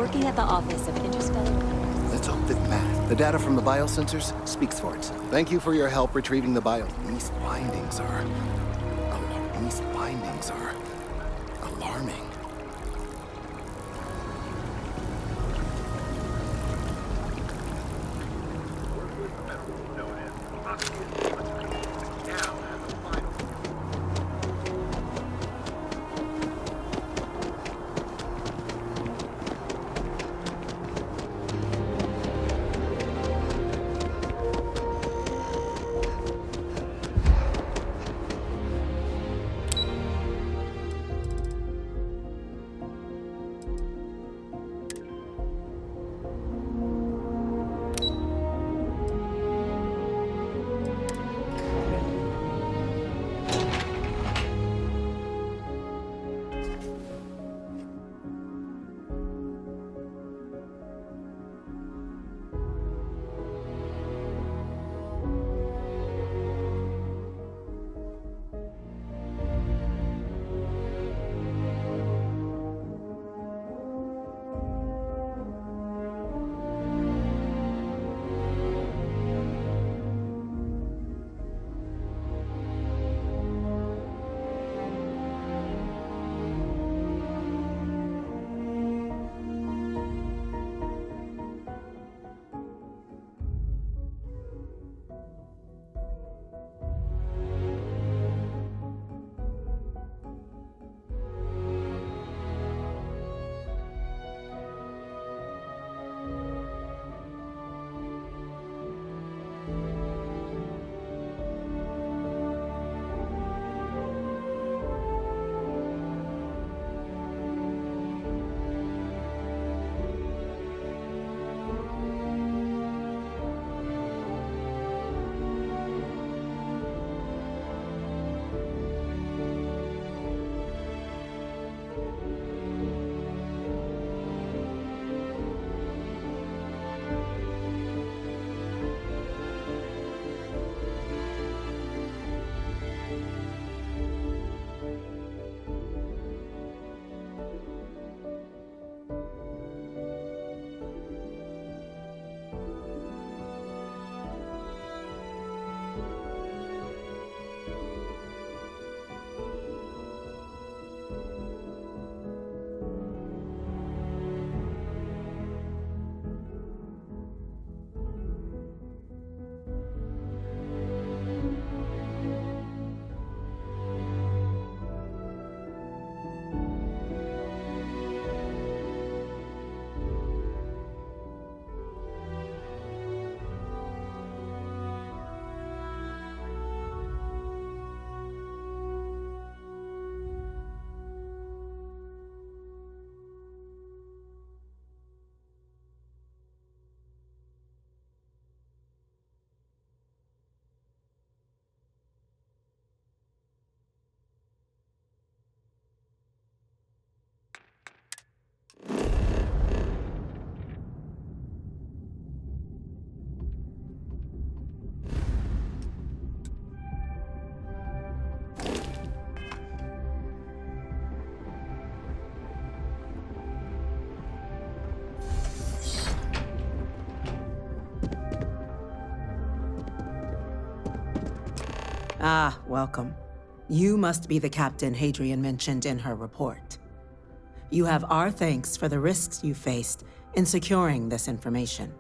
working at the Office of Interstellar. Let's hope that Matt, the data from the biosensors, speaks for itself. Thank you for your help retrieving the bio. These findings are alarming. Ah, welcome. You must be the captain Hadrian mentioned in her report. You have our thanks for the risks you faced in securing this information.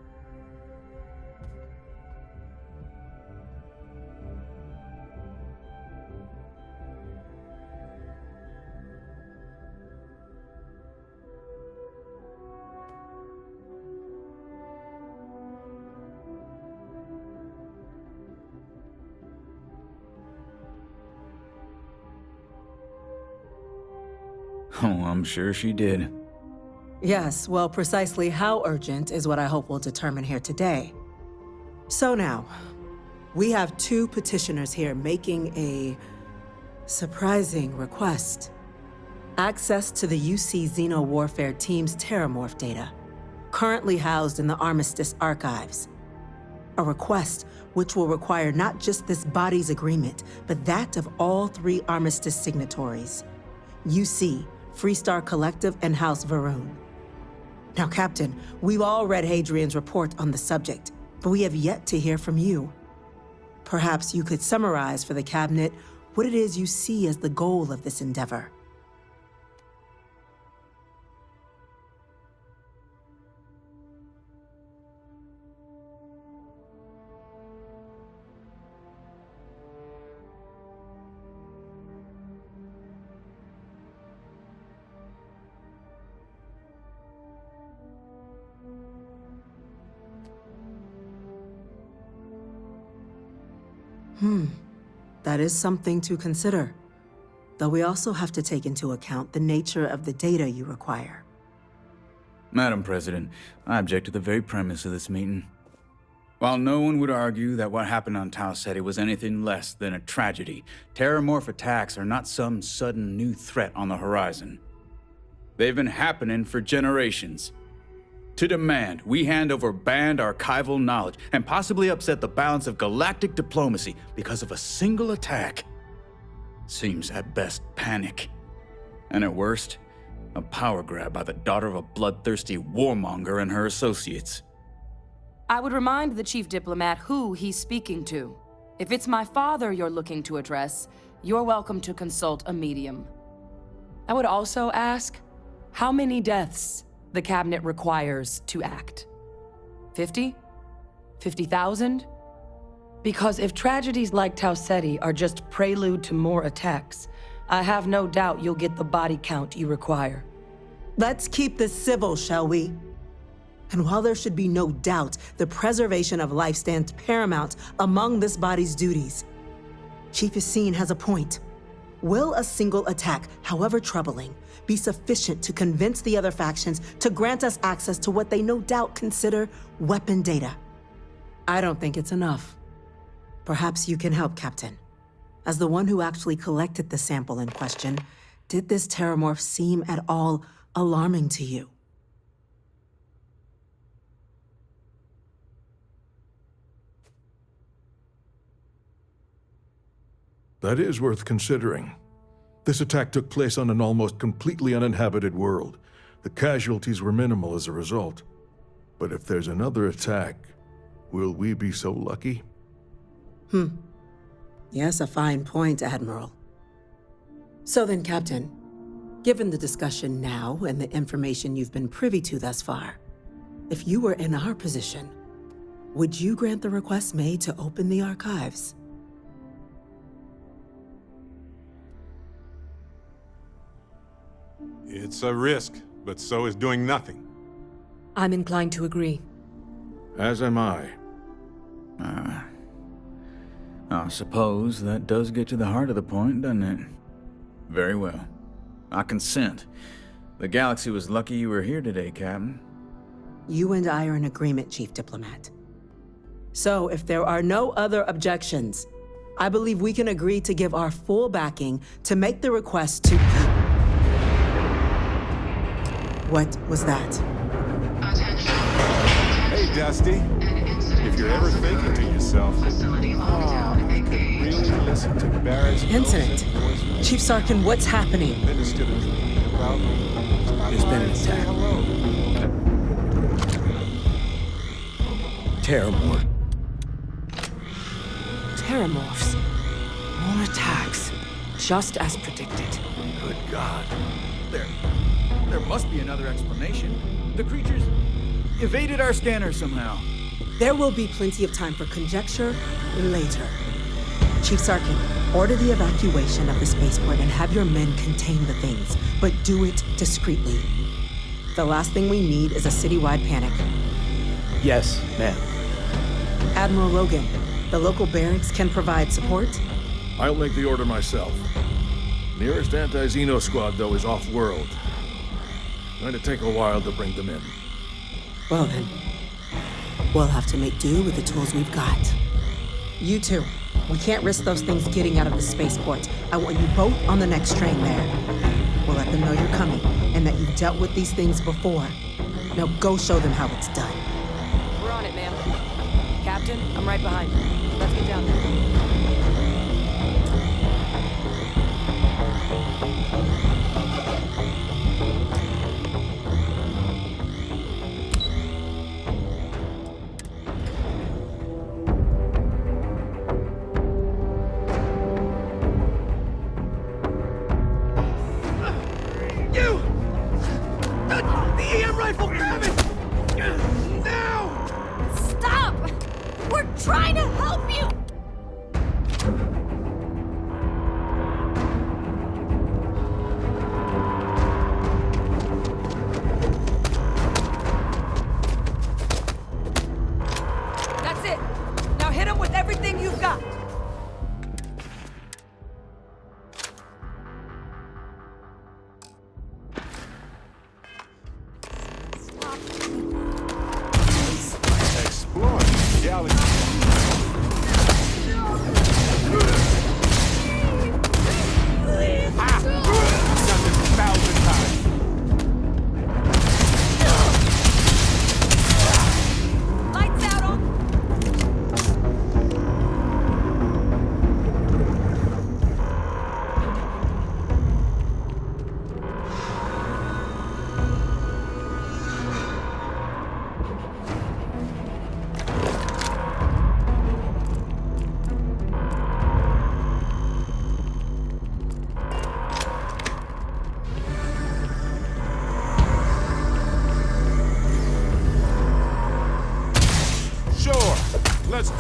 Oh, I'm sure she did. Yes, well, precisely how urgent is what I hope we'll determine here today. So now, we have two petitioners here making a surprising request. Access to the UC Xeno Warfare Team's Terramorph data, currently housed in the Armistice archives. A request which will require not just this body's agreement, but that of all three Armistice signatories. UC, Freestar Collective, and House Varun. Now, Captain, we've all read Hadrian's report on the subject, but we have yet to hear from you. Perhaps you could summarize for the Cabinet what it is you see as the goal of this endeavor. That is something to consider. Though we also have to take into account the nature of the data you require. Madam President, I object to the very premise of this meeting. While no one would argue that what happened on Tau Ceti was anything less than a tragedy, terramorph attacks are not some sudden new threat on the horizon. They've been happening for generations. To demand we hand over banned archival knowledge and possibly upset the balance of galactic diplomacy because of a single attack seems at best panic. And at worst, a power grab by the daughter of a bloodthirsty warmonger and her associates. I would remind the chief diplomat who he's speaking to. If it's my father you're looking to address, you're welcome to consult a medium. I would also ask, how many deaths the Cabinet requires to act? 50? 50,000? Because if tragedies like Tau Ceti are just prelude to more attacks, I have no doubt you'll get the body count you require. Let's keep this civil, shall we? And while there should be no doubt the preservation of life stands paramount among this body's duties, Chief Yassine has a point. Will a single attack, however troubling, be sufficient to convince the other factions to grant us access to what they no doubt consider weapon data? I don't think it's enough. Perhaps you can help, Captain. As the one who actually collected the sample in question, did this terramorph seem at all alarming to you? That is worth considering. This attack took place on an almost completely uninhabited world. The casualties were minimal as a result. But if there's another attack, will we be so lucky? Yes, a fine point, Admiral. So then, Captain, given the discussion now and the information you've been privy to thus far, if you were in our position, would you grant the request made to open the archives? It's a risk, but so is doing nothing. I'm inclined to agree. As am I. I suppose that does get to the heart of the point, doesn't it? Very well. I consent. The galaxy was lucky you were here today, Captain. You and I are in agreement, Chief Diplomat. So, if there are no other objections, I believe we can agree to give our full backing to make the request to... What was that? Hey, Dusty. If you're ever thinking to yourself, I could really listen to Barrett's Incident. Chief Sarkin, what's happening? instead of dreaming about There's been an attack. Terramorph. Terramorphs. More attacks. Just as predicted. Good God. There must be another explanation. The creatures evaded our scanner somehow. There will be plenty of time for conjecture later. Chief Sarkin, order the evacuation of the spaceport and have your men contain the things, but do it discreetly. The last thing we need is a citywide panic. Yes, ma'am. Admiral Logan, the local barracks can provide support? I'll make the order myself. Nearest anti-Xeno squad, though, is off-world. Going to take a while to bring them in. Well then, we'll have to make do with the tools we've got. You two, we can't risk those things getting out of the spaceport. I want you both on the next train there. We'll let them know you're coming and that you've dealt with these things before. Now go show them how it's done. We're on it, ma'am. Captain, I'm right behind you. Let's get down there.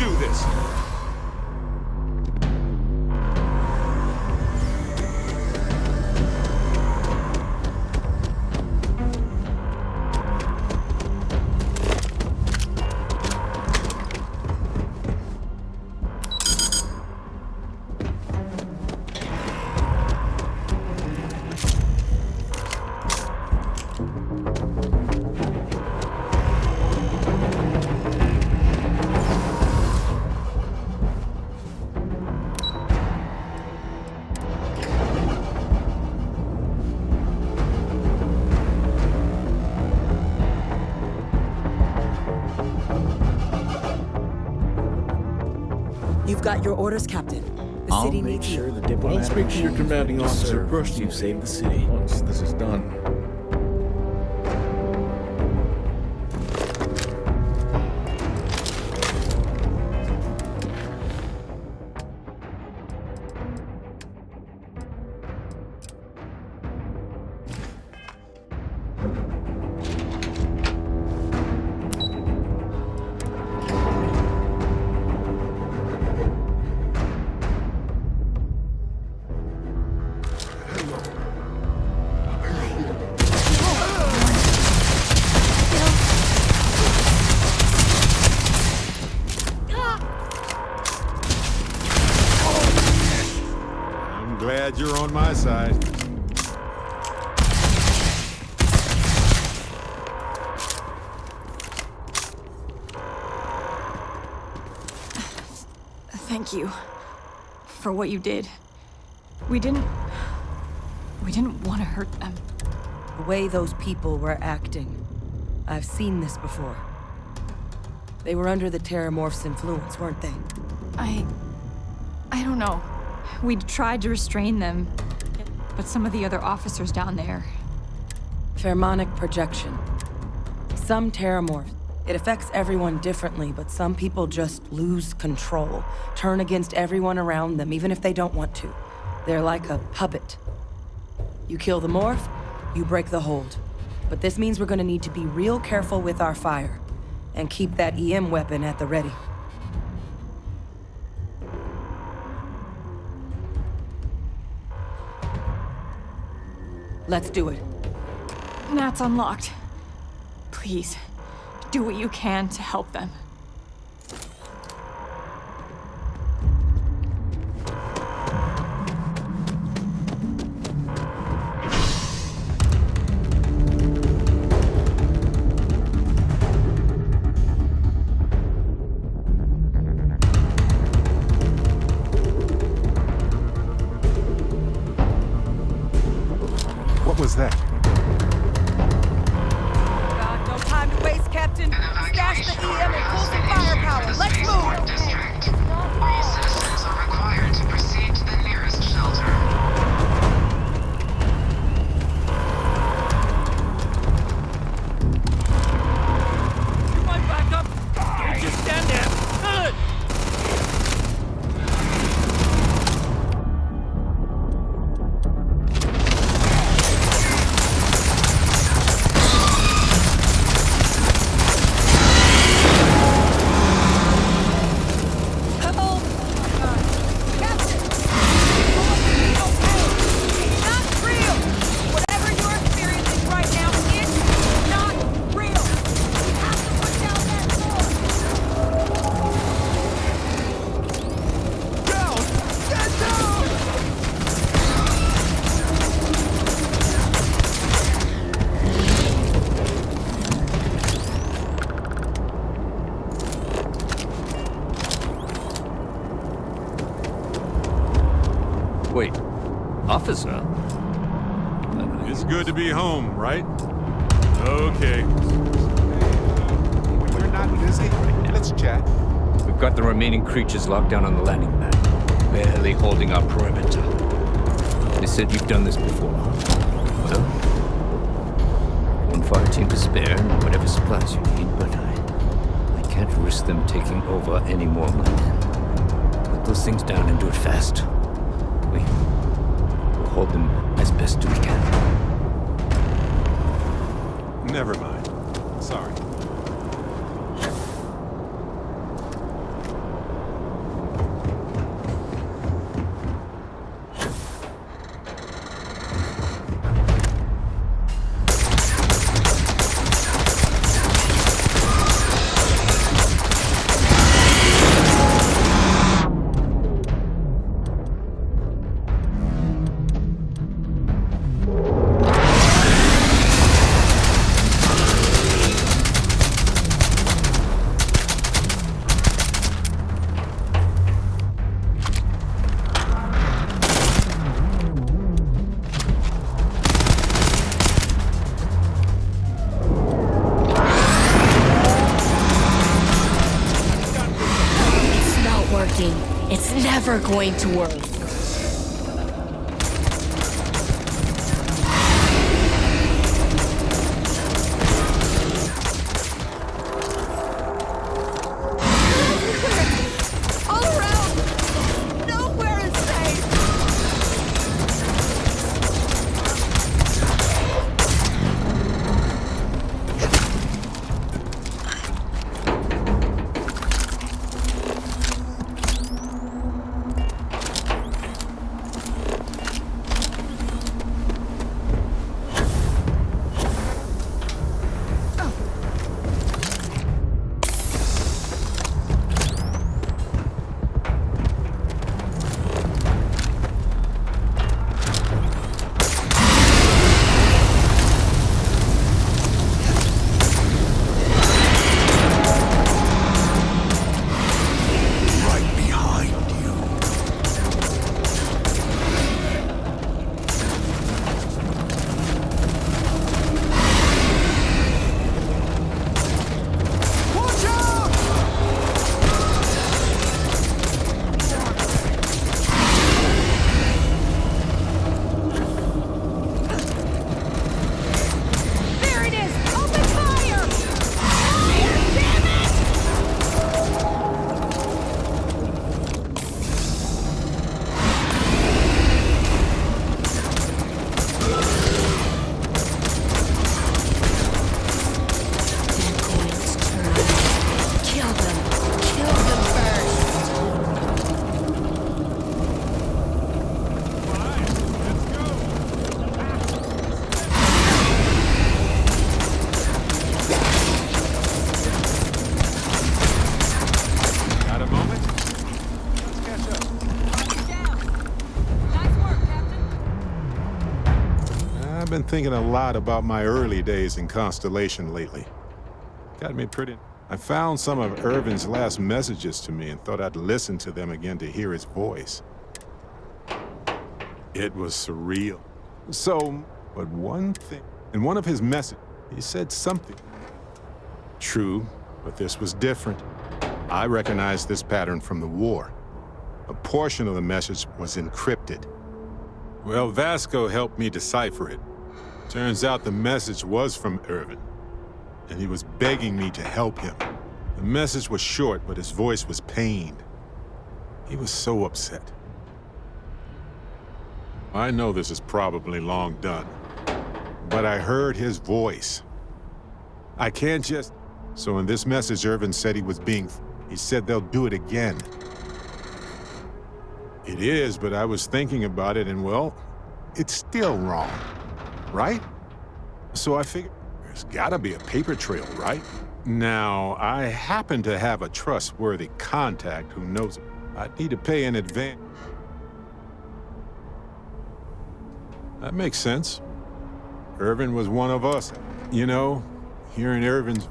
do this. You've got your orders, Captain. The I'll city make needs sure you. the I'll diplomatic speak to your shield is commanding ready to officer serve once personally. you've saved the city. Once this is done. I'm glad you're on my side. Thank you for what you did. We didn't want to hurt them. The way those people were acting, I've seen this before. They were under the Terramorph's influence, weren't they? I don't know. We tried to restrain them, but some of the other officers down there... Pheromonic projection. Some Terramorphs. It affects everyone differently, but some people just lose control. Turn against everyone around them, even if they don't want to. They're like a puppet. You kill the morph, you break the hold. But this means we're gonna need to be real careful with our fire. And keep that EM weapon at the ready. Let's do it. Nat's unlocked. Please, do what you can to help them. What was that? God, no time to waste, Captain. Stash the EM and pull some firepower. Let's move! All citizens are required to proceed to the nearest shelter. You might back up. Don't just stand there. Good. Wait, officer? It's good to be home, right? Okay. When you're not busy, let's chat. We've got the remaining creatures locked down on the landing pad, barely holding our perimeter. They said you've done this before. Well, one fire team to spare and whatever supplies you need, but I can't risk them taking over any more of my men. Put those things down and do it fast. We'll hold them as best we can. Never mind. Sorry. never going to work. All around! Nowhere is safe! I've been thinking a lot about my early days in Constellation lately. Got me pretty... I found some of Irvin's last messages to me and thought I'd listen to them again to hear his voice. It was surreal. So, but one thing... In one of his messages, he said something. True, but this was different. I recognized this pattern from the war. A portion of the message was encrypted. Well, Vasco helped me decipher it. Turns out the message was from Irvin, and he was begging me to help him. The message was short, but his voice was pained. He was so upset. I know this is probably long done, but I heard his voice. I can't just... So in this message, Irvin said he said they'll do it again. It is, but I was thinking about it, and well, it's still wrong, right? So I figured, there's gotta be a paper trail, right? Now, I happen to have a trustworthy contact who knows it. I'd need to pay in advance. That makes sense. Irvin was one of us. You know, hearing Irvin's...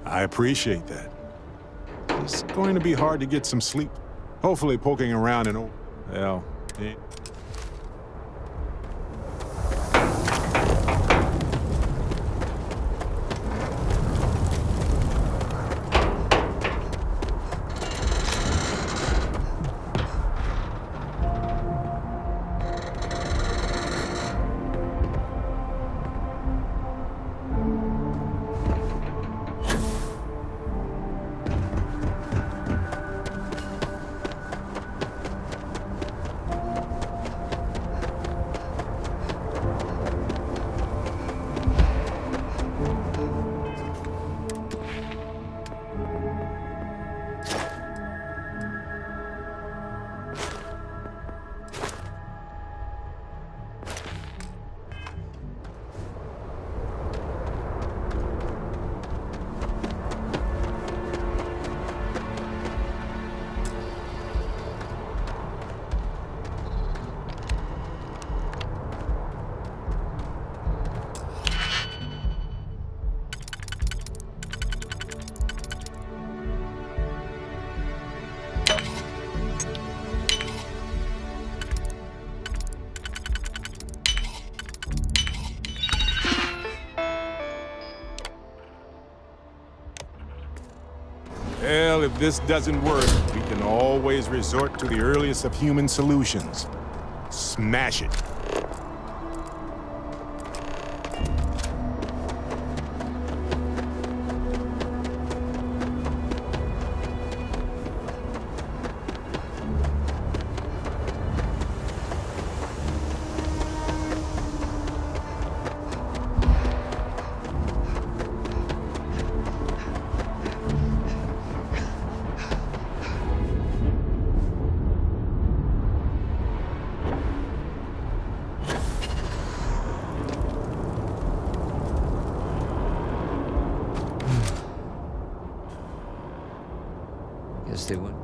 I appreciate that. It's going to be hard to get some sleep. Hopefully poking around in... Well, Well, if this doesn't work, we can always resort to the earliest of human solutions. Smash it. Guess they would.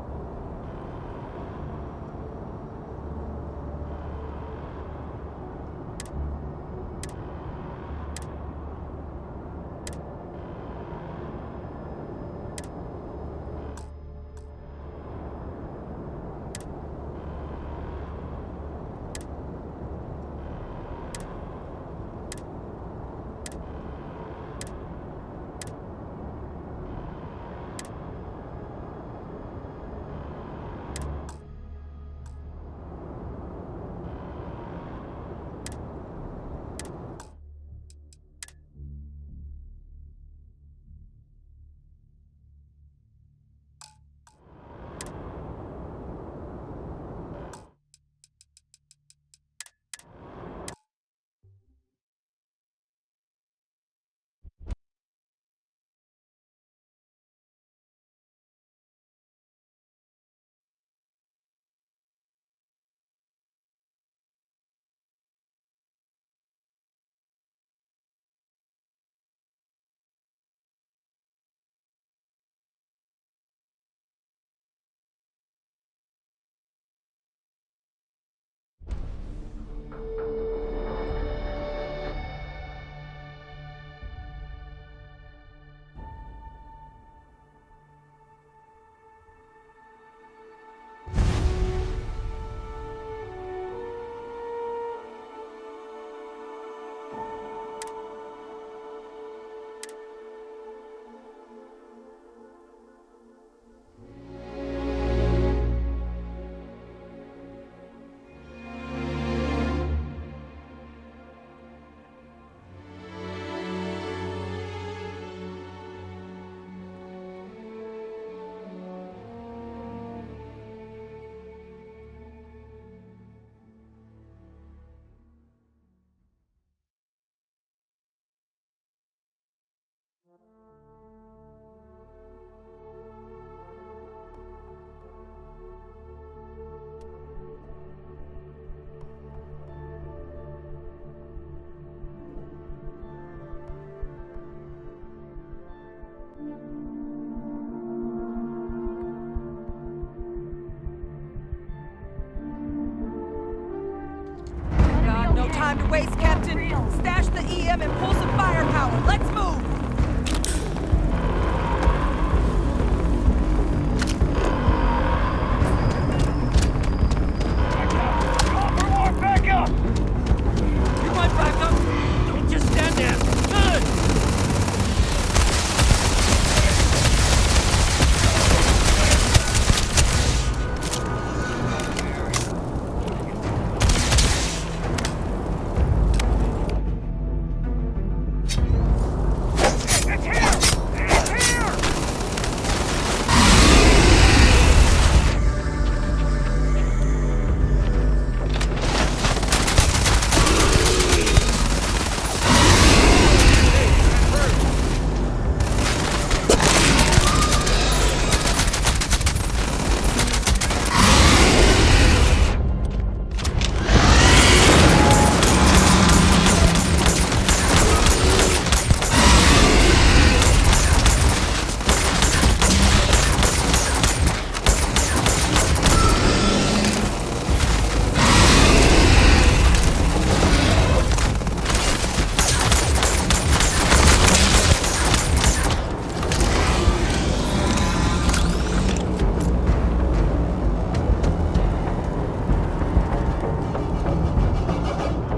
No time to waste, Captain. Stash the EM and pull some firepower. Let's move! Back up! You want backup? Don't just stand there. Good!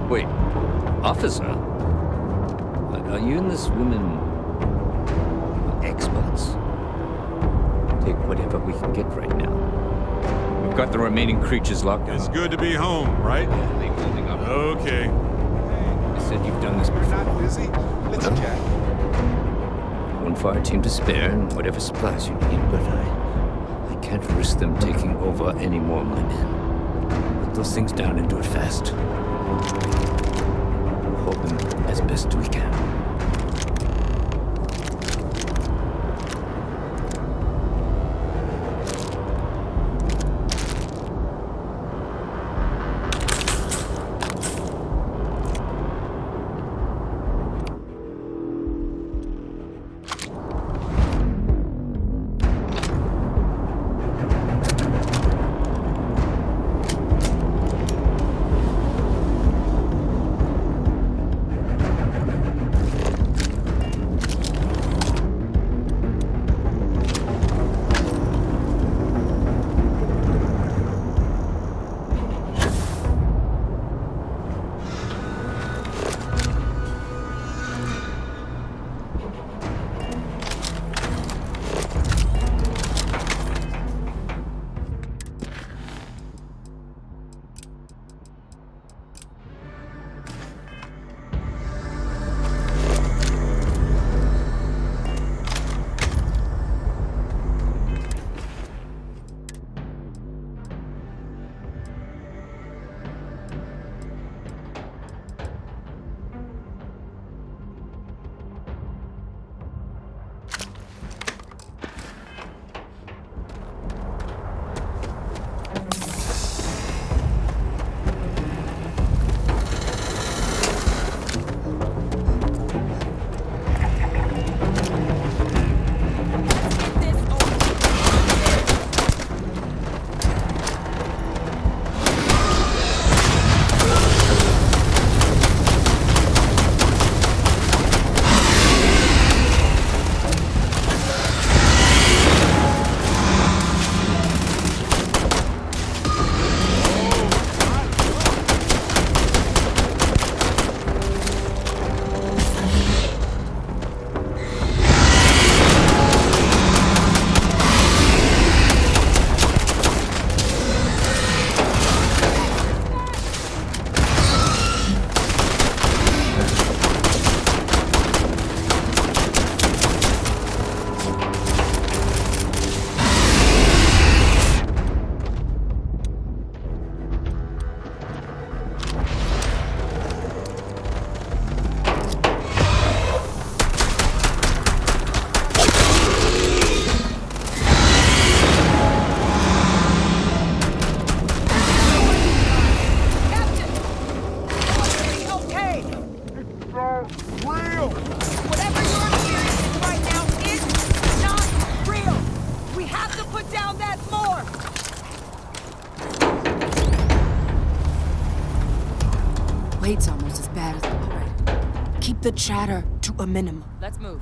Wait, officer? Are you and this woman experts? take whatever we can get right now. We've got the remaining creatures locked down. It's good to be home, right? They're moving up. Okay. I said you've done this You're before. not busy? Let's chat. One fire team to spare and whatever supplies you need, but I can't risk them taking over any more of my men. Put those things down and do it fast. Hold them as best we can. Wait's almost as bad as the already. Keep the chatter to a minimum. Let's move.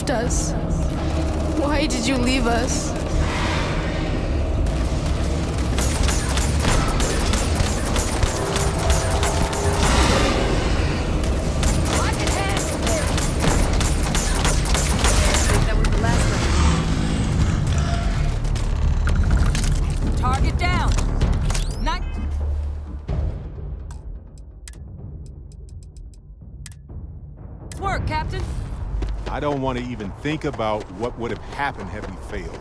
Us. Why did you leave us? Nice work, Captain. I don't want to even think about what would have happened had we failed.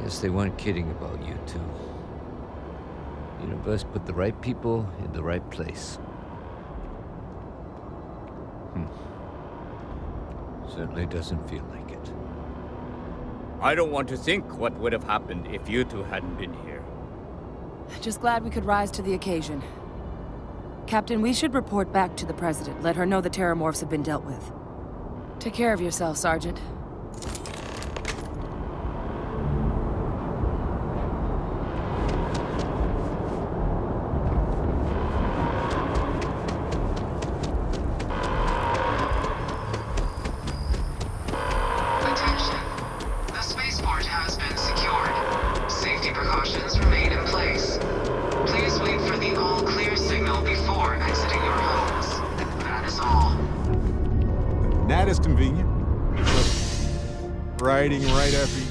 Guess they weren't kidding about you two. The universe put the right people in the right place. Certainly doesn't feel like it. I don't want to think what would have happened if you two hadn't been here. Just glad we could rise to the occasion. Captain, we should report back to the President. Let her know the Terramorphs have been dealt with. Take care of yourself, Sergeant. Attention. The spaceport has been secured. Safety precautions remain in place. Please wait for the all-clear signal before exiting your homes. That is all. Not as convenient. Riding right after you.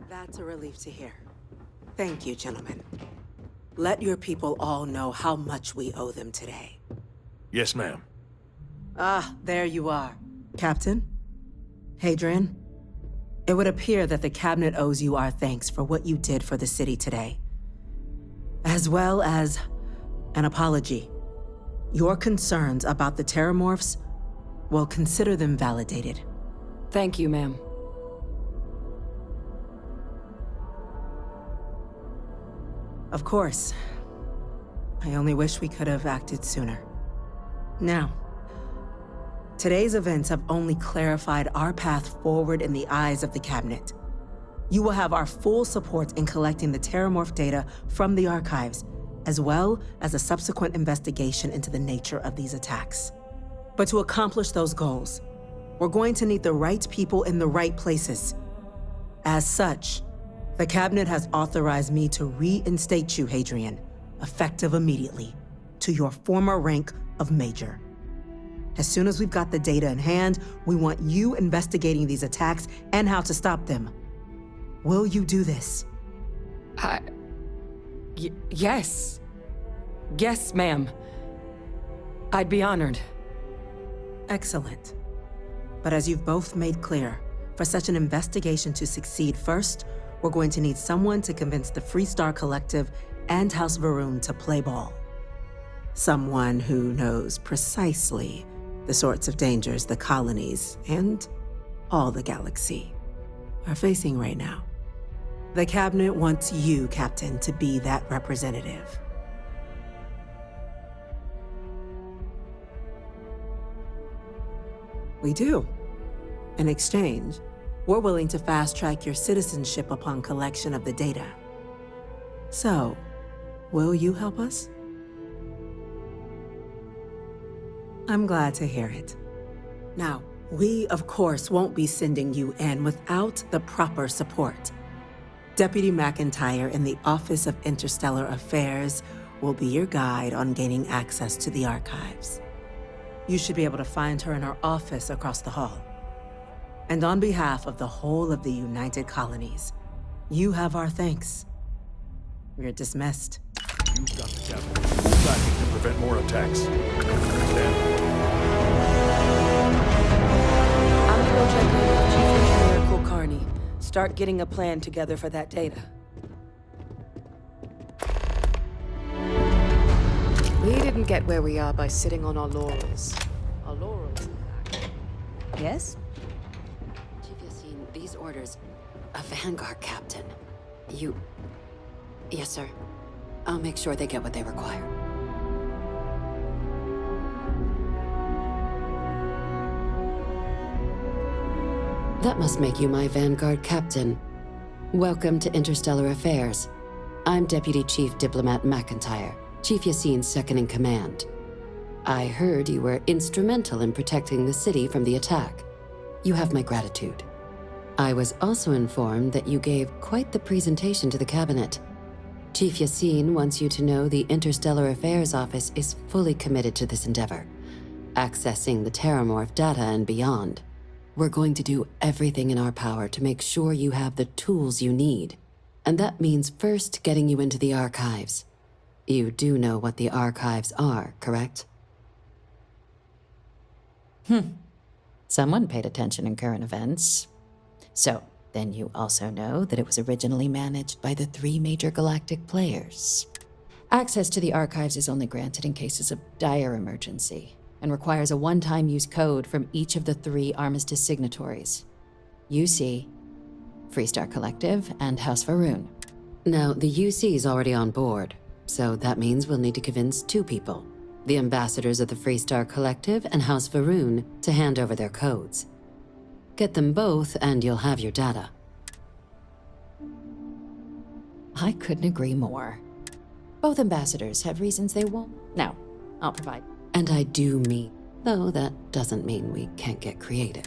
That's a relief to hear. Thank you, gentlemen. Let your people all know how much we owe them today. Yes, ma'am. Ah, there you are. Captain? Hadrian? It would appear that the Cabinet owes you our thanks for what you did for the city today. As well as an apology. Your concerns about the Terramorphs, well, consider them validated. Thank you, ma'am. Of course. I only wish we could have acted sooner. Now, today's events have only clarified our path forward in the eyes of the Cabinet. You will have our full support in collecting the Terramorph data from the archives, as well as a subsequent investigation into the nature of these attacks. But to accomplish those goals, we're going to need the right people in the right places. As such, the Cabinet has authorized me to reinstate you, Hadrian, effective immediately, to your former rank of Major. As soon as we've got the data in hand, we want you investigating these attacks and how to stop them. Will you do this? Yes. Yes, ma'am. I'd be honored. Excellent. But as you've both made clear, for such an investigation to succeed, first, we're going to need someone to convince the Freestar Collective and House Varun to play ball. Someone who knows precisely the sorts of dangers the colonies and all the galaxy are facing right now. The Cabinet wants you, Captain, to be that representative. We do. In exchange, we're willing to fast-track your citizenship upon collection of the data. So, will you help us? I'm glad to hear it. Now, we, of course, won't be sending you in without the proper support. Deputy McIntyre in the Office of Interstellar Affairs will be your guide on gaining access to the archives. You should be able to find her in her office across the hall. And on behalf of the whole of the United Colonies, you have our thanks. You're dismissed. You've got the cabinet. Backing to prevent more attacks. Understand? I'm gonna go check in with Chief Engineer Kulkarni. Start getting a plan together for that data. We didn't get where we are by sitting on our laurels. Our laurels, in fact. Yes? Chief Yassine, these orders... A Vanguard captain. You... Yes, sir. I'll make sure they get what they require. That must make you my Vanguard captain. Welcome to Interstellar Affairs. I'm Deputy Chief Diplomat McIntyre, Chief Yassine's second-in-command. I heard you were instrumental in protecting the city from the attack. You have my gratitude. I was also informed that you gave quite the presentation to the Cabinet. Chief Yassine wants you to know the Interstellar Affairs Office is fully committed to this endeavor, accessing the Terramorph data and beyond. We're going to do everything in our power to make sure you have the tools you need. And that means first getting you into the archives. You do know what the archives are, correct? Someone paid attention in current events. So, then you also know that it was originally managed by the 3 major galactic players. Access to the archives is only granted in cases of dire emergency, and requires a one-time use code from each of the 3 armistice signatories. UC, Freestar Collective, and House Varun. Now, the UC is already on board, so that means we'll need to convince 2 people. The ambassadors of the Freestar Collective and House Varun to hand over their codes. Get them both and you'll have your data. I couldn't agree more. Both ambassadors have reasons they won't. No, I'll provide. And I do mean, though that doesn't mean we can't get creative.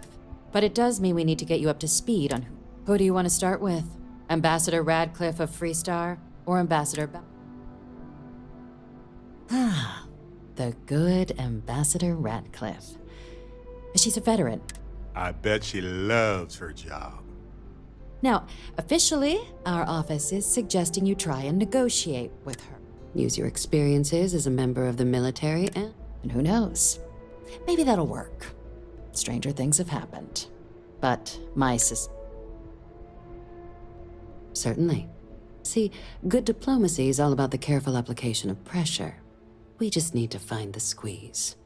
But it does mean we need to get you up to speed on who do you want to start with? Ambassador Radcliffe of Freestar or Ambassador the good Ambassador Radcliffe. She's a veteran. I bet she loves her job. Now, officially, our office is suggesting you try and negotiate with her. Use your experiences as a member of the military and who knows? Maybe that'll work. Stranger things have happened. But my Certainly. See, good diplomacy is all about the careful application of pressure. We just need to find the squeeze.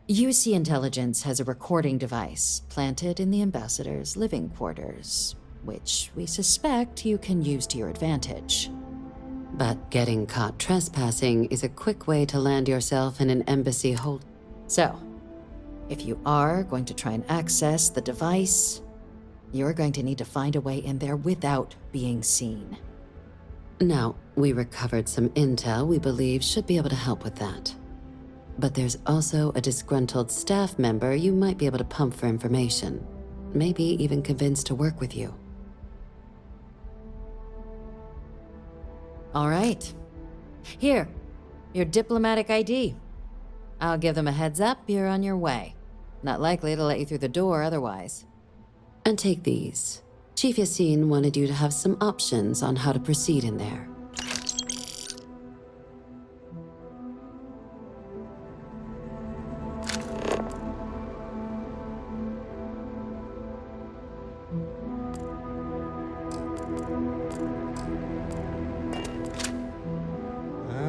UC Intelligence has a recording device planted in the ambassador's living quarters, which we suspect you can use to your advantage. But getting caught trespassing is a quick way to land yourself in an embassy hold. So, if you are going to try and access the device, you're going to need to find a way in there without being seen. Now, we recovered some intel we believe should be able to help with that. But there's also a disgruntled staff member you might be able to pump for information. Maybe even convince to work with you. All right. Here, your diplomatic ID. I'll give them a heads up you're on your way. Not likely to let you through the door otherwise. And take these. Chief Yassine wanted you to have some options on how to proceed in there.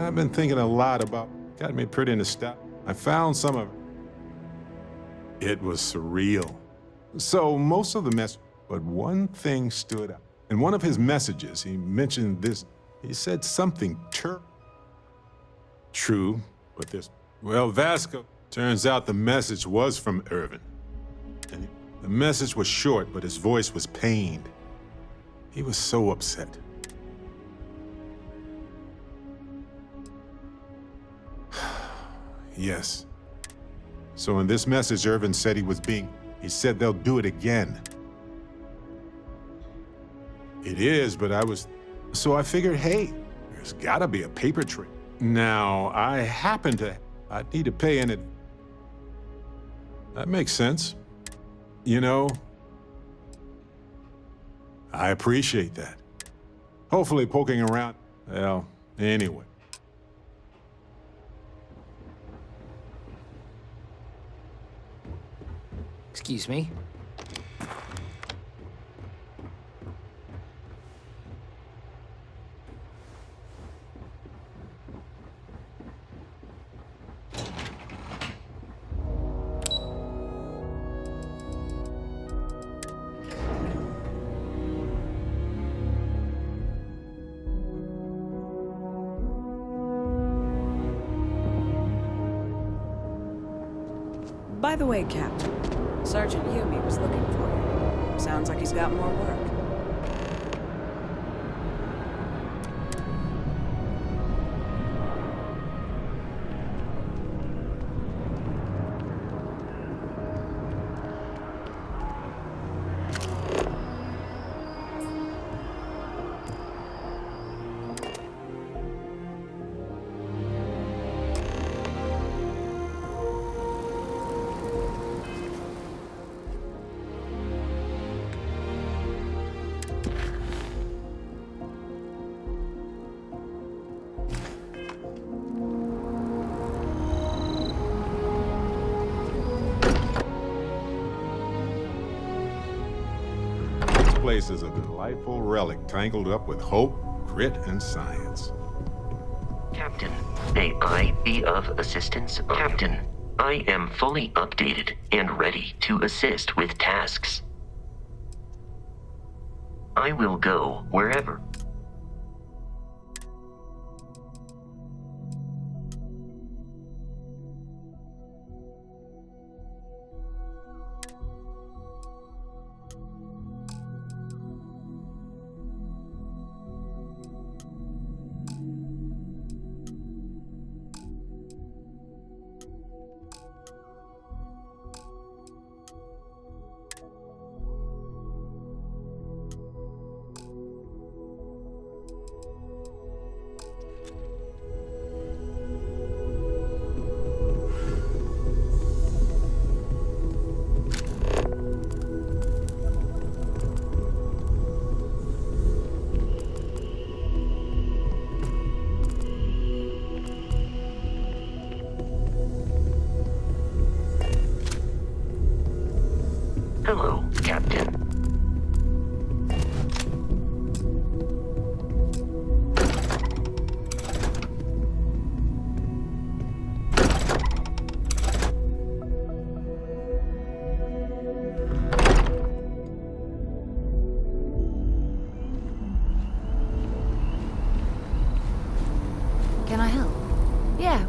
I've been thinking a lot about. Got me pretty into stuff. I found some of it. It was surreal. So most of the mess, but one thing stood out. In one of his messages, he mentioned this. He said something true, but this. Well, Vasco. Turns out the message was from Irvin. And the message was short, but his voice was pained. He was so upset. Yes. So in this message, Irvin said he said they'll do it again. It is, but so I figured, hey, there's gotta be a paper trail. Now, I need to pay in it. That makes sense. You know, I appreciate that. Hopefully poking around, well, anyway. Excuse me? By the way, Captain, Sergeant Yumi was looking for you. Sounds like he's got more work. Place is a delightful relic tangled up with hope, grit, and science. Captain, may I be of assistance? Captain, I am fully updated and ready to assist with tasks. I will go wherever.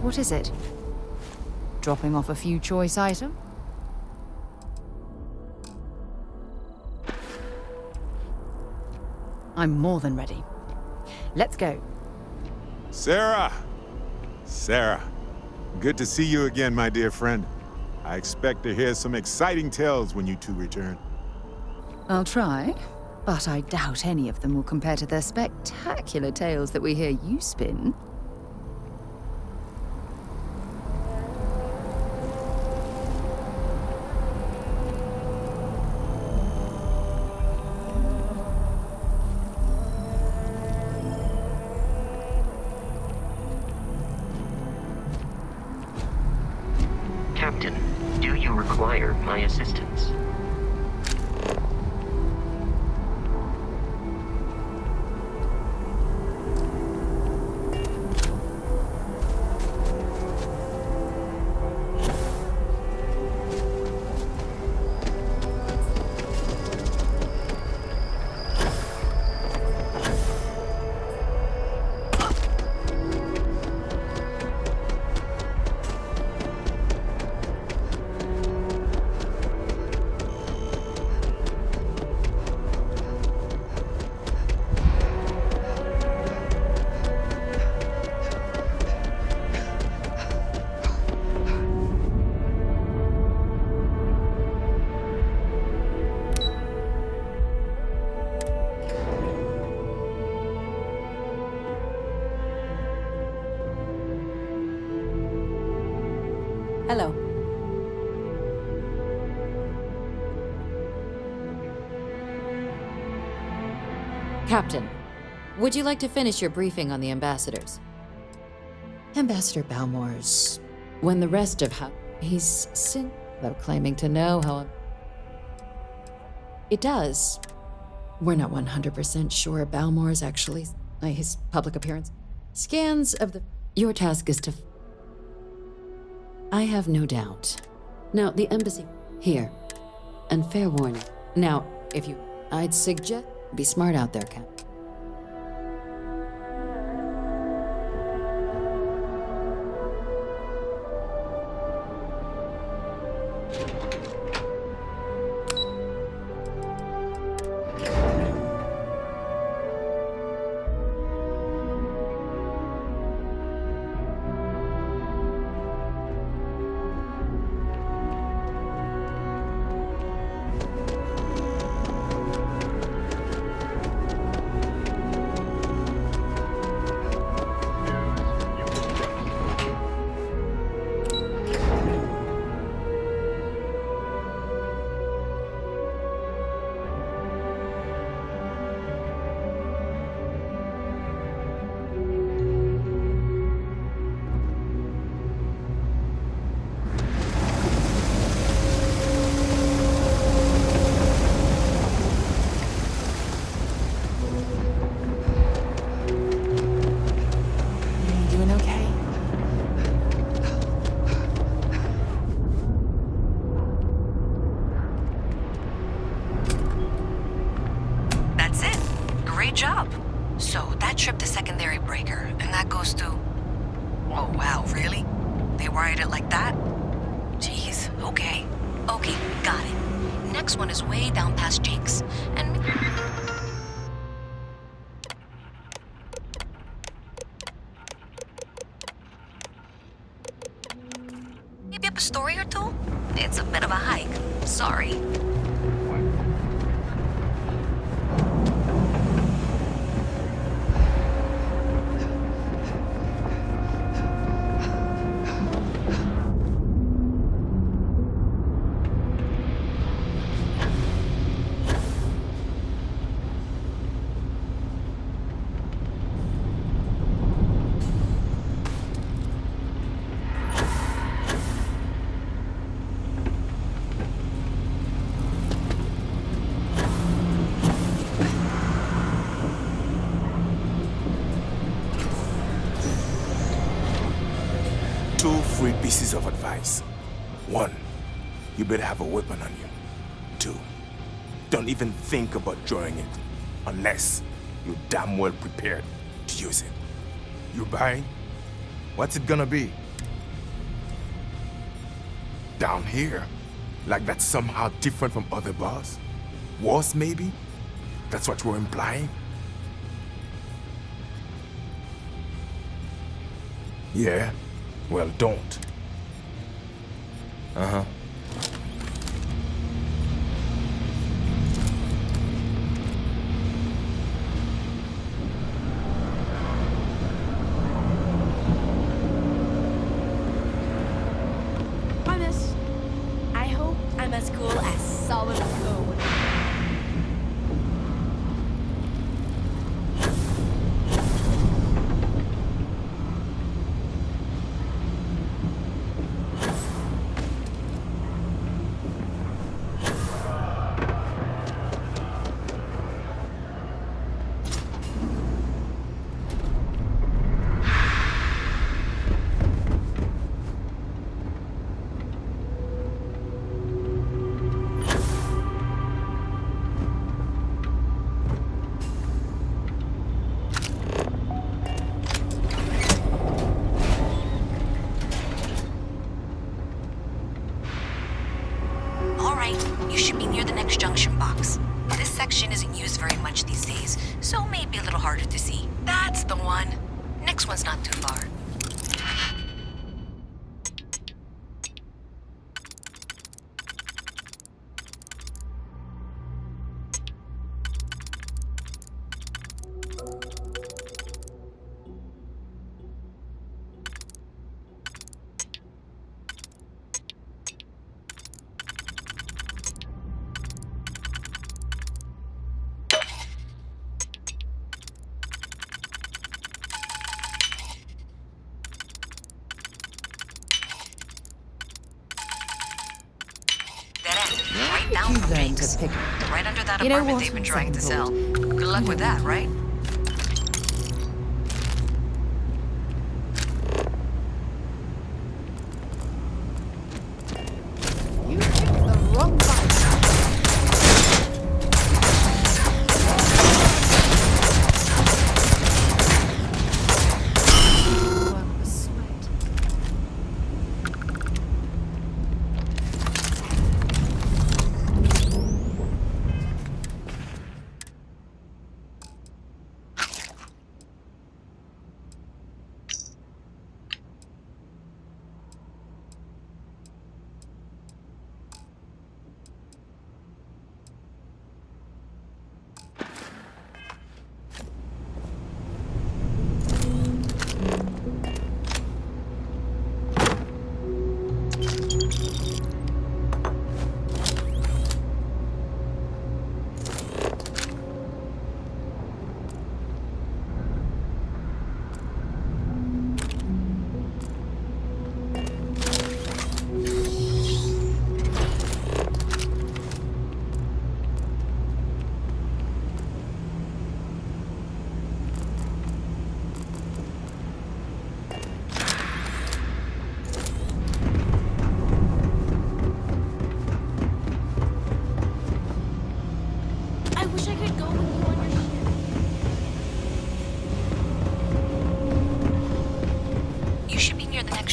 What is it? Dropping off a few choice items? I'm more than ready. Let's go. Sarah! Sarah, good to see you again, my dear friend. I expect to hear some exciting tales when you two return. I'll try, but I doubt any of them will compare to the spectacular tales that we hear you spin. Captain, do you require my assistance? Hello. Captain, would you like to finish your briefing on the ambassadors? Ambassador Balmore's... When the rest of how... He's sin... Though claiming to know how... It does. We're not 100% sure Balmore's actually... his public appearance. Scans of the... Your task is to... I have no doubt. Now, the embassy... Here. And fair warning. Now, if you... I'd suggest... Be smart out there, Cap. job. So that tripped the secondary breaker, and that goes to... Oh, wow, really? They wired it like that? Jeez, okay. Okay, got it. Next one is way down past Jake's, and... Maybe up a story or two? It's a bit of a hike. Sorry. Two free pieces of advice. One, you better have a weapon on you. Two, don't even think about drawing it unless you're damn well prepared to use it. You buying? What's it gonna be? Down here? Like that's somehow different from other bars? Worse, maybe? That's what you're implying? Yeah? Well, don't. Uh-huh. Hi, miss. I hope I'm as cool as Solomon Code. You should be near the next junction box. This section isn't used very much these days, so it may be a little harder to see. That's the one. Next one's not too far. Right down from Jake's. Right under that apartment they've been trying to sell. Good luck with that, right? You picked the wrong button.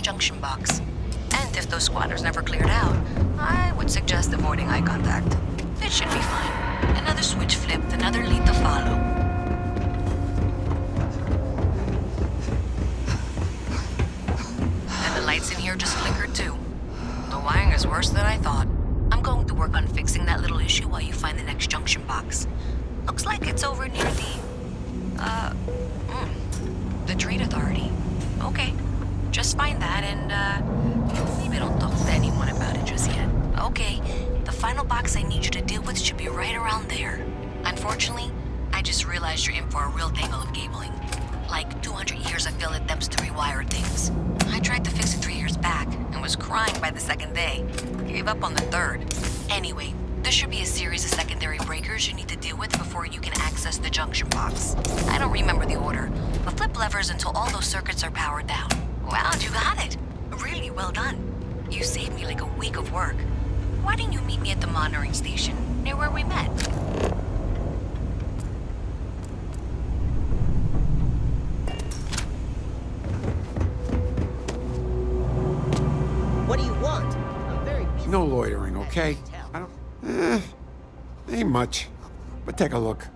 Junction box. And if those squatters never cleared out, I would suggest avoiding eye contact. It should be fine. Another switch flipped, another lead to follow. And the lights in here just flickered too. The wiring is worse than I thought. I'm going to work on fixing that little issue while you find the next junction box. Looks like it's over near the Trade Authority. Okay. Just find that and, maybe don't talk to anyone about it just yet. Okay, the final box I need you to deal with should be right around there. Unfortunately, I just realized you're in for a real tangle of cabling. Like 200 years of field attempts to rewire things. I tried to fix it 3 years back and was crying by the second day. Gave up on the third. Anyway, there should be a series of secondary breakers you need to deal with before you can access the junction box. I don't remember the order, but flip levers until all those circuits are powered down. Wow, you got it. Really well done. You saved me like a week of work. Why didn't you meet me at the monitoring station, near where we met? What do you want? I'm very loitering, okay? I don't... ain't much. But take a look.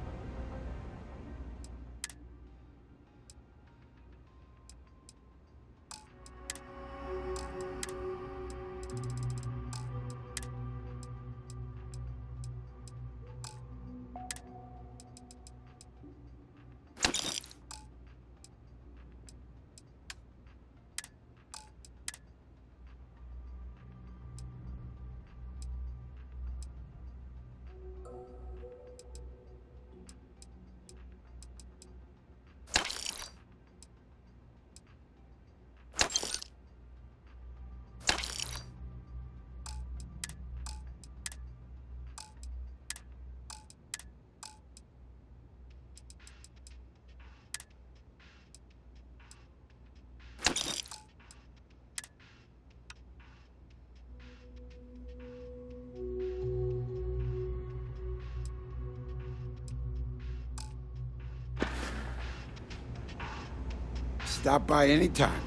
Stop by anytime.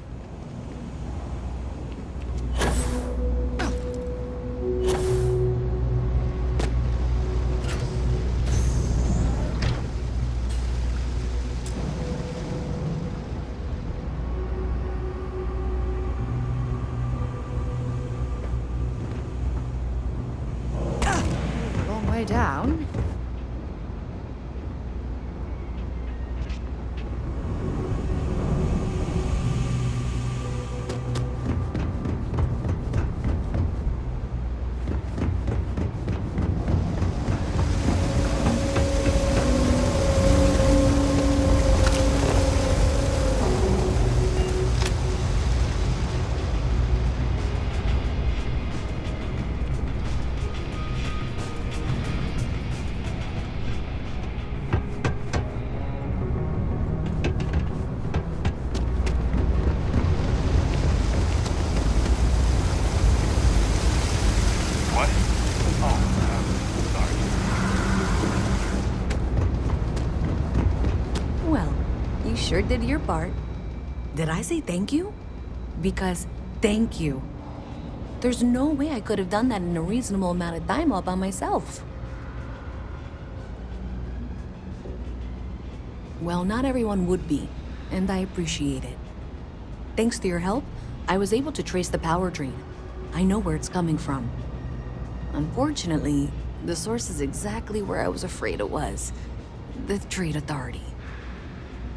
Long way down. Well, you sure did your part. Did I say thank you? Because thank you. There's no way I could have done that in a reasonable amount of time all by myself. Well, not everyone would be, and I appreciate it. Thanks to your help, I was able to trace the power drain. I know where it's coming from. Unfortunately, the source is exactly where I was afraid it was. The Trade Authority.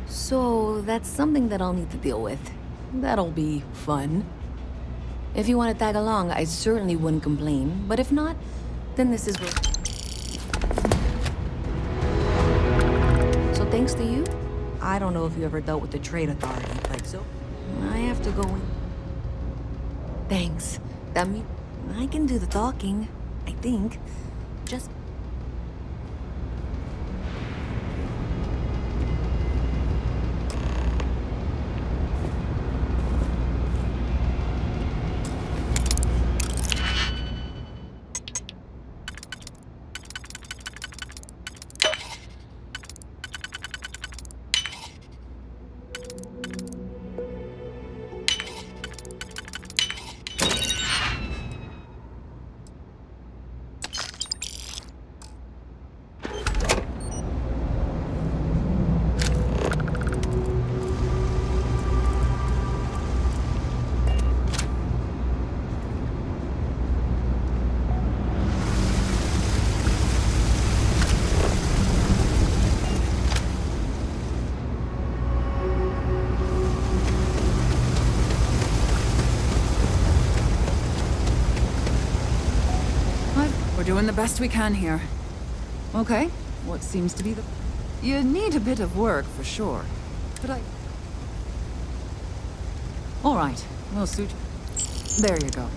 So that's something that I'll need to deal with. That'll be fun. If you want to tag along, I certainly wouldn't complain, but if not, then this is where... So thanks to you, I don't know if you ever dealt with the Trade Authority, but so I have to go in. Thanks. That means I can do the talking, I think. Just... We're doing the best we can here. Okay, what seems to be the... You need a bit of work, for sure. But All right, we'll suit you. There you go.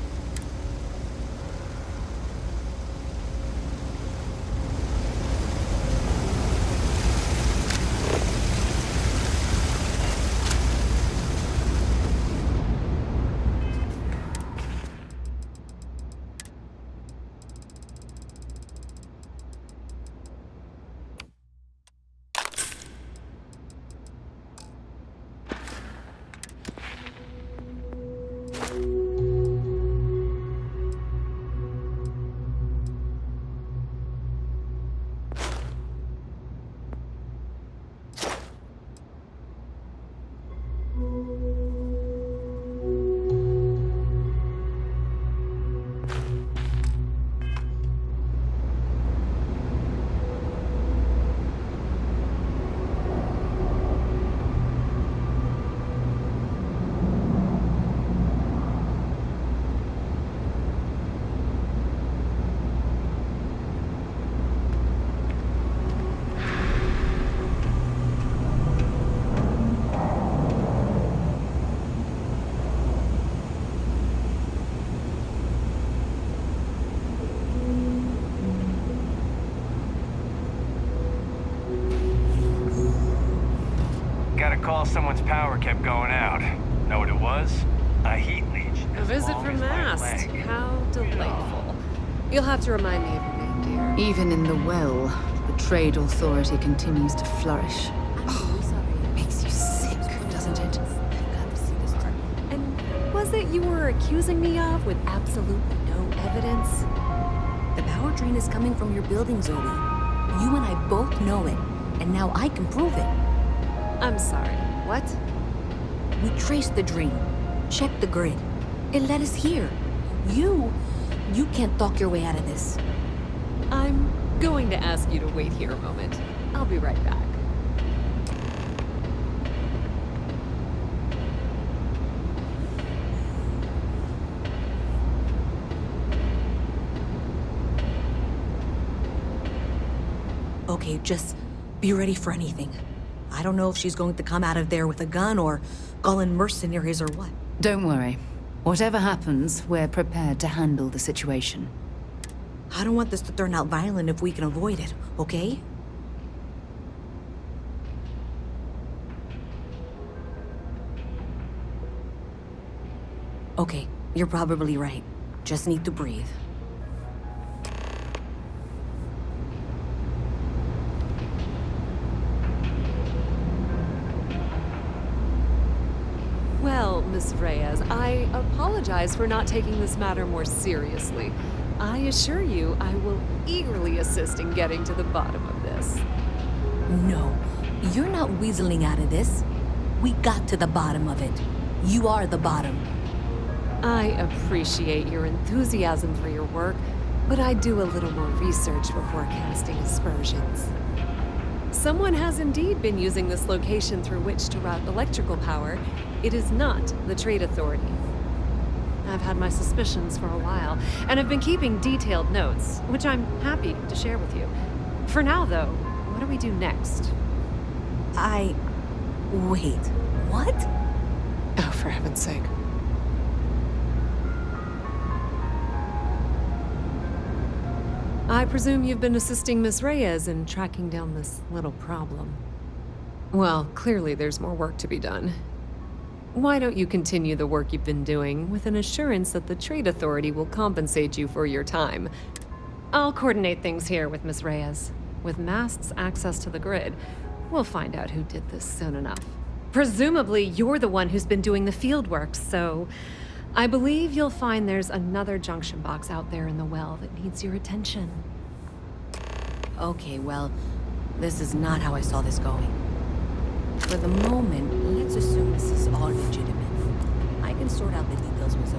recall someone's power kept going out. Know what it was? A heat leech. A visit from Mast. How delightful. You'll have to remind me of your name, dear. Even in the well, the trade authority continues to flourish. Makes you sick, doesn't it? And was it you were accusing me of with absolutely no evidence? The power drain is coming from your building, Zoe. You and I both know it, and now I can prove it. I'm sorry, what? We traced the drain, checked the grid. It led us here. You can't talk your way out of this. I'm going to ask you to wait here a moment. I'll be right back. Okay, just be ready for anything. I don't know if she's going to come out of there with a gun or call in mercenaries or what. Don't worry. Whatever happens, we're prepared to handle the situation. I don't want this to turn out violent if we can avoid it, okay? Okay, you're probably right. Just need to breathe. Well, Miss Reyes, I apologize for not taking this matter more seriously. I assure you, I will eagerly assist in getting to the bottom of this. No, you're not weaseling out of this. We got to the bottom of it. You are the bottom. I appreciate your enthusiasm for your work, but I do a little more research before casting aspersions. Someone has indeed been using this location through which to route electrical power. It is not the Trade Authority. I've had my suspicions for a while, and have been keeping detailed notes, which I'm happy to share with you. For now, though, what do we do next? Wait, what? Oh, for heaven's sake. I presume you've been assisting Miss Reyes in tracking down this little problem. Well, clearly there's more work to be done. Why don't you continue the work you've been doing with an assurance that the Trade Authority will compensate you for your time? I'll coordinate things here with Miss Reyes. With Mast's access to the grid, we'll find out who did this soon enough. Presumably, you're the one who's been doing the field work, so I believe you'll find there's another junction box out there in the well that needs your attention. Okay, well, this is not how I saw this going. For the moment, let's assume this is all legitimate. I can sort out the details with Zoe.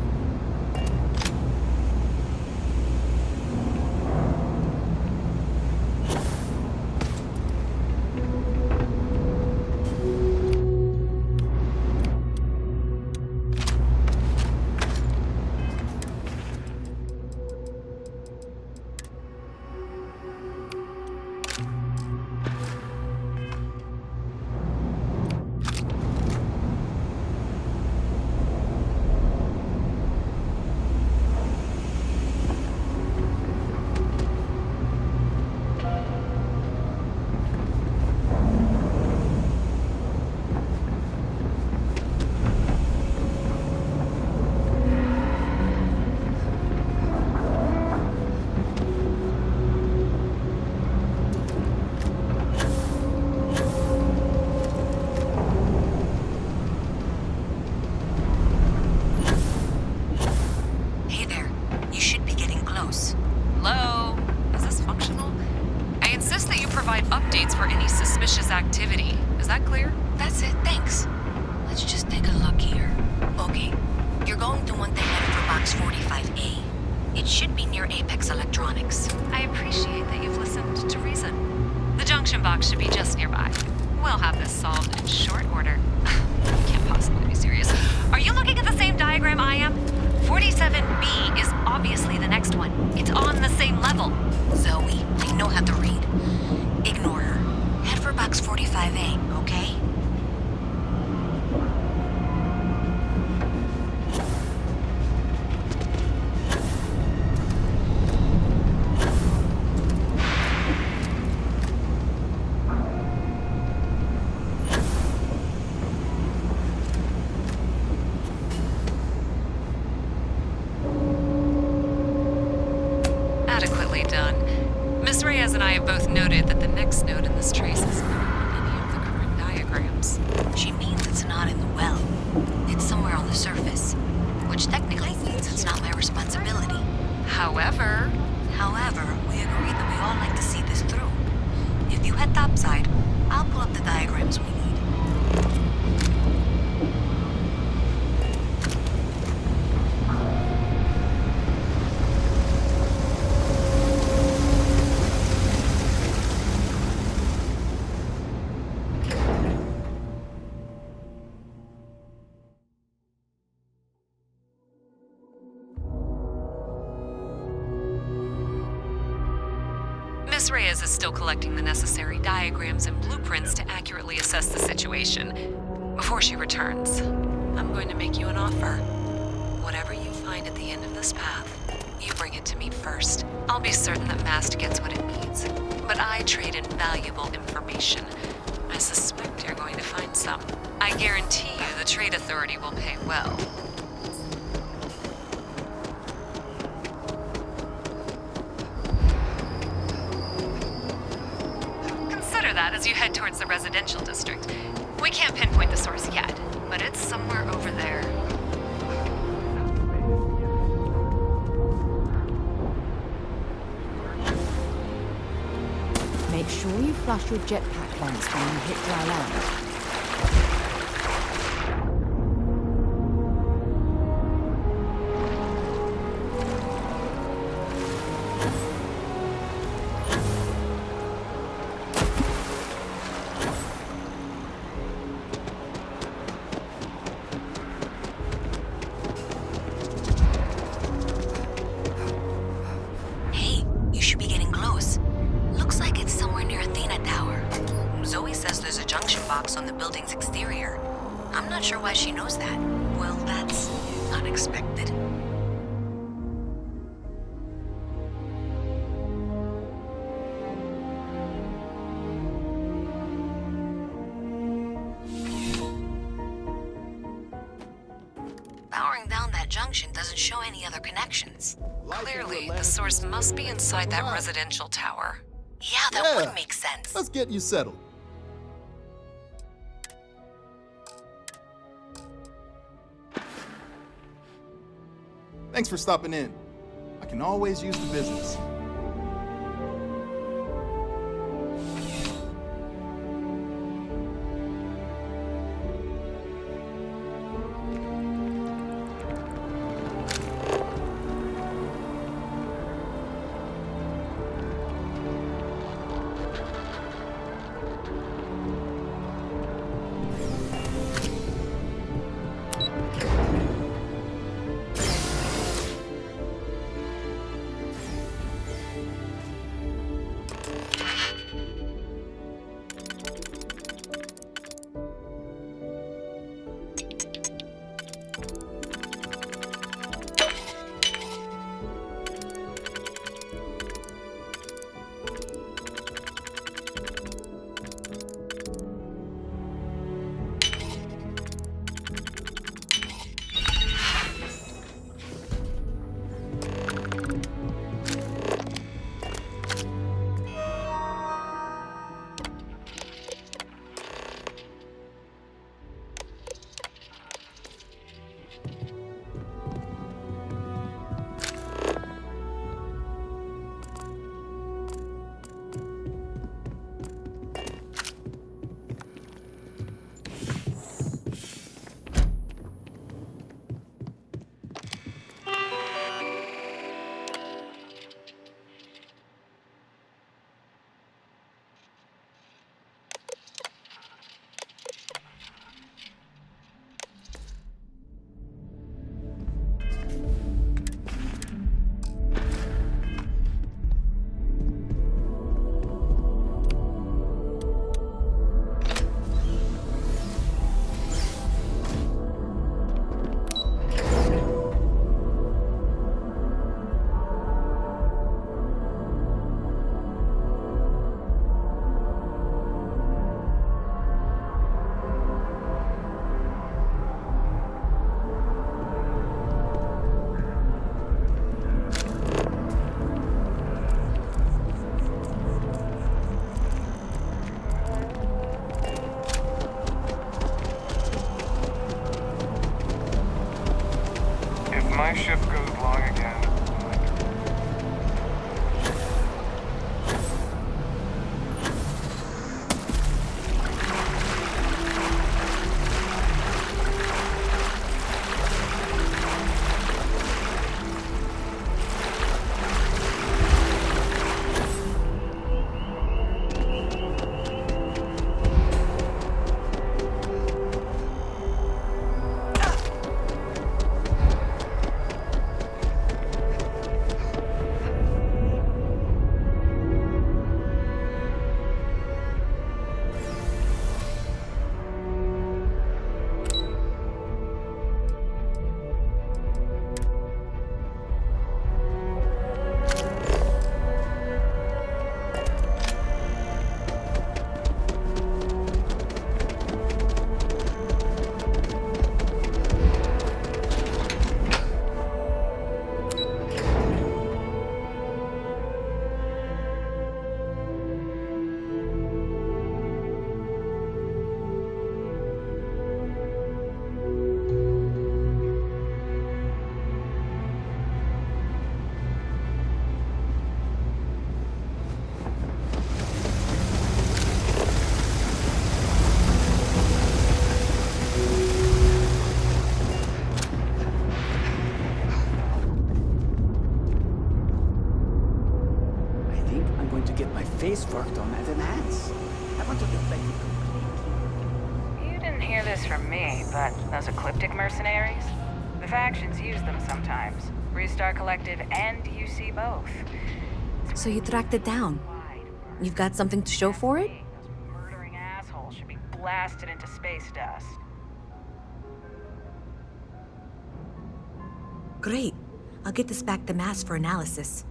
Activity. Is that clear? That's it, thanks. Let's just take a look here. Okay, you're going to want to head for box 45A. It should be near Apex Electronics. I appreciate that you've listened to reason. The junction box should be just nearby. We'll have this solved in short order. You can't possibly be serious. Are you looking at the same diagram I am? 47B is obviously the next one. It's on the same level. Zoe, I know how to read. Ignore her. Head for box 45A, okay? adequately done. Miss Reyes and I have both noted that the next node in this trace is not on any of the current diagrams. She means it's not in the well. It's somewhere on the surface, which technically means it's not my responsibility. However, we agreed that we all like to see this through. If you head topside, I'll pull up the diagrams we need. Miss Reyes is still collecting the necessary diagrams and blueprints to accurately assess the situation. Before she returns, I'm going to make you an offer. Whatever you find at the end of this path, you bring it to me first. I'll be certain that Mast gets what it needs. But I trade in valuable information. I suspect you're going to find some. I guarantee you the Trade Authority will pay well. That as you head towards the residential district. We can't pinpoint the source yet, but it's somewhere over there. Make sure you flush your jetpack vents when you hit dry land. On the building's exterior. I'm not sure why she knows that. Well, that's unexpected. Powering down that junction doesn't show any other connections. Clearly, the source must be inside that residential tower. Yeah, that would make sense. Let's get you settled. Thanks for stopping in. I can always use the business. think I'm going to get my face worked on at Enhance. I want to look like You didn't hear this from me, but those ecliptic mercenaries? The factions use them sometimes. Restart Collective and UC both. So you tracked it down. You've got something to show for it? Those murdering assholes should be blasted into space dust. Great. I'll get this back to Mass for analysis.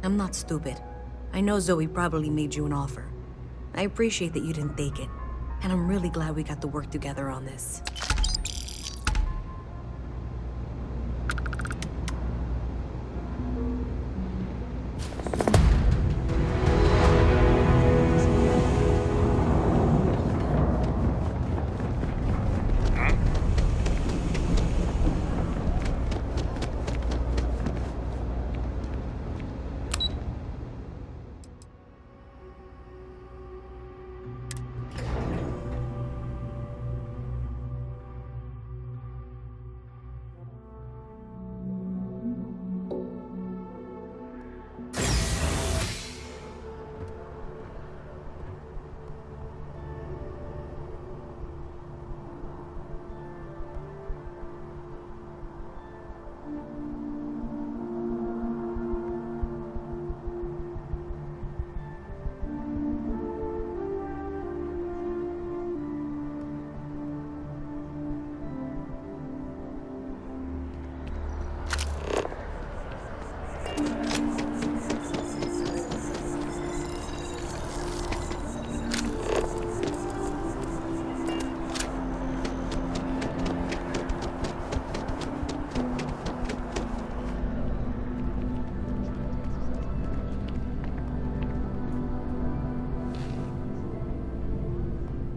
I'm not stupid. I know Zoe probably made you an offer. I appreciate that you didn't take it. And I'm really glad we got to work together on this.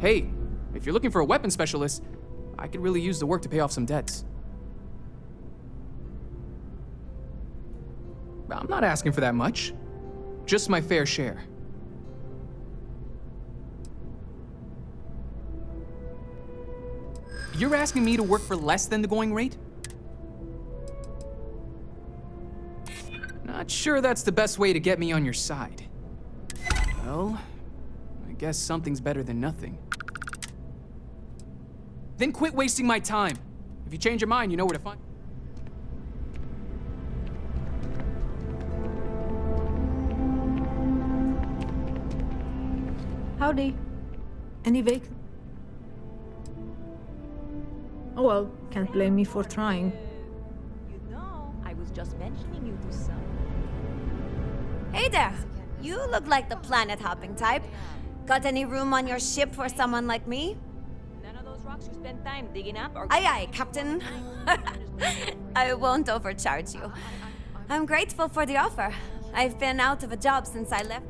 Hey, if you're looking for a weapon specialist, I could really use the work to pay off some debts. I'm not asking for that much. Just my fair share. You're asking me to work for less than the going rate? Not sure that's the best way to get me on your side. Well, I guess something's better than nothing. Then quit wasting my time. If you change your mind, you know where to find. Howdy. Any vac... Oh well, can't blame me for trying. You know, I was just mentioning you to some. Hey there! You look like the planet-hopping type. Got any room on your ship for someone like me? None of those rocks you spend time digging up or... Aye aye, Captain. I won't overcharge you. I'm grateful for the offer. I've been out of a job since I left.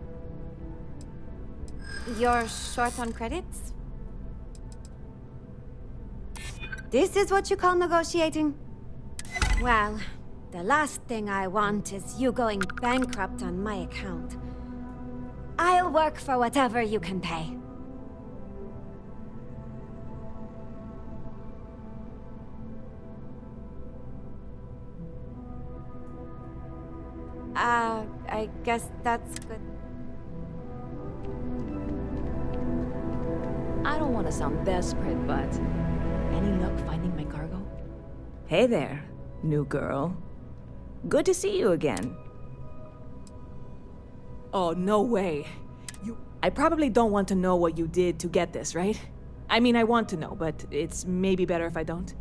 You're short on credits? This is what you call negotiating? Well, the last thing I want is you going bankrupt on my account. I'll work for whatever you can pay. I guess that's good. I don't want to sound desperate, but any luck finding my cargo? Hey there, new girl. Good to see you again. Oh, no way. I probably don't want to know what you did to get this, right? I mean, I want to know, but it's maybe better if I don't.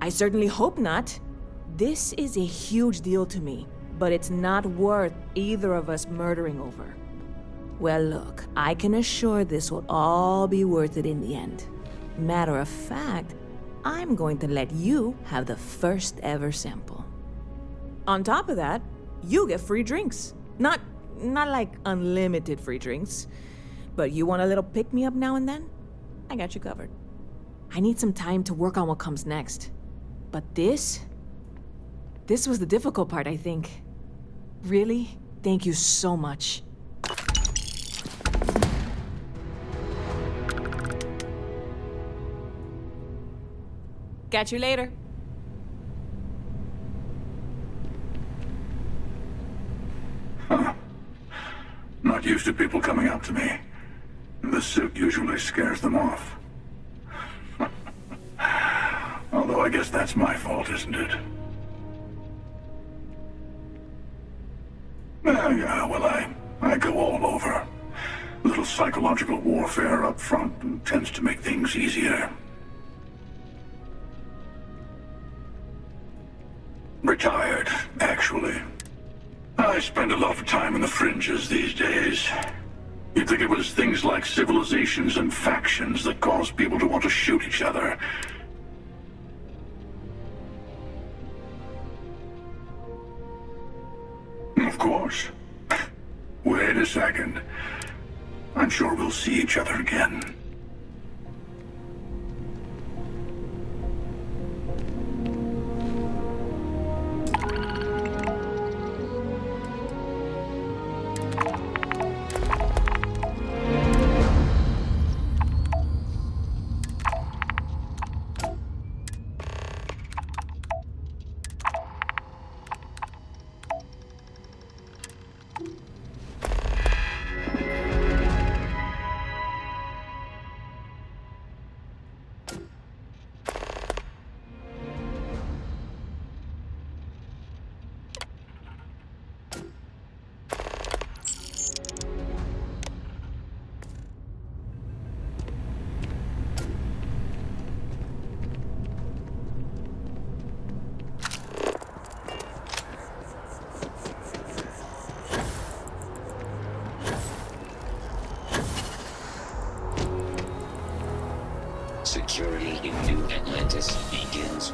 I certainly hope not. This is a huge deal to me, but it's not worth either of us murdering over. Well, look, I can assure this will all be worth it in the end. Matter of fact, I'm going to let you have the first ever sample. On top of that, you get free drinks. Not like unlimited free drinks, but you want a little pick-me-up now and then? I got you covered. I need some time to work on what comes next. But this was the difficult part, I think. Really, thank you so much. Catch you later. Not used to people coming up to me. The suit usually scares them off. Although I guess that's my fault, isn't it? Yeah, well, I go all over. A little psychological warfare up front tends to make things easier. Retired, actually. I spend a lot of time in the fringes these days. You'd think it was things like civilizations and factions that cause people to want to shoot each other. Of course. Wait a second. I'm sure we'll see each other again. Security in New Atlantis begins.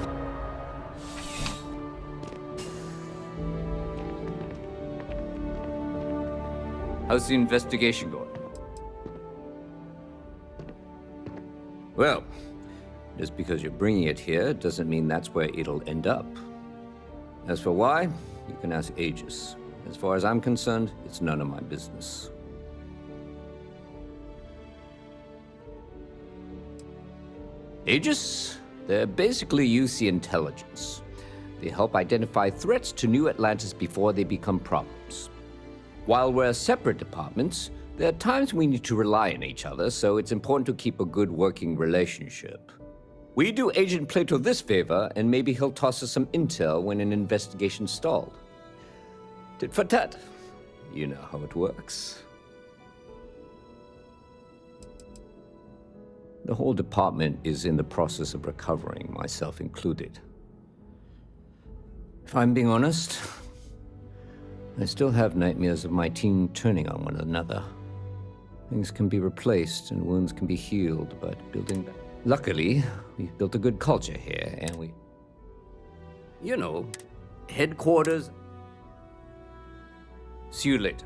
How's the investigation going? Well, just because you're bringing it here doesn't mean that's where it'll end up. As for why, you can ask Aegis. As far as I'm concerned, it's none of my business. Aegis? They're basically UC intelligence. They help identify threats to New Atlantis before they become problems. While we're separate departments, there are times we need to rely on each other, so it's important to keep a good working relationship. We do Agent Plato this favor, and maybe he'll toss us some intel when an investigation stalled. Tit for tat. You know how it works. The whole department is in the process of recovering, myself included. If I'm being honest, I still have nightmares of my team turning on one another. Things can be replaced and wounds can be healed, but building back. Luckily, we've built a good culture here, and we... You know, headquarters. See you later.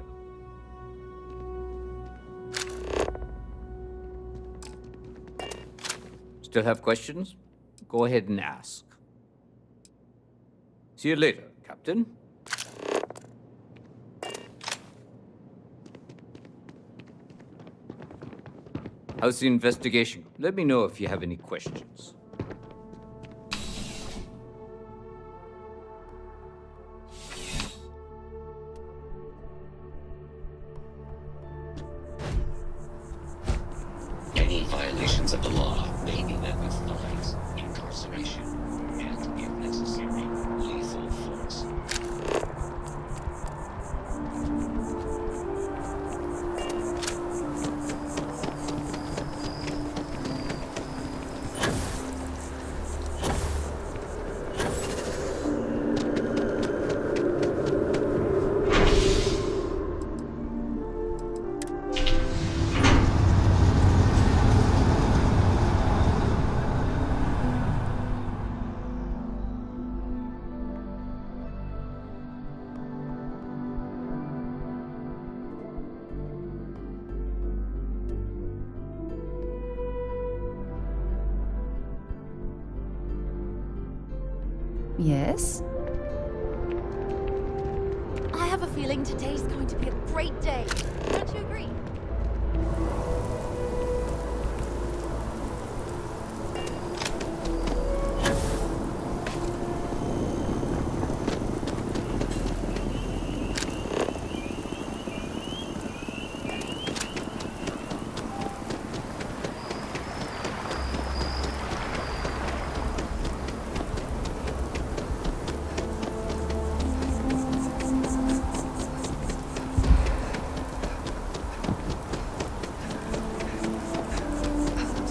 Still have questions? Go ahead and ask. See you later, Captain. How's the investigation? Let me know if you have any questions. Any violations of the law may be met with fines, incarceration, and, if necessary, lethal force. Yes? I have a feeling today's going to be a great day. Don't you agree?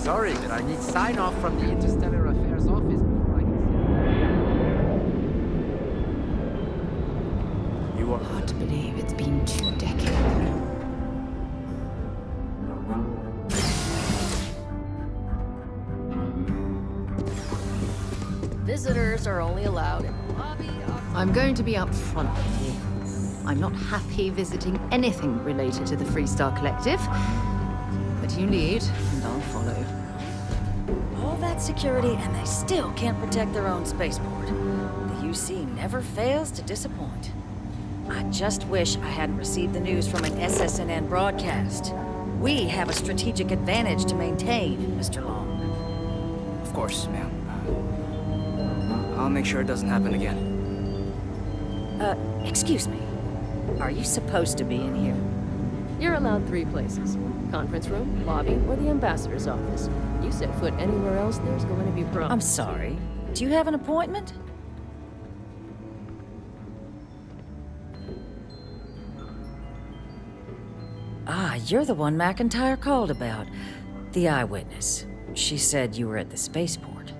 Sorry, but I need sign-off from the Interstellar Affairs office before I can see. You are hard to believe it's been 2 decades. Visitors are only allowed in the lobby. I'm going to be upfront with you. I'm not happy visiting anything related to the Freestar Collective. But you lead, and I'll follow. All that security, and they still can't protect their own spaceport. The UC never fails to disappoint. I just wish I hadn't received the news from an SSNN broadcast. We have a strategic advantage to maintain, Mr. Long. Of course, ma'am. I'll make sure it doesn't happen again. Excuse me. Are you supposed to be in here? You're allowed 3 places. Conference room, lobby, or the ambassador's office. You set foot anywhere else, there's going to be problems. I'm sorry. Do you have an appointment? Ah, you're the one McIntyre called about. The eyewitness. She said you were at the spaceport.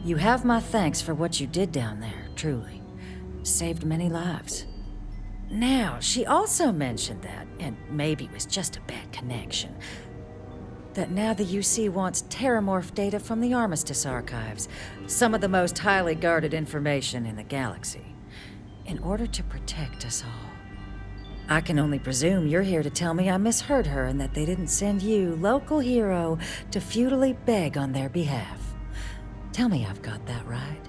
You have my thanks for what you did down there, truly. Saved many lives. Now, she also mentioned that, and maybe it was just a bad connection, that now the UC wants terramorph data from the Armistice archives, some of the most highly guarded information in the galaxy, in order to protect us all. I can only presume you're here to tell me I misheard her and that they didn't send you, local hero, to futilely beg on their behalf. Tell me I've got that right.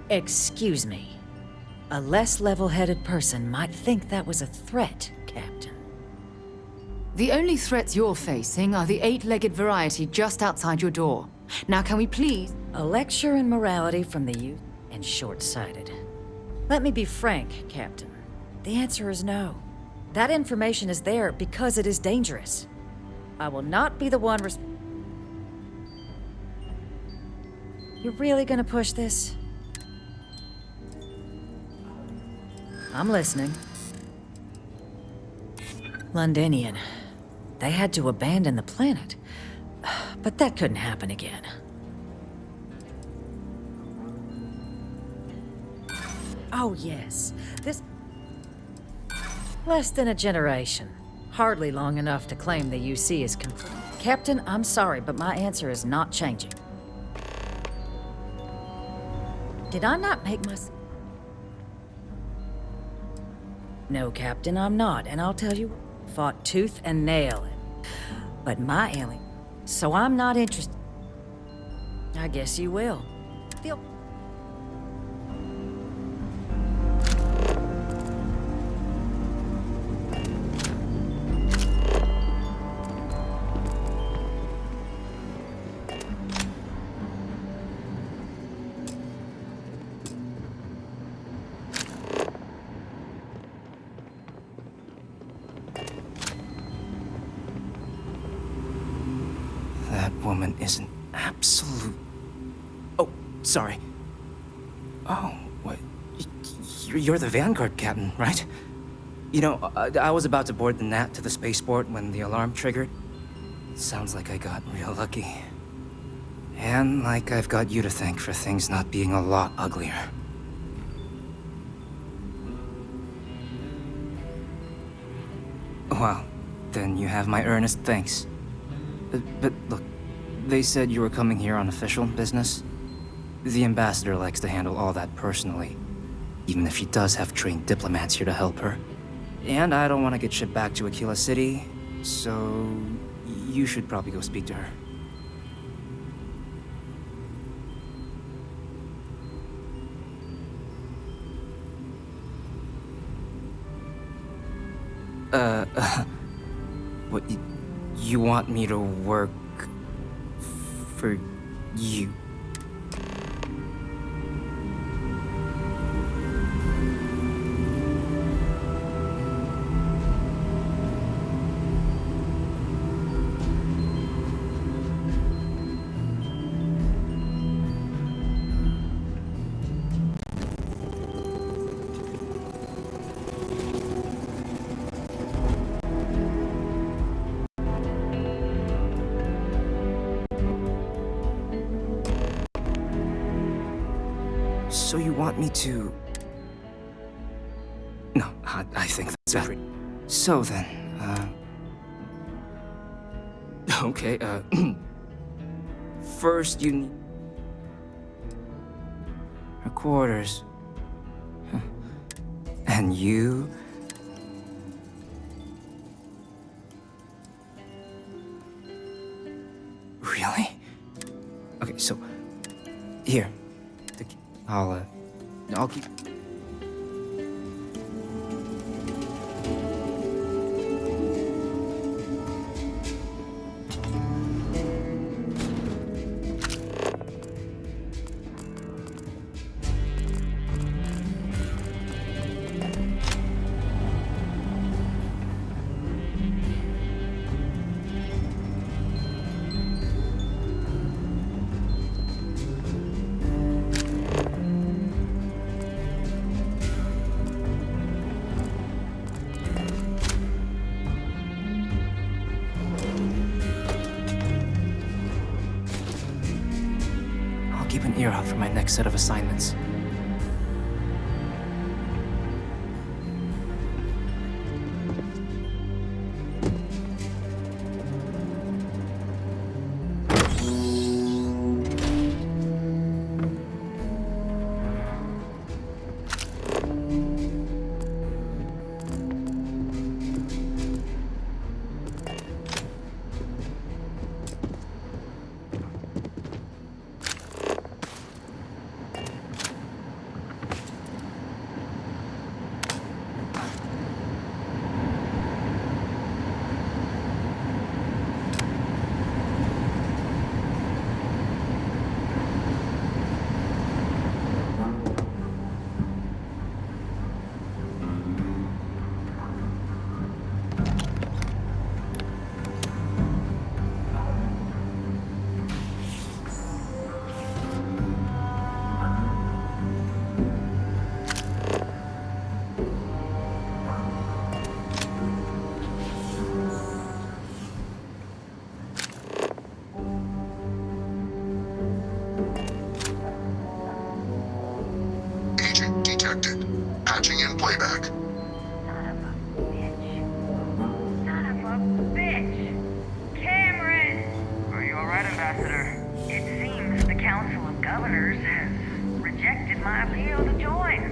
Excuse me. A less level-headed person might think that was a threat, Captain. The only threats you're facing are the 8-legged variety just outside your door. Now can we please... A lecture in morality from the youth and short-sighted. Let me be frank, Captain. The answer is no. That information is there because it is dangerous. I will not be the one You're really gonna push this? I'm listening. Londinian. They had to abandon the planet. But that couldn't happen again. Oh, yes. This... Less than a generation. Hardly long enough to claim the UC is confirmed. Captain, I'm sorry, but my answer is not changing. Did I not make my... No, Captain, I'm not, and I'll tell you, fought tooth and nail. But my alien... So I'm not interested. I guess you will. They'll... That woman is an absolute... Oh, sorry. Oh, what? You're the Vanguard captain, right? You know, I was about to board the Nat to the spaceport when the alarm triggered. Sounds like I got real lucky. And like I've got you to thank for things not being a lot uglier. Well, then you have my earnest thanks. But look, they said you were coming here on official business. The ambassador likes to handle all that personally, even if she does have trained diplomats here to help her. And I don't want to get shipped back to Aquila City, so you should probably go speak to her. What, you want me to work for you? So you want me to... No, I think that's every... So then, Okay, First you need... Quarters. Huh. And you... Really? Okay, so... Here. I'll keep... Keep an ear out for my next set of assignments. Patching in playback. Son of a bitch! Cameron! Are you alright, Ambassador? It seems the Council of Governors has rejected my appeal to join.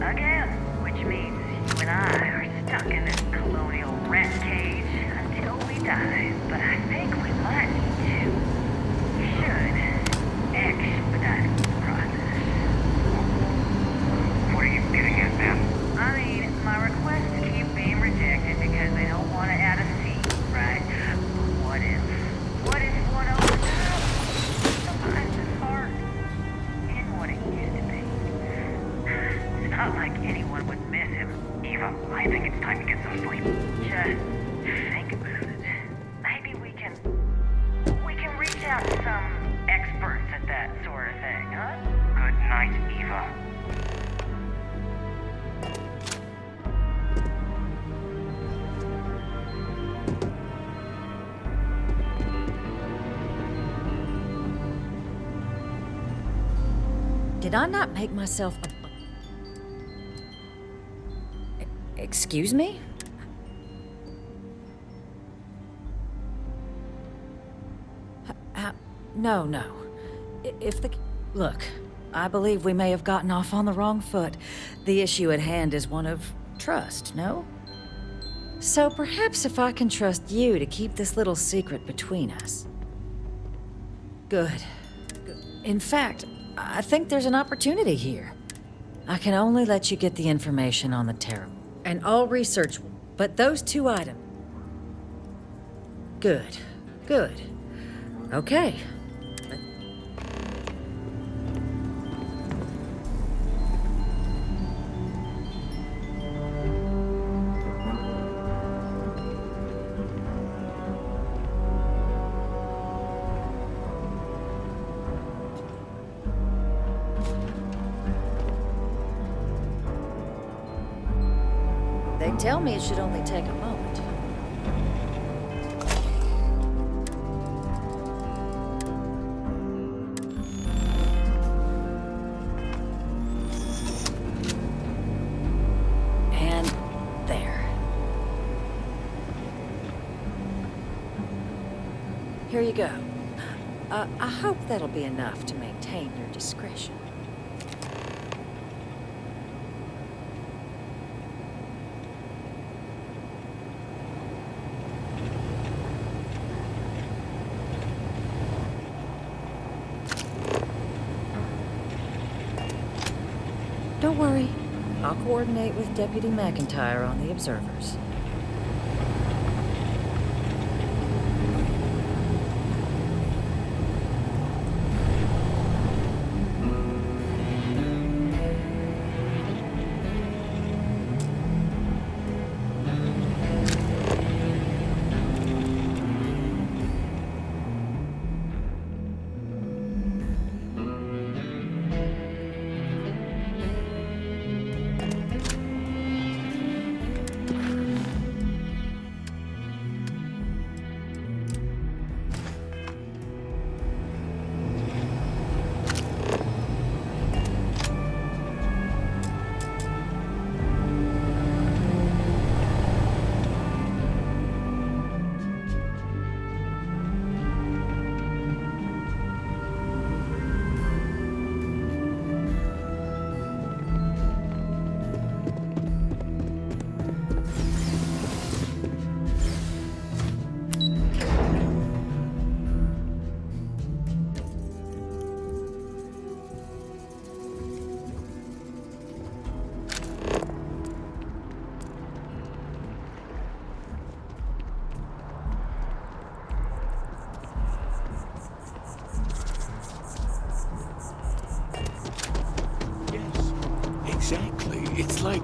Again. Which means you and I are stuck in this colonial rat cage until we die. But I think we might need to. Should expedite the process. What are you getting at, man? I mean, my requests keep being rejected because they don't want to add a seat, right? But what if one opens up? Sometimes it's hard. In what it used to be. It's not like anyone would miss him. Eva, I think it's time to get some sleep. Just think about it. Maybe we can reach out to some experts at that sort of thing, huh? Good night, Eva. Did I not make myself Excuse me? No. Look, I believe we may have gotten off on the wrong foot. The issue at hand is one of trust, no? So perhaps if I can trust you to keep this little secret between us. Good. In fact, I think there's an opportunity here. I can only let you get the information on the terrible. And I'll research, but those two items. Good. Okay. They tell me it should only take a moment. Here you go. I hope that'll be enough to maintain your discretion. Don't worry. I'll coordinate with Deputy McIntyre on the observers. Exactly. It's like...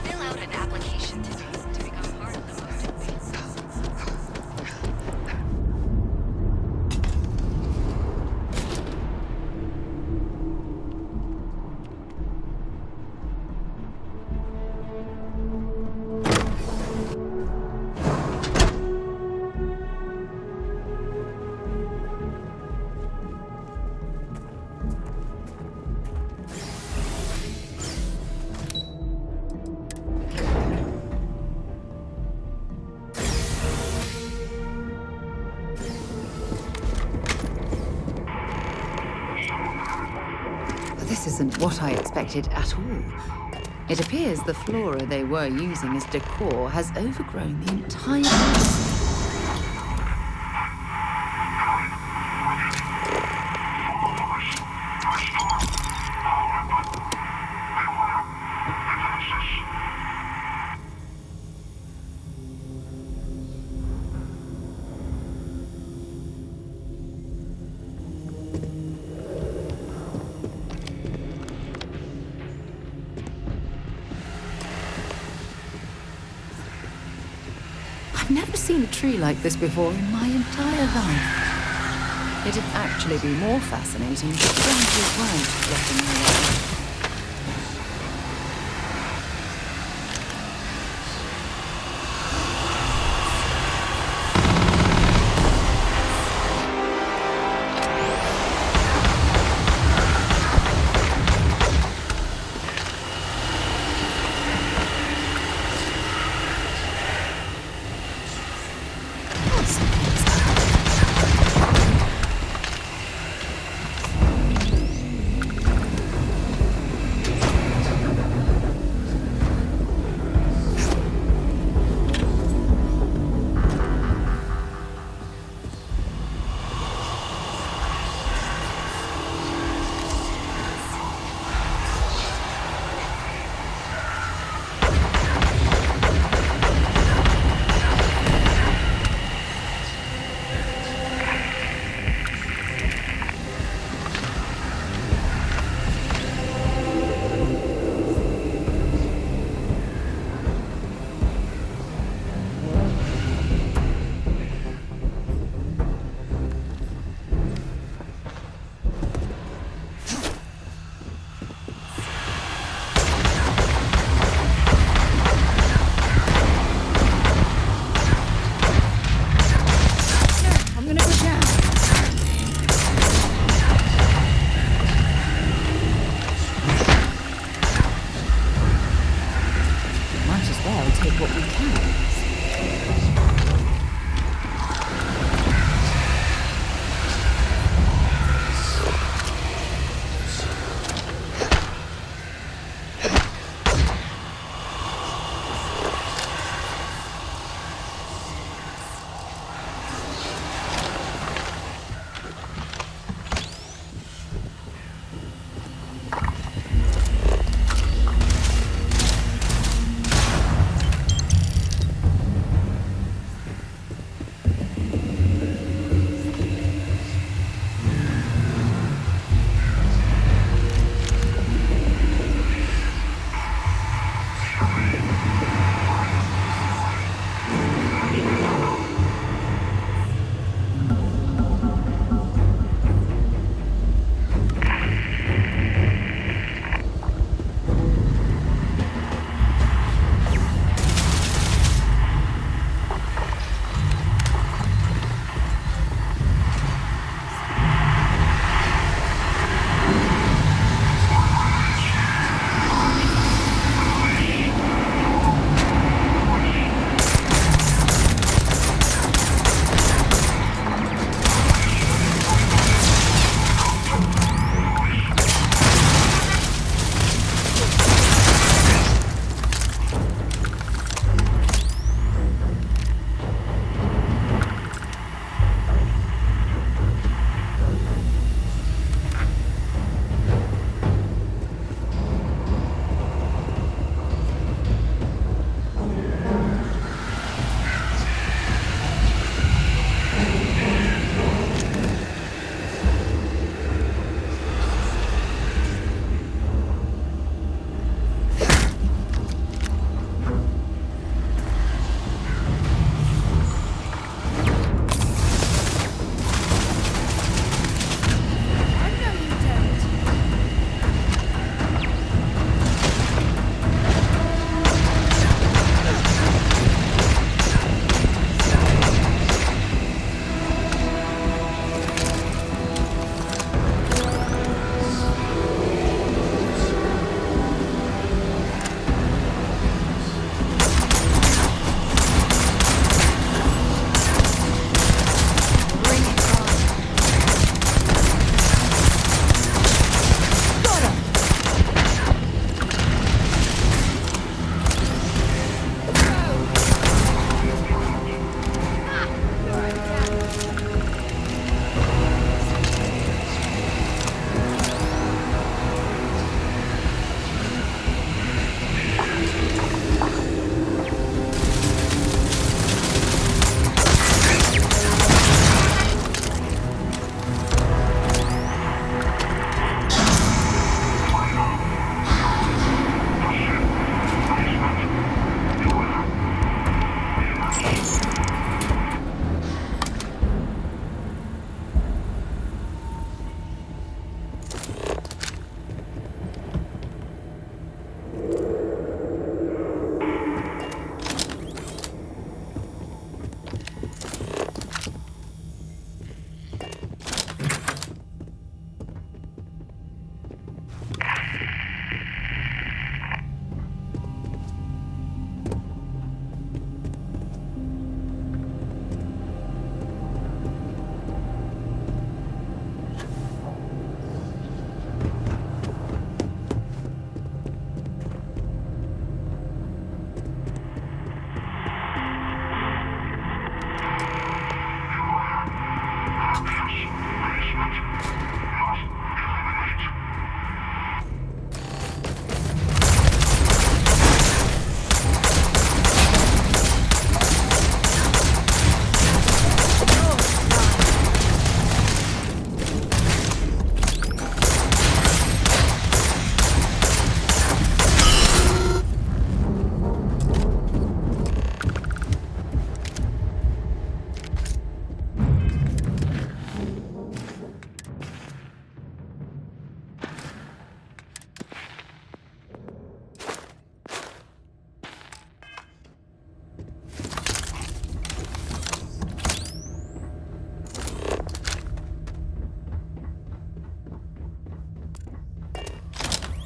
Fill out an application today to become part of the movement. This isn't what I expected at all. It appears the flora they were using as decor has overgrown the entire place. I've never seen a tree like this before in my entire life. It'd actually be more fascinating if the branches weren't blocking the way.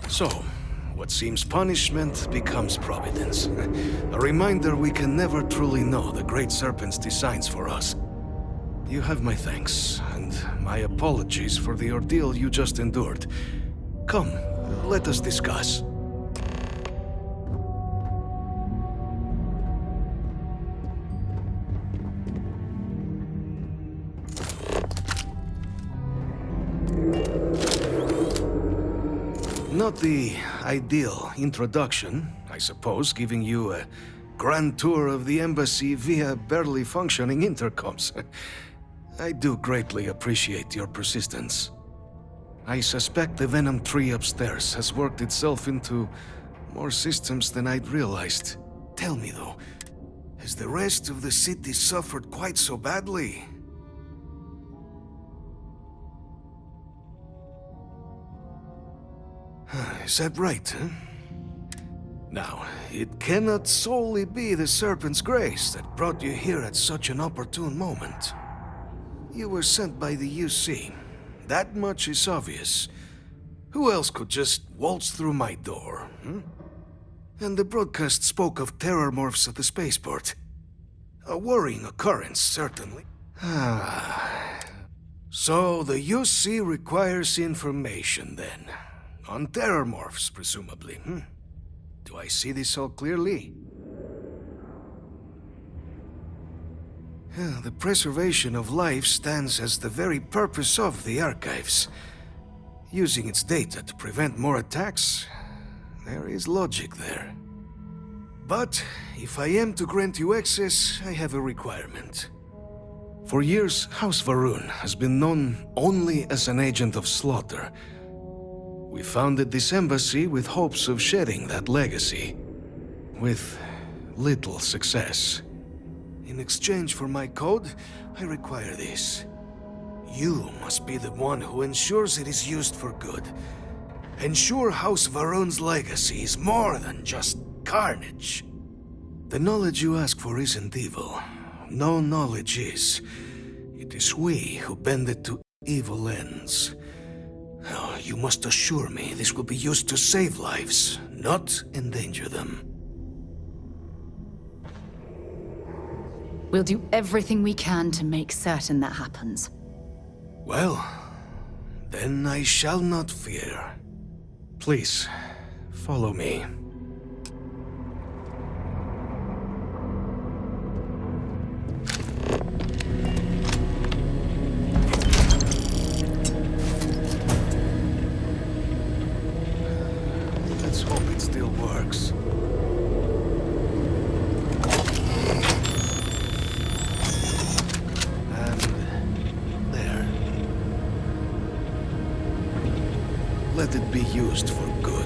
So, what seems punishment becomes providence. A reminder we can never truly know the Great Serpent's designs for us. You have my thanks, and my apologies for the ordeal you just endured. Come, let us discuss. Not the ideal introduction, I suppose, giving you a grand tour of the embassy via barely functioning intercoms. I do greatly appreciate your persistence. I suspect the Venom tree upstairs has worked itself into more systems than I'd realized. Tell me though, has the rest of the city suffered quite so badly? Is that right, huh? Now, it cannot solely be the Serpent's grace that brought you here at such an opportune moment. You were sent by the UC. That much is obvious. Who else could just waltz through my door, hmm? And the broadcast spoke of terror morphs at the spaceport. A worrying occurrence, certainly. So the UC requires information, then. On terror morphs, presumably, hmm? Do I see this all clearly? The preservation of life stands as the very purpose of the archives. Using its data to prevent more attacks, there is logic there. But if I am to grant you access, I have a requirement. For years, House Varun has been known only as an agent of slaughter. We founded this embassy with hopes of shedding that legacy, with little success. In exchange for my code, I require this. You must be the one who ensures it is used for good. Ensure House Varun's legacy is more than just carnage. The knowledge you ask for isn't evil. No knowledge is. It is we who bend it to evil ends. Oh, you must assure me this will be used to save lives, not endanger them. We'll do everything we can to make certain that happens. Well, then I shall not fear. Please, follow me. Let's hope it still works. Let it be used for good.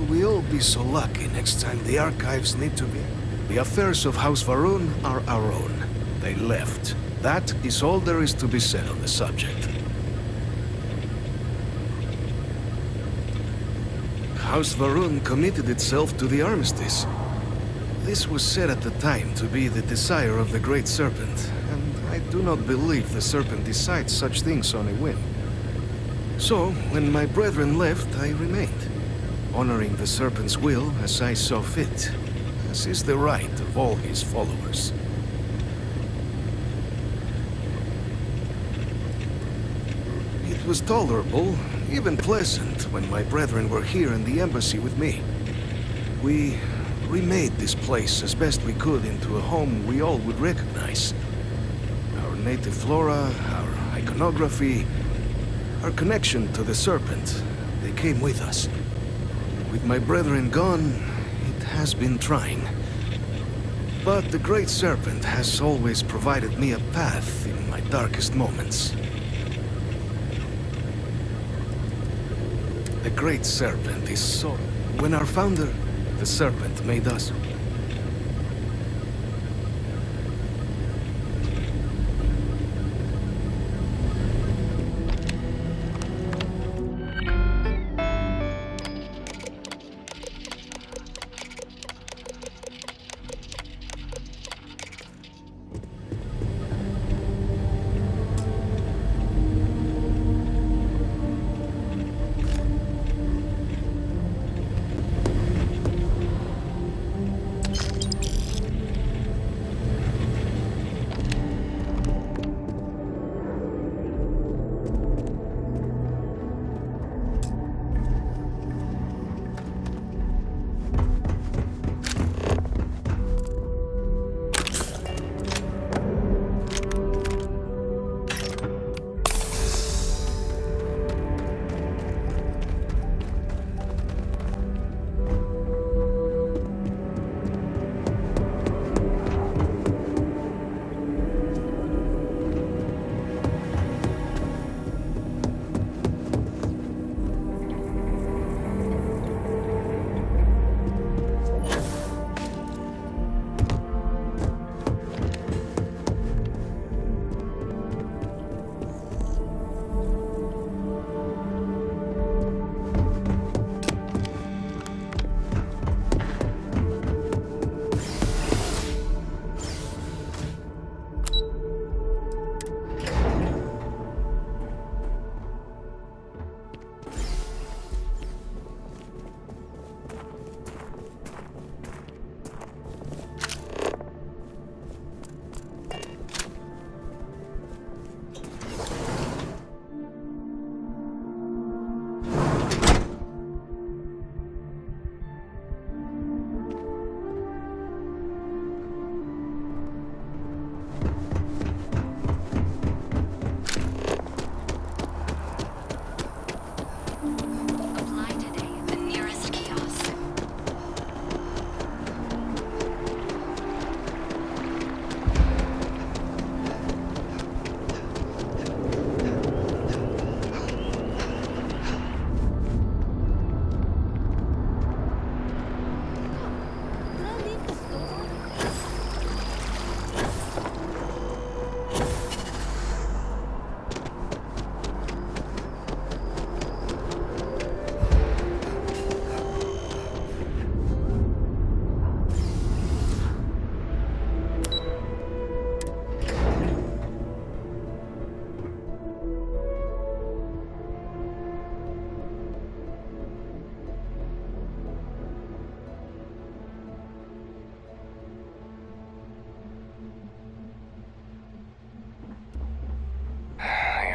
We'll be so lucky next time the archives need to be. The affairs of House Varun are our own. They left. That is all there is to be said on the subject. House Varun committed itself to the armistice. This was said at the time to be the desire of the Great Serpent, and I do not believe the Serpent decides such things on a whim. So, when my brethren left, I remained, honoring the Serpent's will as I saw fit, as is the right of all his followers. It was tolerable, even pleasant, when my brethren were here in the embassy with me. We remade this place as best we could into a home we all would recognize. Our native flora, our iconography, our connection to the Serpent, they came with us. With my brethren gone, it has been trying. But the Great Serpent has always provided me a path in my darkest moments. The Great Serpent is so... When our founder, the Serpent, made us...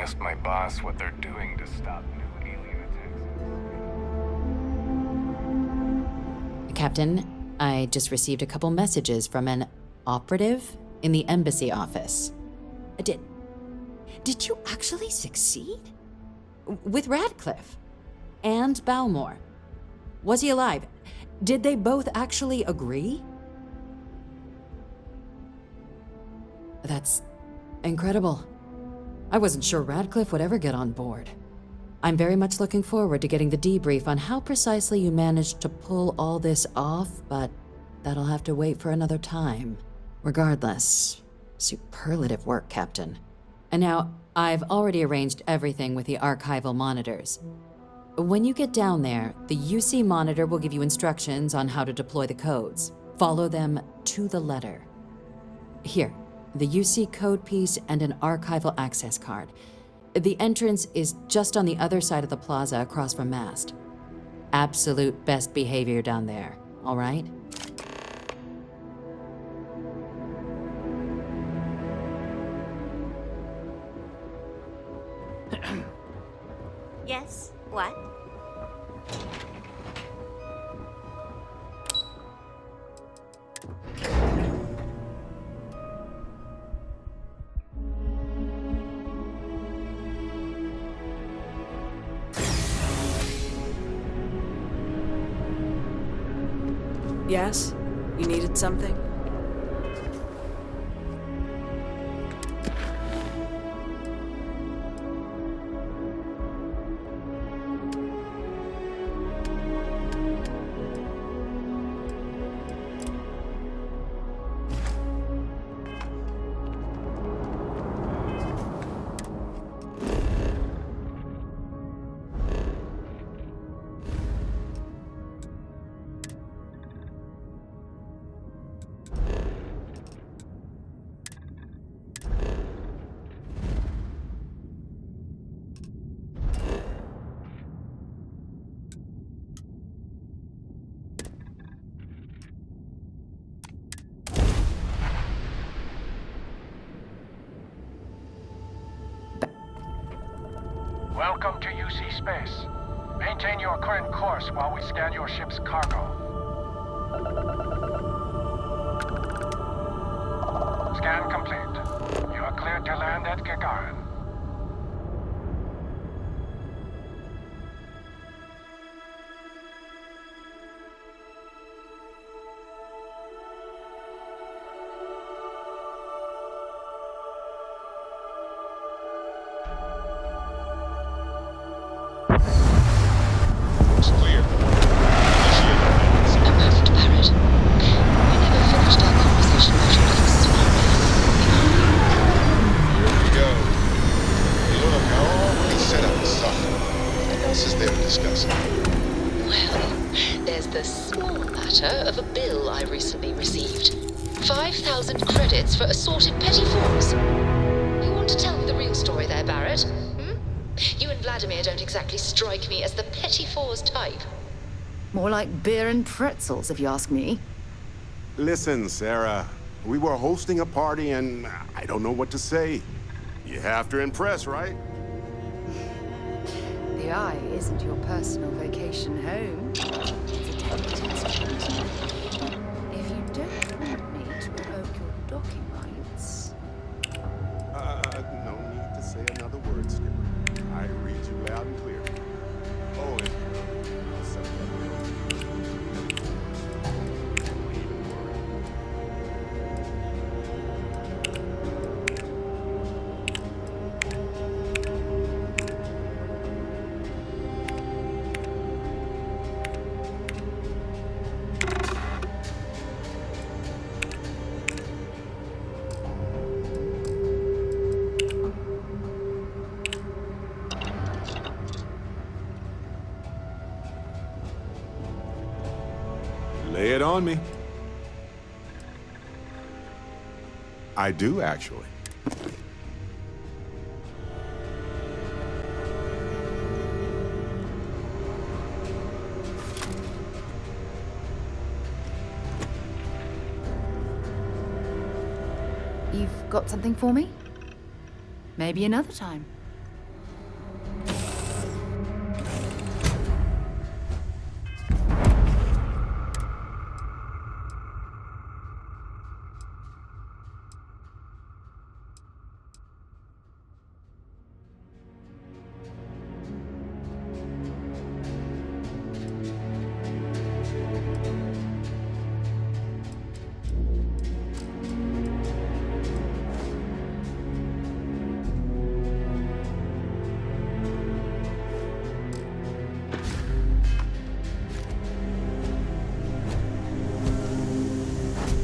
Asked my boss what they're doing to stop new alien attacks. Captain, I just received a couple messages from an operative in the embassy office. Did you actually succeed? With Radcliffe and Balmore. Was he alive? Did they both actually agree? That's incredible. I wasn't sure Radcliffe would ever get on board. I'm very much looking forward to getting the debrief on how precisely you managed to pull all this off, but that'll have to wait for another time. Regardless, superlative work, Captain. And now, I've already arranged everything with the archival monitors. When you get down there, the UC monitor will give you instructions on how to deploy the codes. Follow them to the letter. Here, the UC code piece and an archival access card. The entrance is just on the other side of the plaza across from Mast. Absolute best behavior down there, all right? Yes? What? Yes? You needed something? Welcome to UC Space. Maintain your current course while we scan your ship's cargo. Scan complete. You are cleared to land at Gagarin. There's the small matter of a bill I recently received. 5,000 credits for assorted petty fours. You want to tell me the real story there, Barrett? You and Vladimir don't exactly strike me as the petty fours type. More like beer and pretzels, if you ask me. Listen, Sarah. We were hosting a party and I don't know what to say. You have to impress, right? The Eye isn't your personal vacation home. It's a delicate institution. If you don't want me to revoke your docking rights... No need to say another word, Skipper. I read you loud and clear. Oh, and I'll settle that. Don't even worry. Lay it on me. I do, actually. You've got something for me? Maybe another time.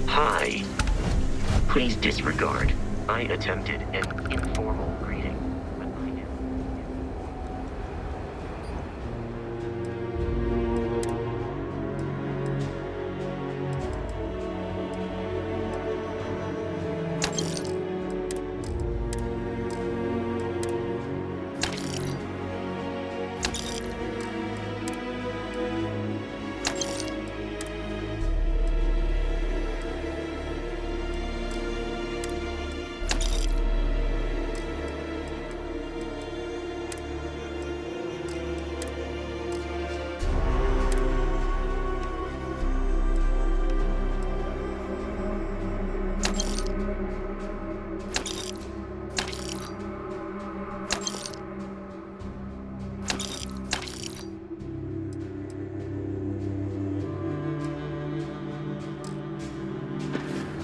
Hi. Please disregard. I attempted an informal greeting.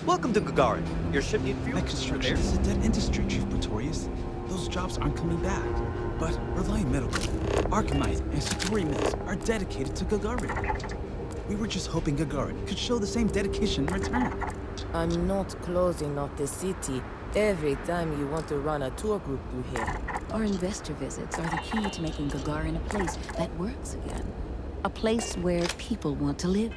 Welcome to Gagarin. Your ship need fuel? That construction is a dead industry, Chief Pretorius. Those jobs aren't coming back. But Reliant Medical, Arcanite, and Satori Mills are dedicated to Gagarin. We were just hoping Gagarin could show the same dedication in return. I'm not closing off the city every time you want to run a tour group through here. Our investor visits are the key to making Gagarin a place that works again. A place where people want to live.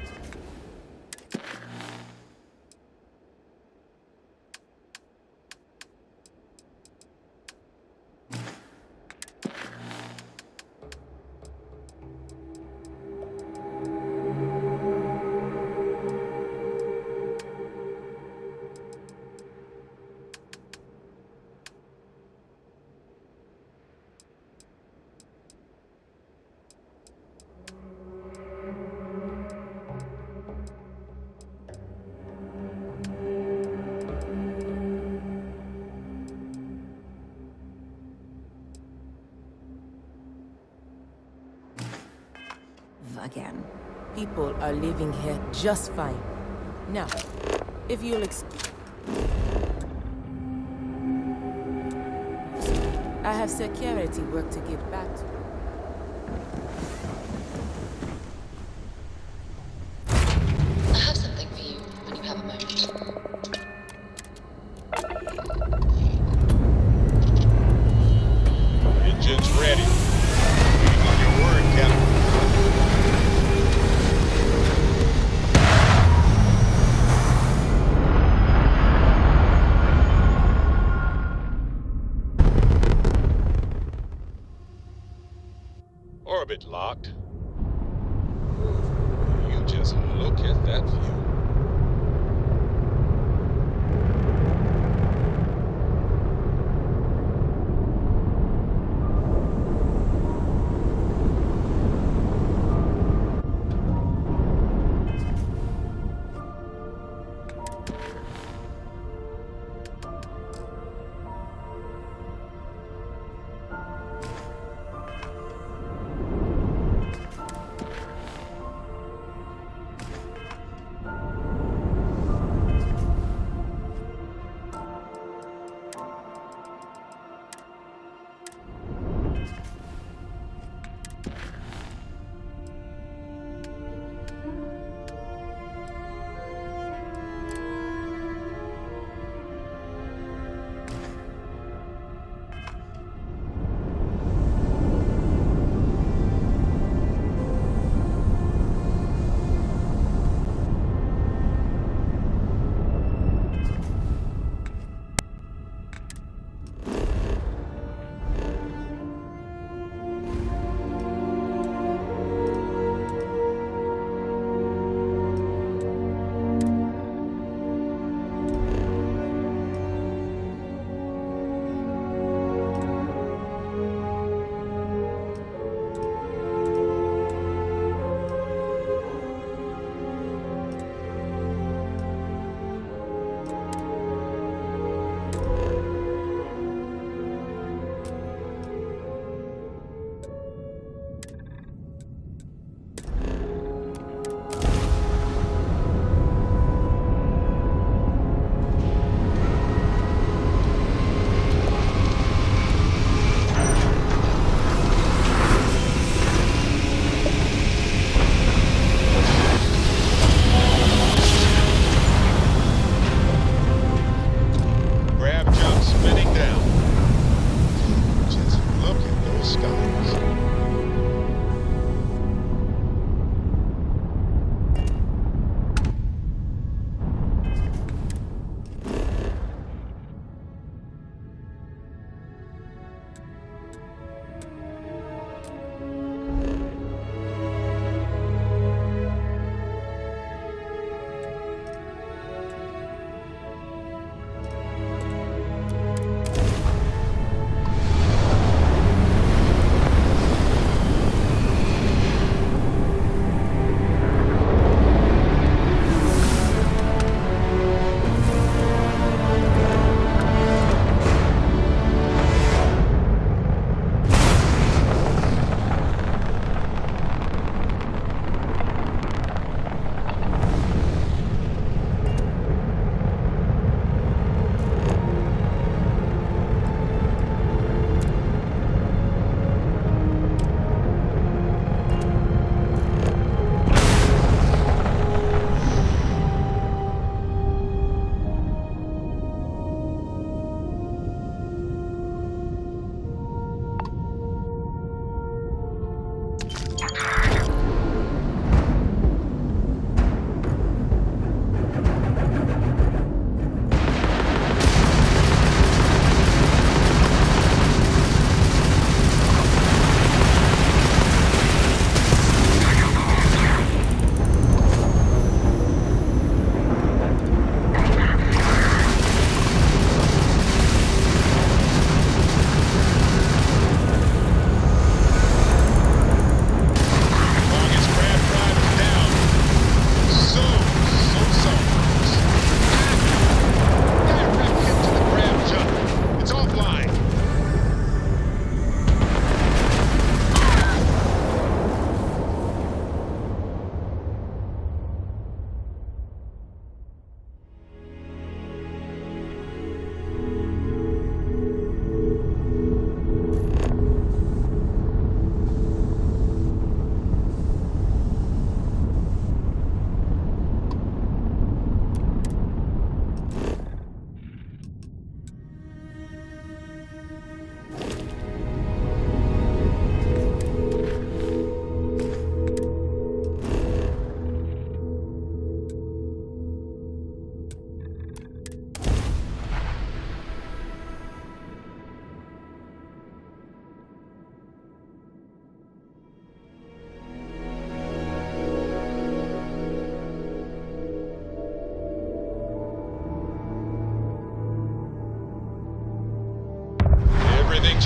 Again. People are living here just fine. Now, if you'll I have security work to get back to. I have something for you when you have a moment. Engine's ready. Waiting on your word, Captain. Orbit locked. You just look at that view.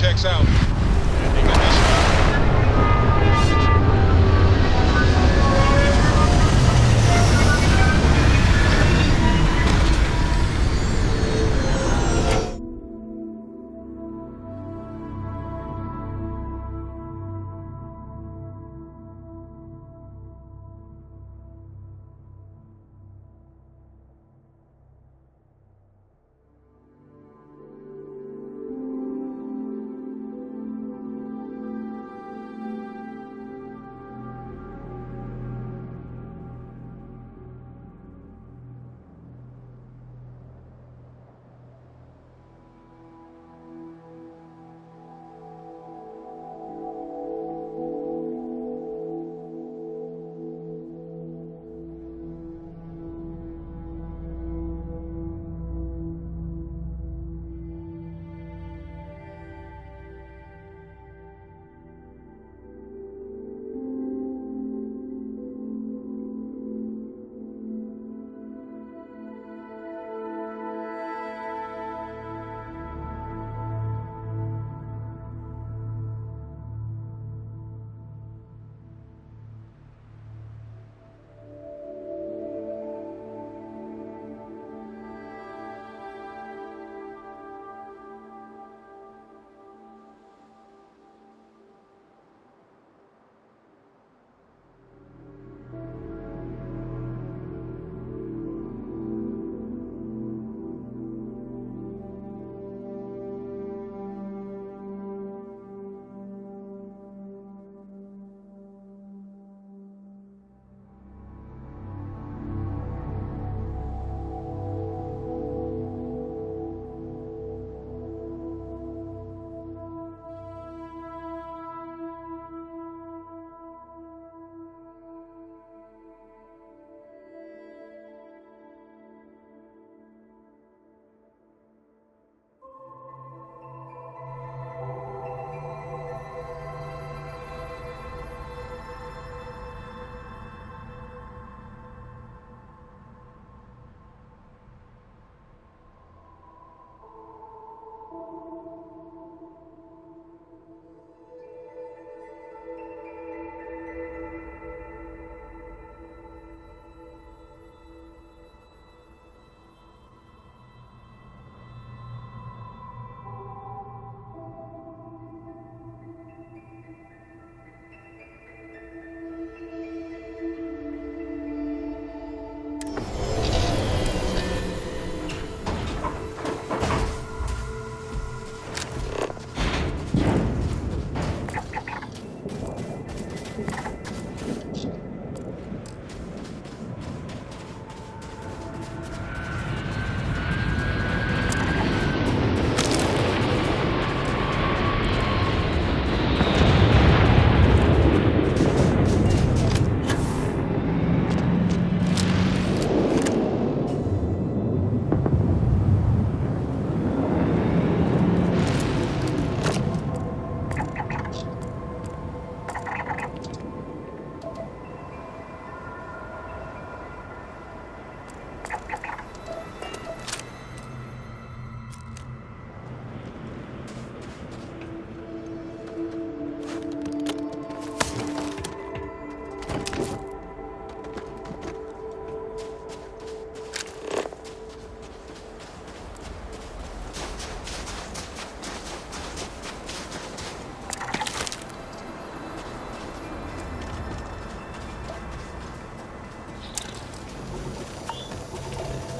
checks out. Ending initial.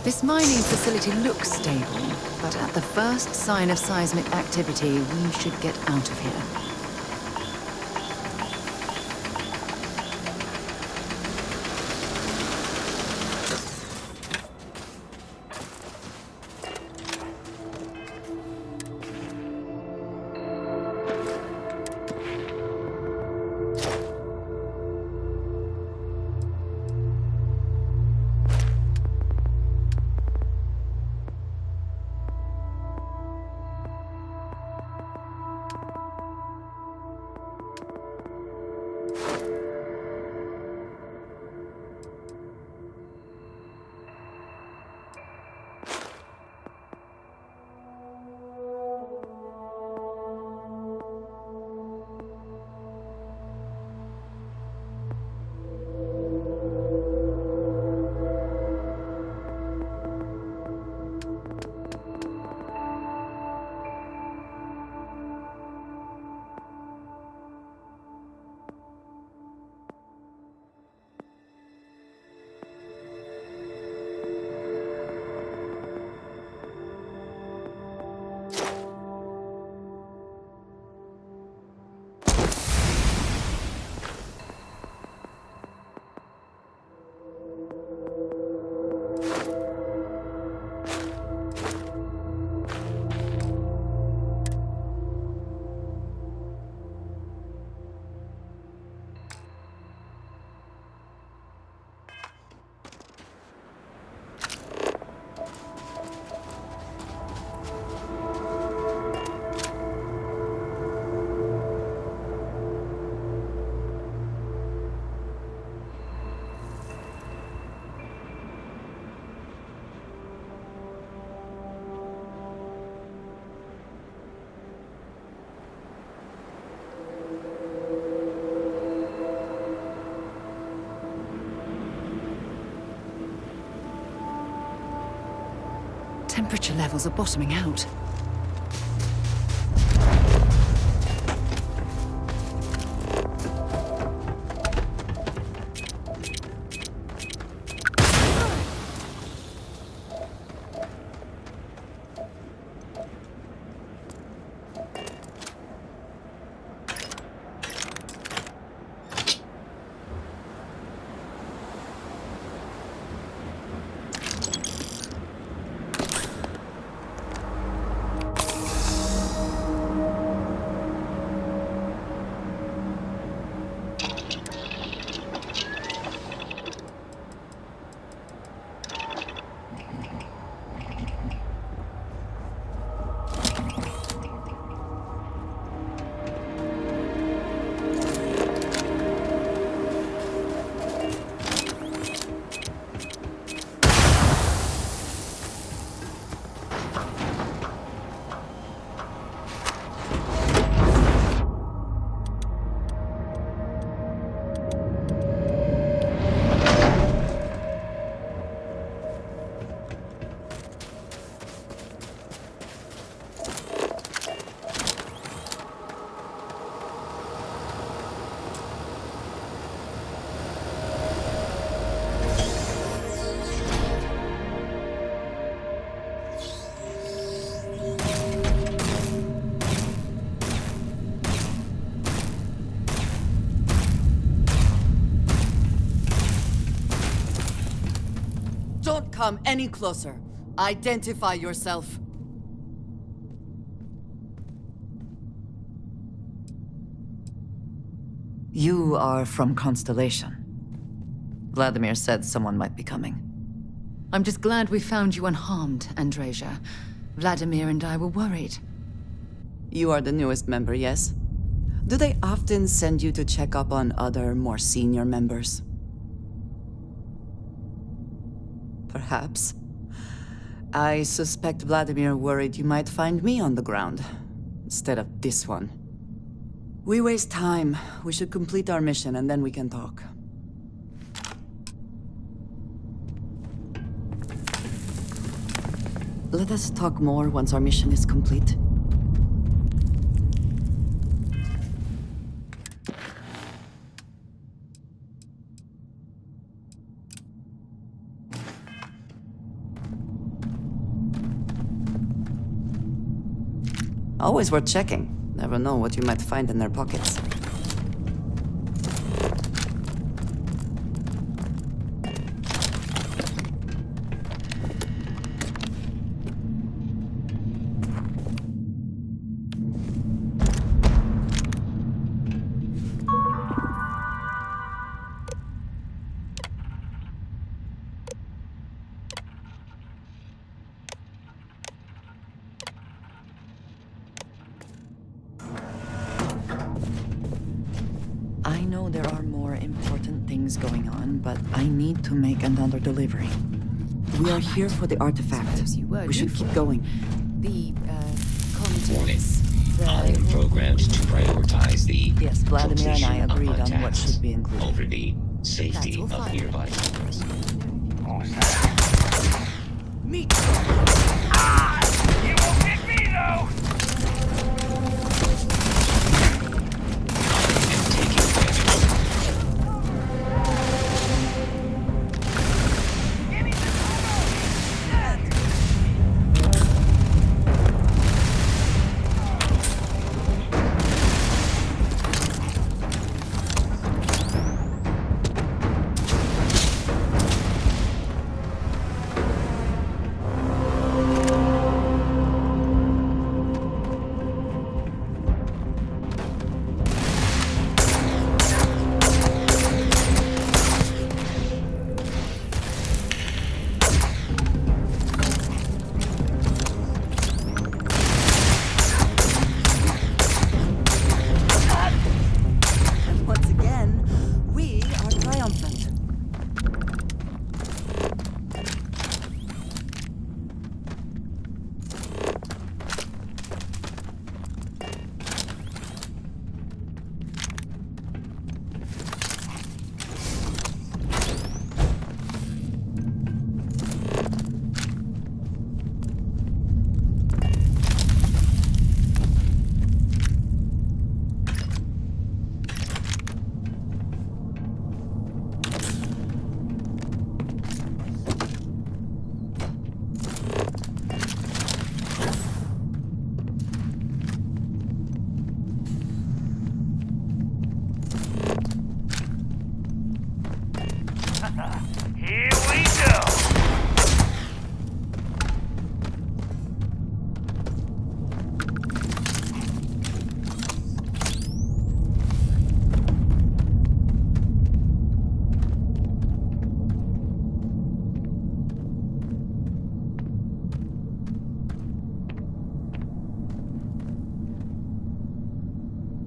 This mining facility looks stable, but at the first sign of seismic activity, we should get out of here. temperature levels are bottoming out. Don't come any closer. Identify yourself. You are from Constellation. Vladimir said someone might be coming. I'm just glad we found you unharmed, Andreja. Vladimir and I were worried. You are the newest member, yes? Do they often send you to check up on other, more senior members? Perhaps. I suspect Vladimir worried you might find me on the ground, instead of this one. We waste time. We should complete our mission and then we can talk. Let us talk more once our mission is complete. Always worth checking. Never know what you might find in their pockets. I know there are more important things going on, but I need to make another delivery. We are here for the artifact. We should keep going. The, Warning. I am programmed to prioritize the Yes, Vladimir and I completion of agreed our on what tasks should be included. over the safety That's all of fine. nearby members. Meet! You won't get me, though!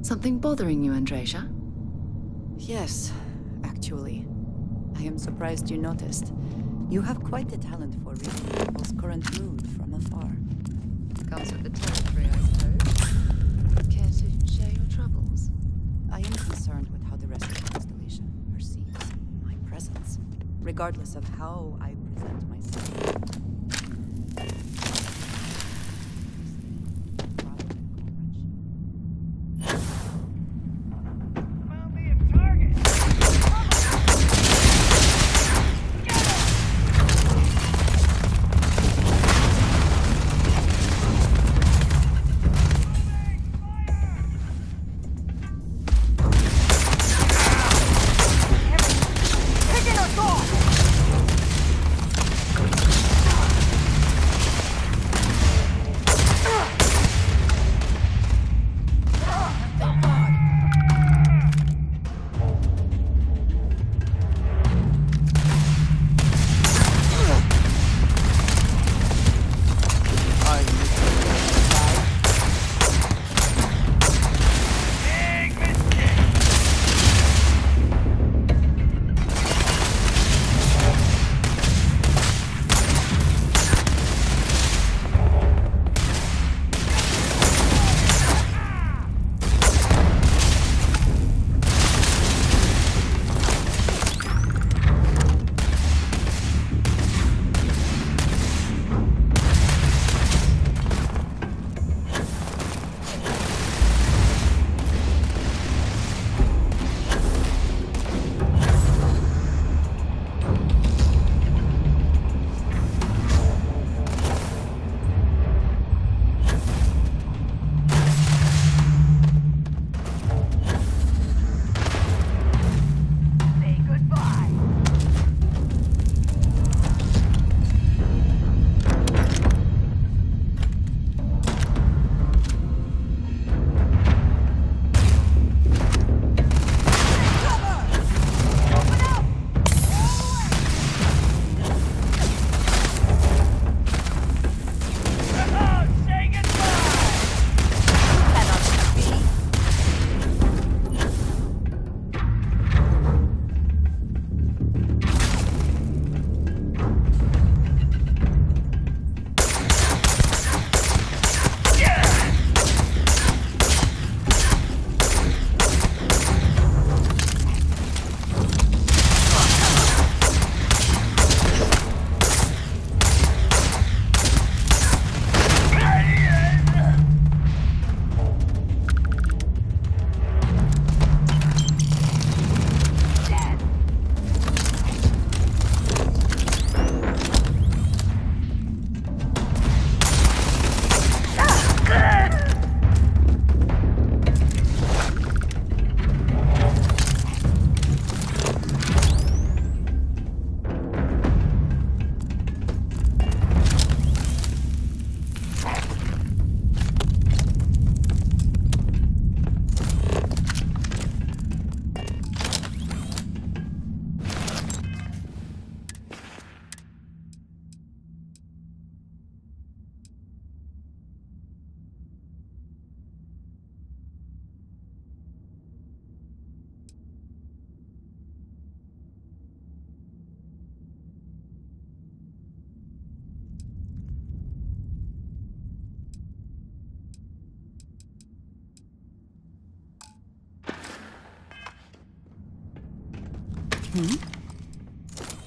Something bothering you, Andreja? Yes, actually. I am surprised you noticed. You have quite the talent for reading people's current mood from afar. Comes with the territory, I suppose. Care to share your troubles? I am concerned with how the rest of the constellation perceives my presence, regardless of how I present myself.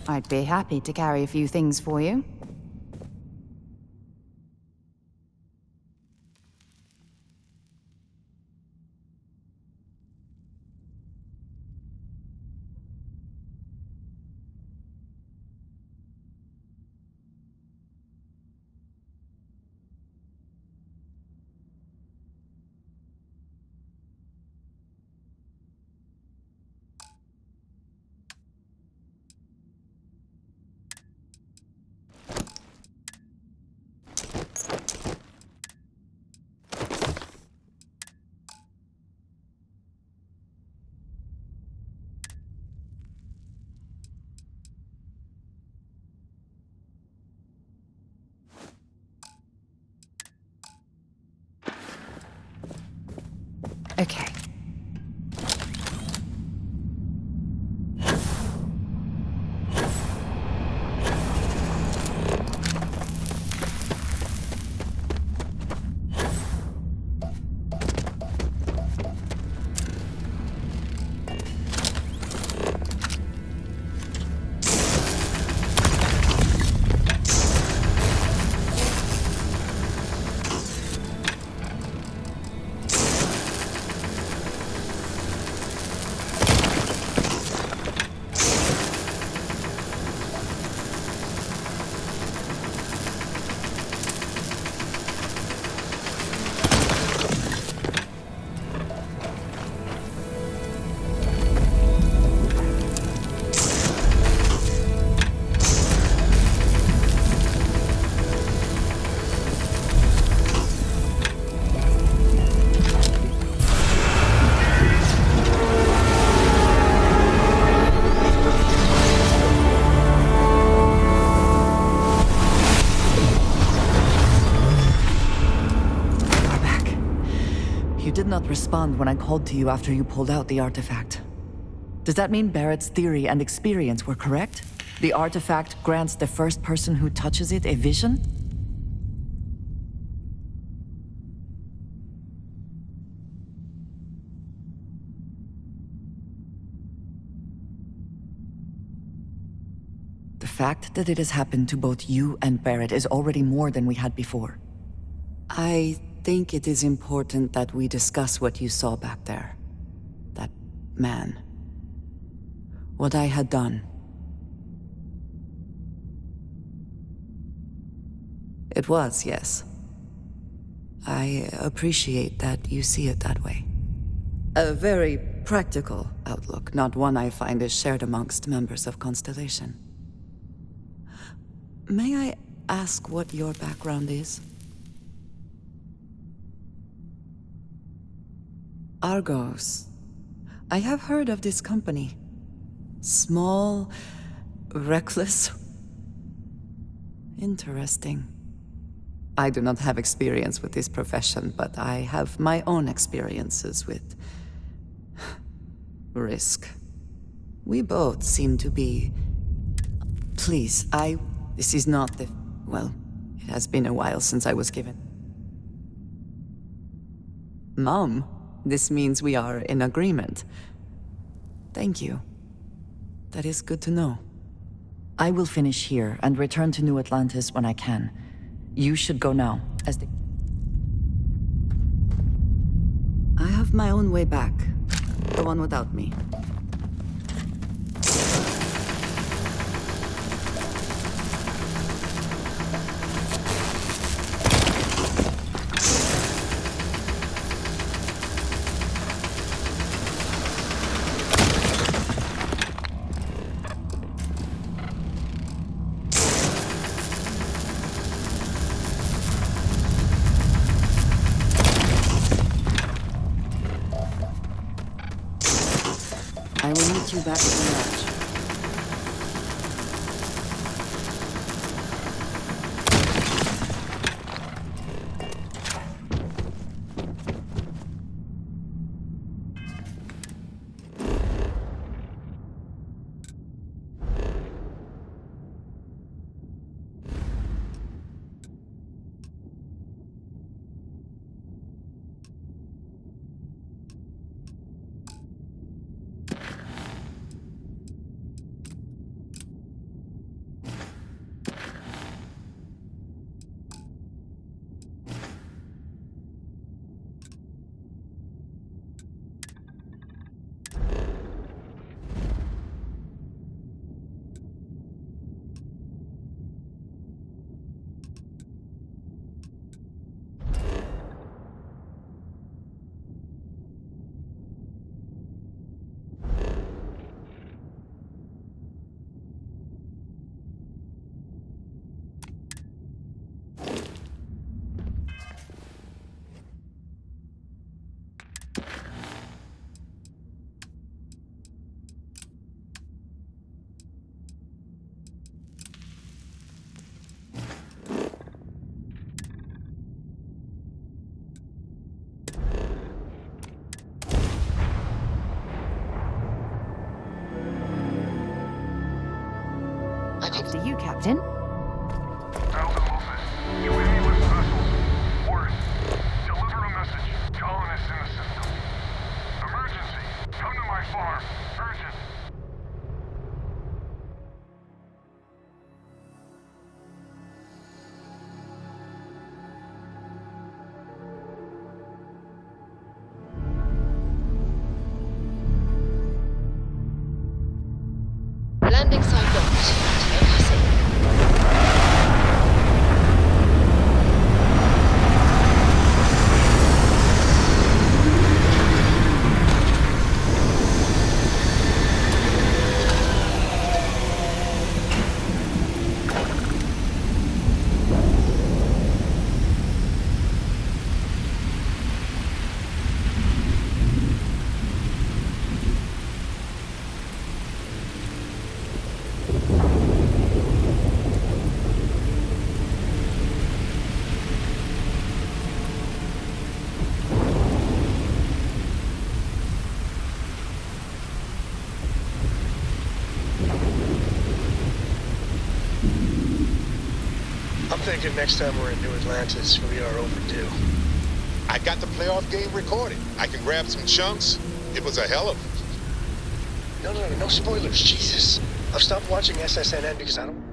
I'd be happy to carry a few things for you. Okay, respond when I called to you after you pulled out the artifact. Does that mean Barrett's theory and experience were correct? The artifact grants the first person who touches it a vision? The fact that it has happened to both you and Barrett is already more than we had before. I think it is important that we discuss what you saw back there. That man. What I had done. It was, yes. I appreciate that you see it that way. A very practical outlook, not one I find is shared amongst members of Constellation. May I ask what your background is? Argos. I have heard of this company. Small, reckless. Interesting. I do not have experience with this profession, but I have my own experiences with risk. We both seem to be... Please, this is not the... Well, it has been a while since I was given... Mom, this means we are in agreement. Thank you. That is good to know. I will finish here and return to New Atlantis when I can. You should go now, as the... I have my own way back. Go on without me. I will meet you back at the lodge. After you, Captain. Delta Office, UAV with vessels. Orders. Deliver a message. Colonists in the system. Emergency. Come to my farm. Urgent. Landing site locked. No passing. thinking next time we're in New Atlantis, we are overdue. I got the playoff game recorded. I can grab some chunks. It was a hell of a... No spoilers, Jesus. I've stopped watching SSNN because I don't...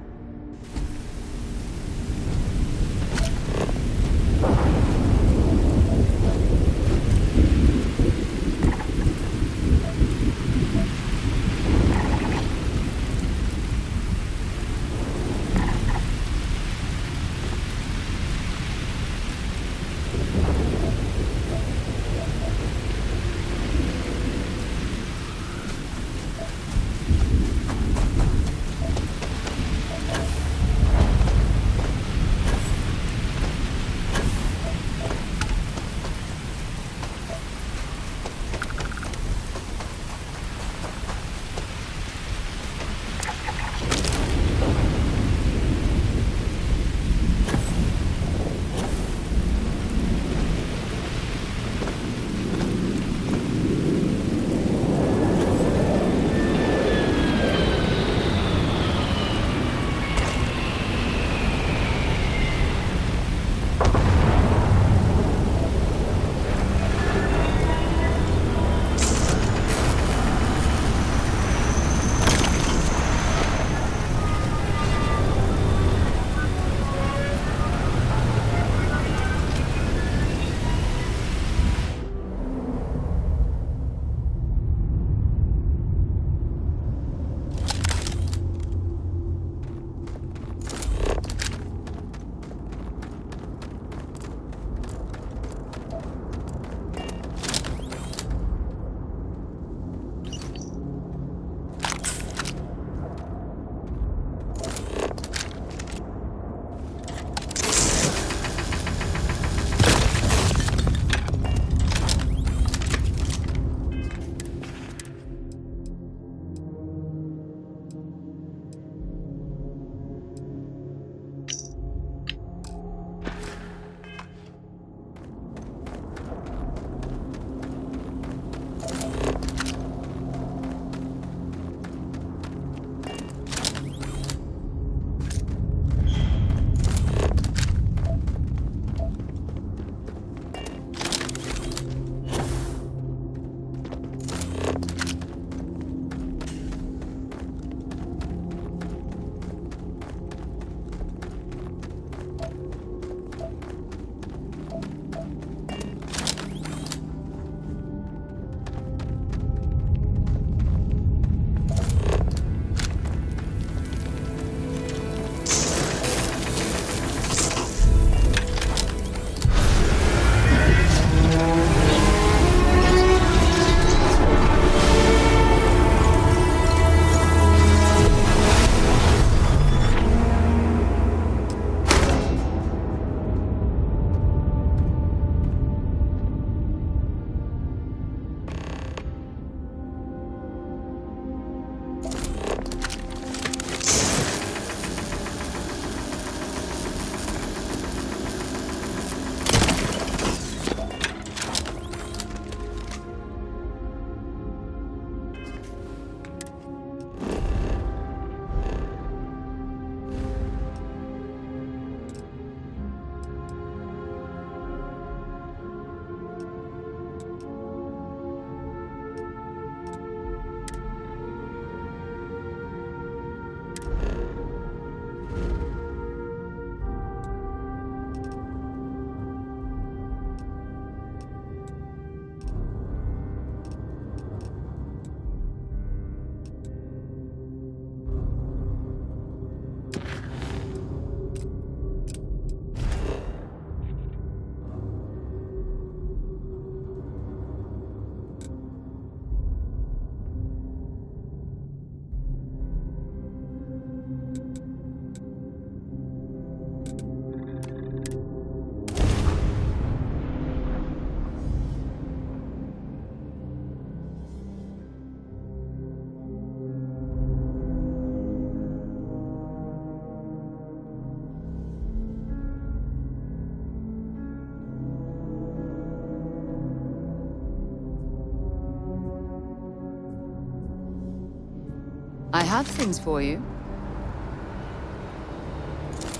I have things for you.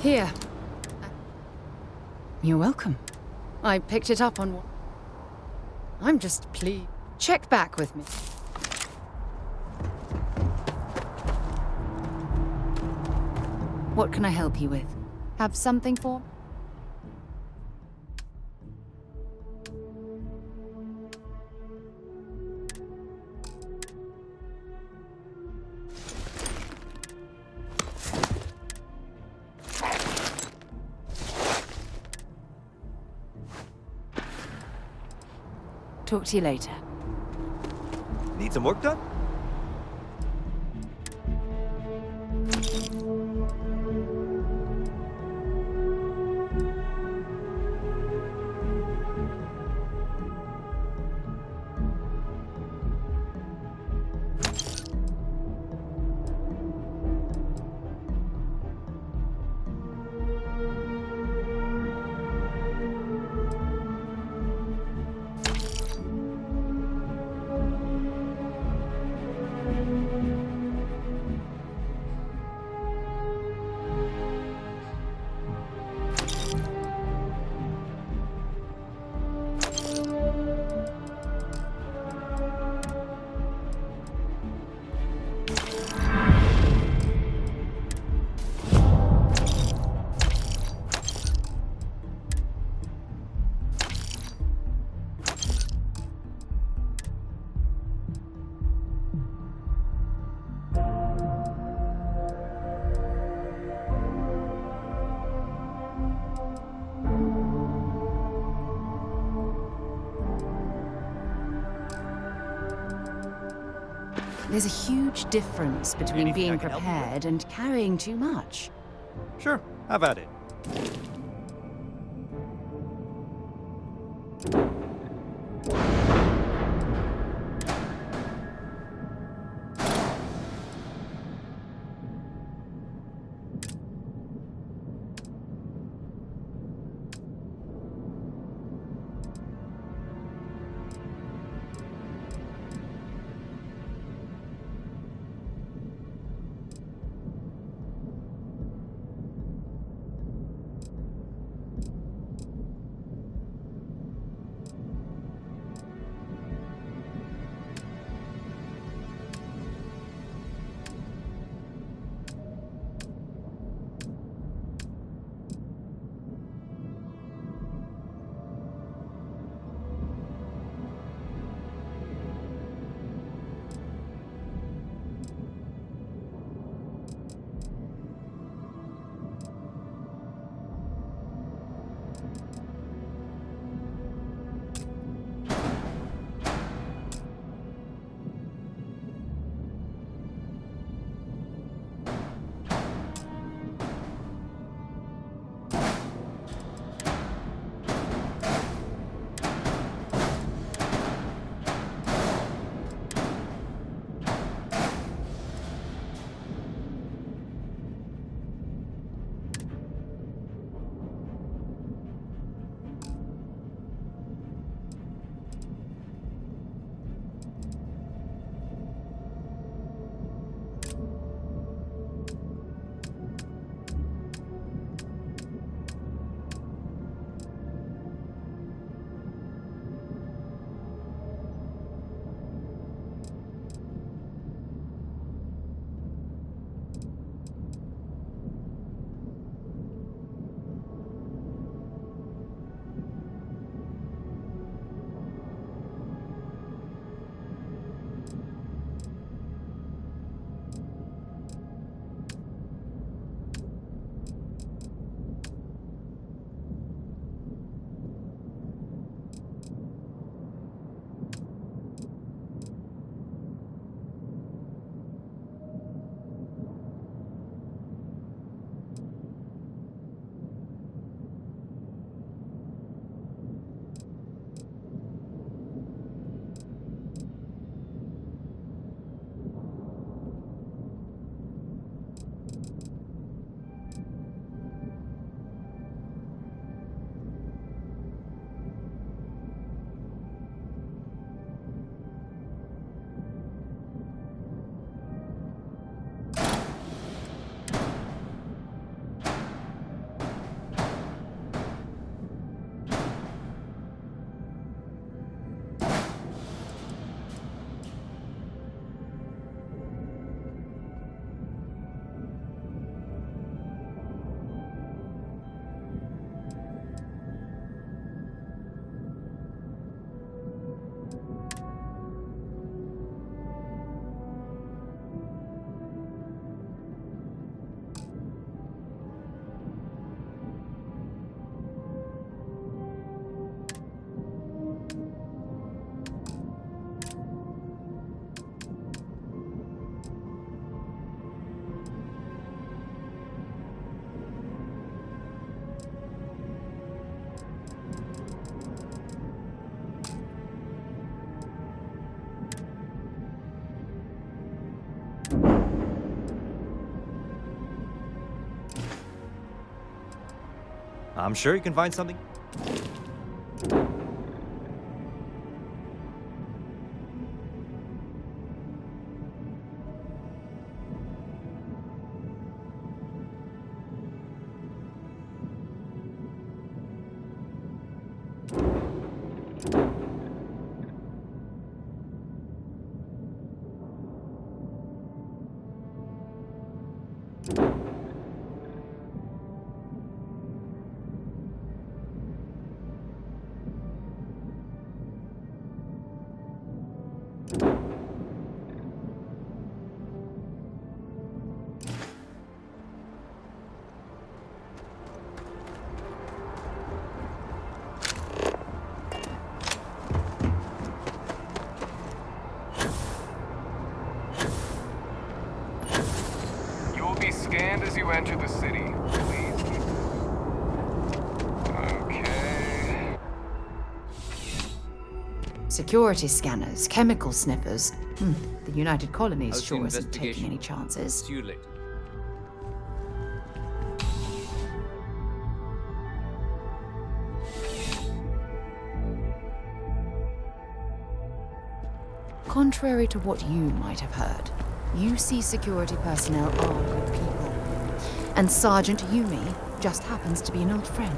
Here. A You're welcome. I picked it up on one. I'm just pleased. Check back with me. What can I help you with? Have something for me? Talk to you later. Need some work done? There's a huge difference between being prepared and carrying too much. Sure, have at it. I'm sure you can find something. You will be scanned as you enter the city. Please. Okay. Security scanners, chemical sniffers. The United Colonies How's the sure isn't taking investigation? any chances. See you later. Contrary to what you might have heard, you see security personnel armed with people. And Sergeant Yumi just happens to be an old friend.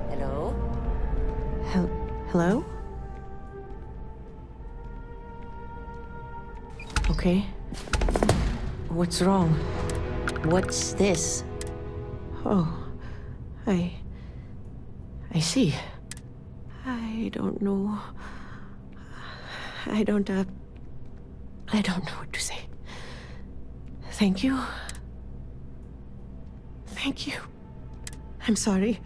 Hello? Hello? Okay. What's wrong? What's this? Oh, I see. I don't know. I don't know what to say. Thank you. Thank you. I'm sorry.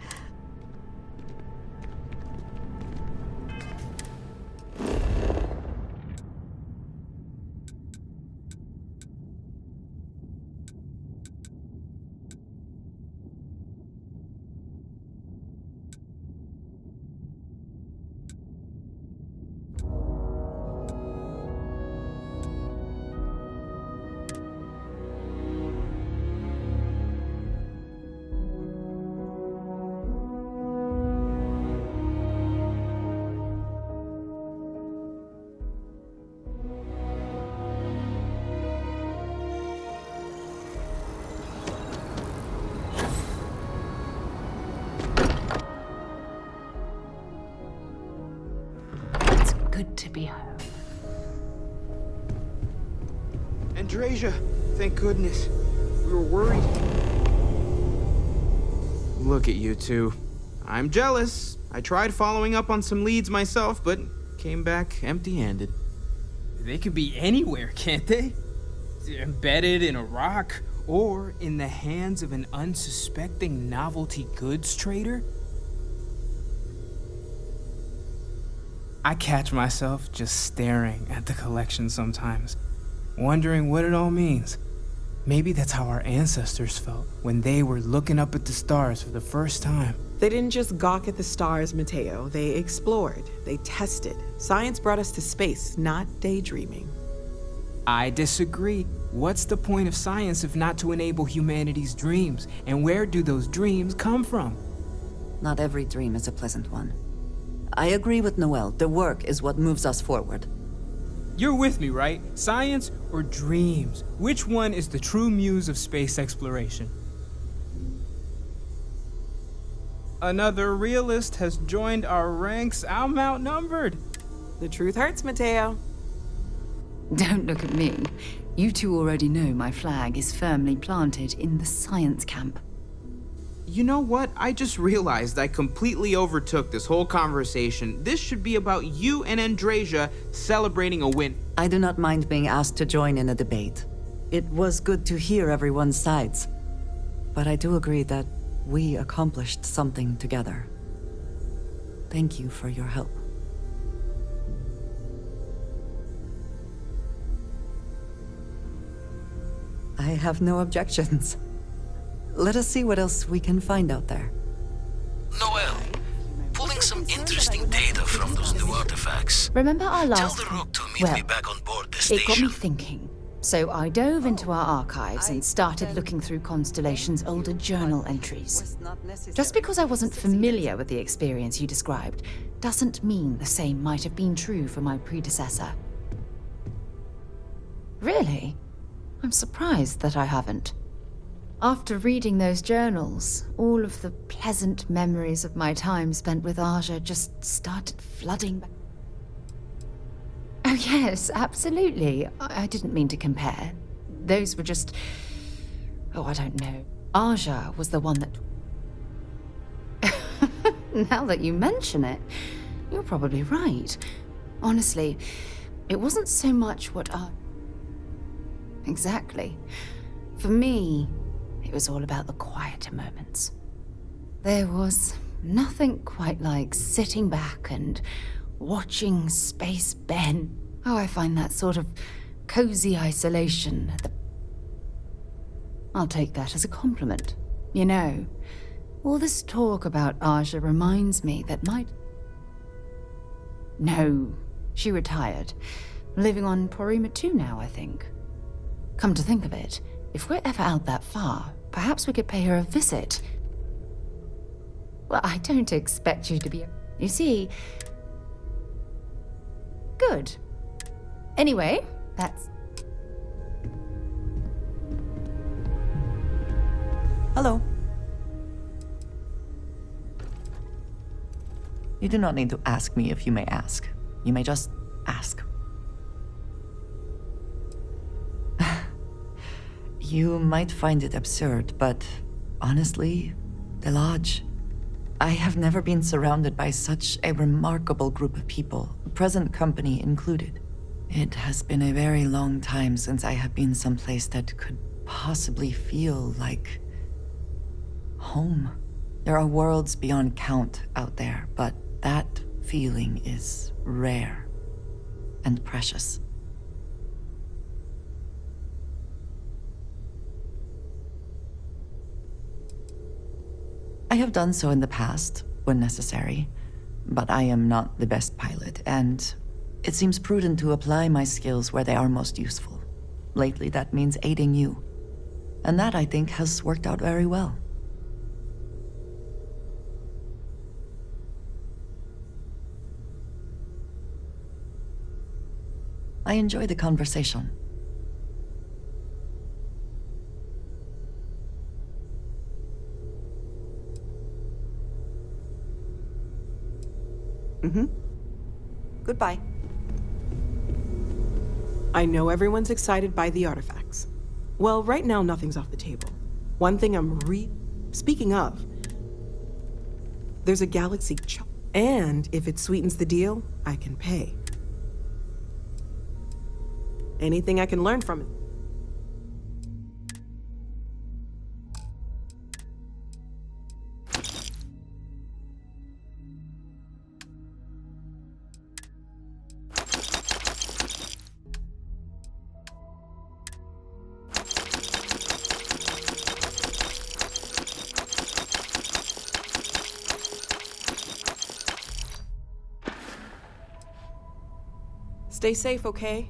Good to be home. Andreja, thank goodness. We were worried. Look at you two. I'm jealous. I tried following up on some leads myself, but came back empty-handed. They could be anywhere, can't they? Embedded in a rock, or in the hands of an unsuspecting novelty goods trader? I catch myself just staring at the collection sometimes, wondering what it all means. Maybe that's how our ancestors felt when they were looking up at the stars for the first time. They didn't just gawk at the stars, Mateo. They explored. They tested. Science brought us to space, not daydreaming. I disagree. What's the point of science if not to enable humanity's dreams? And where do those dreams come from? Not every dream is a pleasant one. I agree with Noel. The work is what moves us forward. You're with me, right? Science or dreams? Which one is the true muse of space exploration? Another realist has joined our ranks. I'm outnumbered. The truth hurts, Mateo. Don't look at me. You two already know my flag is firmly planted in the science camp. You know what? I just realized I completely overtook this whole conversation. This should be about you and Andreja celebrating a win. I do not mind being asked to join in a debate. It was good to hear everyone's sides. But I do agree that we accomplished something together. Thank you for your help. I have no objections. Let us see what else we can find out there. Noel, pulling pulling some interesting data from those new artifacts. Remember our last... Tell the Rook to meet me back on board the It got station. me thinking. So I dove into our archives and started looking through Constellation's older journal entries. Just because I wasn't familiar with the experience you described doesn't mean the same might have been true for my predecessor. Really? I'm surprised that I haven't. After reading those journals, all of the pleasant memories of my time spent with Aja just started flooding back. Oh yes, absolutely. I didn't mean to compare. Those were just... Oh, I don't know. Aja was the one that... Now that you mention it, you're probably right. Honestly, it wasn't so much what Exactly. For me, it was all about the quieter moments. There was nothing quite like sitting back and watching Space Ben. Oh, I find that sort of cozy isolation at the... I'll take that as a compliment. You know, all this talk about Aja reminds me that No, she retired. Living on Porima 2 now, I think. Come to think of it, if we're ever out that far, perhaps we could pay her a visit. Well, I don't expect you to be... You see... Good. Anyway, that's... Hello. You do not need to ask me if you may ask. You may just ask. You might find it absurd, but honestly, the Lodge... I have never been surrounded by such a remarkable group of people, present company included. It has been a very long time since I have been someplace that could possibly feel like home. There are worlds beyond count out there, but that feeling is rare and precious. I have done so in the past, when necessary, but I am not the best pilot, and it seems prudent to apply my skills where they are most useful. Lately, that means aiding you, and that, I think, has worked out very well. I enjoy the conversation. Goodbye. I know everyone's excited by the artifacts. Well, right now nothing's off the table. One thing Speaking of, there's a galaxy and if it sweetens the deal, I can pay. Anything I can learn from it. Stay safe, okay?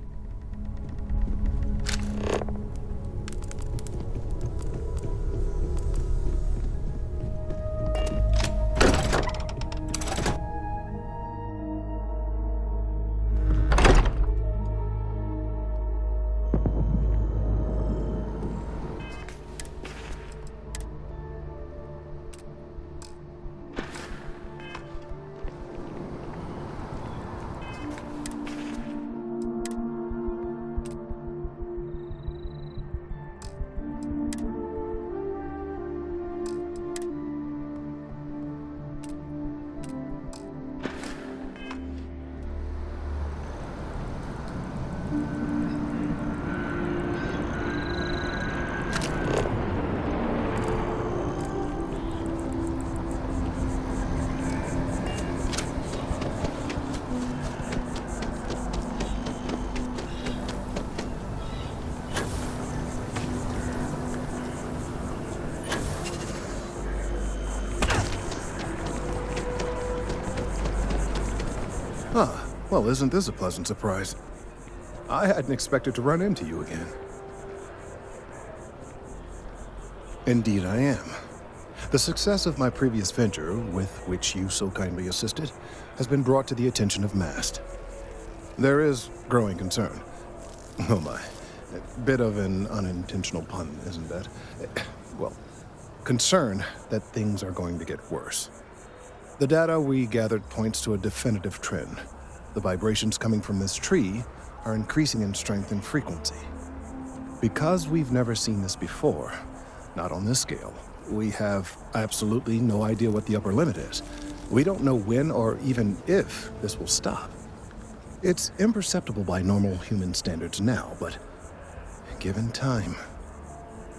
Ah, well, isn't this a pleasant surprise? I hadn't expected to run into you again. Indeed I am. The success of my previous venture, with which you so kindly assisted, has been brought to the attention of MAST. There is growing concern. Oh my. A bit of an unintentional pun, isn't that? Well, concern that things are going to get worse. The data we gathered points to a definitive trend. The vibrations coming from this tree are increasing in strength and frequency. Because we've never seen this before, not on this scale, we have absolutely no idea what the upper limit is. We don't know when or even if this will stop. It's imperceptible by normal human standards now, but given time.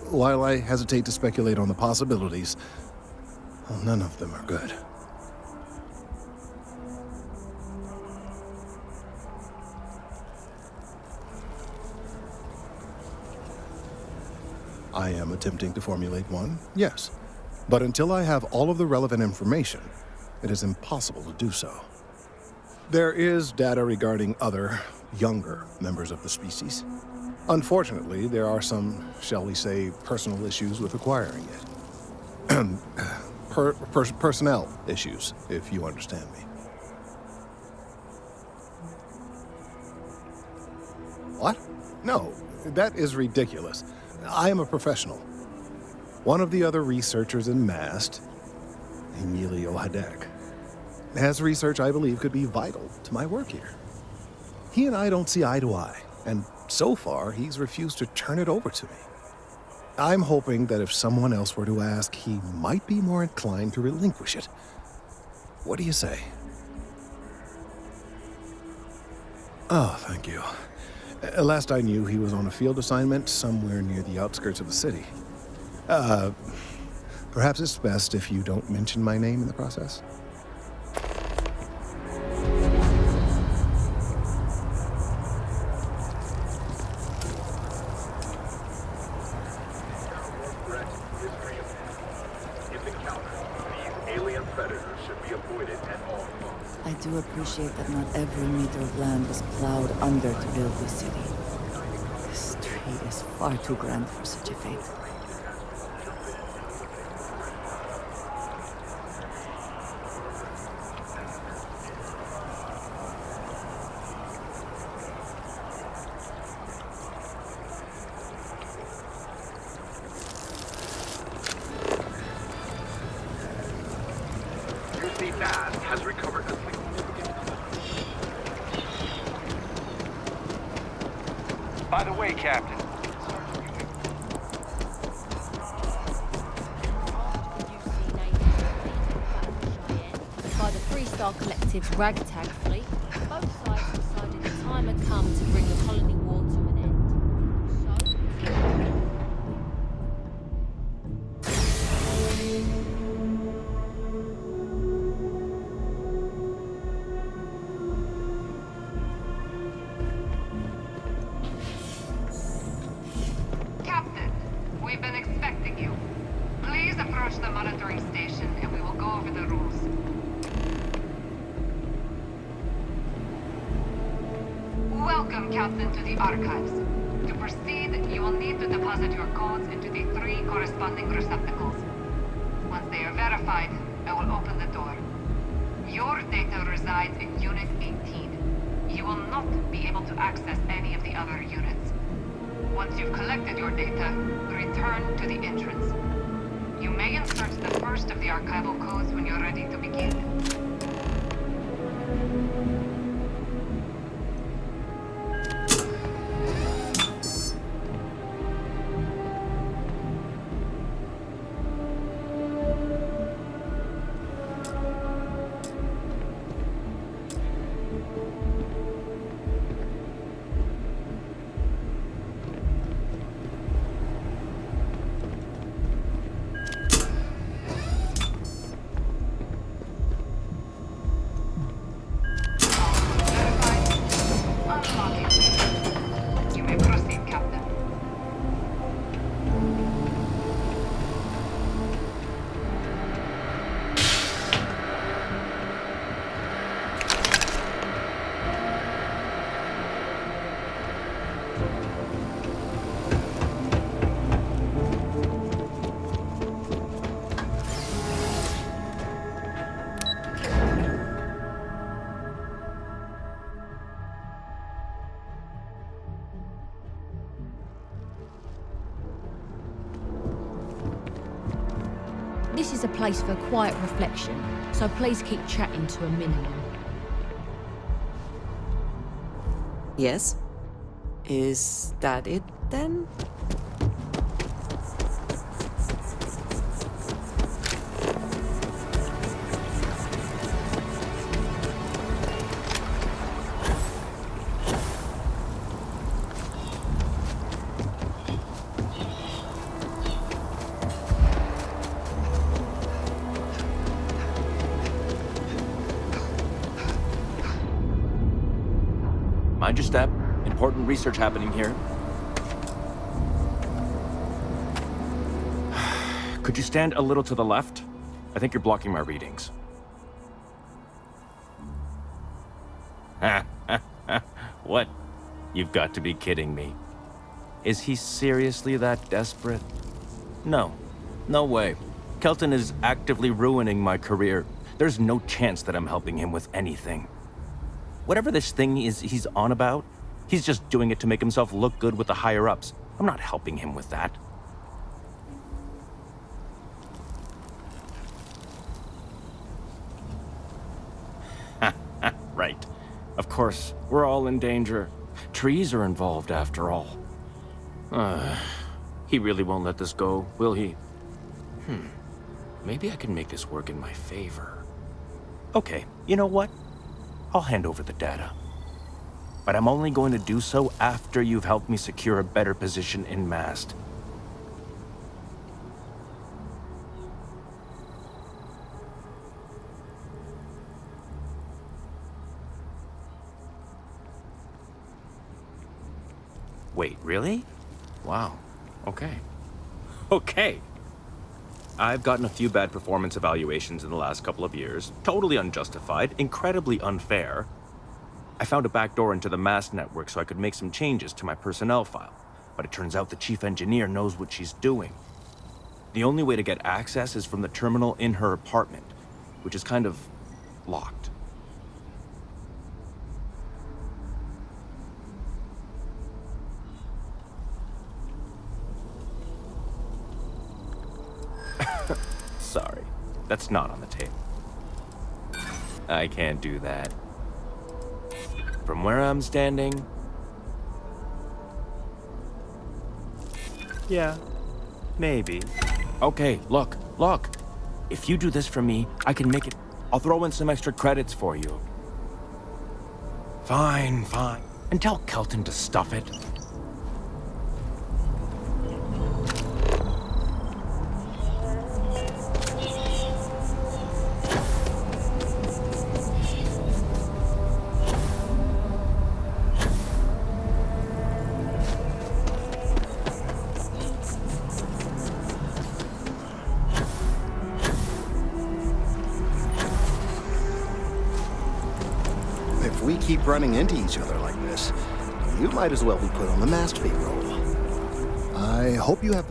While I hesitate to speculate on the possibilities, well, none of them are good. I am attempting to formulate one, yes. But until I have all of the relevant information, it is impossible to do so. There is data regarding other, younger members of the species. Unfortunately, there are some, shall we say, personal issues with acquiring it. Personnel issues, if you understand me. What? No, that is ridiculous. I am a professional. One of the other researchers in MAST, Emilio Hadek, has research I believe could be vital to my work here. He and I don't see eye to eye, and so far he's refused to turn it over to me. I'm hoping that if someone else were to ask, he might be more inclined to relinquish it. What do you say? Oh, thank you. Last I knew, he was on a field assignment somewhere near the outskirts of the city. Perhaps it's best if you don't mention my name in the process. I do appreciate that not every meter of land was plowed under to build this city. This tree is far too grand for such a fate. UC NAS has recovered the By the way, Captain. By the Freestar Collective's ragtag fleet, both sides decided the time had come to bring the colony war to an end. Captain, we've been expecting you. Please approach the monitoring station and we will go over the rules. Welcome, Captain, to the Archives. To proceed, you will need to deposit your codes into the 3 corresponding receptacles. Once they are verified, I will open the door. Your data resides in Unit 18. You will not be able to access any of the other units. Once you've collected your data, return to the entrance. You may insert the first of the archival codes when you're ready to begin. is a place for quiet reflection, so please keep chatting to a minimum. Yes? Is that it then? Mind your step. Important research happening here. Could you stand a little to the left? I think you're blocking my readings. What? You've got to be kidding me. Is he seriously that desperate? No. No way. Kelton is actively ruining my career. There's no chance that I'm helping him with anything. Whatever this thing is he's on about, he's just doing it to make himself look good with the higher-ups. I'm not helping him with that. Right. Of course, we're all in danger. Trees are involved, after all. He really won't let this go, will he? Maybe I can make this work in my favor. Okay, you know what? I'll hand over the data. But I'm only going to do so after you've helped me secure a better position in Mast. Wait, really? Wow. Okay. Okay. I've gotten a few bad performance evaluations in the last couple of years. Totally unjustified, incredibly unfair. I found a backdoor into the Mast network so I could make some changes to my personnel file. But it turns out the chief engineer knows what she's doing. The only way to get access is from the terminal in her apartment, which is kind of locked. Sorry, that's not on the table. I can't do that. From where I'm standing... Yeah, maybe. Okay, look. If you do this for me, I can make it... I'll throw in some extra credits for you. Fine. And tell Kelton to stuff it. If we keep running into each other like this, you might as well be put on the Mast payroll. I hope you have...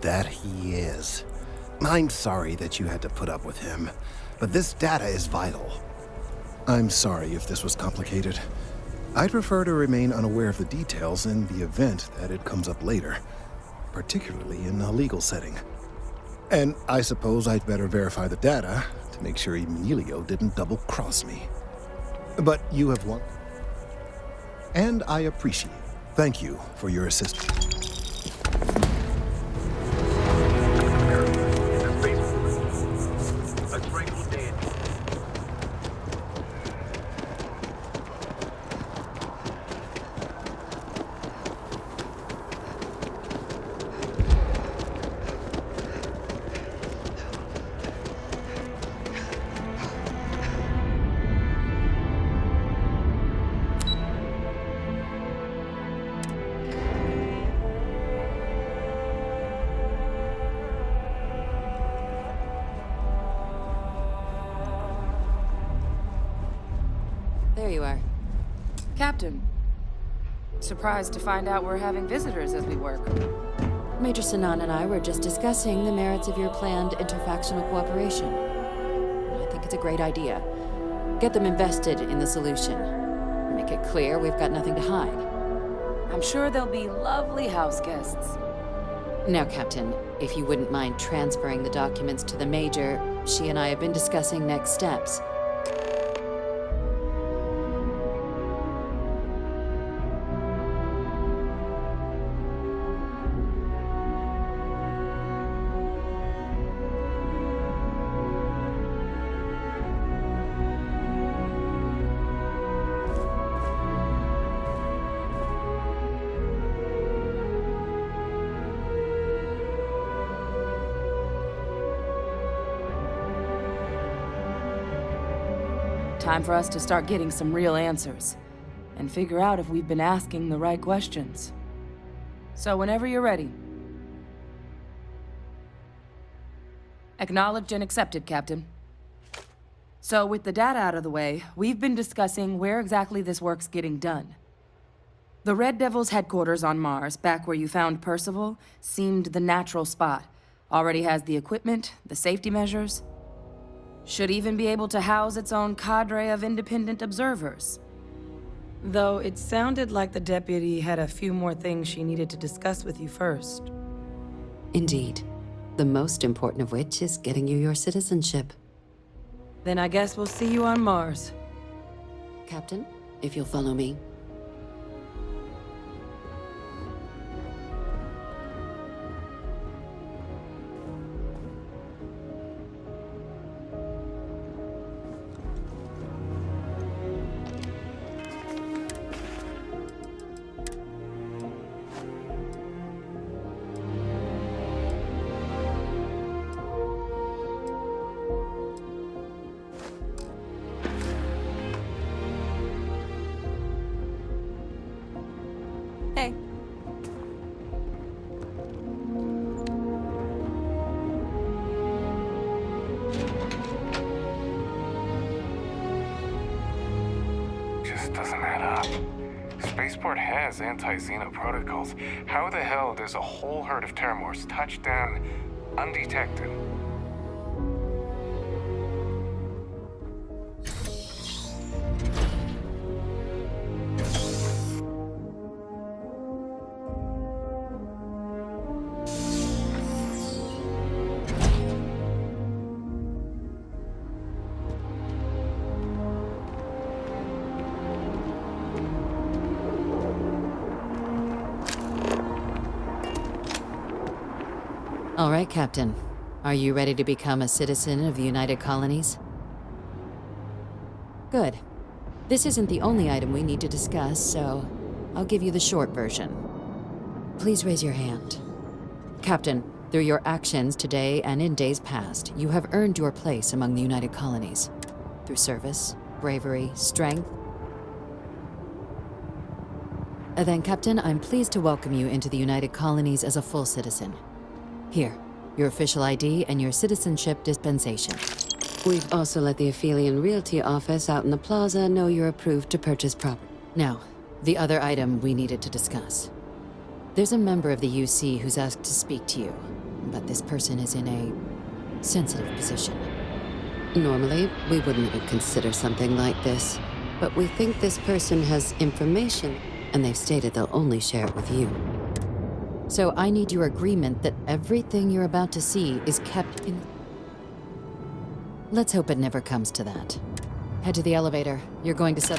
That he is. I'm sorry that you had to put up with him, but this data is vital. I'm sorry if this was complicated. I'd prefer to remain unaware of the details in the event that it comes up later, particularly in a legal setting. And I suppose I'd better verify the data to make sure Emilio didn't double-cross me. But you have won. And I appreciate it. Thank you for your assistance. There you are. Captain. Surprised to find out we're having visitors as we work. Major Sinan and I were just discussing the merits of your planned interfactional cooperation. I think it's a great idea. Get them invested in the solution. Make it clear we've got nothing to hide. I'm sure they'll be lovely house guests. Now, Captain, if you wouldn't mind transferring the documents to the Major, she and I have been discussing next steps. Time for us to start getting some real answers, and figure out if we've been asking the right questions. So whenever you're ready. Acknowledged and accepted, Captain. So with the data out of the way, we've been discussing where exactly this work's getting done. The Red Devil's headquarters on Mars, back where you found Percival, seemed the natural spot. Already has the equipment, the safety measures. Should even be able to house its own cadre of independent observers. Though it sounded like the deputy had a few more things she needed to discuss with you first. Indeed. The most important of which is getting you your citizenship. Then I guess we'll see you on Mars. Captain, if you'll follow me. Hey. Just doesn't add up. Spaceport has anti-Xeno protocols. How the hell does a whole herd of Terramors touch down undetected? All right, Captain. Are you ready to become a citizen of the United Colonies? Good. This isn't the only item we need to discuss, so I'll give you the short version. Please raise your hand. Captain, through your actions today and in days past, you have earned your place among the United Colonies. Through service, bravery, strength. Then, Captain, I'm pleased to welcome you into the United Colonies as a full citizen. Here, your official ID and your citizenship dispensation. We've also let the Aphelion Realty office out in the plaza know you're approved to purchase property. Now, the other item we needed to discuss. There's a member of the UC who's asked to speak to you, but this person is in a sensitive position. Normally, we wouldn't even consider something like this, but we think this person has information, and they've stated they'll only share it with you. So I need your agreement that everything you're about to see is kept in... Let's hope it never comes to that. Head to the elevator. You're going to sub...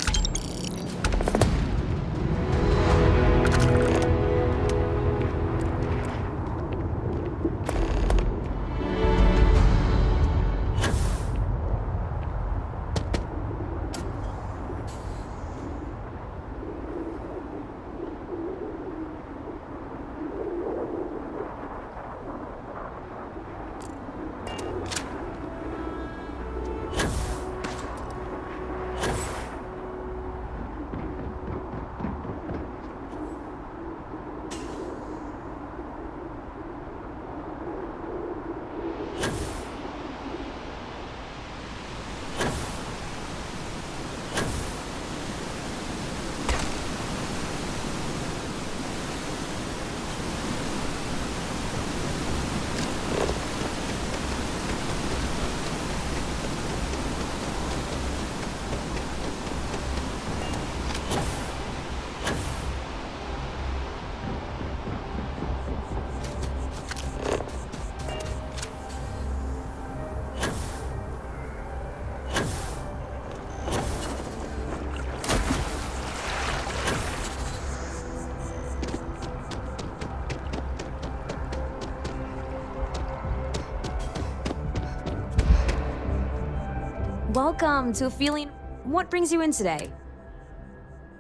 welcome to feeling. What brings you in today?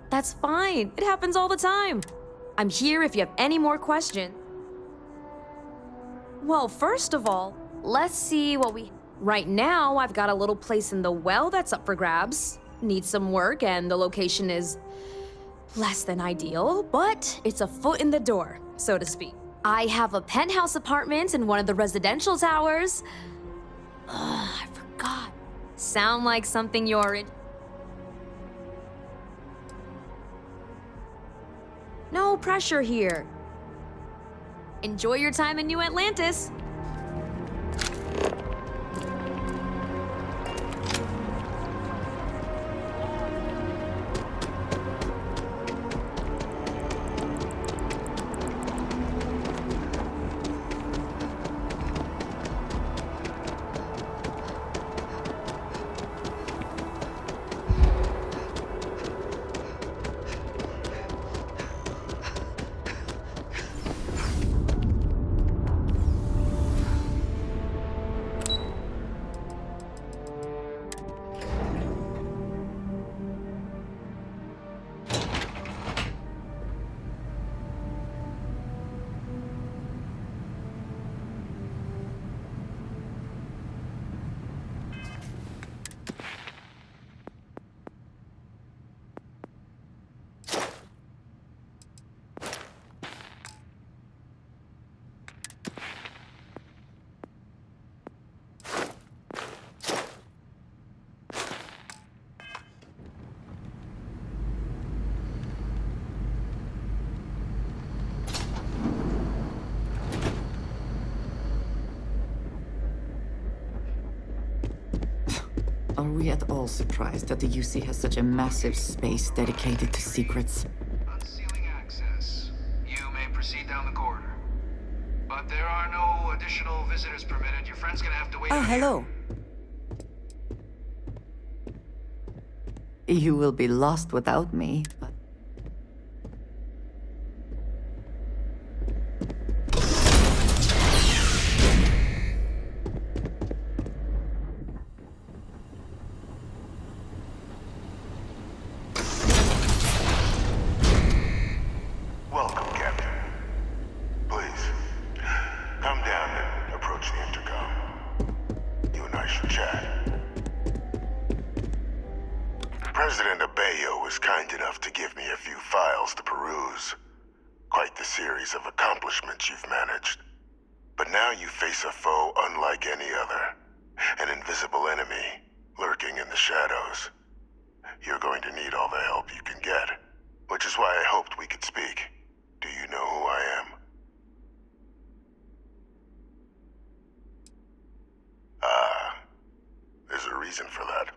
That's fine. It happens all the time. I'm here if you have any more questions. Well, first of all, let's see what we... Right now, I've got a little place in the well that's up for grabs. Needs some work, and the location is less than ideal, but it's a foot in the door, so to speak. I have a penthouse apartment in one of the residential towers. I forgot. Sound like something you're in? No pressure here. Enjoy your time in New Atlantis. Are we at all surprised that the UC has such a massive space dedicated to secrets? Unsealing access. You may proceed down the corridor. But there are no additional visitors permitted. Your friend's gonna have to wait. Oh, hello. You will be lost without me, but... Welcome, Captain. Please, come down and approach the intercom. You and I should chat. President Abeyo was kind enough to give me a few files to peruse. Quite the series of accomplishments you've managed. But now you face a foe unlike any other. An invisible enemy, lurking in the shadows. You're going to need all the help you can get. Which is why I hoped we could speak. Do you know who I am? There's a reason for that.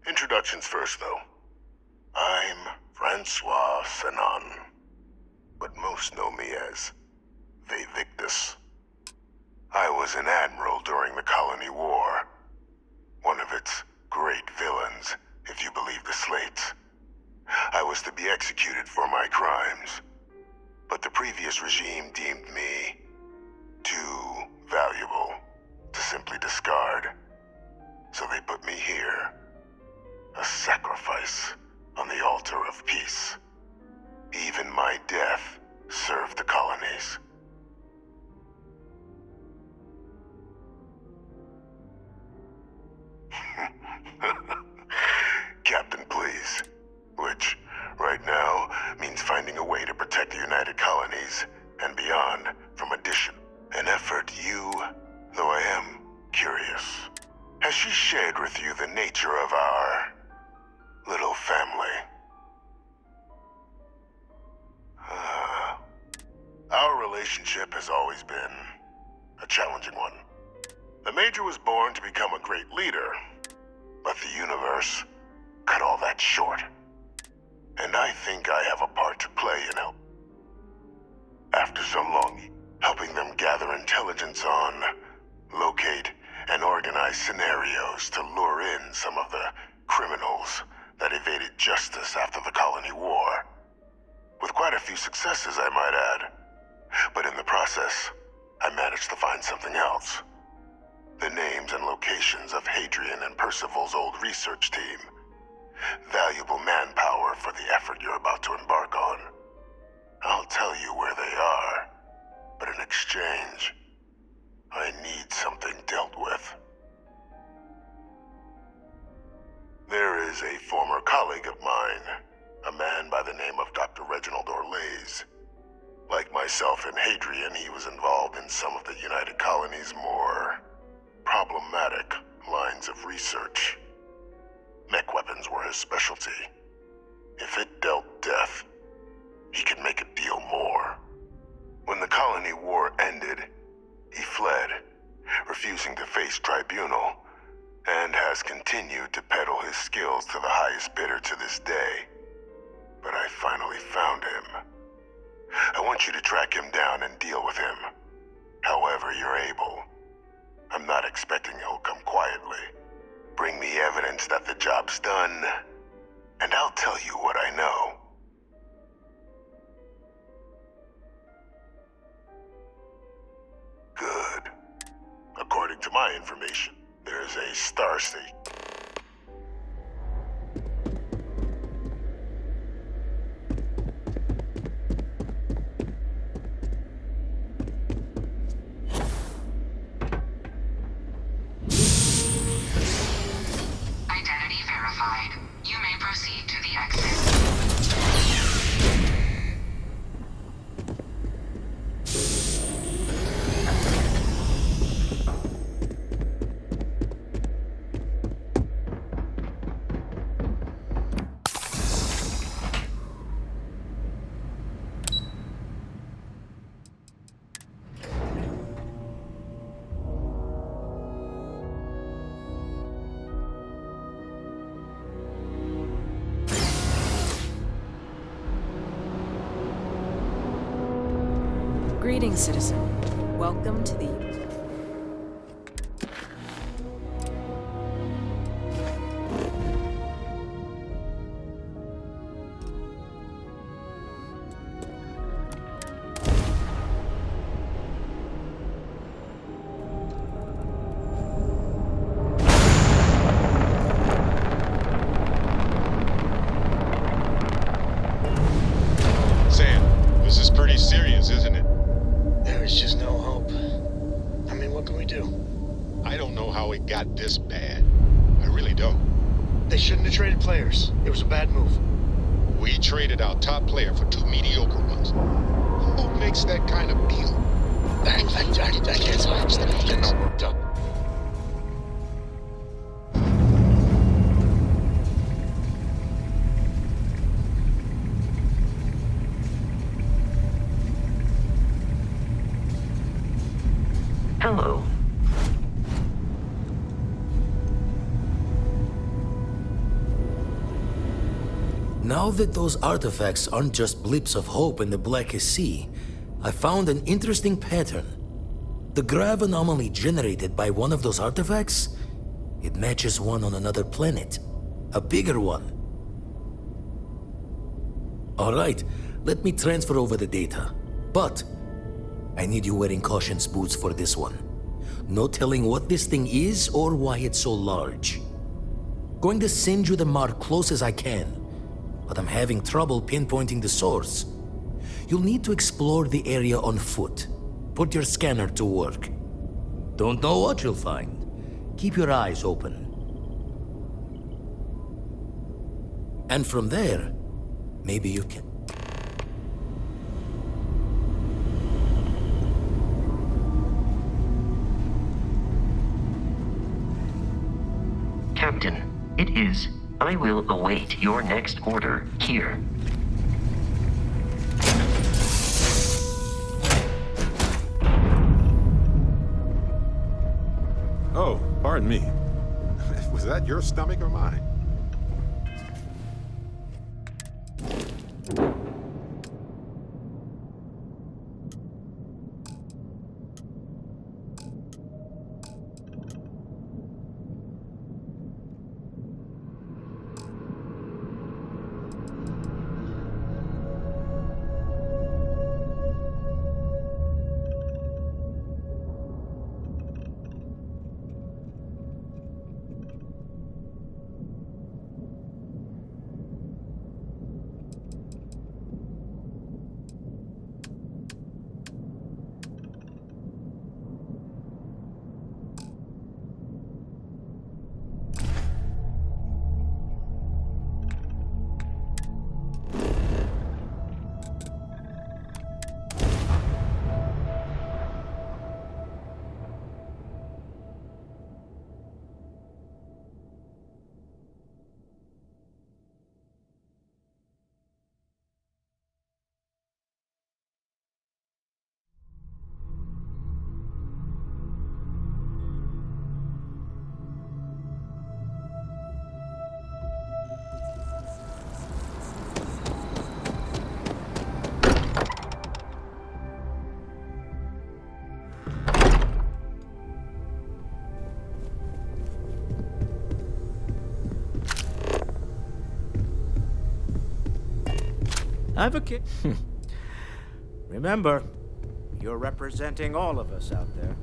Introductions first, though. I'm Francois Sanon, but most know me as Vivictus. I was an admiral during the Colony War. One of its great villains, if you believe the slates. I was to be executed for my crimes, but the previous regime deemed me too valuable to simply discard. So they put me here, a sacrifice on the altar of peace. Even my death served the colonies. Captain, please. Which, right now, means finding a way to protect the United Colonies and beyond from addition. An effort you, though I am curious. Has she shared with you the nature of our little family? Our relationship has always been a challenging one. The Major was born to become a great leader, but the universe cut all that short. And I think I have a part to play in help. After so long, helping them gather intelligence on, locate, and organize scenarios to lure in some of the criminals that evaded justice after the Colony War. With quite a few successes, I might add. But in the process, I managed to find something else. The names and locations of Hadrian and Percival's old research team. Valuable manpower for the effort you're about to embark on. I'll tell you where they are, but in exchange, I need something dealt with. There is a former colleague of mine, a man by the name of Dr. Reginald Orlaise. Like myself and Hadrian, he was involved in some of the United Colony's more problematic lines of research. Mech weapons were his specialty. If it dealt death, he could make a deal more. When the colony war ended, he fled, refusing to face tribunal, and has continued to peddle his skills to the highest bidder to this day. But I finally found him. I want you to track him down and deal with him, however you're able. I'm not expecting he'll come quietly. Bring me evidence that the job's done, and I'll tell you what I know. Good. According to my information, there's a Starseed. Identity verified. You may proceed to the exit. Greetings, citizen. Welcome to the... Sam, this is pretty serious, isn't it? There's just no hope. I mean, what can we do? I don't know how it got this bad. I really don't. They shouldn't have traded players. It was a bad move. We traded our top player for 2 mediocre ones. Who makes that kind of deal? I can't watch that. I'm getting all worked up. Hello. Now that those artifacts aren't just blips of hope in the blackest sea, I found an interesting pattern. The grav anomaly generated by one of those artifacts, it matches one on another planet. A bigger one. Alright, let me transfer over the data. But I need you wearing caution's boots for this one. No telling what this thing is or why it's so large. Going to send you the mark close as I can, but I'm having trouble pinpointing the source. You'll need to explore the area on foot. Put your scanner to work. Don't know what you'll find. Keep your eyes open. And from there, maybe you can... Captain, it is. I will await your next order here. Oh, pardon me. Was that your stomach or mine? Advocate. Remember, you're representing all of us out there.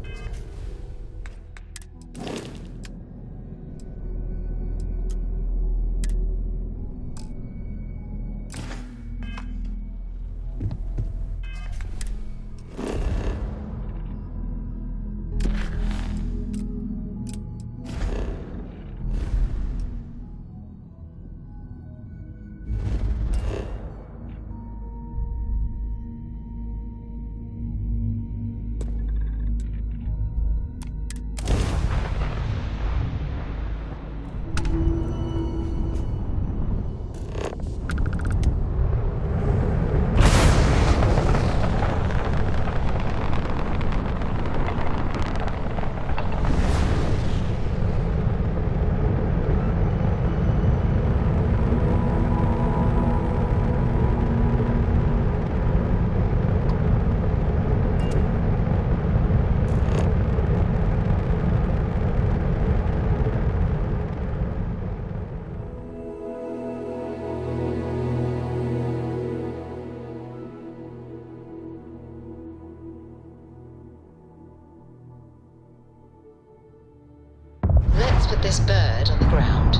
Let's put this bird on the ground.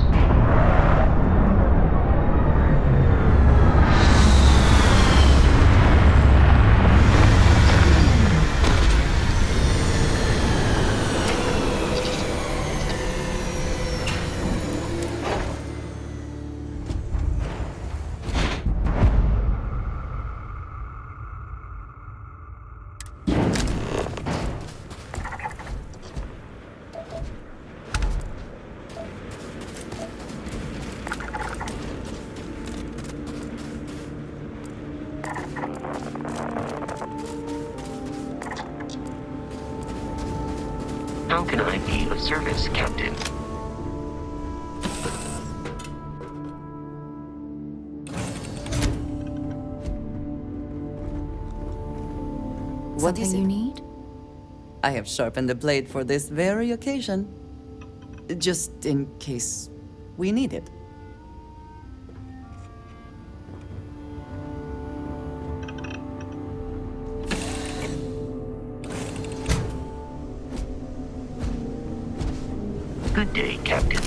How can I be of service, Captain? What is Something it? you need? I have sharpened the blade for this very occasion. Just in case we need it. Good day, Captain.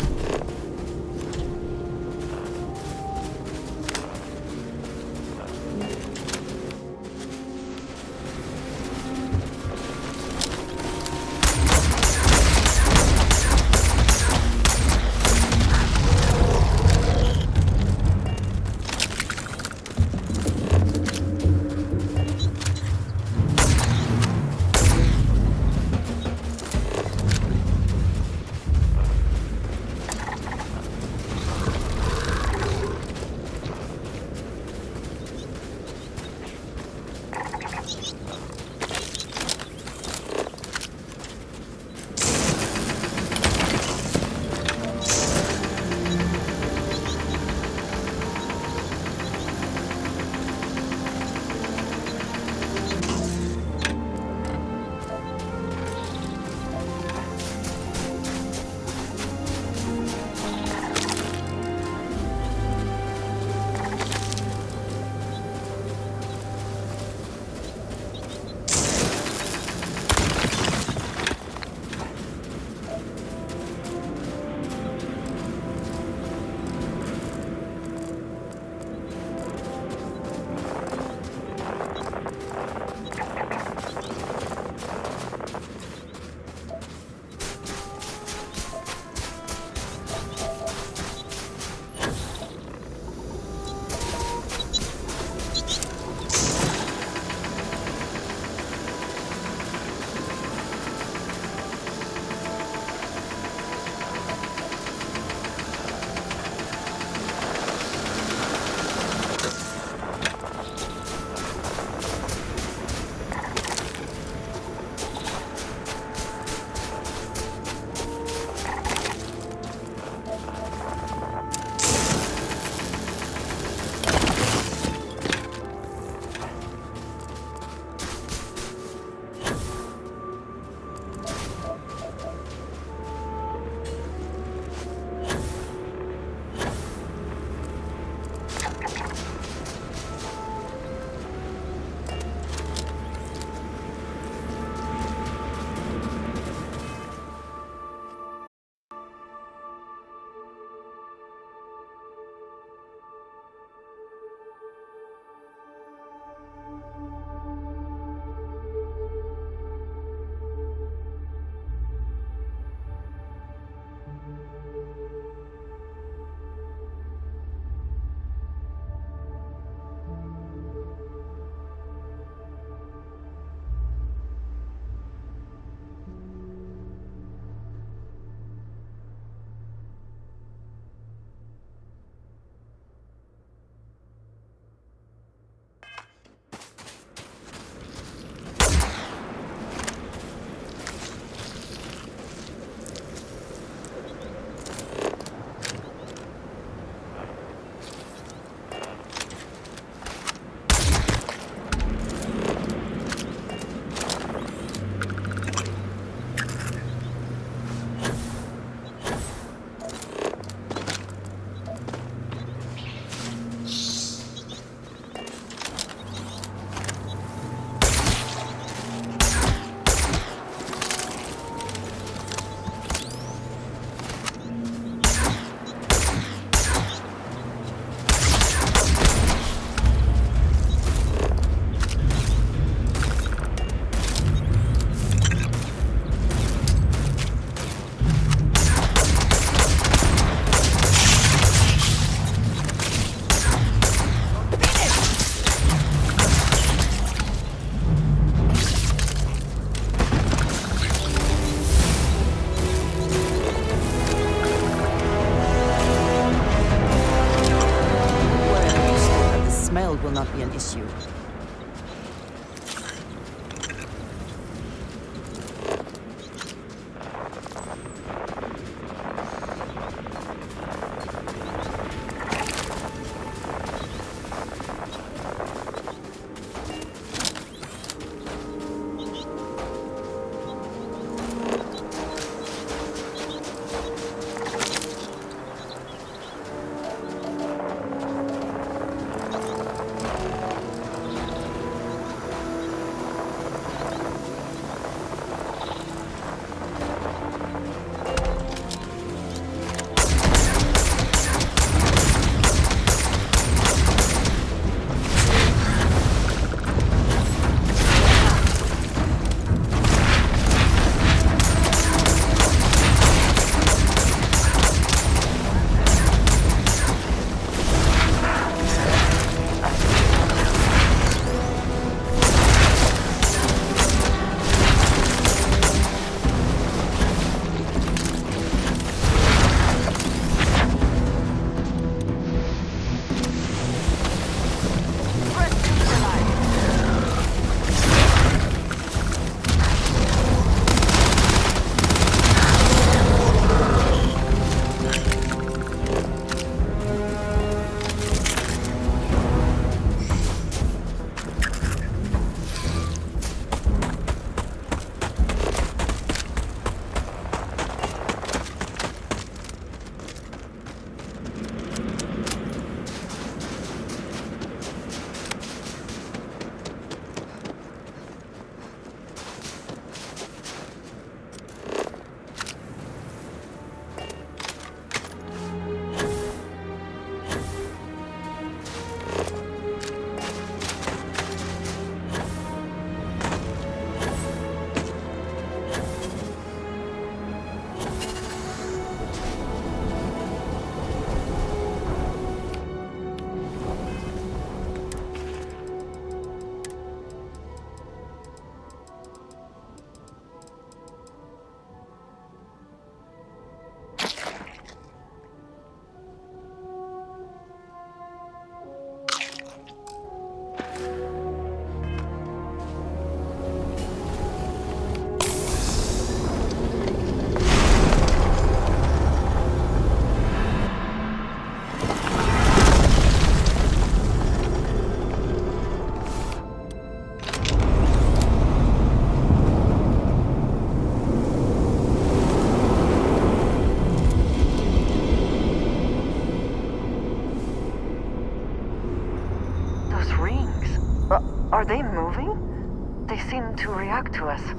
react to us.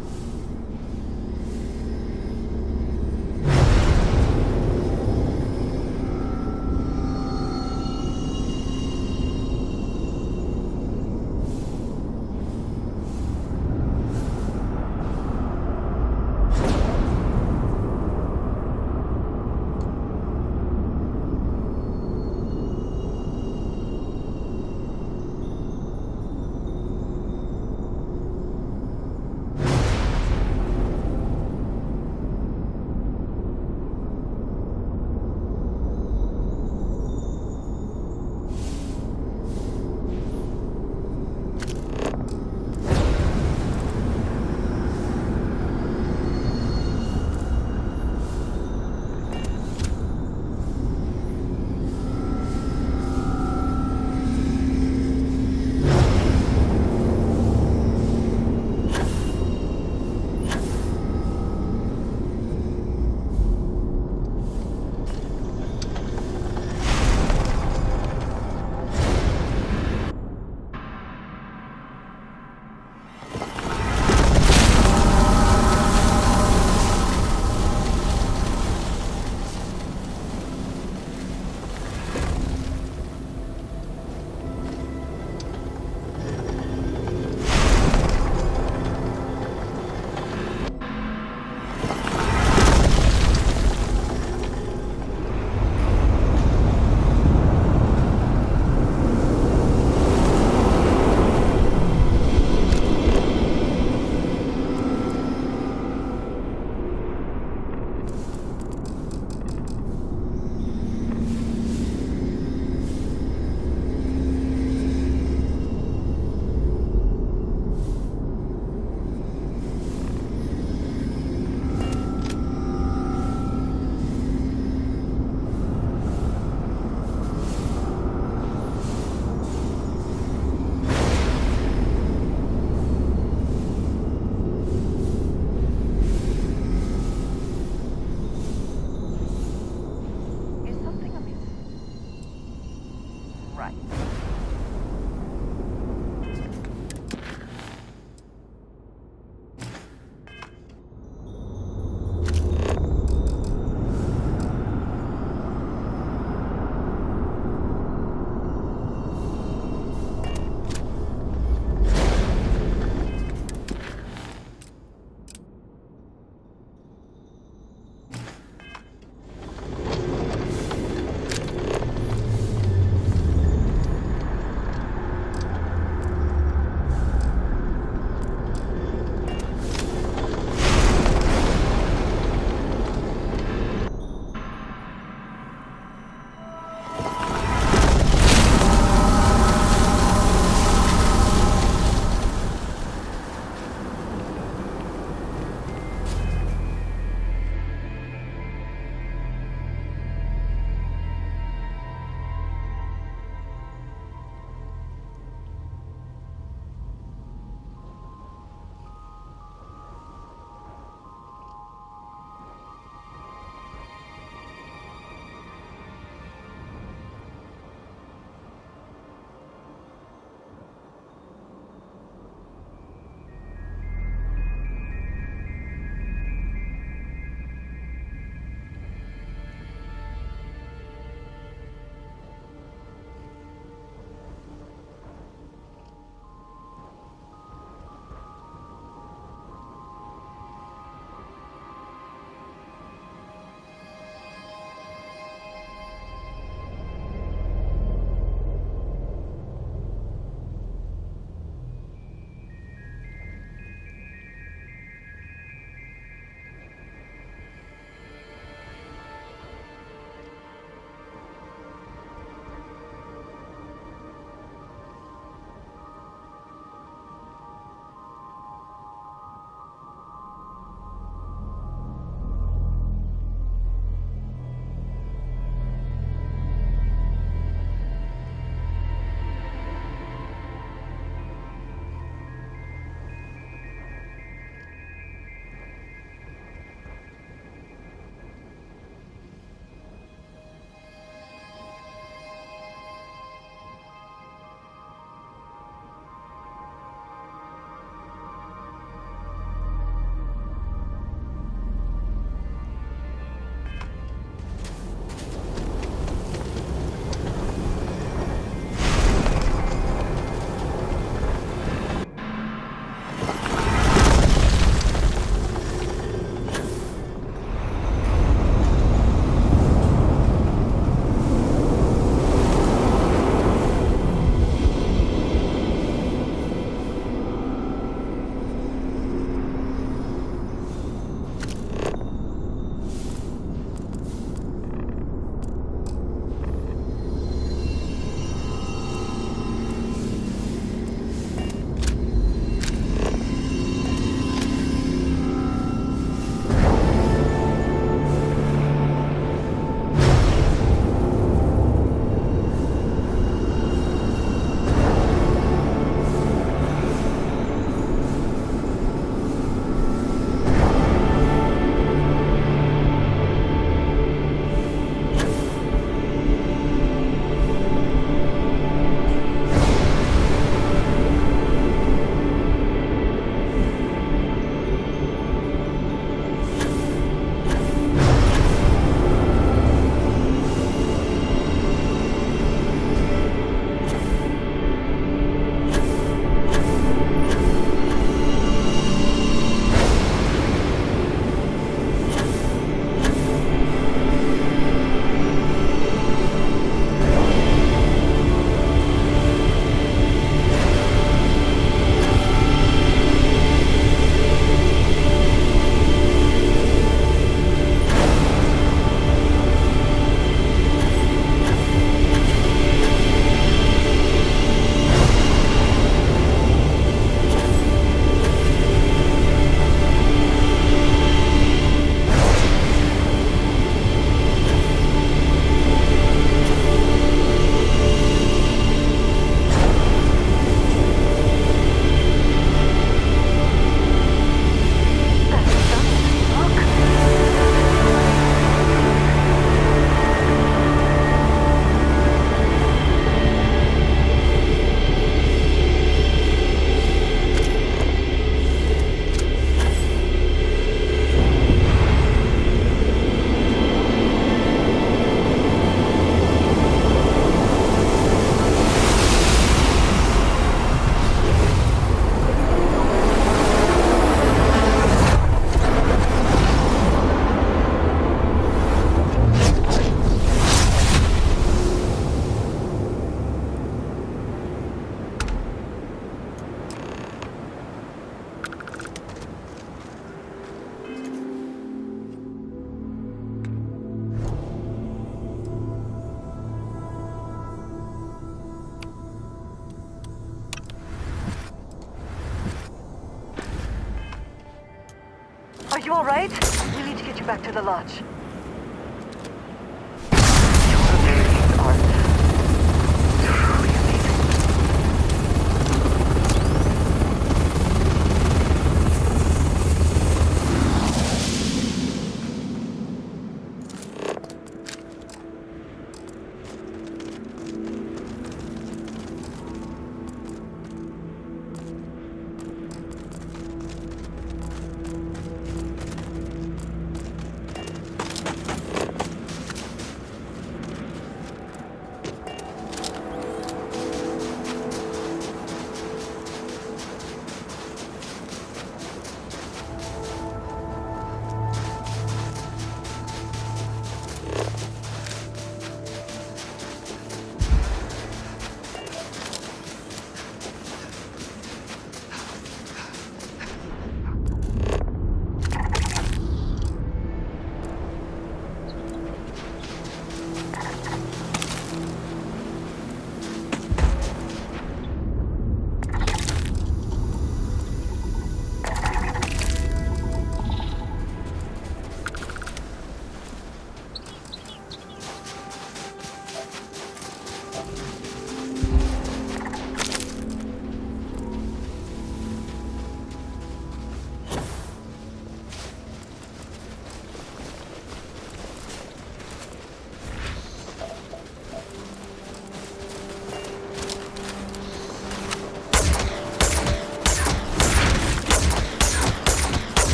right? We need to get you back to the lodge.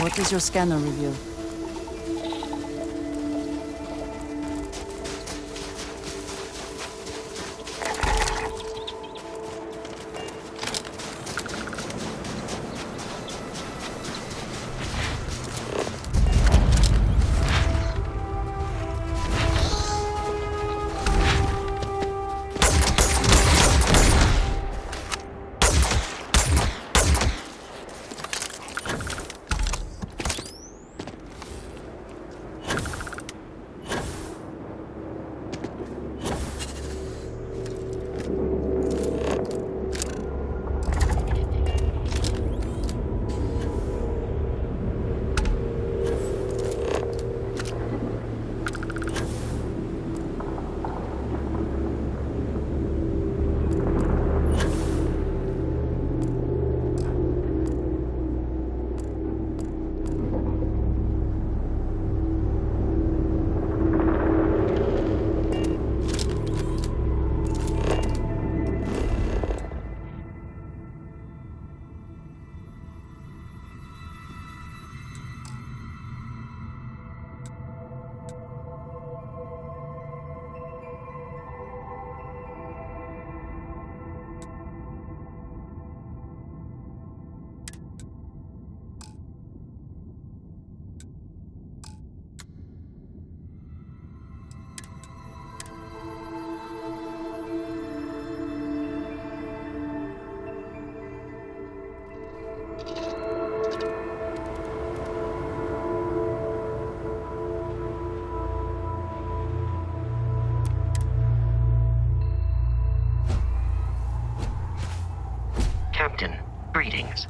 What does your scanner reveal? Captain, greetings.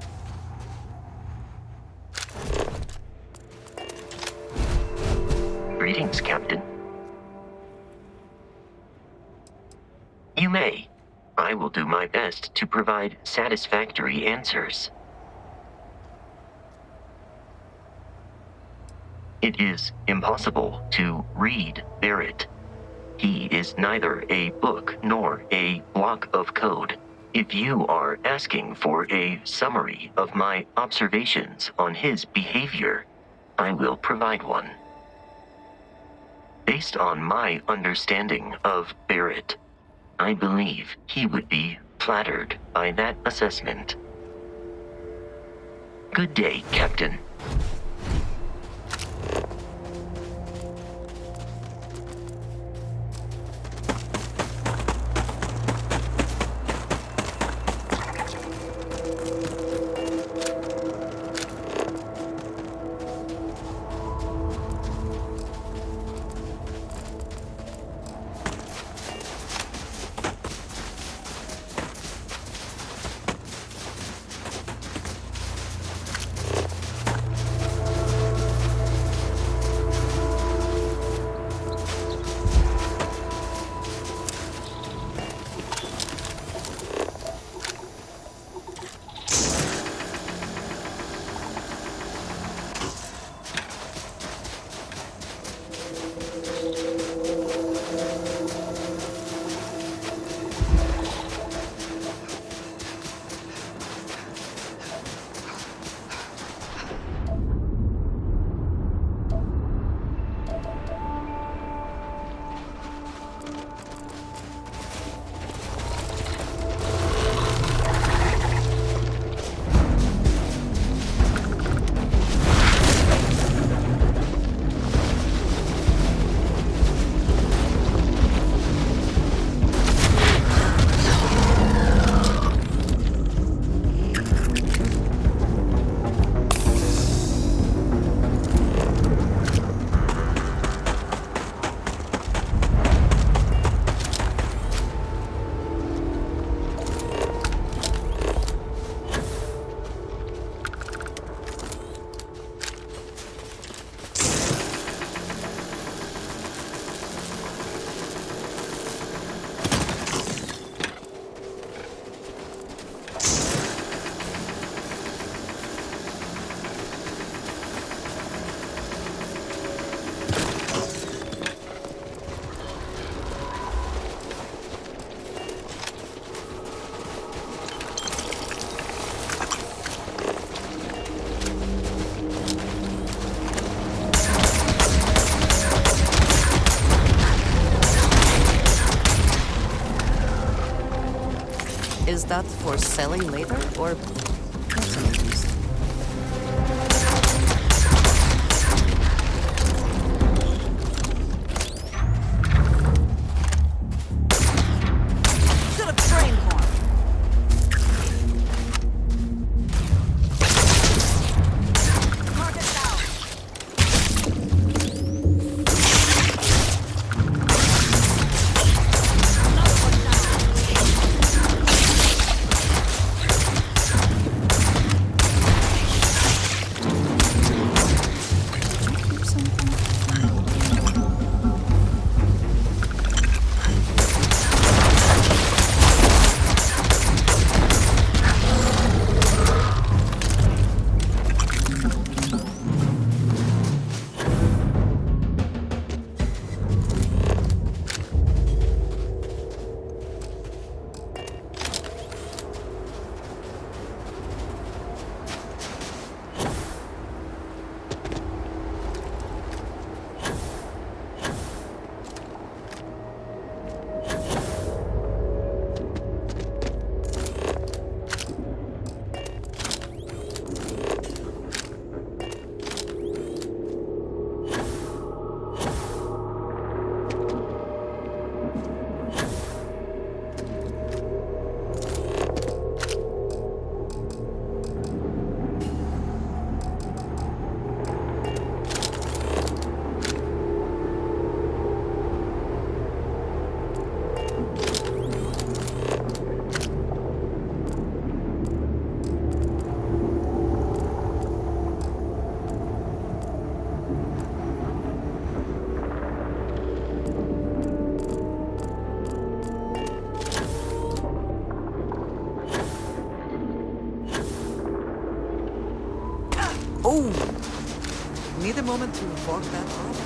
Greetings, Captain. You may. I will do my best to provide satisfactory answers. It is impossible to read Barrett. He is neither a book nor a block of code. If you are asking for a summary of my observations on his behavior, I will provide one. Based on my understanding of Barrett, I believe he would be flattered by that assessment. Good day, Captain. Is that for selling later or personal use? Should have trained more. Target down. Oh! Need a moment to walk that off?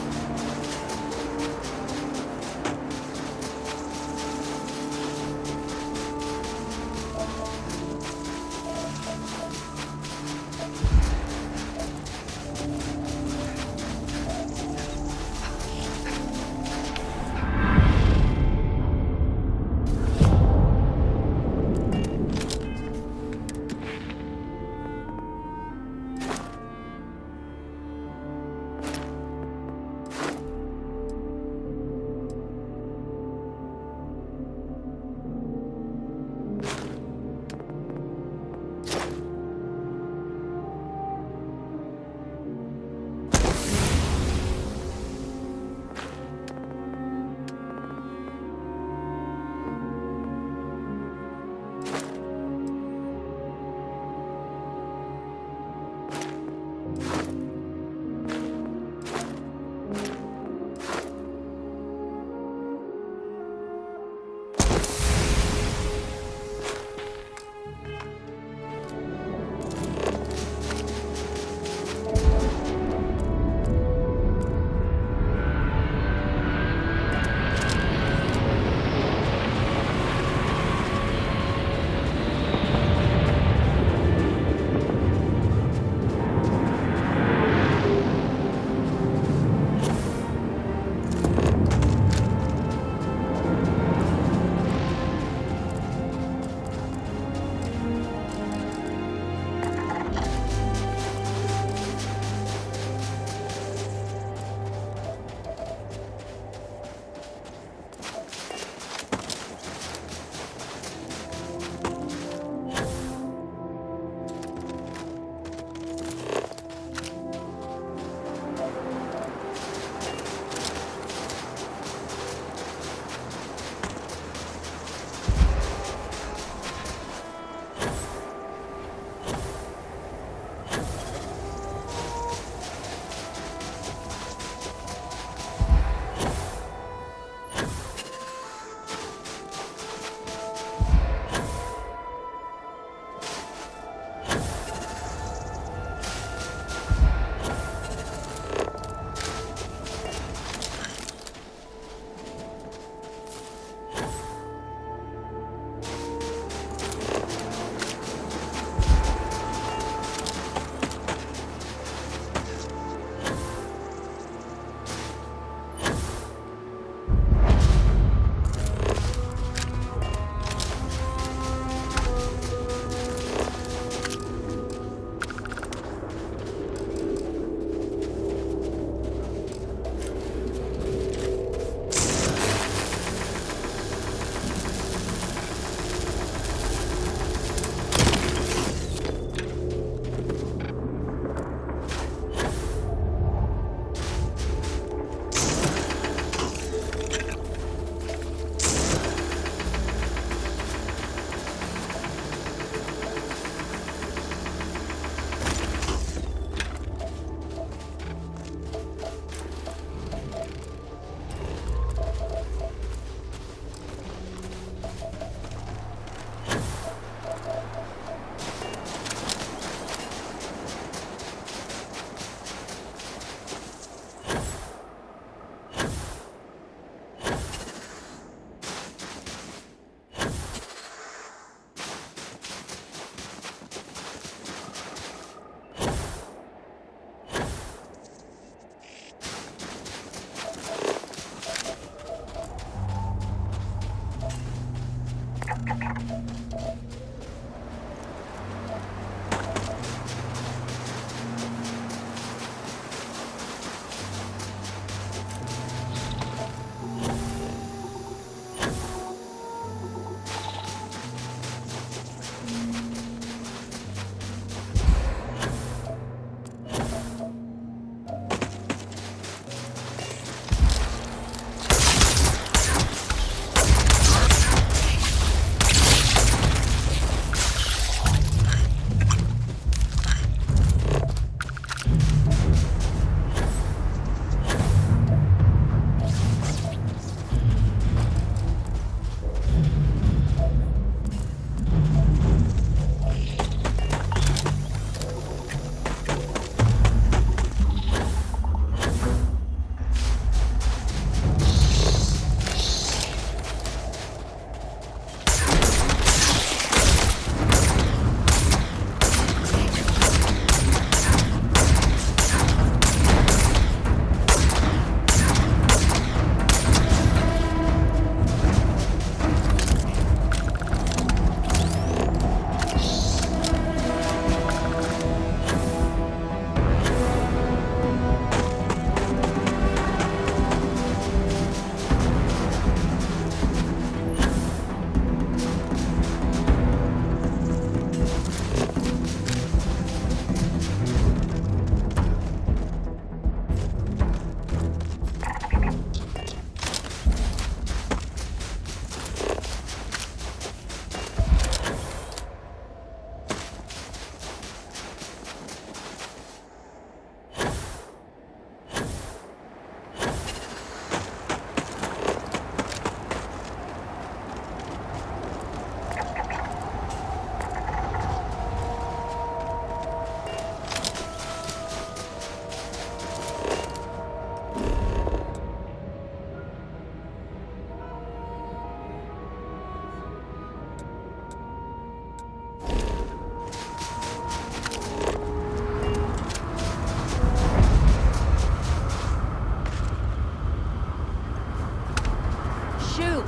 shoot!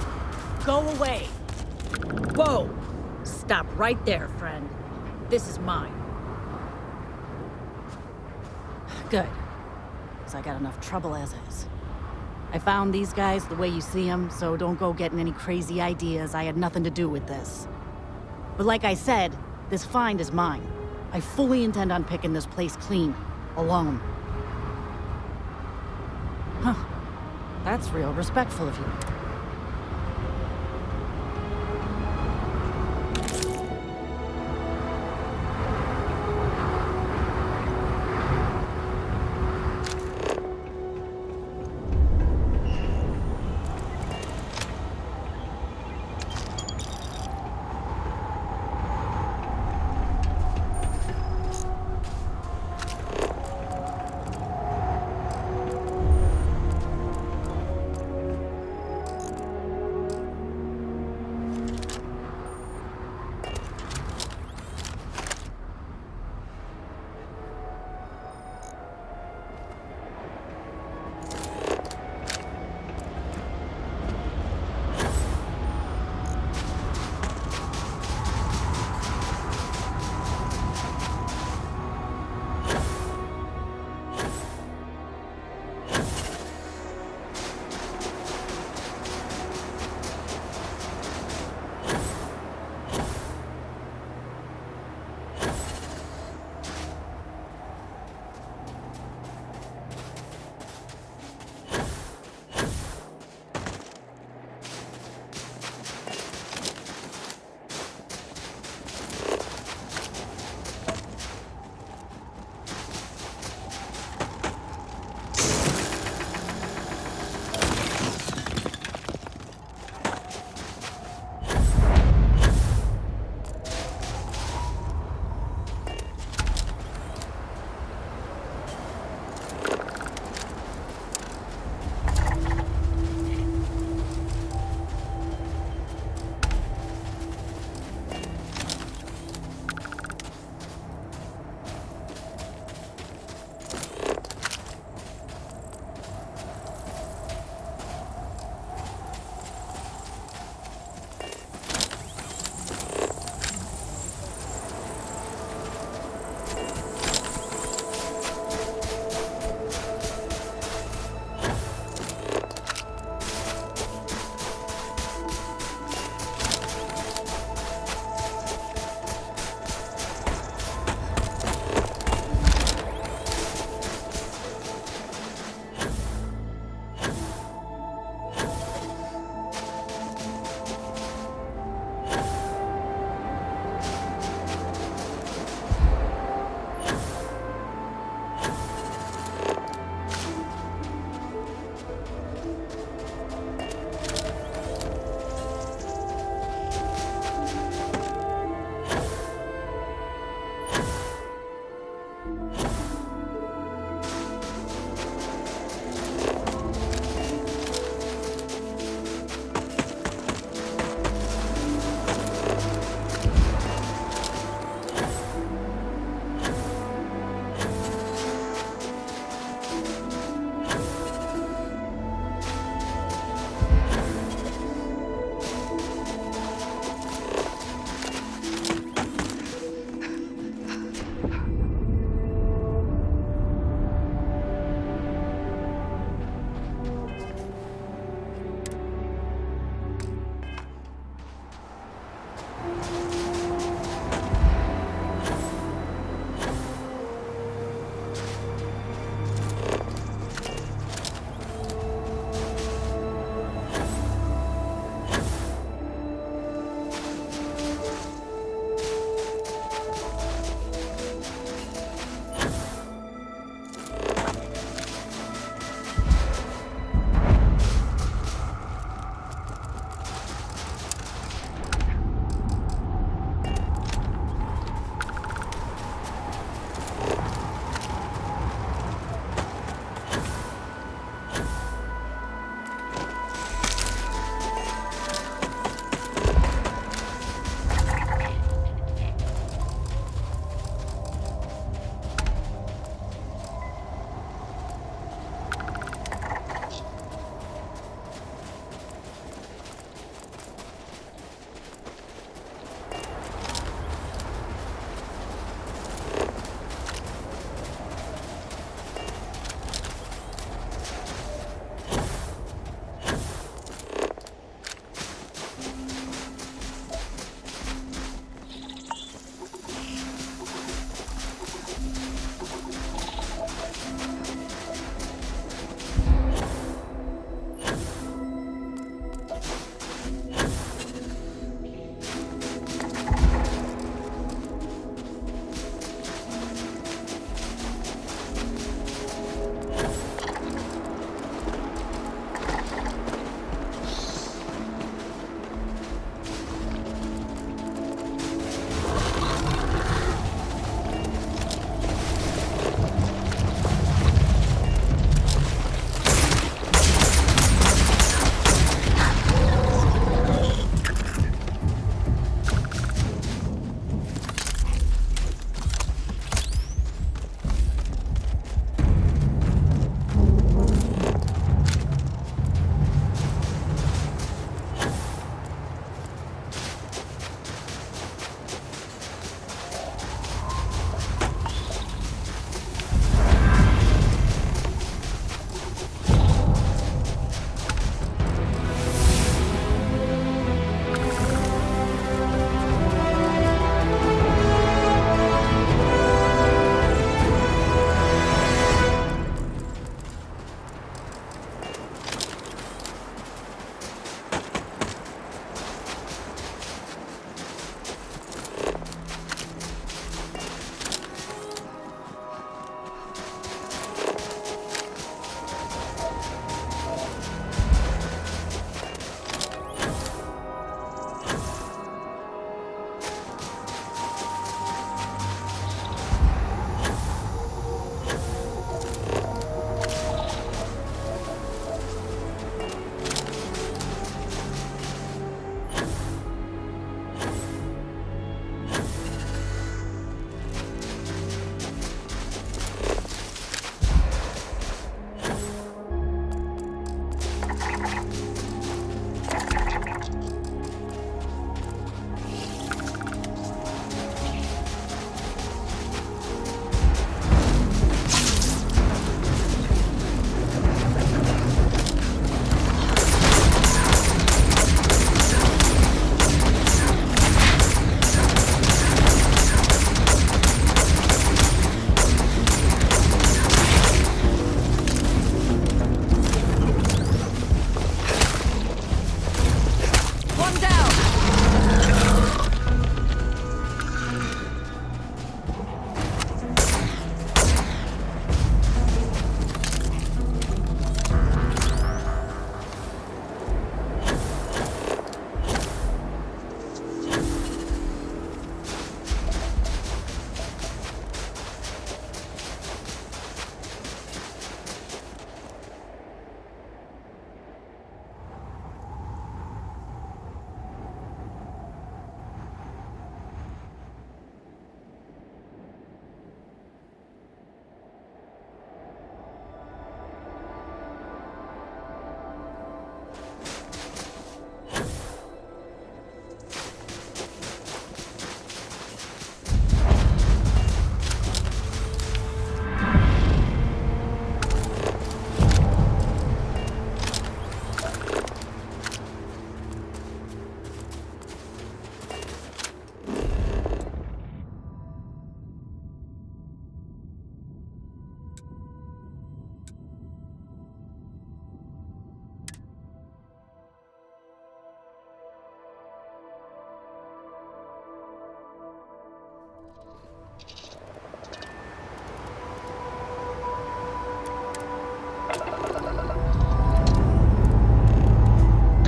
Go away! Whoa! Stop right there, friend. This is mine. Good. Because I got enough trouble as is. I found these guys the way you see them, so don't go getting any crazy ideas. I had nothing to do with this. But like I said, this find is mine. I fully intend on picking this place clean. Alone. Huh. That's real respectful of you.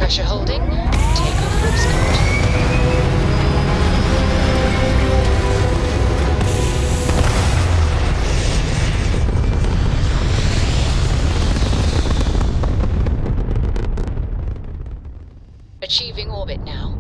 Pressure holding. Takeoff looks good. Achieving orbit now.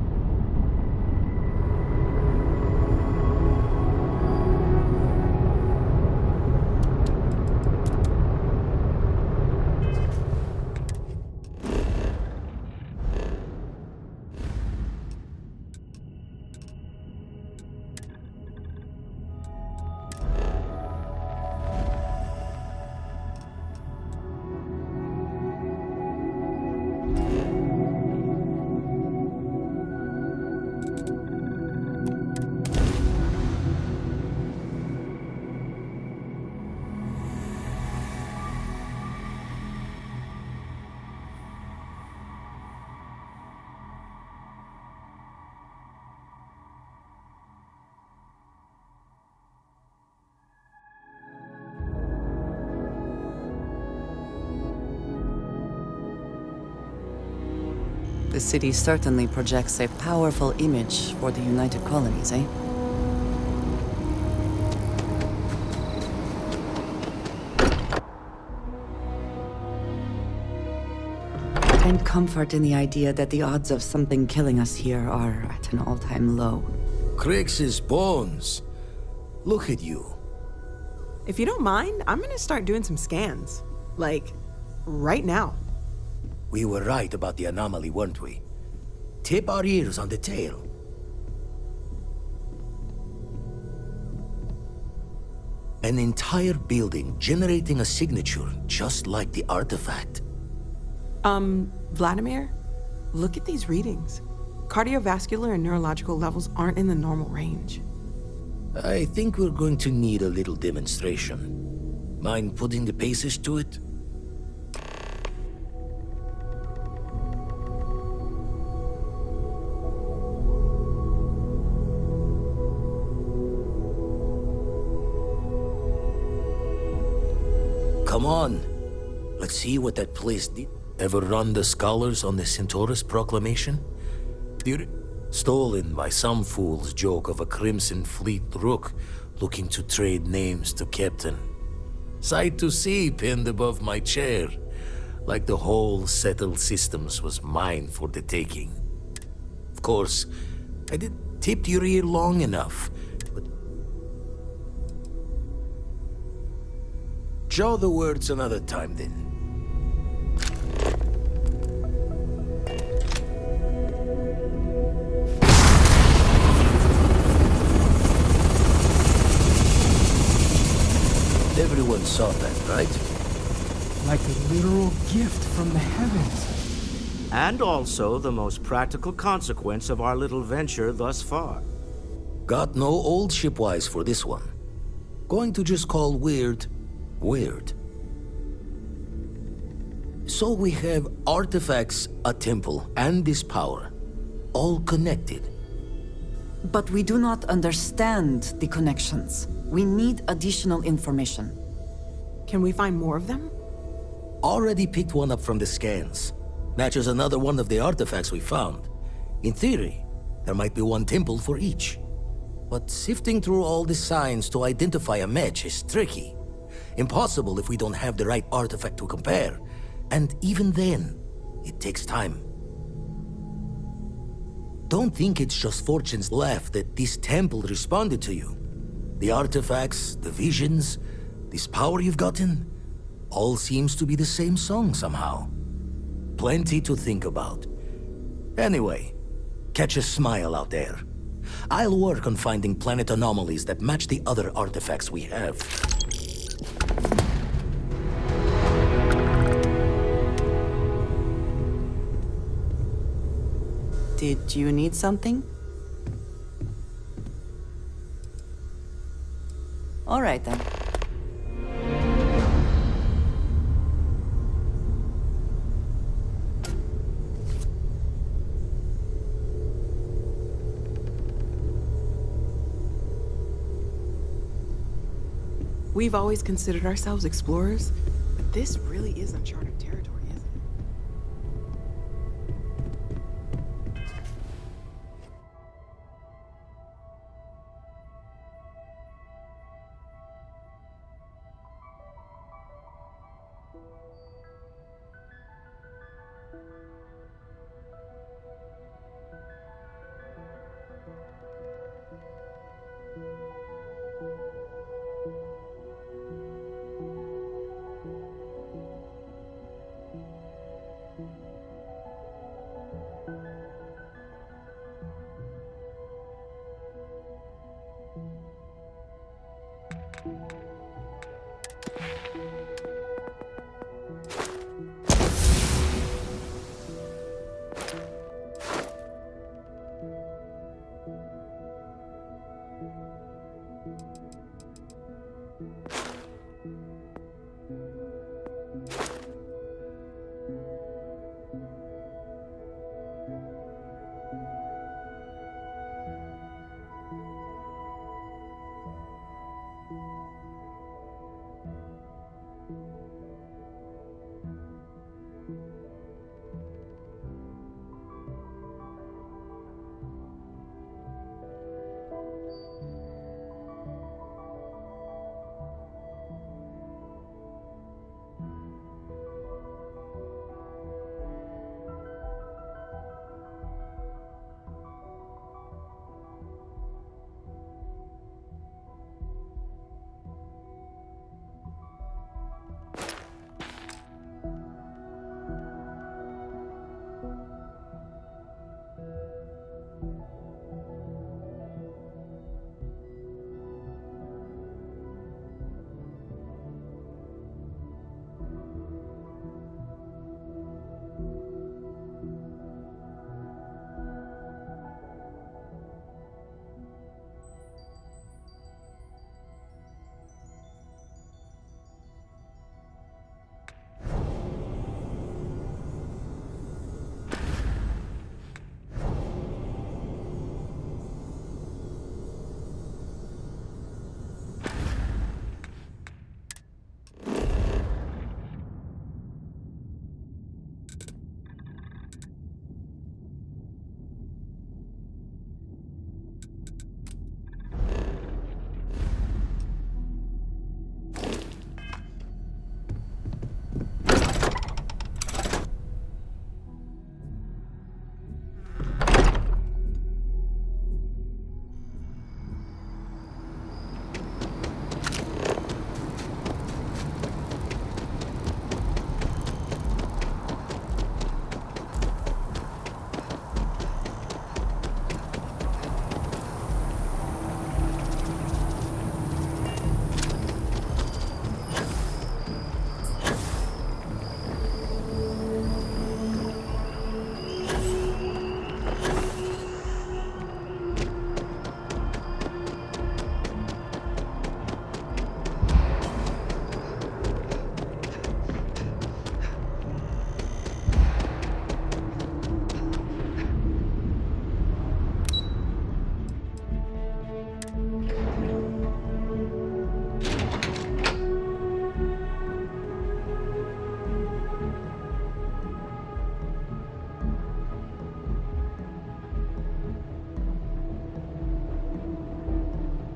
The city certainly projects a powerful image for the United Colonies, eh? Find comfort in the idea that the odds of something killing us here are at an all-time low. Crix's bones. Look at you. If you don't mind, I'm gonna start doing some scans. Like, right now. We were right about the anomaly, weren't we? Tip our ears on the tail. An entire building generating a signature just like the artifact. Vladimir, look at these readings. Cardiovascular and neurological levels aren't in the normal range. I think we're going to need a little demonstration. Mind putting the paces to it? Come on. Let's see what that place did. Ever run the scholars on the Centaurus proclamation? Stolen by some fool's joke of a Crimson Fleet rook looking to trade names to Captain. Sight to see pinned above my chair. Like the whole settled systems was mine for the taking. Of course, I did tip your ear long enough. Jaw the words another time, then. Everyone saw that, right? Like a literal gift from the heavens. And also the most practical consequence of our little venture thus far. Got no old shipwise for this one. Going to just call weird, weird. So we have artifacts, a temple, and this power. All connected. But we do not understand the connections. We need additional information. Can we find more of them? Already picked one up from the scans. Matches another one of the artifacts we found. In theory, there might be one temple for each. But sifting through all the signs to identify a match is tricky. Impossible if we don't have the right artifact to compare. And even then, it takes time. Don't think it's just Fortune's laugh that this temple responded to you. The artifacts, the visions, this power you've gotten, all seems to be the same song somehow. Plenty to think about. Anyway, catch a smile out there. I'll work on finding planet anomalies that match the other artifacts we have. Did you need something? All right, then. We've always considered ourselves explorers, but this really is uncharted territory, isn't it?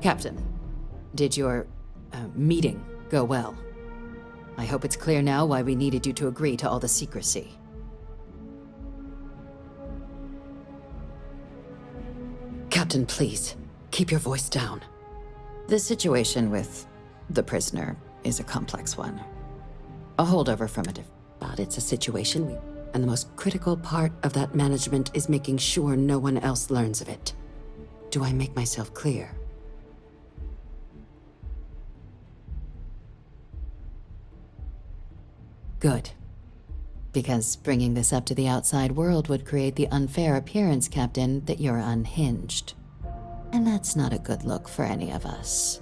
Captain, did your meeting go well? I hope it's clear now why we needed you to agree to all the secrecy. Captain, please, keep your voice down. The situation with the prisoner is a complex one. A holdover from a but it's a situation and the most critical part of that management is making sure no one else learns of it. Do I make myself clear? Good. Because bringing this up to the outside world would create the unfair appearance, Captain, that you're unhinged. And that's not a good look for any of us.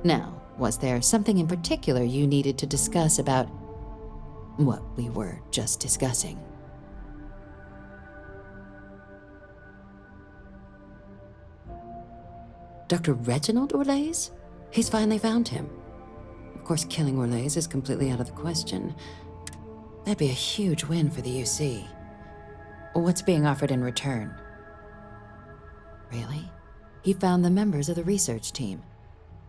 Now, was there something in particular you needed to discuss about what we were just discussing? Dr. Reginald Orlaise? He's finally found him. Of course, killing Orlaise is completely out of the question. That'd be a huge win for the UC. What's being offered in return? Really? He found the members of the research team.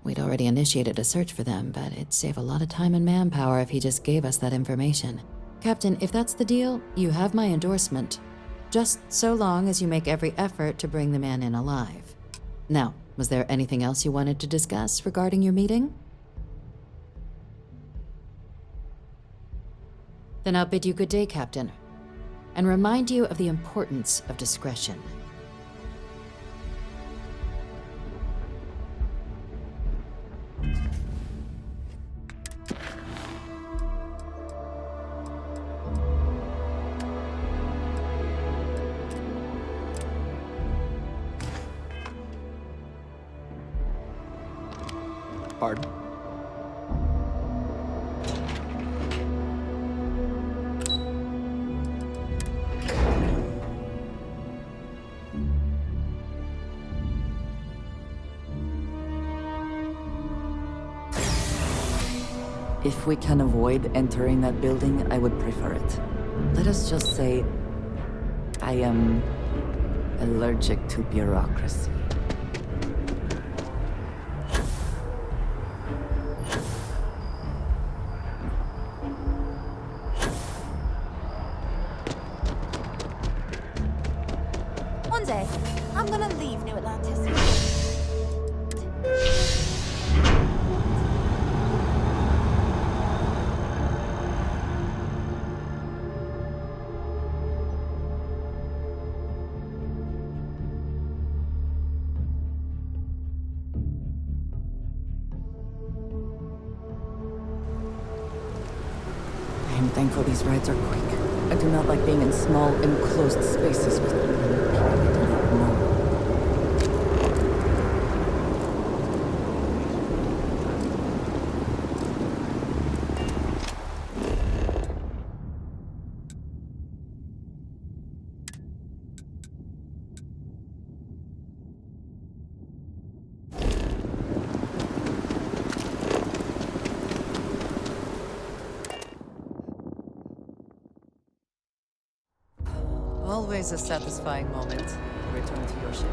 We'd already initiated a search for them, but it'd save a lot of time and manpower if he just gave us that information. Captain, if that's the deal, you have my endorsement. Just so long as you make every effort to bring the man in alive. Now, was there anything else you wanted to discuss regarding your meeting? Then I'll bid you good day, Captain, and remind you of the importance of discretion. Pardon? If we can avoid entering that building, I would prefer it. Let us just say I am allergic to bureaucracy. One day, I'm gonna leave New Atlantis. I am thankful these rides are quick. I do not like being in small, enclosed spaces with people I do not know. Always a satisfying moment to return to your ship.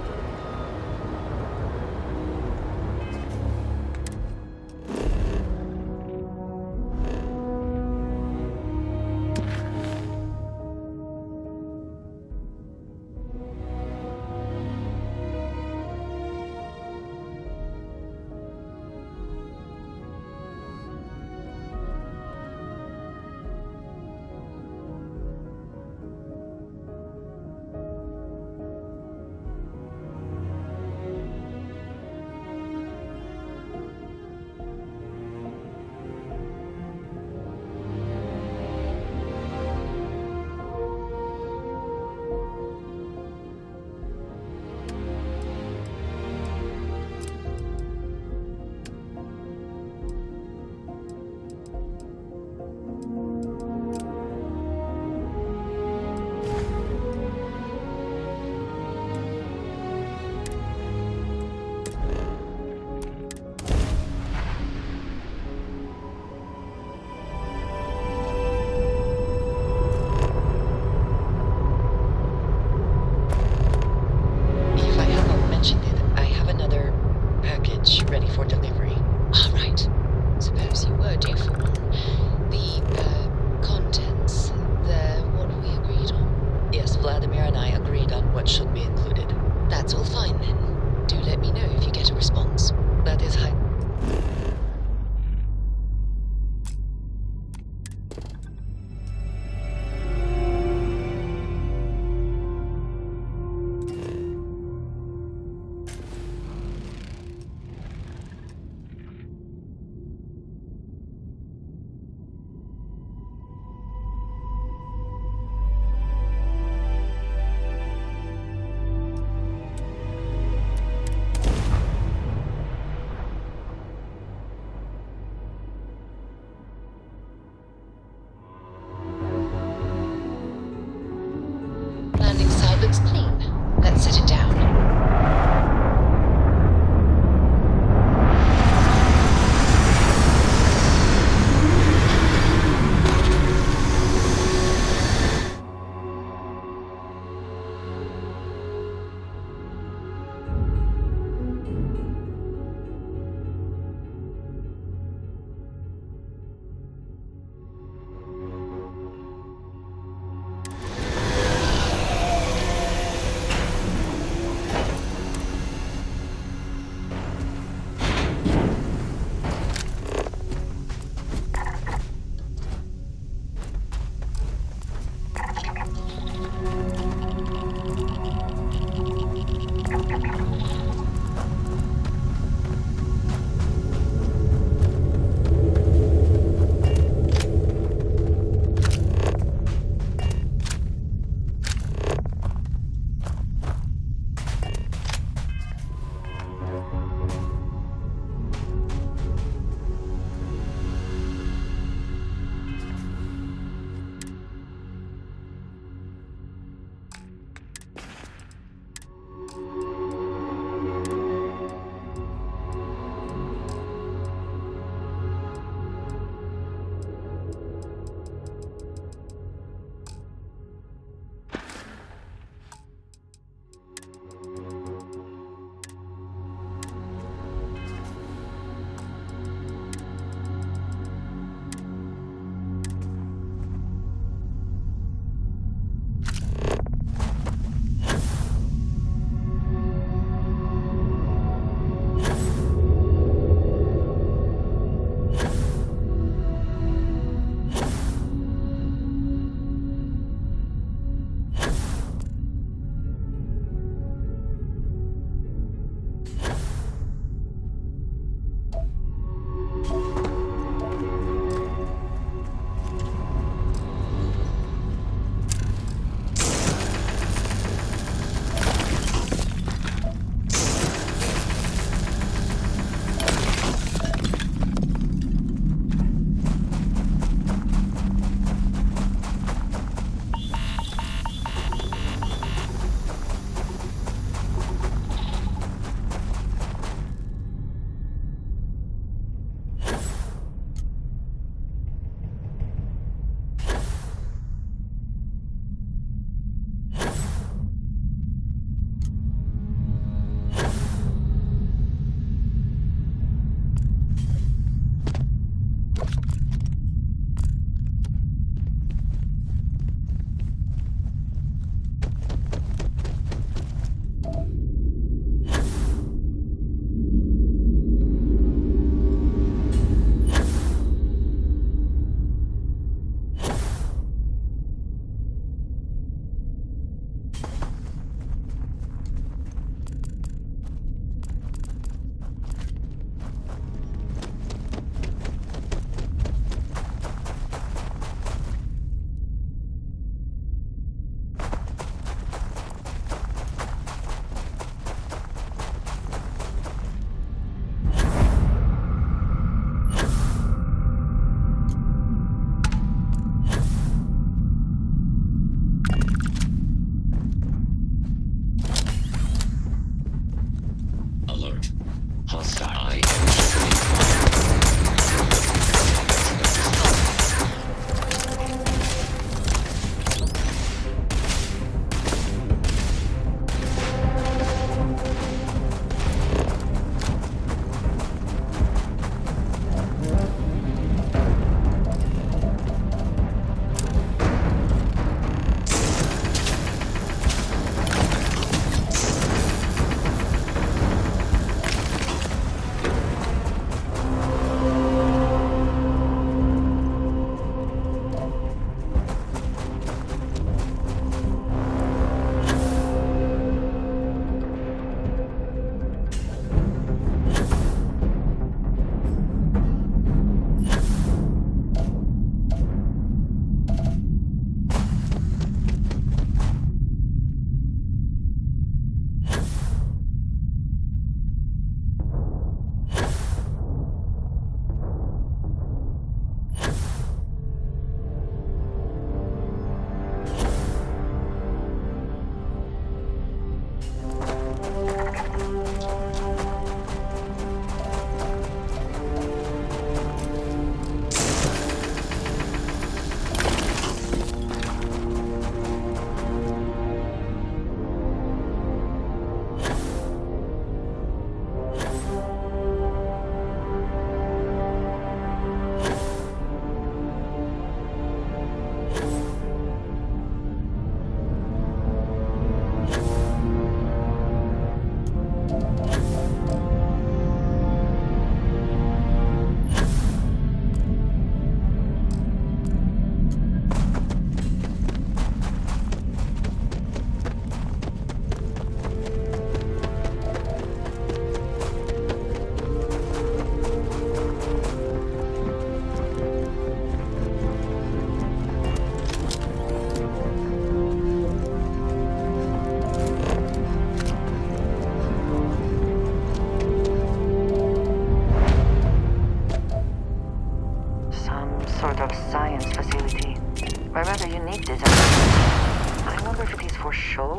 If I have not mentioned it, I have another package ready for delivery. All right. Suppose you were due for one. The contents, what we agreed on. Yes, Vladimir and I agreed on what should be included. That's all fine then. Do let me know if you get a response. That is high.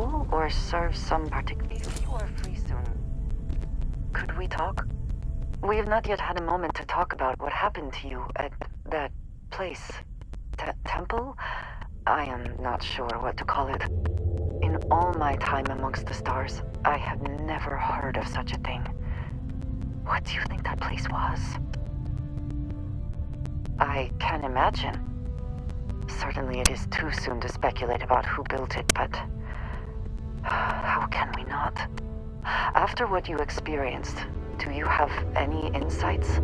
trouble or serve some particular... If you are free soon, could we talk? We have not yet had a moment to talk about what happened to you at that place. Temple? I am not sure what to call it. In all my time amongst the stars, I have never heard of such a thing. What do you think that place was? I can imagine. Certainly it is too soon to speculate about who built it, but how can we not? After what you experienced, do you have any insights?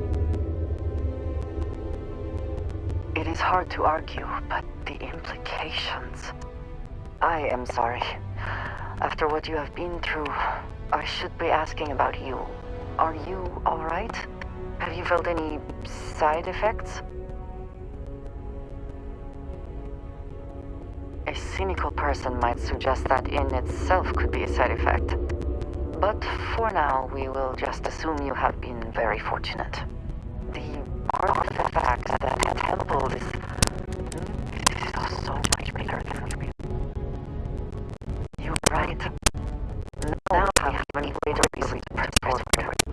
It is hard to argue, but the implications... I am sorry. After what you have been through, I should be asking about you. Are you alright? Have you felt any side effects? A cynical person might suggest that in itself could be a side effect. But for now, we will just assume you have been very fortunate. The artifact at that temple is so much bigger than you. You're right. Now I have any way to easily transport it.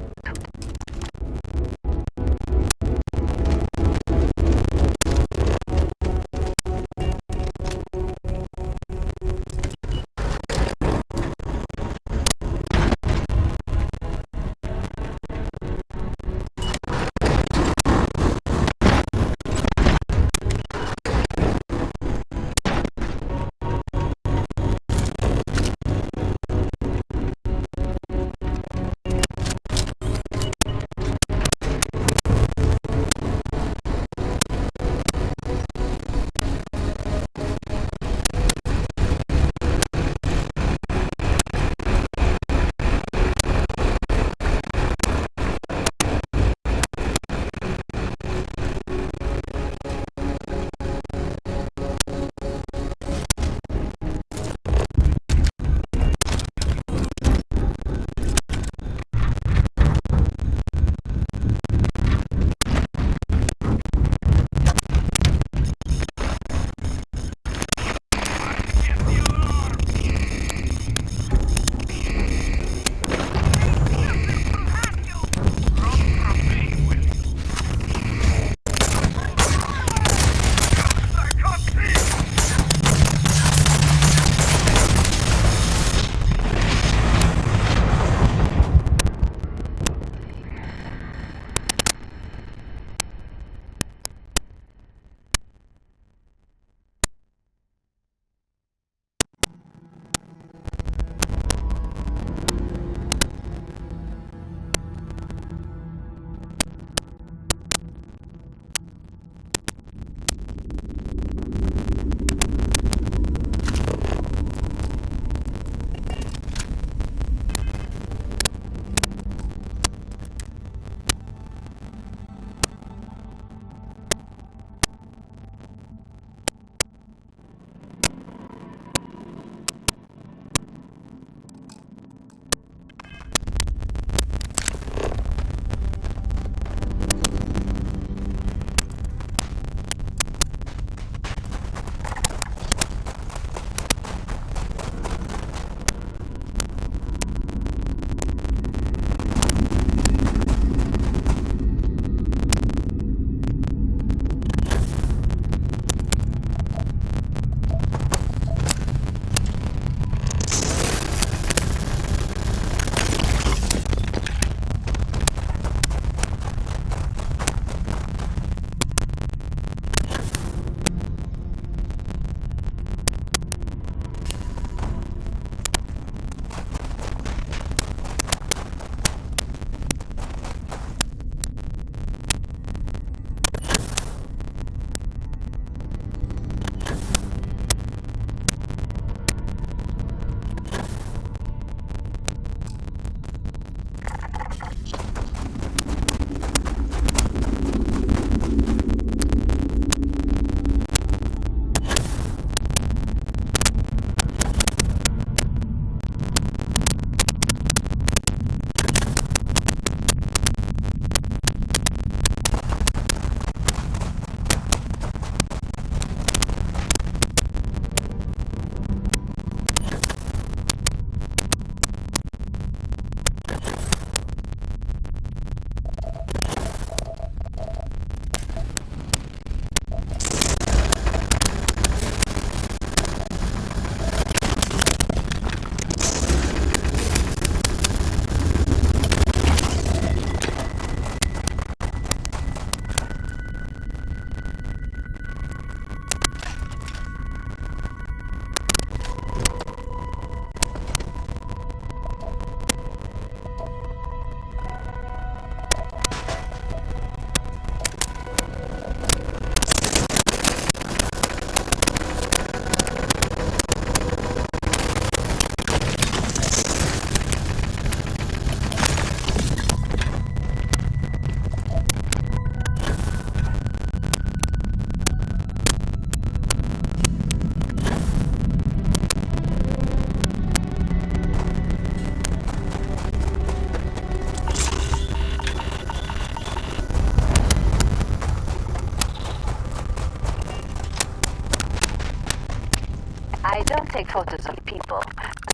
photos of people.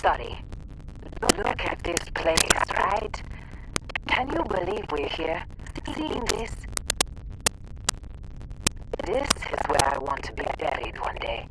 Sorry. Look at this place, right? Can you believe we're here? Seeing this? This is where I want to be buried one day.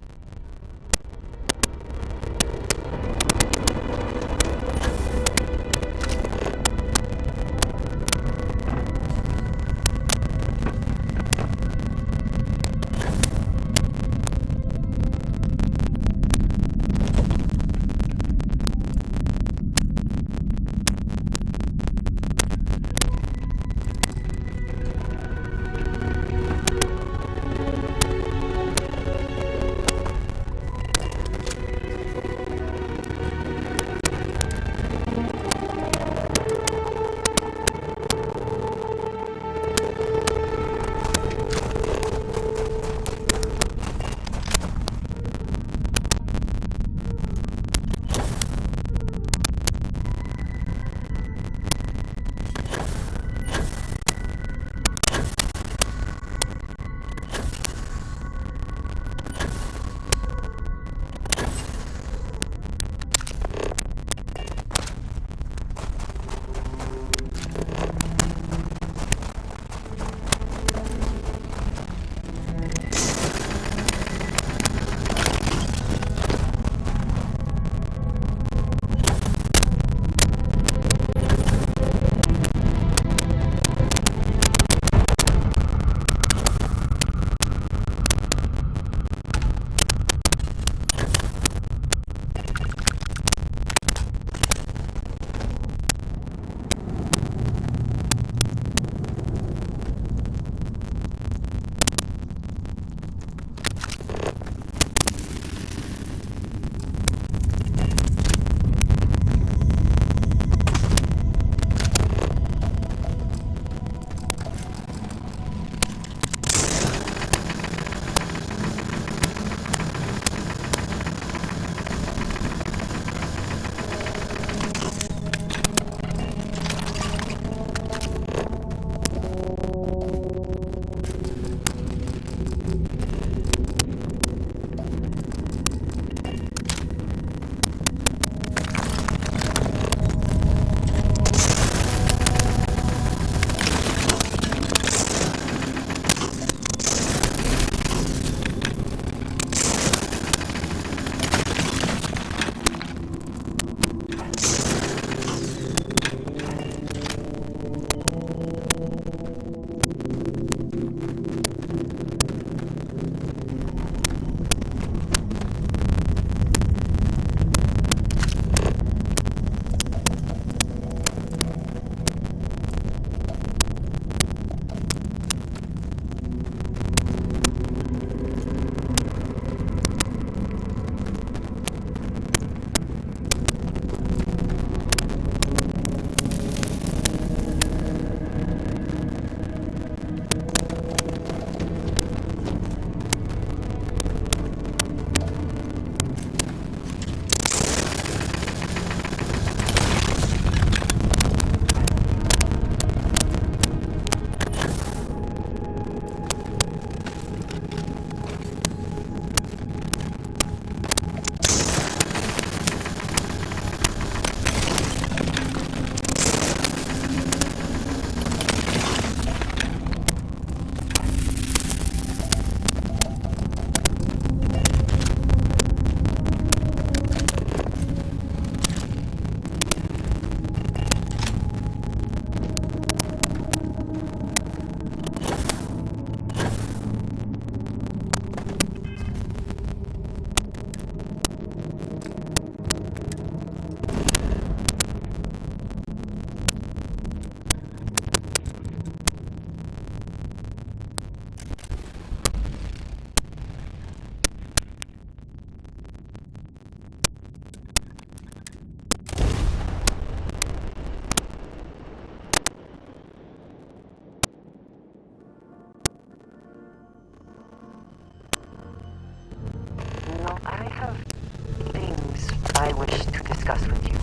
I wish to discuss with you.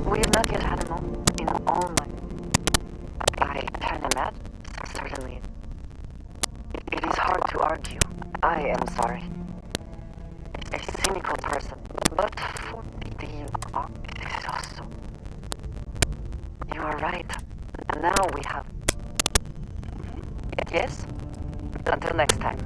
We have not yet had a moment in all my... I can to argue. I am sorry. A cynical person, but for the is also. You are right. Now we have. Yes? Until next time.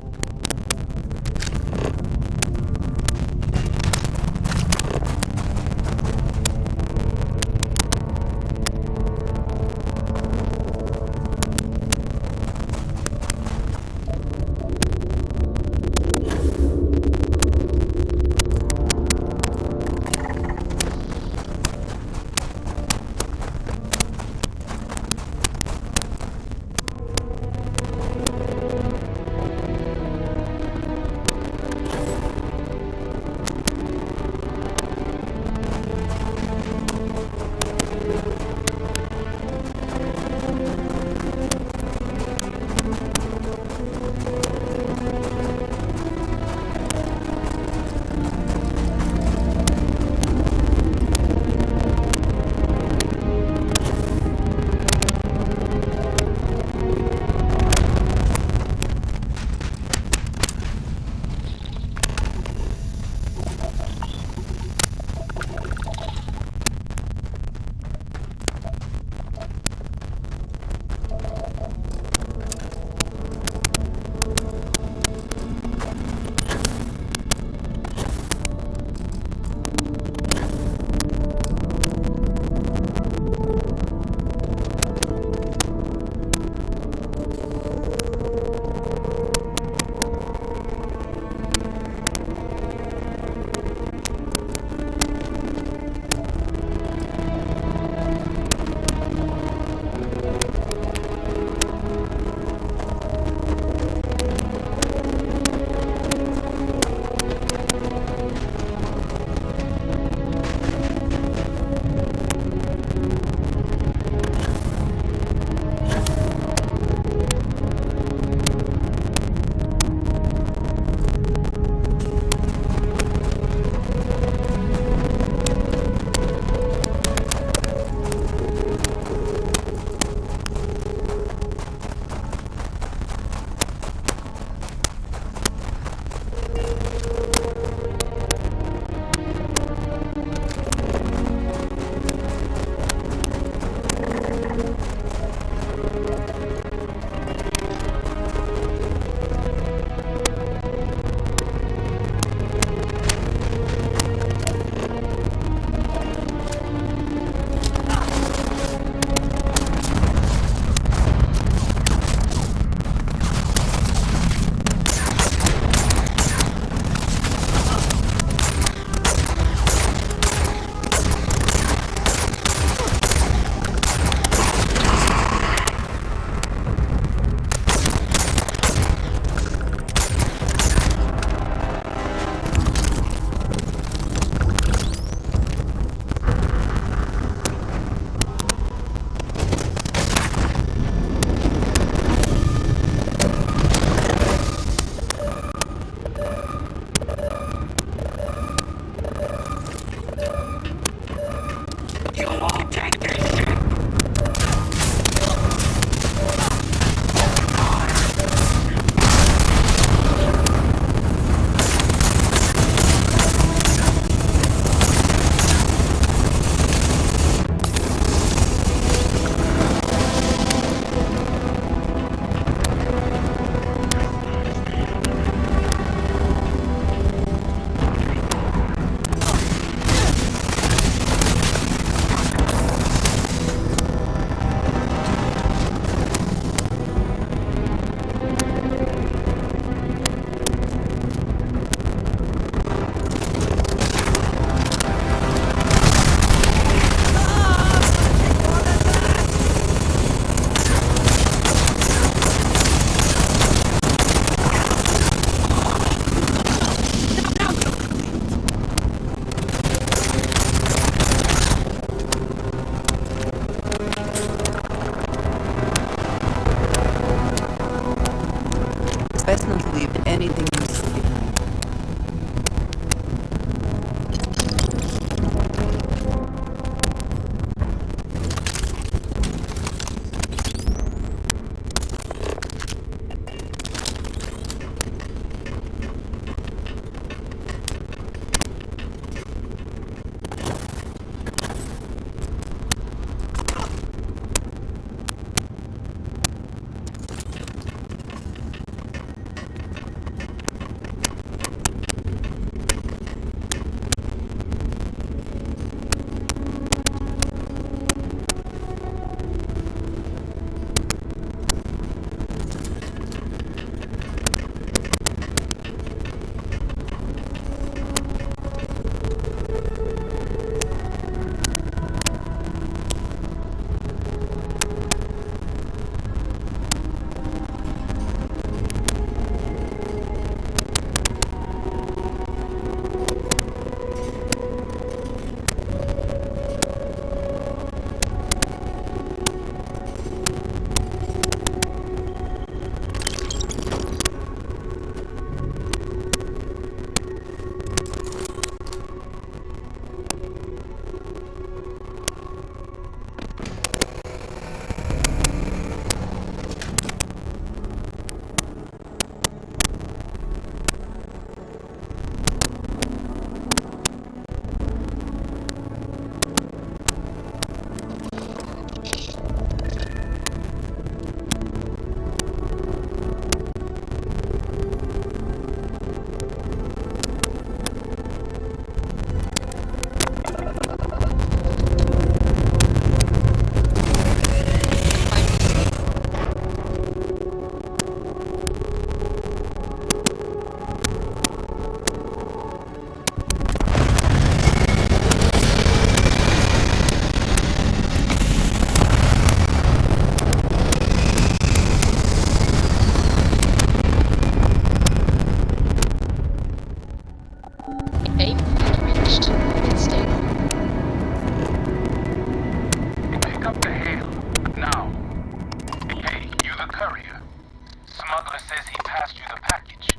smuggler says he passed you the package.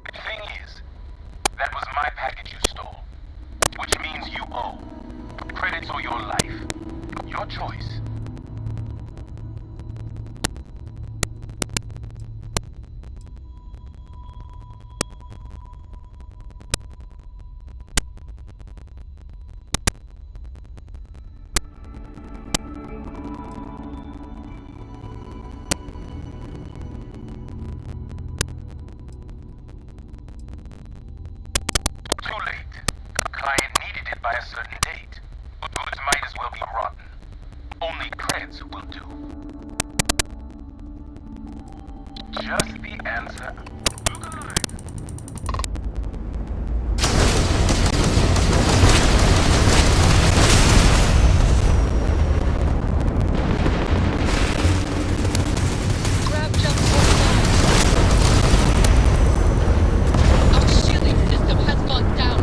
The thing is, that was my package you stole. Which means you owe. Credits or your life. Your choice. Too late. Client needed it by a certain date. Goods might as well be rotten. Only creds will do. Just the answer. Look alive. Grab jump Our shielding system has gone down.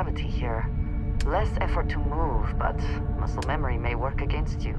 gravity here. Less effort to move, but muscle memory may work against you.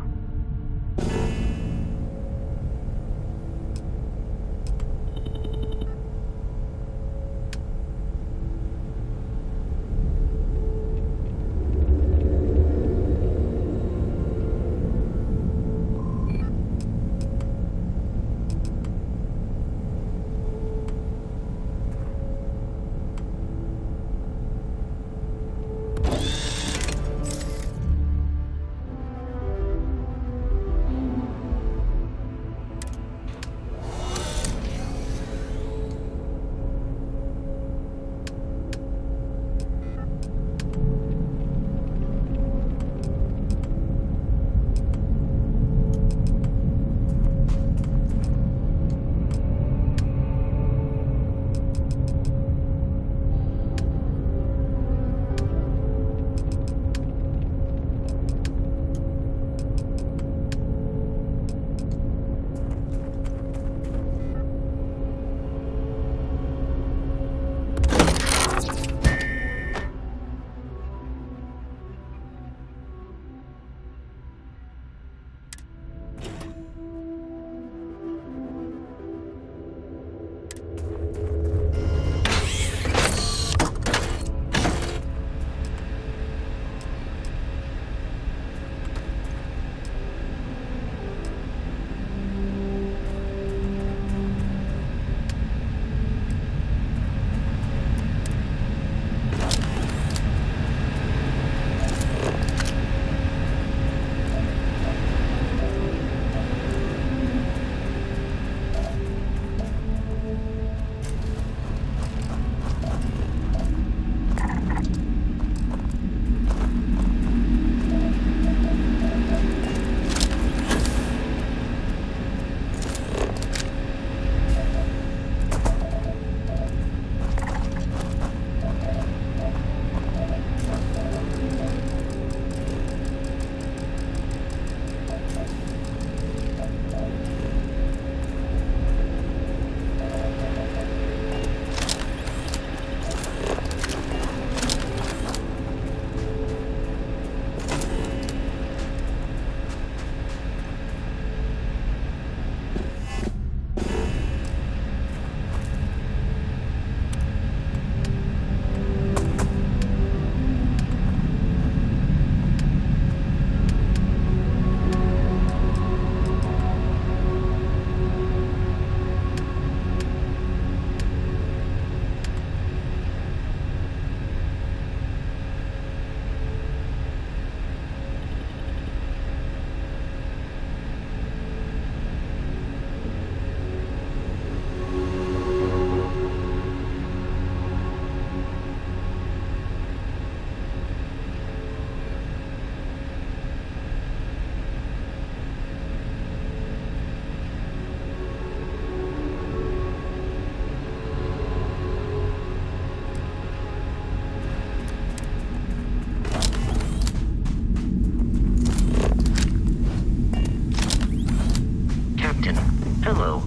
Hello.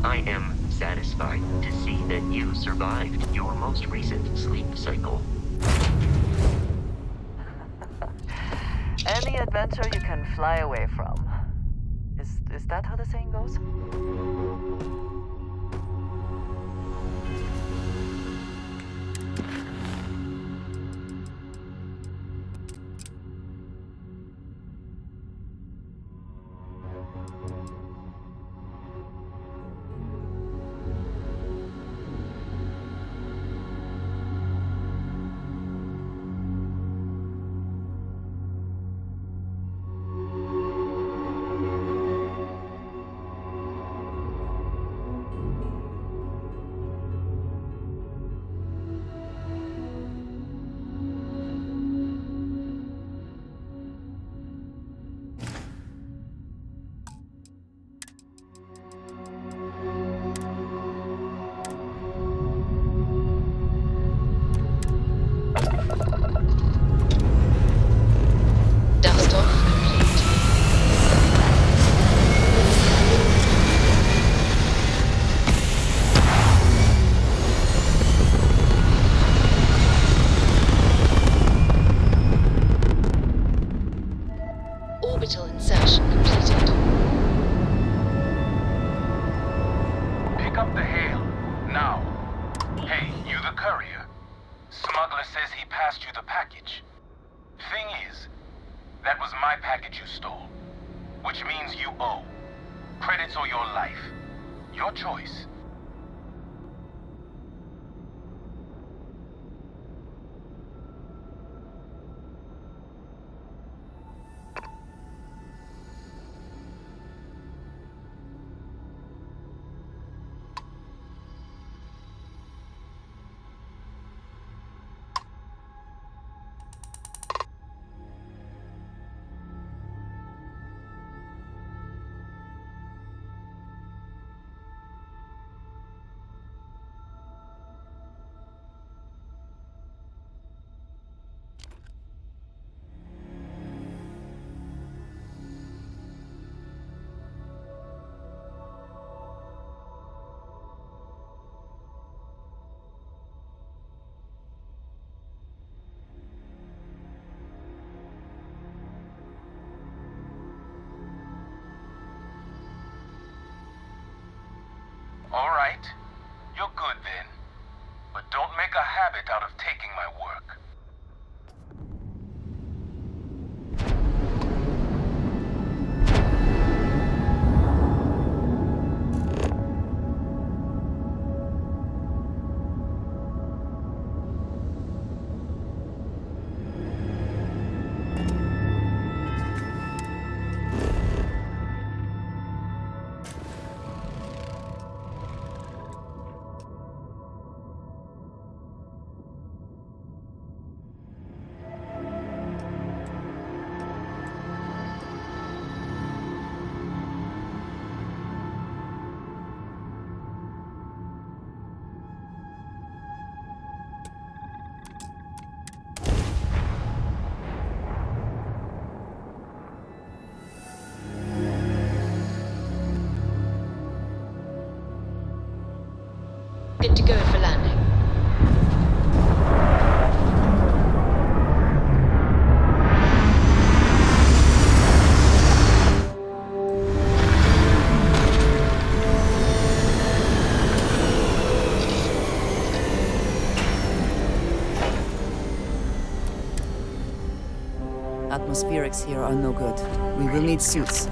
I am satisfied to see that you survived your most recent sleep cycle. Any adventure you can fly away from. Is that how the saying goes? package. Thing is, that was my package you stole. Which means you owe. Credits or your life. Your choice. All right. You're good then. But don't make a habit out of taking my work. Good to go for landing. Atmospherics here are no good. We will need suits.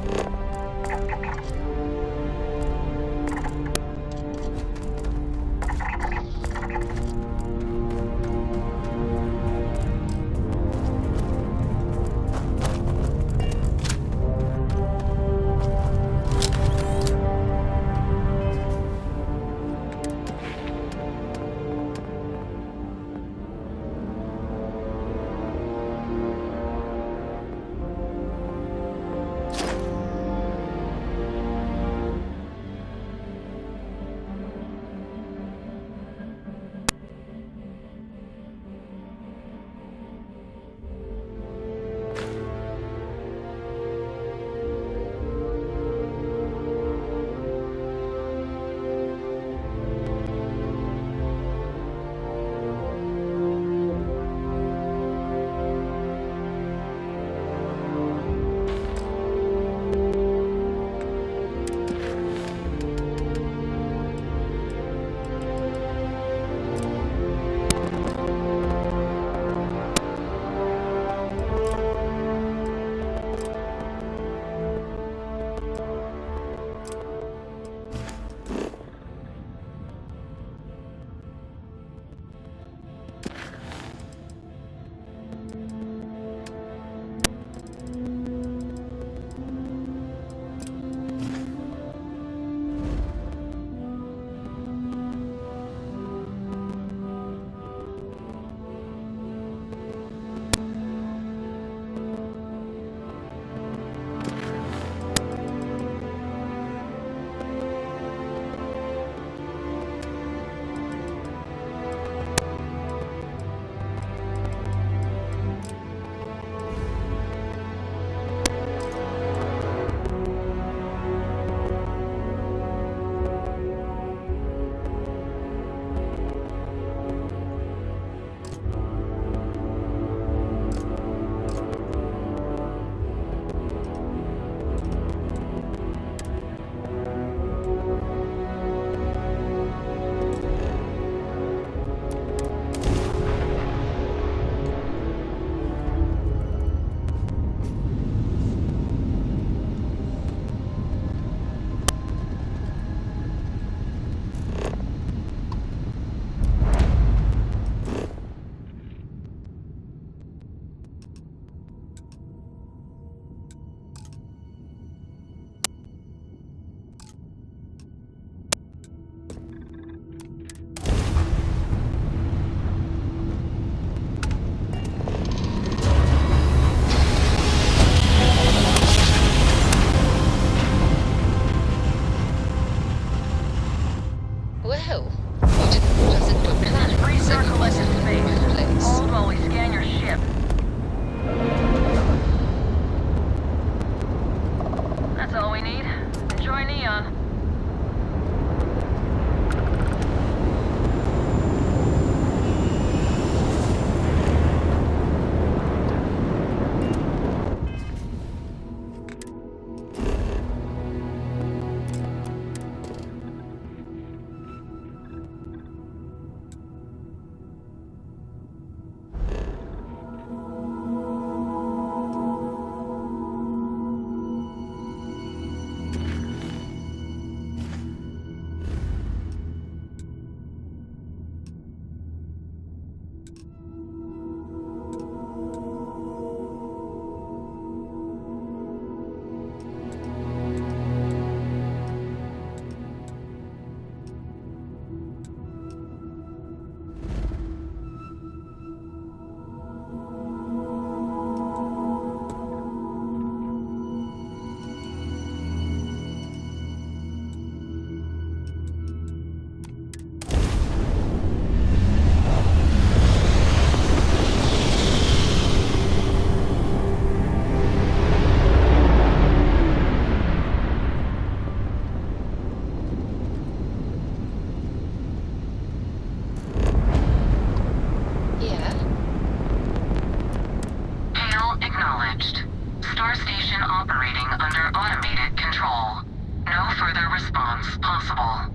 automated control. No further response possible.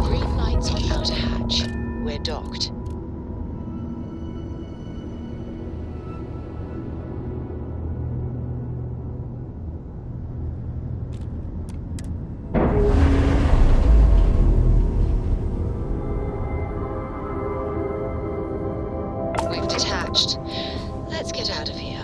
Green lights on outer hatch. We're docked. We've detached. Let's get out of here.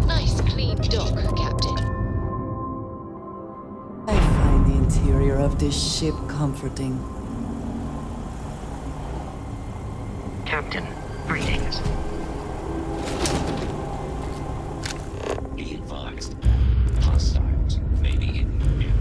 Nice clean dock, Captain. I find the interior of this ship comforting. Captain, greetings. Be advised. Hostiles may be in the rear.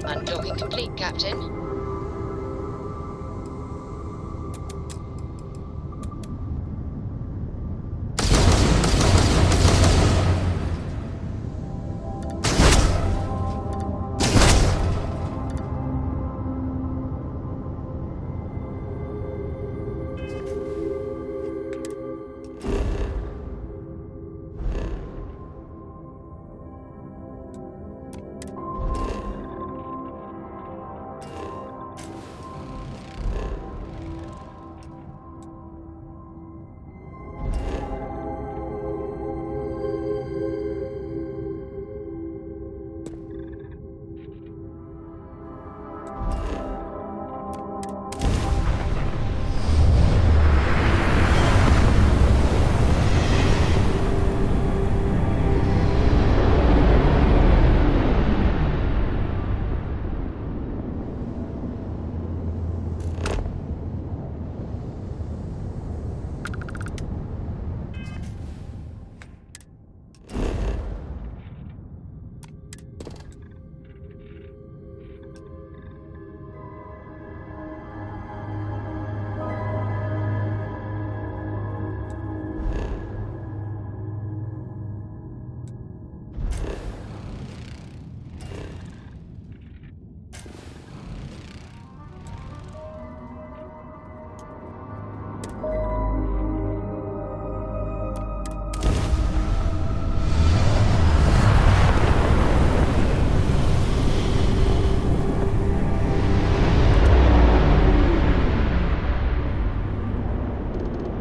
Undocking complete, Captain.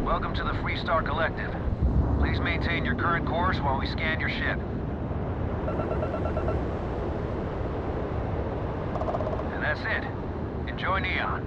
Welcome to the Freestar Collective. Please maintain your current course while we scan your ship. And that's it. Enjoy Neon.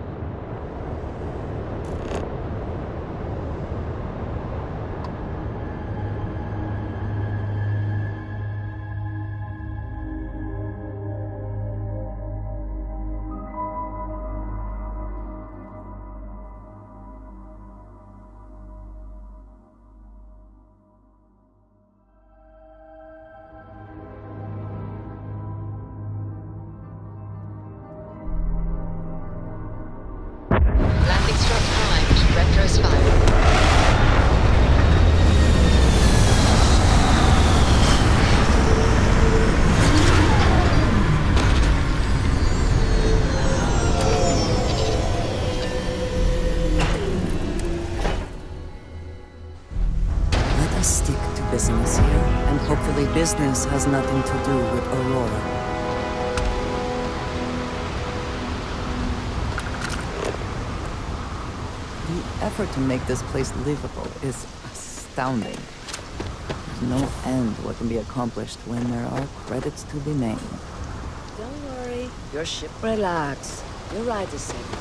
Landing strut primed. Retros firing. Let us stick to business here, and hopefully business has nothing to do with Aurora. effort to make this place livable is astounding. There's no end what can be accomplished when there are credits to be made. Don't worry. Your ship relax. Your ride is safe.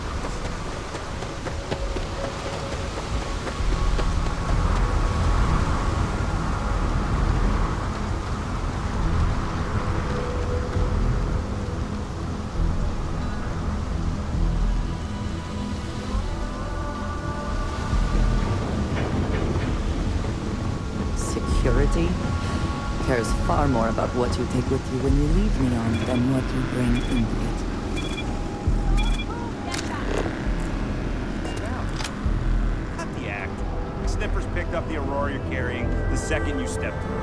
Security cares far more about what you take with you when you leave Neon than what you bring into it. Cut the act. Sniffers picked up the Aurora you're carrying the second you stepped through.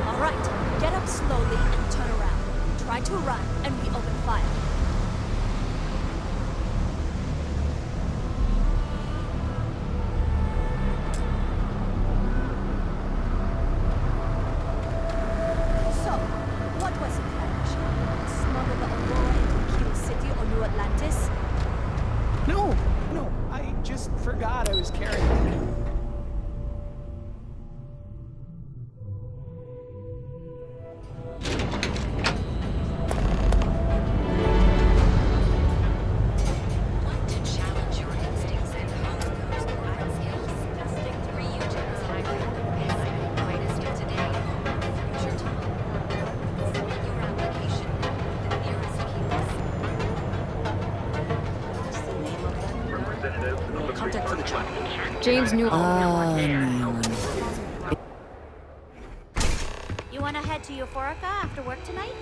All right, get up slowly and turn around. Try to run, and we open fire. So, what was the plan? Smuggle the Aurora into Kill City or New Atlantis? No, I just forgot I was carrying it. James knew. Neon. You want to head to Euphorica after work tonight?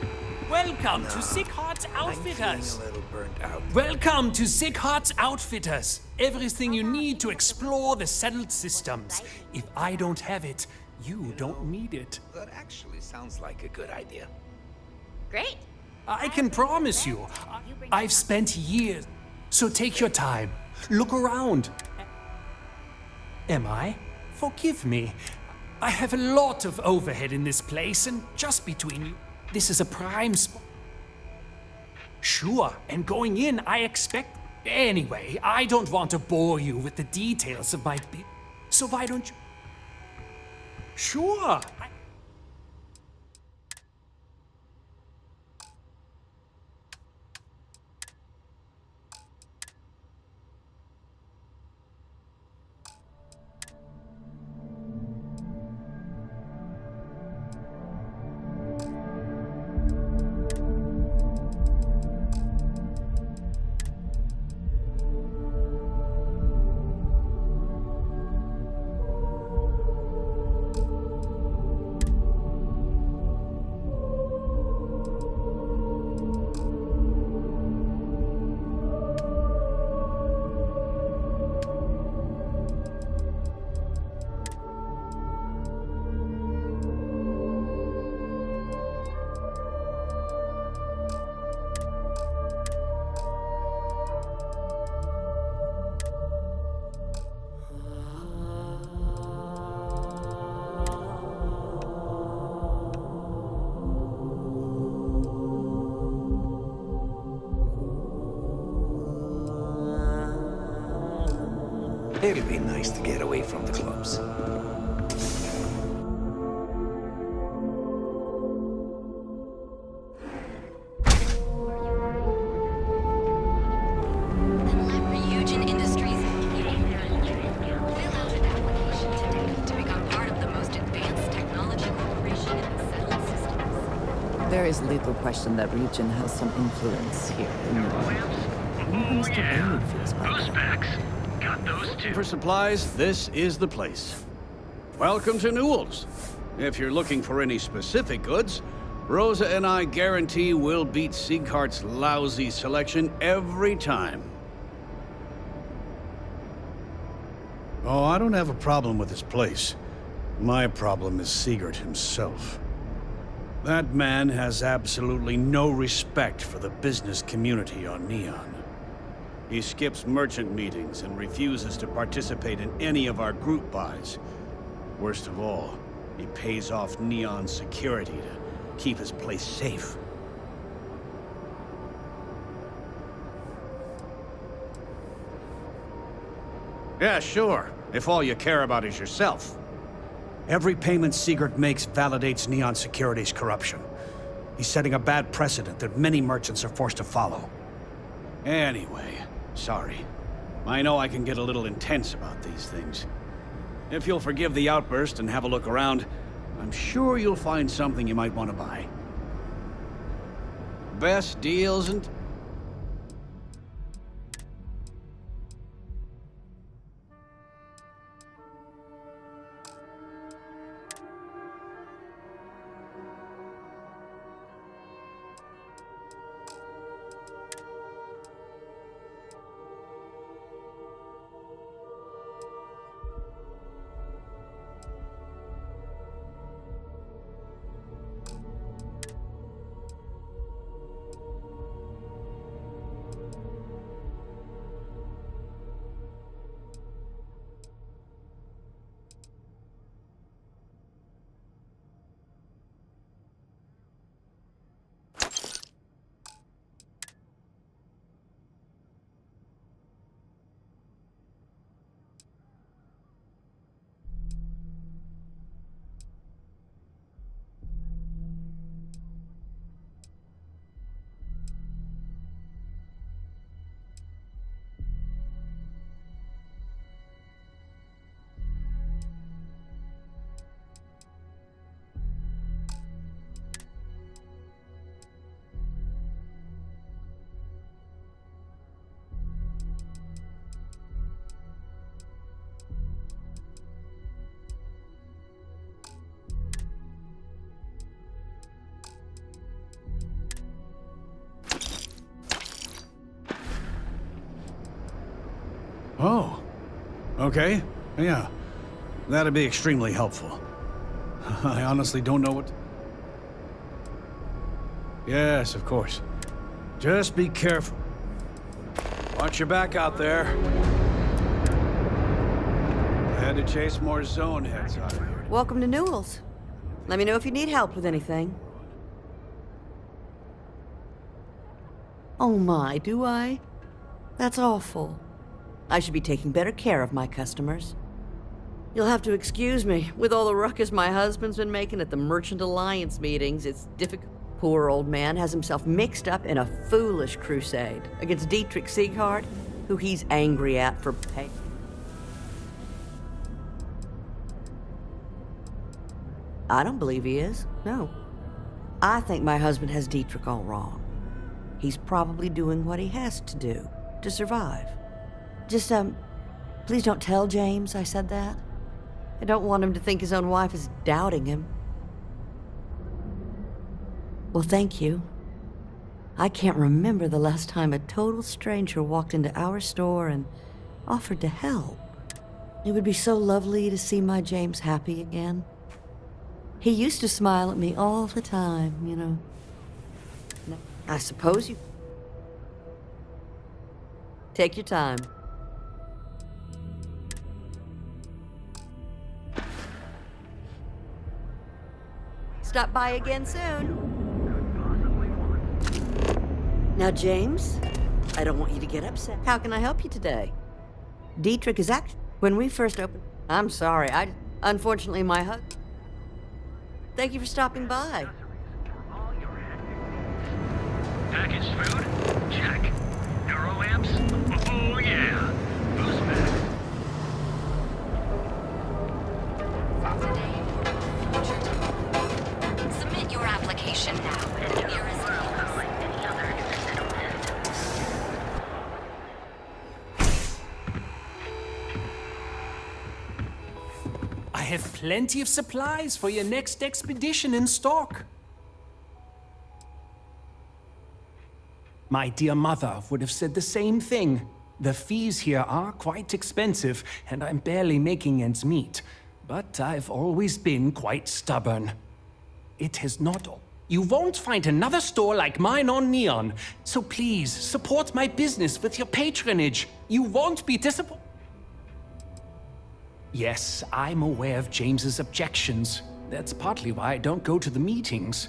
Welcome to Sick Hearts Outfitters. I'm feeling a little burnt out. Welcome to Sick Hearts Outfitters. Everything you need to explore the settled systems. If I don't have it, you don't need it. That actually sounds like a good idea. Great. I can promise you, I've spent years. So take your time. Look around. Am I? Forgive me. I have a lot of overhead in this place, and just between you, this is a prime spot. Sure, and going in, I expect. Anyway, I don't want to bore you with the details of my so why don't you? Sure. It'd be nice to get away from the clubs. Ryujin Industries fill out an application today to become part of the most advanced technology corporation in the settled systems. There is little question that Ryujin has some influence here in New York. Even Mr. Bailey feels like that. Got those two. For supplies, this is the place. Welcome to Newell's. If you're looking for any specific goods, Rosa and I guarantee we'll beat Sieghart's lousy selection every time. Oh, I don't have a problem with this place. My problem is Siegert himself. That man has absolutely no respect for the business community on Neon. He skips merchant meetings and refuses to participate in any of our group buys. Worst of all, he pays off Neon security to keep his place safe. Yeah, sure. If all you care about is yourself. Every payment Sigurd makes validates Neon Security's corruption. He's setting a bad precedent that many merchants are forced to follow. Anyway, sorry. I know I can get a little intense about these things. If you'll forgive the outburst and have a look around, I'm sure you'll find something you might want to buy. Best deals and... Oh. Okay. Yeah. That'd be extremely helpful. I honestly don't know what... Yes, of course. Just be careful. Watch your back out there. I had to chase more zone heads out of here. Welcome to Newell's. Let me know if you need help with anything. Oh my, do I? That's awful. I should be taking better care of my customers. You'll have to excuse me. With all the ruckus my husband's been making at the Merchant Alliance meetings, it's difficult. Poor old man has himself mixed up in a foolish crusade against Dietrich Sieghart, who he's angry at for pay. I don't believe he is, no. I think my husband has Dietrich all wrong. He's probably doing what he has to do to survive. Just, please don't tell James I said that. I don't want him to think his own wife is doubting him. Well, thank you. I can't remember the last time a total stranger walked into our store and offered to help. It would be so lovely to see my James happy again. He used to smile at me all the time, you know. I suppose you... Take your time. Stop by again soon. Now, James, I don't want you to get upset. How can I help you today? Dietrich is actually... When we first opened... I'm sorry, unfortunately, my husband... Thank you for stopping by. Packaged food? Check. Neuro lamps? Oh, yeah. Boost back. Submit your application now at the nearest I have plenty of supplies for your next expedition in stock. My dear mother would have said the same thing. The fees here are quite expensive, and I'm barely making ends meet. But I've always been quite stubborn. It has not... You won't find another store like mine on Neon. So please, support my business with your patronage. You won't be disappointed. Yes, I'm aware of James's objections. That's partly why I don't go to the meetings.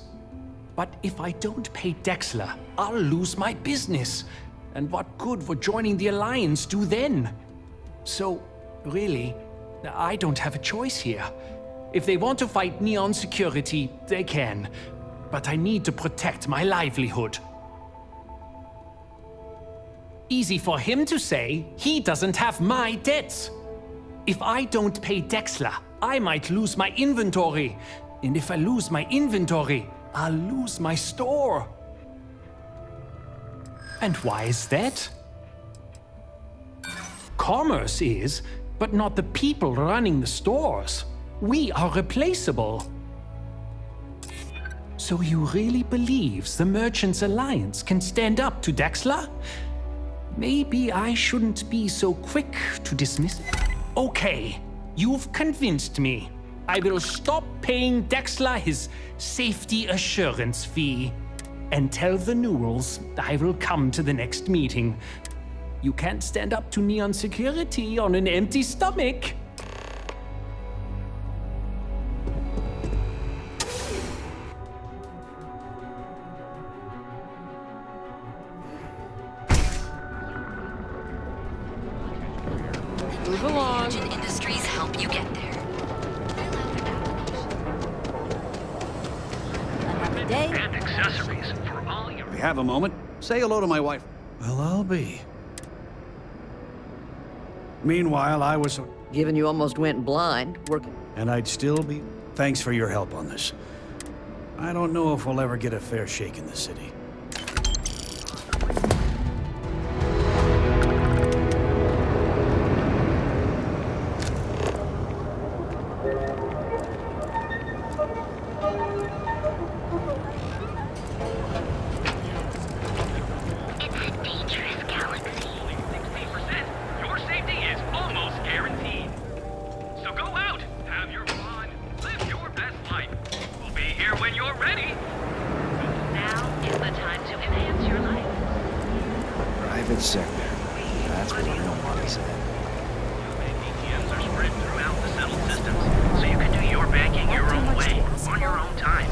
But if I don't pay Dexler, I'll lose my business. And what good would joining the Alliance do then? So, Really, I don't have a choice here. If they want to fight Neon Security, they can. But I need to protect my livelihood. Easy for him to say, he doesn't have my debts. If I don't pay Dexler, I might lose my inventory. And if I lose my inventory, I'll lose my store. And why is that? Commerce is, but not the people running the stores. We are replaceable. So you really believes the Merchants Alliance can stand up to Dexler? Maybe I shouldn't be so quick to dismiss it. Okay, you've convinced me. I will stop paying Dexler his safety assurance fee. And tell the Newells I will come to the next meeting. You can't stand up to Neon Security on an empty stomach. Move along. Fusion Industries help you get there. And accessories for all your... We have a moment. Say hello to my wife. Well, I'll be. Meanwhile, I was... Given you almost went blind, working... And I'd still be... Thanks for your help on this. I don't know if we'll ever get a fair shake in the city. Private sector. That's where real money's at. ATMs are spread throughout the settled systems, so you can do your banking your own way, on your own time.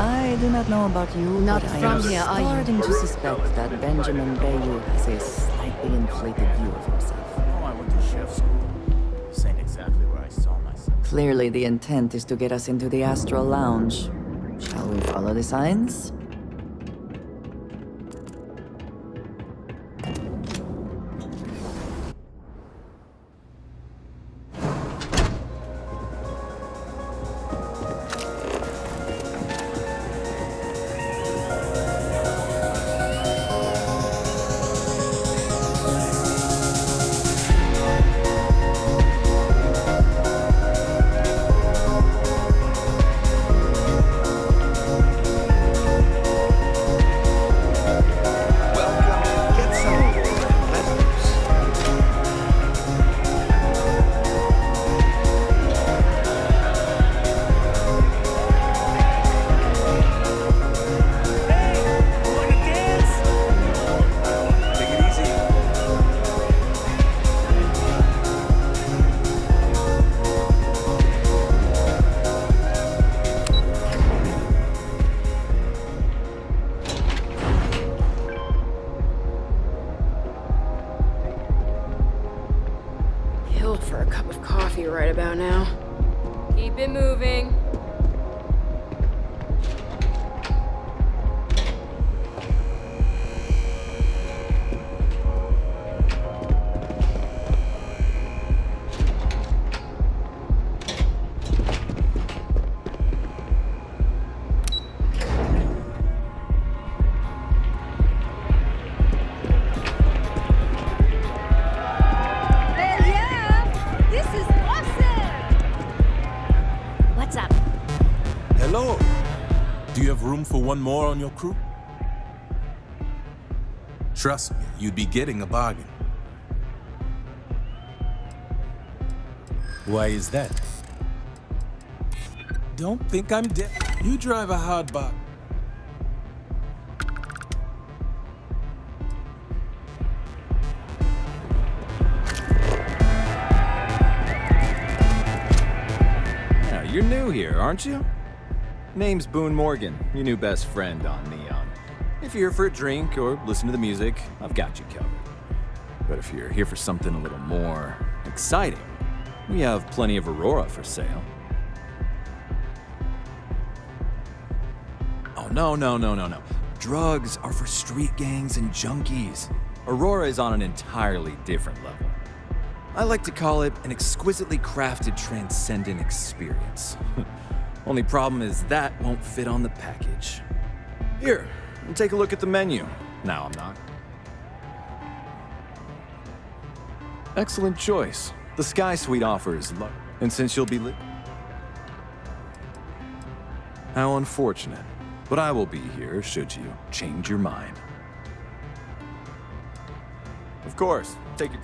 I do not know about you, Not but I from am here, are you? starting to suspect that Benjamin Bayou has a slightly inflated view of himself. Oh, I went to chef school. This ain't exactly where I saw myself. Clearly, the intent is to get us into the Astral Lounge. Shall we follow the signs? For a cup of coffee right about now. Keep it moving. Hello. Do you have room for one more on your crew? Trust me, you'd be getting a bargain. Why is that? Don't think I'm dead. You drive a hard bar. Yeah, you're new here, aren't you? Name's Boone Morgan, your new best friend on Neon. If you're here for a drink or listen to the music, I've got you covered. But if you're here for something a little more exciting, we have plenty of Aurora for sale. Oh, no. Drugs are for street gangs and junkies. Aurora is on an entirely different level. I like to call it an exquisitely crafted, transcendent experience. Only problem is that won't fit on the package. Here, take a look at the menu. Now I'm not. Excellent choice. The Sky Suite offers luck, and since you'll be How unfortunate. But I will be here should you change your mind. Of course, take it.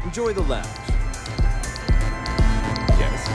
Enjoy the lounge. Yes.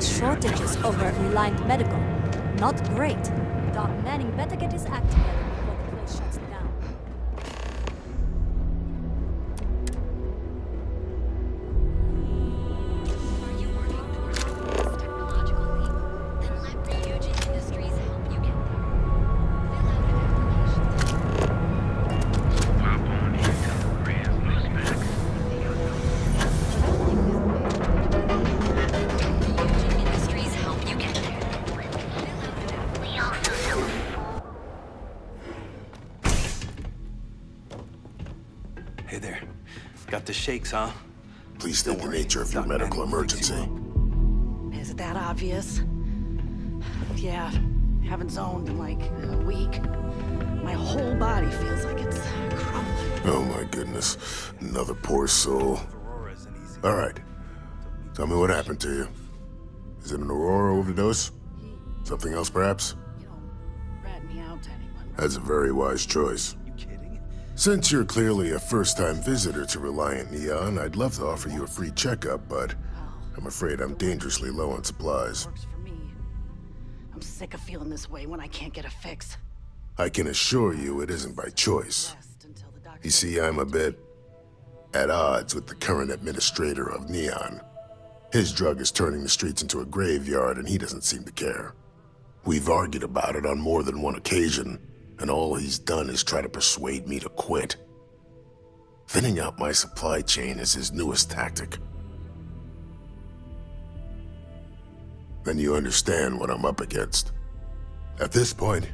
Shortages over Reliant Medical. Not great. Doc Manning better get his act together before the place shuts down. Are you working towards this technological leap? Then let Ryujin Industries help you get there. Fill out an application. Hop on into the grand loose back. Industries help you get there. We also sell Hey there. Got the shakes, huh? Please state the nature of your medical emergency. Is it that obvious? Yeah, haven't zoned in like a week. My whole body feels like it's crumbling. Oh my goodness. Another poor soul. Alright. Tell me what happened to you. Is it an Aurora overdose? Something else, perhaps? Rat me out to anyone. That's a very wise choice. Since you're clearly a first-time visitor to Reliant Neon, I'd love to offer you a free checkup, but I'm afraid I'm dangerously low on supplies. I'm sick of feeling this way when I can't get a fix. I can assure you it isn't by choice. You see, I'm a bit at odds with the current administrator of Neon. His drug is turning the streets into a graveyard, and he doesn't seem to care. We've argued about it on more than one occasion, and all he's done is try to persuade me to quit. Thinning out my supply chain is his newest tactic. Then you understand what I'm up against. At this point,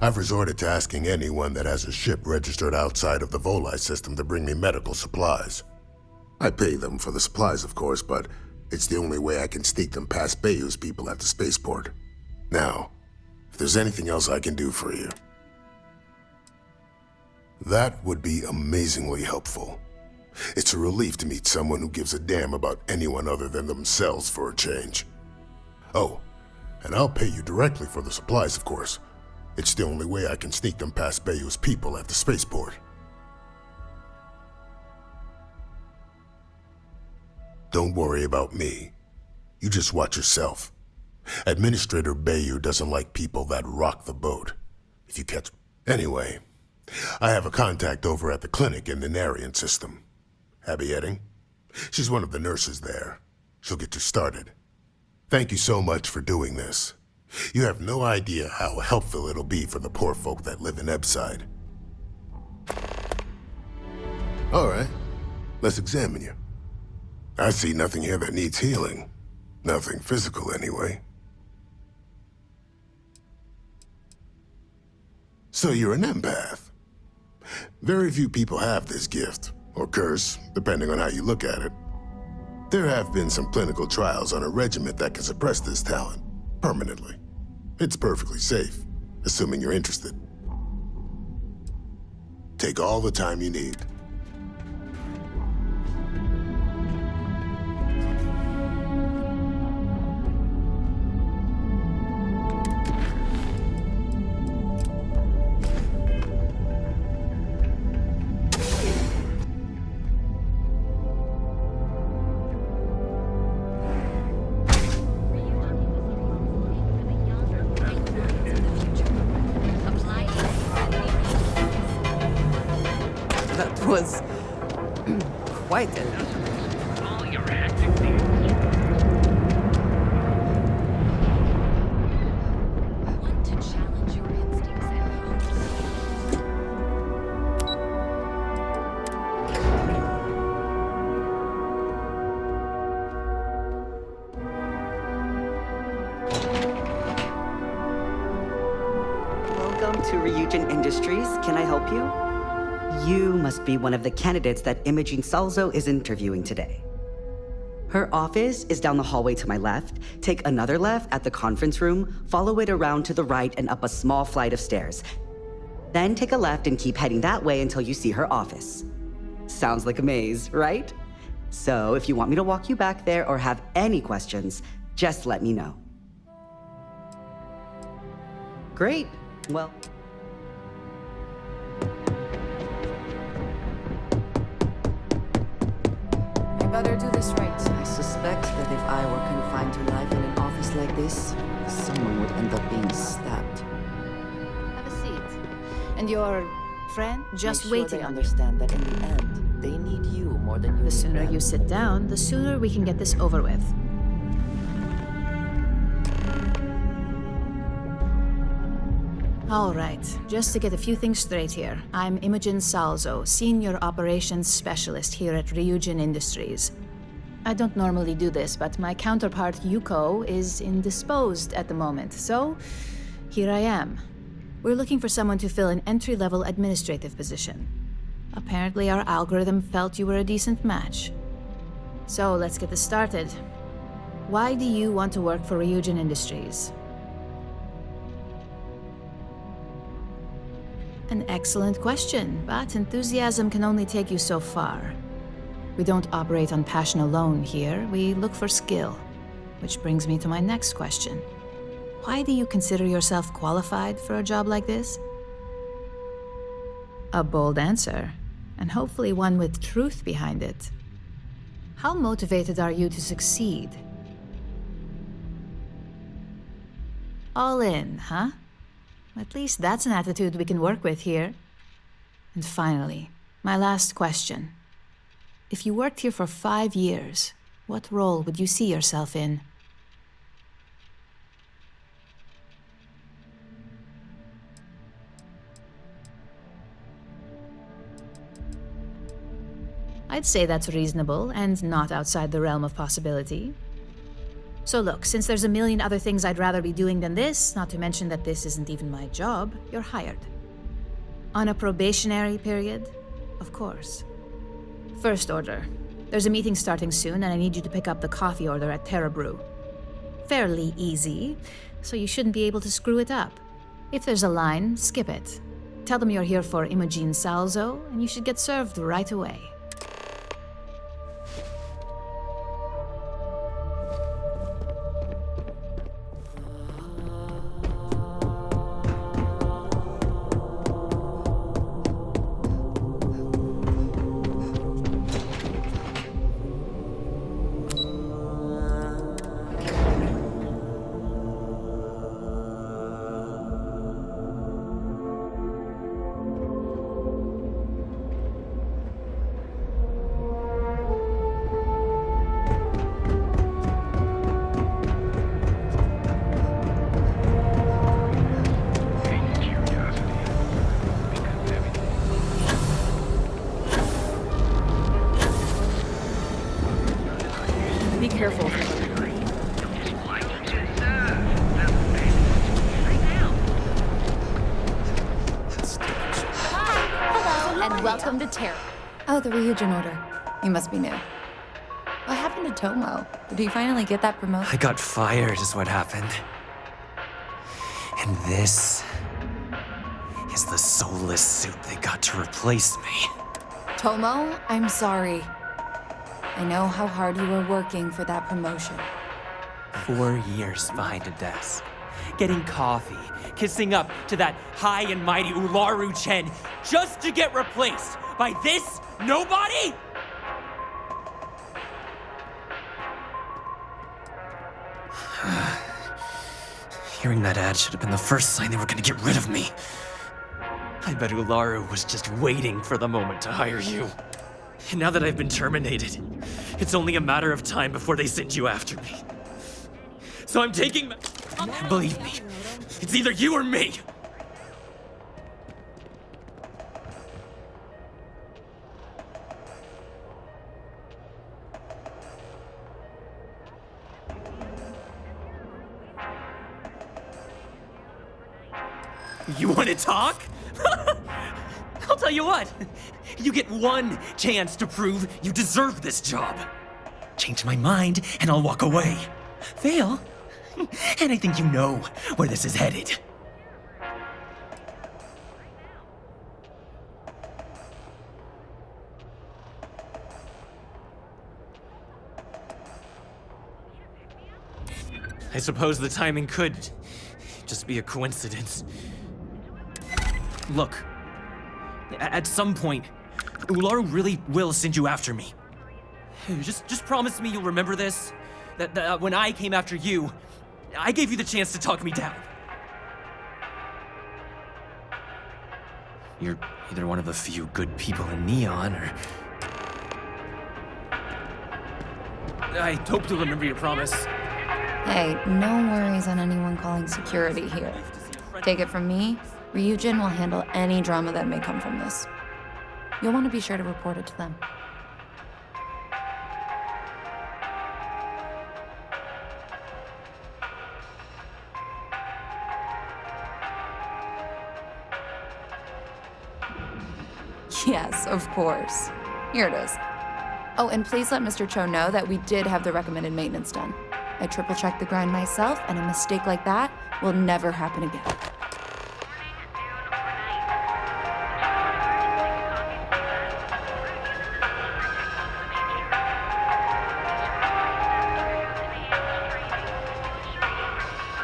I've resorted to asking anyone that has a ship registered outside of the Volii system to bring me medical supplies. I pay them for the supplies, of course, but it's the only way I can sneak them past Bayou's people at the spaceport. Now, if there's anything else I can do for you, that would be amazingly helpful. It's a relief to meet someone who gives a damn about anyone other than themselves for a change. Oh, and I'll pay you directly for the supplies, of course. It's the only way I can sneak them past Bayou's people at the spaceport. Don't worry about me. You just watch yourself. Administrator Bayou doesn't like people that rock the boat. If you catch... Anyway, I have a contact over at the clinic in the Narian system. Abby Edding. She's one of the nurses there. She'll get you started. Thank you so much for doing this. You have no idea how helpful it'll be for the poor folk that live in Ebside. All right, let's examine you. I see nothing here that needs healing. Nothing physical, anyway. So you're an empath. Very few people have this gift, or curse, depending on how you look at it. There have been some clinical trials on a regimen that can suppress this talent, permanently. It's perfectly safe, assuming you're interested. Take all the time you need. That was quite a... All your acting needs. Want to challenge your instincts and hopes? Welcome to Ryujin Industries. Can I help you? You must be one of the candidates that Imogene Salzo is interviewing today. Her office is down the hallway to my left. Take another left at the conference room, follow it around to the right and up a small flight of stairs. Then take a left and keep heading that way until you see her office. Sounds like a maze, right? So if you want me to walk you back there or have any questions, just let me know. Great. Well... Better do this right. I suspect that if I were confined to life in an office like this, someone would end up being stabbed. Have a seat. And your friend? Just wait. They understand that in the end, they need you more than you. The sooner you sit down, the sooner we can get this over with. All right, just to get a few things straight here. I'm Imogen Salzo, Senior Operations Specialist here at Ryujin Industries. I don't normally do this, but my counterpart Yuko is indisposed at the moment, so here I am. We're looking for someone to fill an entry-level administrative position. Apparently our algorithm felt you were a decent match. So let's get this started. Why do you want to work for Ryujin Industries? An excellent question, but enthusiasm can only take you so far. We don't operate on passion alone here, we look for skill. Which brings me to my next question. Why do you consider yourself qualified for a job like this? A bold answer, and hopefully one with truth behind it. How motivated are you to succeed? All in, huh? At least that's an attitude we can work with here. And finally, my last question. If you worked here for 5 years, what role would you see yourself in? I'd say that's reasonable and not outside the realm of possibility. So look, since there's a million other things I'd rather be doing than this, not to mention that this isn't even my job, you're hired. On a probationary period? Of course. First order. There's a meeting starting soon, and I need you to pick up the coffee order at Terra Brew. Fairly easy, so you shouldn't be able to screw it up. If there's a line, skip it. Tell them you're here for Imogen Salzo, and you should get served right away. Be careful. And welcome to Terra. Oh, the Ryujin order. You must be new. What happened to Tomo? Did he finally get that promotion? I got fired is what happened. And this is the soulless suit they got to replace me. Tomo, I'm sorry. I know how hard you were working for that promotion. 4 years behind a desk, getting coffee, kissing up to that high and mighty Ularu Chen, just to get replaced by this nobody? Hearing that ad should have been the first sign they were gonna get rid of me. I bet Ularu was just waiting for the moment to hire you. And now that I've been terminated, it's only a matter of time before they send you after me. So I'm taking... Believe me, it's either you or me. You want to talk? I'll tell you what. You get one chance to prove you deserve this job. Change my mind, and I'll walk away. Fail, and I think you know where this is headed. I suppose the timing could just be a coincidence. Look, at some point, Ularu really will send you after me. Just promise me you'll remember this. That when I came after you, I gave you the chance to talk me down. You're either one of the few good people in Neon, or... I hope you'll remember your promise. Hey, no worries on anyone calling security here. Take it from me, Ryujin will handle any drama that may come from this. You'll want to be sure to report it to them. Yes, of course. Here it is. Oh, and please let Mr. Cho know that we did have the recommended maintenance done. I triple-checked the grind myself, and a mistake like that will never happen again.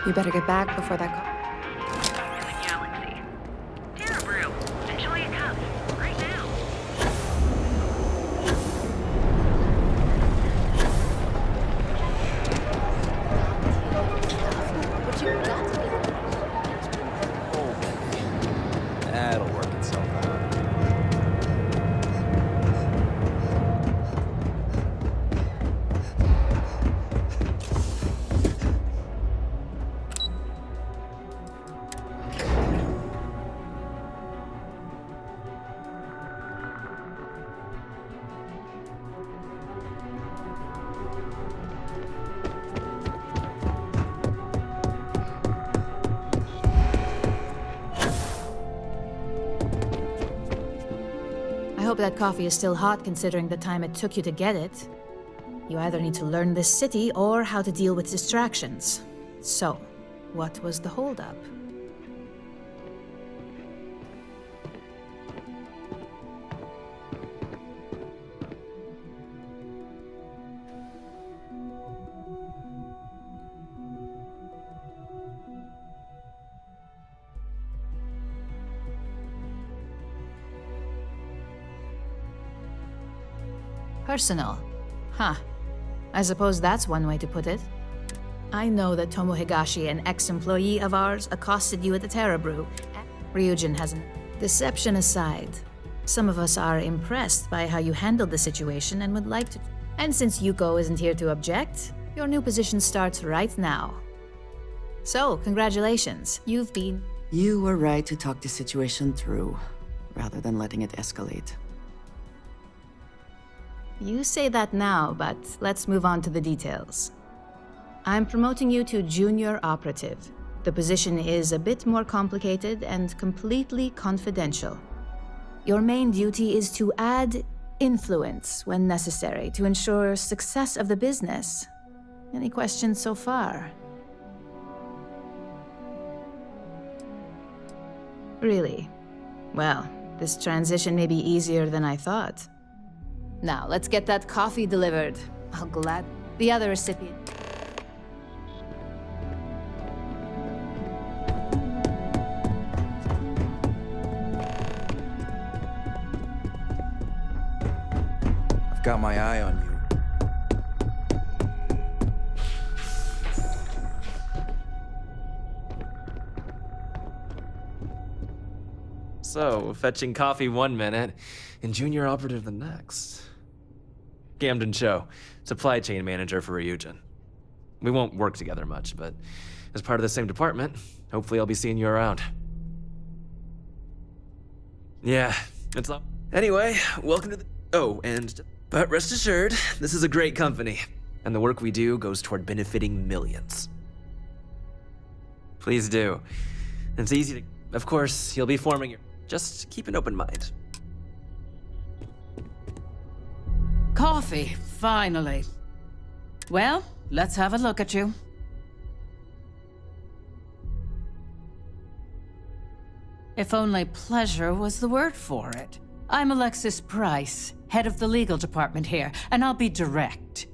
You better get back before that Galaxy. Terra Brew. Enjoy a cup. Right now. But you've got to be. That'll work itself out. I hope that coffee is still hot considering the time it took you to get it. You either need to learn this city or how to deal with distractions. So, what was the holdup? Personal. Huh. I suppose that's one way to put it. I know that Tomo Higashi, an ex-employee of ours, accosted you at the Terra Brew. Ryujin hasn't. Deception aside, some of us are impressed by how you handled the situation and would like to. And since Yuko isn't here to object, your new position starts right now. So, congratulations. You've been. You were right to talk the situation through, rather than letting it escalate. You say that now, but let's move on to the details. I'm promoting you to junior operative. The position is a bit more complicated and completely confidential. Your main duty is to add influence when necessary to ensure success of the business. Any questions so far? Really? Well, this transition may be easier than I thought. Now, let's get that coffee delivered. I'll glad the other recipient. I've got my eye on you. So, fetching coffee one minute and junior operative the next. Gamden Cho, supply chain manager for Ryujin. We won't work together much, but as part of the same department, hopefully I'll be seeing you around. Yeah, it's up. Anyway, welcome to the... Oh, but rest assured, this is a great company, and the work we do goes toward benefiting millions. Please do. It's easy to... Of course, you'll be forming your... Just keep an open mind. Coffee, finally. Well, let's have a look at you. If only pleasure was the word for it. I'm Alexis Price, head of the legal department here, and I'll be direct.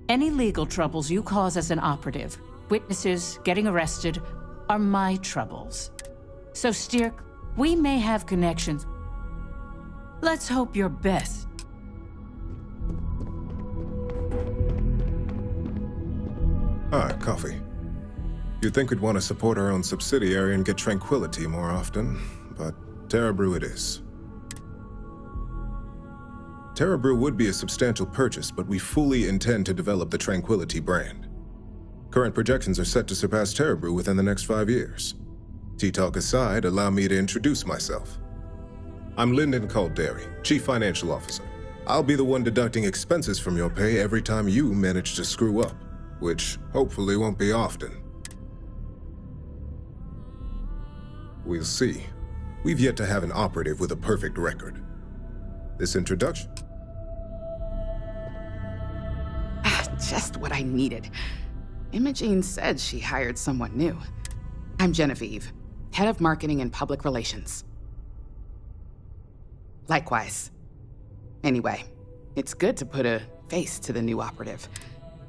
Any legal troubles you cause as an operative, witnesses, getting arrested, are my troubles. So steer, we may have connections. Let's hope you're best. Ah, coffee. You'd think we'd want to support our own subsidiary and get tranquility more often, but Terra Brew it is. Terra Brew would be a substantial purchase, but we fully intend to develop the Tranquility brand. Current projections are set to surpass Terra Brew within the next 5 years. Tea-talk aside, allow me to introduce myself. I'm Lyndon Calderi, Chief Financial Officer. I'll be the one deducting expenses from your pay every time you manage to screw up, which hopefully won't be often. We'll see. We've yet to have an operative with a perfect record. This introduction... Just what I needed. Imogene said she hired someone new. I'm Genevieve, head of marketing and public relations. Likewise. Anyway, it's good to put a face to the new operative.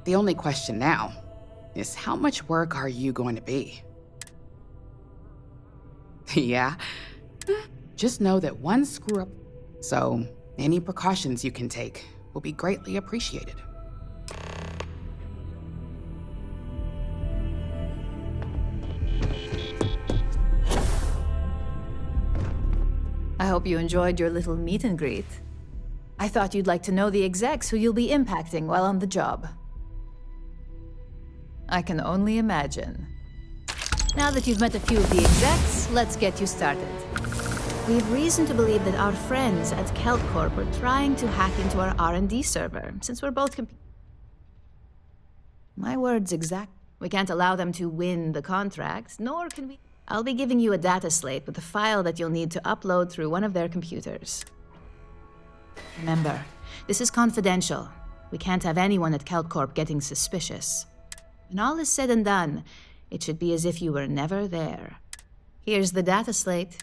The only question now, is how much work are you going to be? Yeah? Just know that one screw up, so any precautions you can take will be greatly appreciated. I hope you enjoyed your little meet and greet. I thought you'd like to know the execs who you'll be impacting while on the job. I can only imagine. Now that you've met a few of the execs, let's get you started. We have reason to believe that our friends at KeltCorp are trying to hack into our R&D server, since we're both My words exact. We can't allow them to win the contract, nor can we... I'll be giving you a data slate with a file that you'll need to upload through one of their computers. Remember, this is confidential. We can't have anyone at KeltCorp getting suspicious. When all is said and done, it should be as if you were never there. Here's the data slate.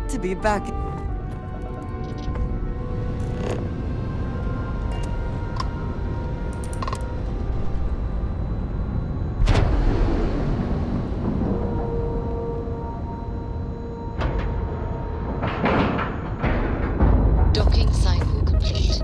To be back. Docking cycle complete.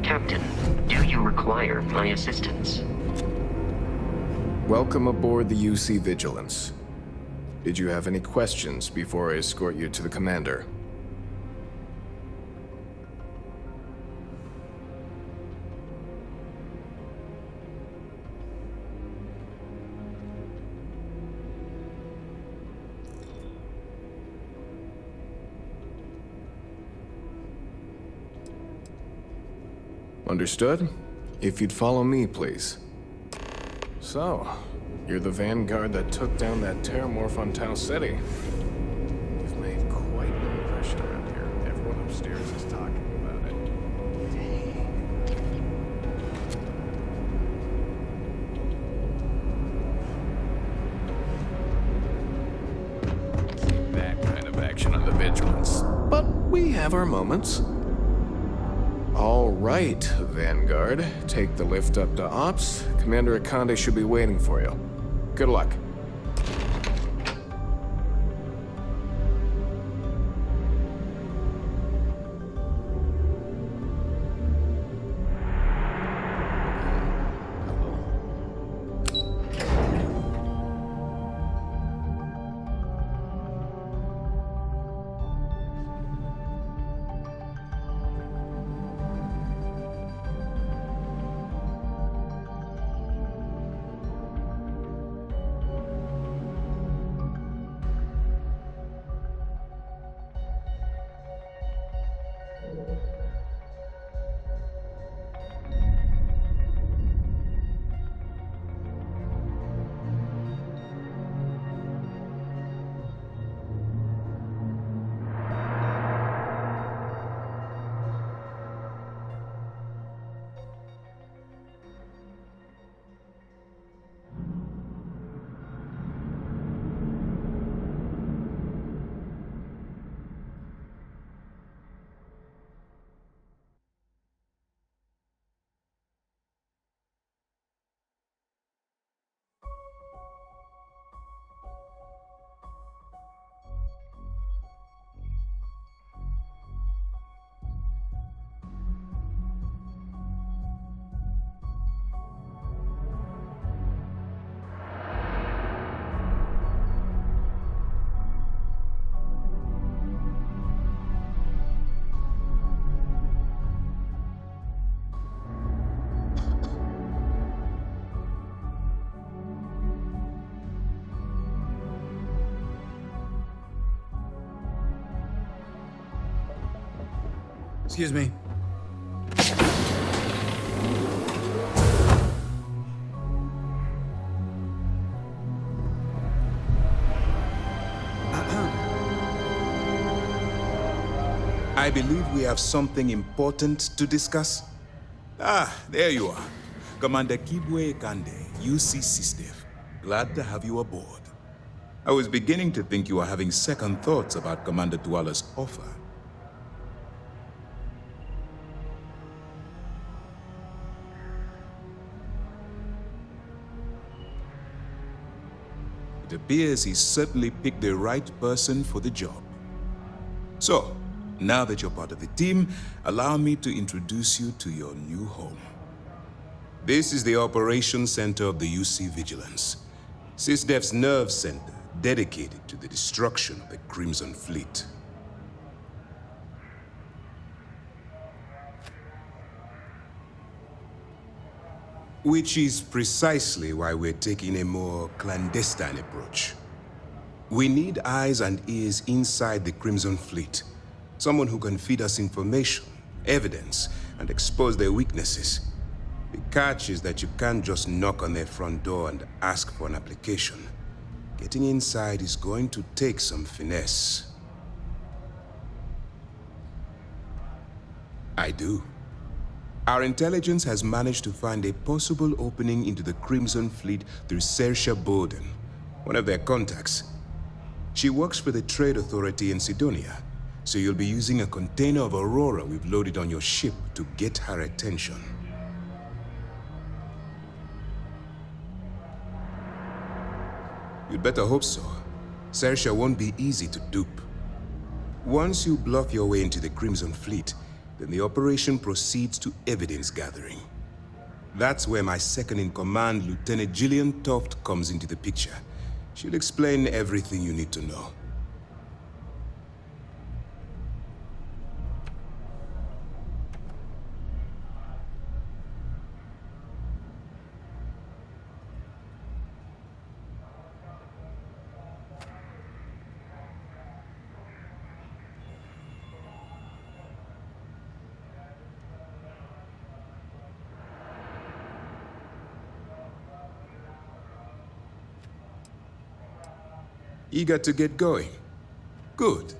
Captain, do you require my assistance? Welcome aboard the UC Vigilance. Did you have any questions before I escort you to the commander? Understood? If you'd follow me, please. So, you're the vanguard that took down that terramorph on Tau City. You've made quite an impression around here. Everyone upstairs is talking about it. That kind of action on the Vigilance. But we have our moments. All right, Vanguard. Take the lift up to Ops. Commander Akande should be waiting for you. Good luck. Excuse me. I believe we have something important to discuss. Ah, there you are. Commander Kibwe Kande, UC SysDev. Glad to have you aboard. I was beginning to think you were having second thoughts about Commander Tuala's offer. It appears he's certainly picked the right person for the job. So, now that you're part of the team, allow me to introduce you to your new home. This is the Operations Center of the UC Vigilance, SysDev's nerve center dedicated to the destruction of the Crimson Fleet. Which is precisely why we're taking a more clandestine approach. We need eyes and ears inside the Crimson Fleet. Someone who can feed us information, evidence, and expose their weaknesses. The catch is that you can't just knock on their front door and ask for an application. Getting inside is going to take some finesse. I do. Our intelligence has managed to find a possible opening into the Crimson Fleet through Saoirse Bowden, one of their contacts. She works for the Trade Authority in Sidonia, so you'll be using a container of Aurora we've loaded on your ship to get her attention. You'd better hope so. Saoirse won't be easy to dupe. Once you bluff your way into the Crimson Fleet, then the operation proceeds to evidence gathering. That's where my second-in-command, Lieutenant Gillian Toft, comes into the picture. She'll explain everything you need to know. Eager to get going? Good.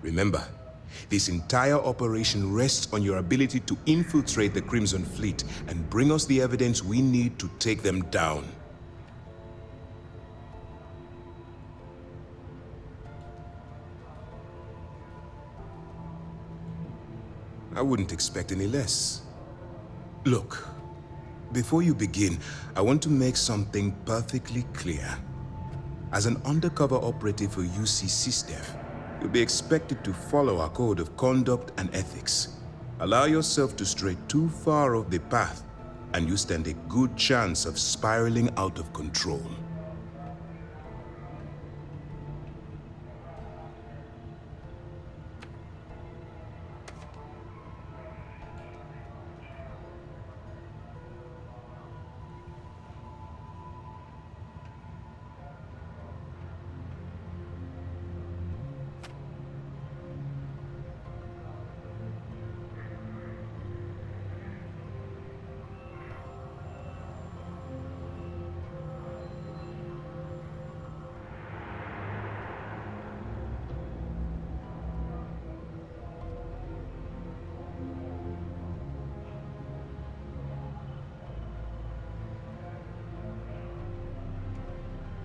Remember, this entire operation rests on your ability to infiltrate the Crimson Fleet and bring us the evidence we need to take them down. I wouldn't expect any less. Look, before you begin, I want to make something perfectly clear. As an undercover operative for UC SysDev, you'll be expected to follow our code of conduct and ethics. Allow yourself to stray too far off the path, and you stand a good chance of spiraling out of control.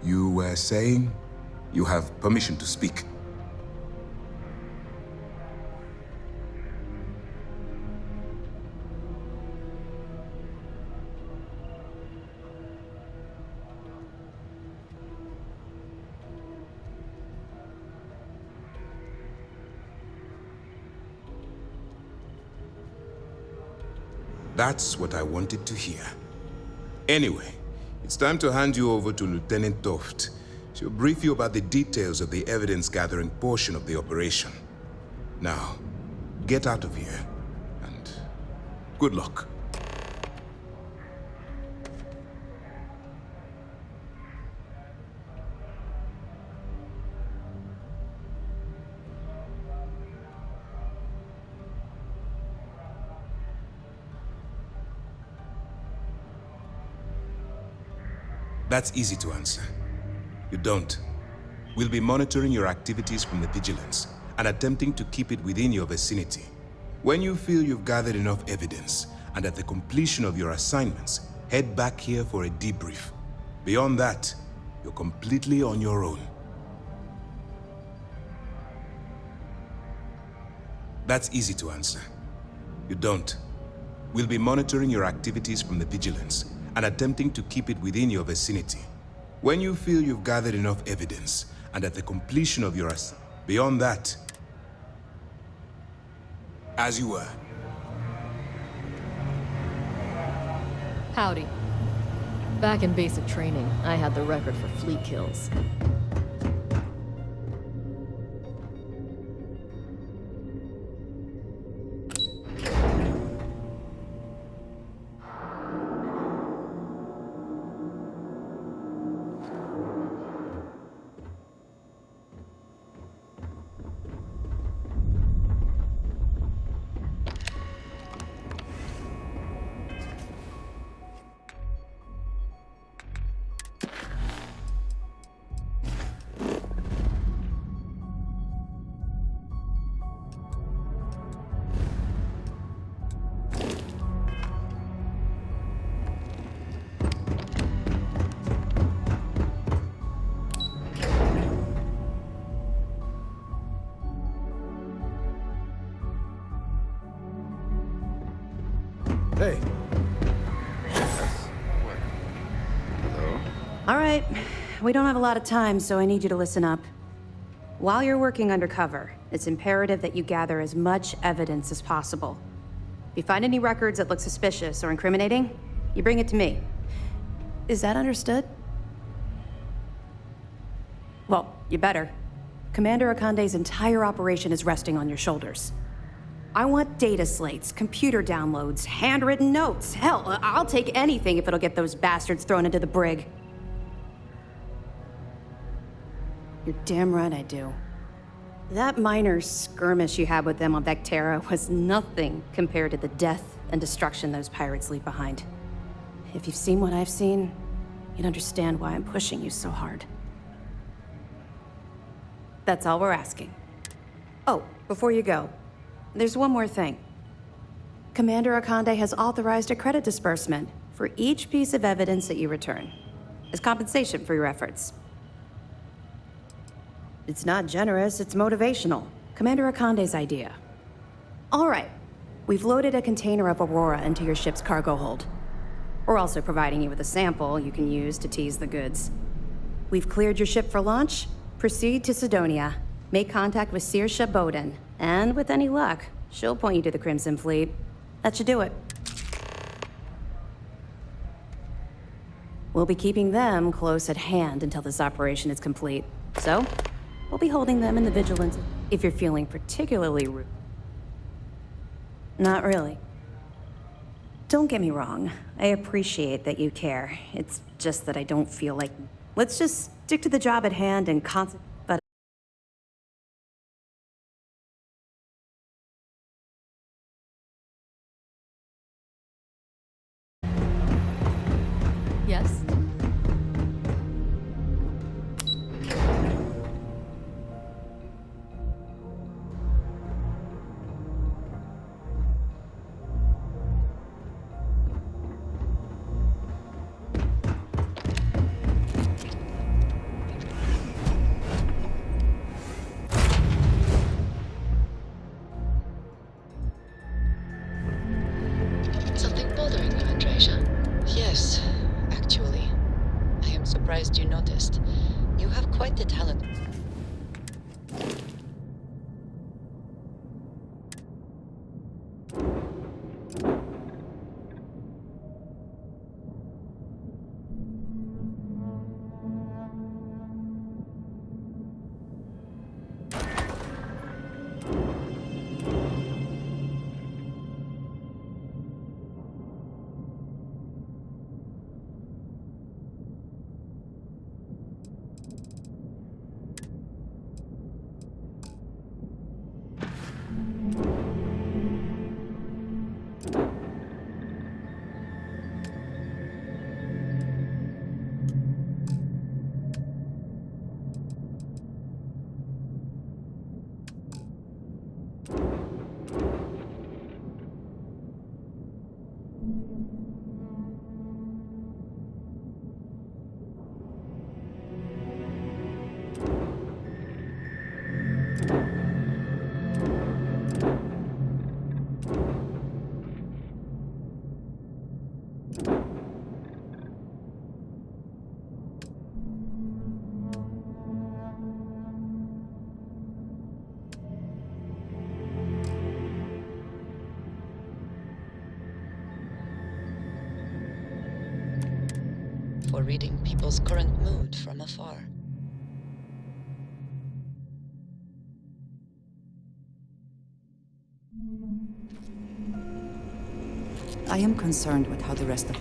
You were saying you have permission to speak. That's what I wanted to hear. Anyway, it's time to hand you over to Lieutenant Toft. She'll brief you about the details of the evidence-gathering portion of the operation. Now, get out of here, and good luck. That's easy to answer. You don't. We'll be monitoring your activities from the Vigilance and attempting to keep it within your vicinity. When you feel you've gathered enough evidence, and at the completion of your assignments, head back here for a debrief. Beyond that, you're completely on your own. That's easy to answer. You don't. We'll be monitoring your activities from the Vigilance and attempting to keep it within your vicinity. When you feel you've gathered enough evidence, and at the completion of your beyond that, as you were. Howdy. Back in basic training, I had the record for fleet kills. Hey. All right, we don't have a lot of time, so I need you to listen up. While you're working undercover, it's imperative that you gather as much evidence as possible. If you find any records that look suspicious or incriminating, you bring it to me. Is that understood? Well, you better. Commander Akande's entire operation is resting on your shoulders. I want data slates, computer downloads, handwritten notes. Hell, I'll take anything if it'll get those bastards thrown into the brig. You're damn right I do. That minor skirmish you had with them on Vectera was nothing compared to the death and destruction those pirates leave behind. If you've seen what I've seen, you'd understand why I'm pushing you so hard. That's all we're asking. Oh, before you go, there's one more thing. Commander Akande has authorized a credit disbursement for each piece of evidence that you return, as compensation for your efforts. It's not generous, it's motivational. Commander Akande's idea. All right, we've loaded a container of Aurora into your ship's cargo hold. We're also providing you with a sample you can use to tease the goods. We've cleared your ship for launch. Proceed to Sidonia. Make contact with Saoirse Bowden, and with any luck, she'll point you to the Crimson Fleet. That should do it. We'll be keeping them close at hand until this operation is complete. So, we'll be holding them in the vigilance if you're feeling particularly rude. Not really. Don't get me wrong. I appreciate that you care. It's just that I don't feel like... Let's just stick to the job at hand and concentrate. But Yes? Something bothering you, Andreja? Yes, actually. I am surprised you noticed. You have quite the talent. For reading people's current mood from afar. I am concerned with how the rest of...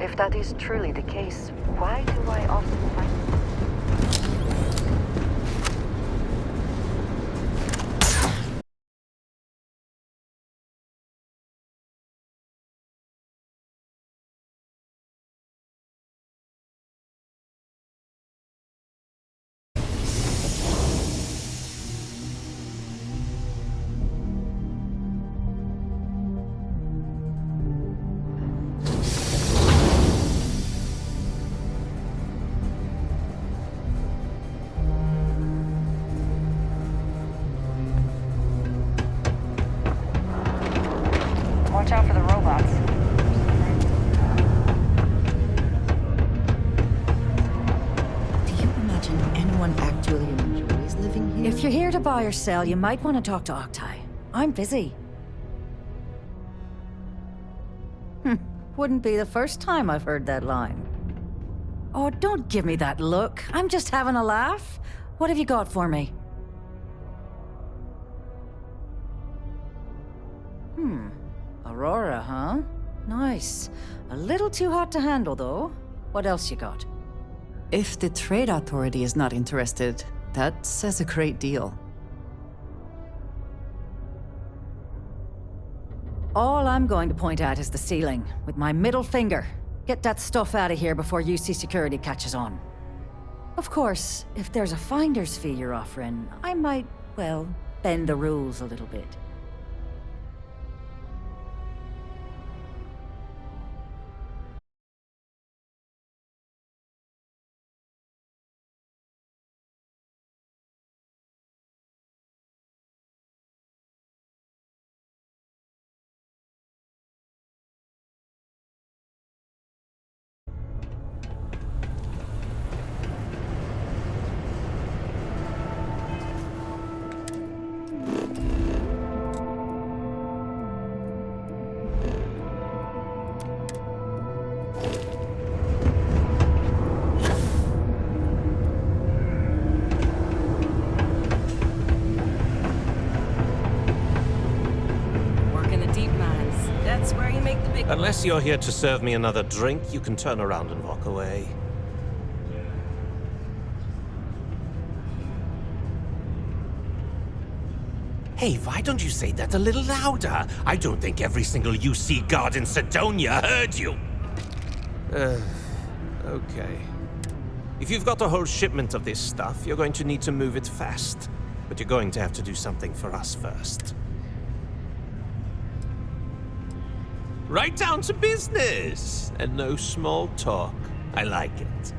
If that is truly the case, why do I often find... Watch out for the robots. Do you imagine anyone actually enjoys living here? If you're here to buy or sell, you might want to talk to Octai. I'm busy. Wouldn't be the first time I've heard that line. Oh, don't give me that look. I'm just having a laugh. What have you got for me? Aurora, huh? Nice. A little too hot to handle, though. What else you got? If the Trade Authority is not interested, that says a great deal. All I'm going to point at is the ceiling, with my middle finger. Get that stuff out of here before UC security catches on. Of course, if there's a finder's fee you're offering, I might, well, bend the rules a little bit. Unless you're here to serve me another drink, you can turn around and walk away. Hey, why don't you say that a little louder? I don't think every single UC guard in Sidonia heard you. Okay. If you've got a whole shipment of this stuff, you're going to need to move it fast. But you're going to have to do something for us first. Right down to business! And no small talk. I like it.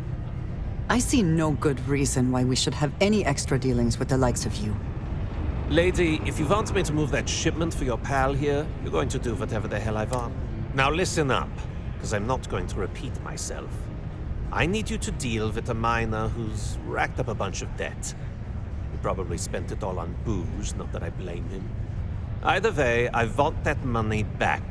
I see no good reason why we should have any extra dealings with the likes of you. Lady, if you want me to move that shipment for your pal here, you're going to do whatever the hell I want. Now listen up, because I'm not going to repeat myself. I need you to deal with a miner who's racked up a bunch of debt. He probably spent it all on booze, not that I blame him. Either way, I want that money back.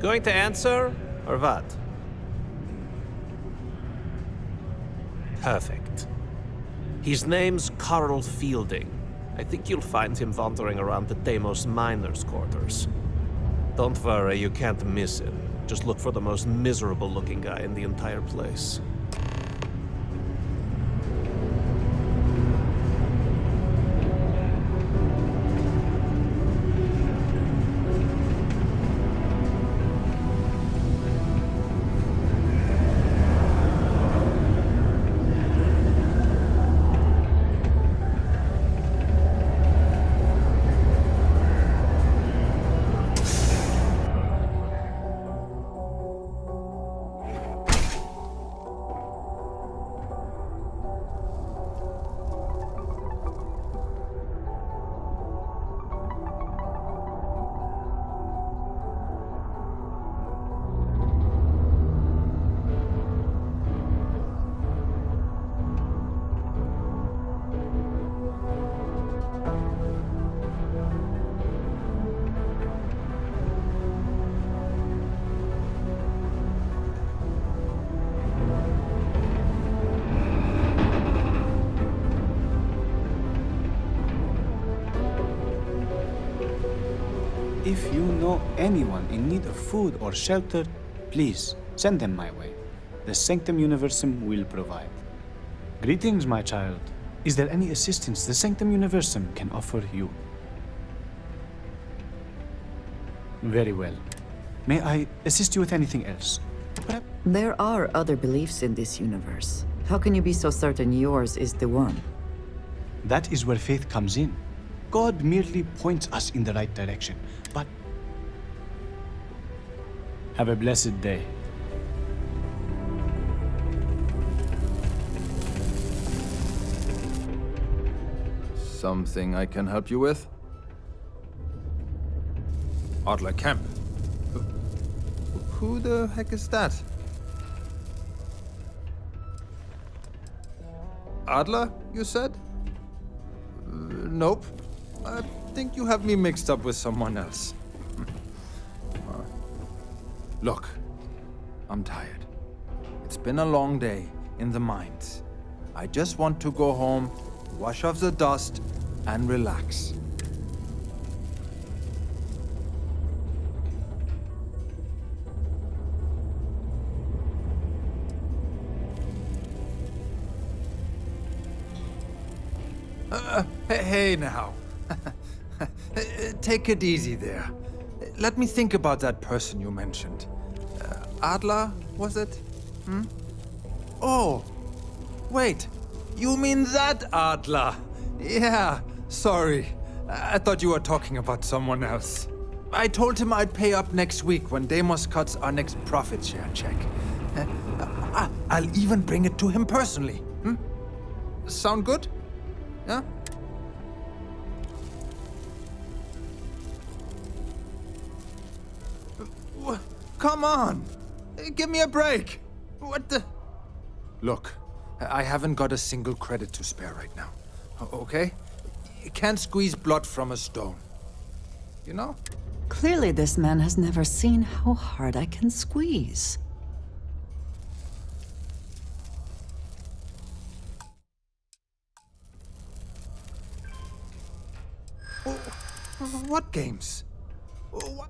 Going to answer, or what? Perfect. His name's Carl Fielding. I think you'll find him wandering around the Deimos miners' quarters. Don't worry, you can't miss him. Just look for the most miserable-looking guy in the entire place. If you know anyone in need of food or shelter, please send them my way. The Sanctum Universum will provide. Greetings, my child. Is there any assistance the Sanctum Universum can offer you? Very well. May I assist you with anything else? There are other beliefs in this universe. How can you be so certain yours is the one? That is where faith comes in. God merely points us in the right direction. But have a blessed day. Something I can help you with? Adler Kemp. Who the heck is that? Adler, you said? Nope. I think you have me mixed up with someone else. Look, I'm tired. It's been a long day in the mines. I just want to go home, wash off the dust, and relax. Hey now. Take it easy there. Let me think about that person you mentioned. Adler, was it? Oh, wait. You mean that Adler? Yeah, sorry. I thought you were talking about someone else. I told him I'd pay up next week when Deimos cuts our next profit share check. I'll even bring it to him personally. Sound good? Yeah? Come on! Give me a break! What the... Look, I haven't got a single credit to spare right now. Okay? You can't squeeze blood from a stone. You know? Clearly this man has never seen how hard I can squeeze. What games? What?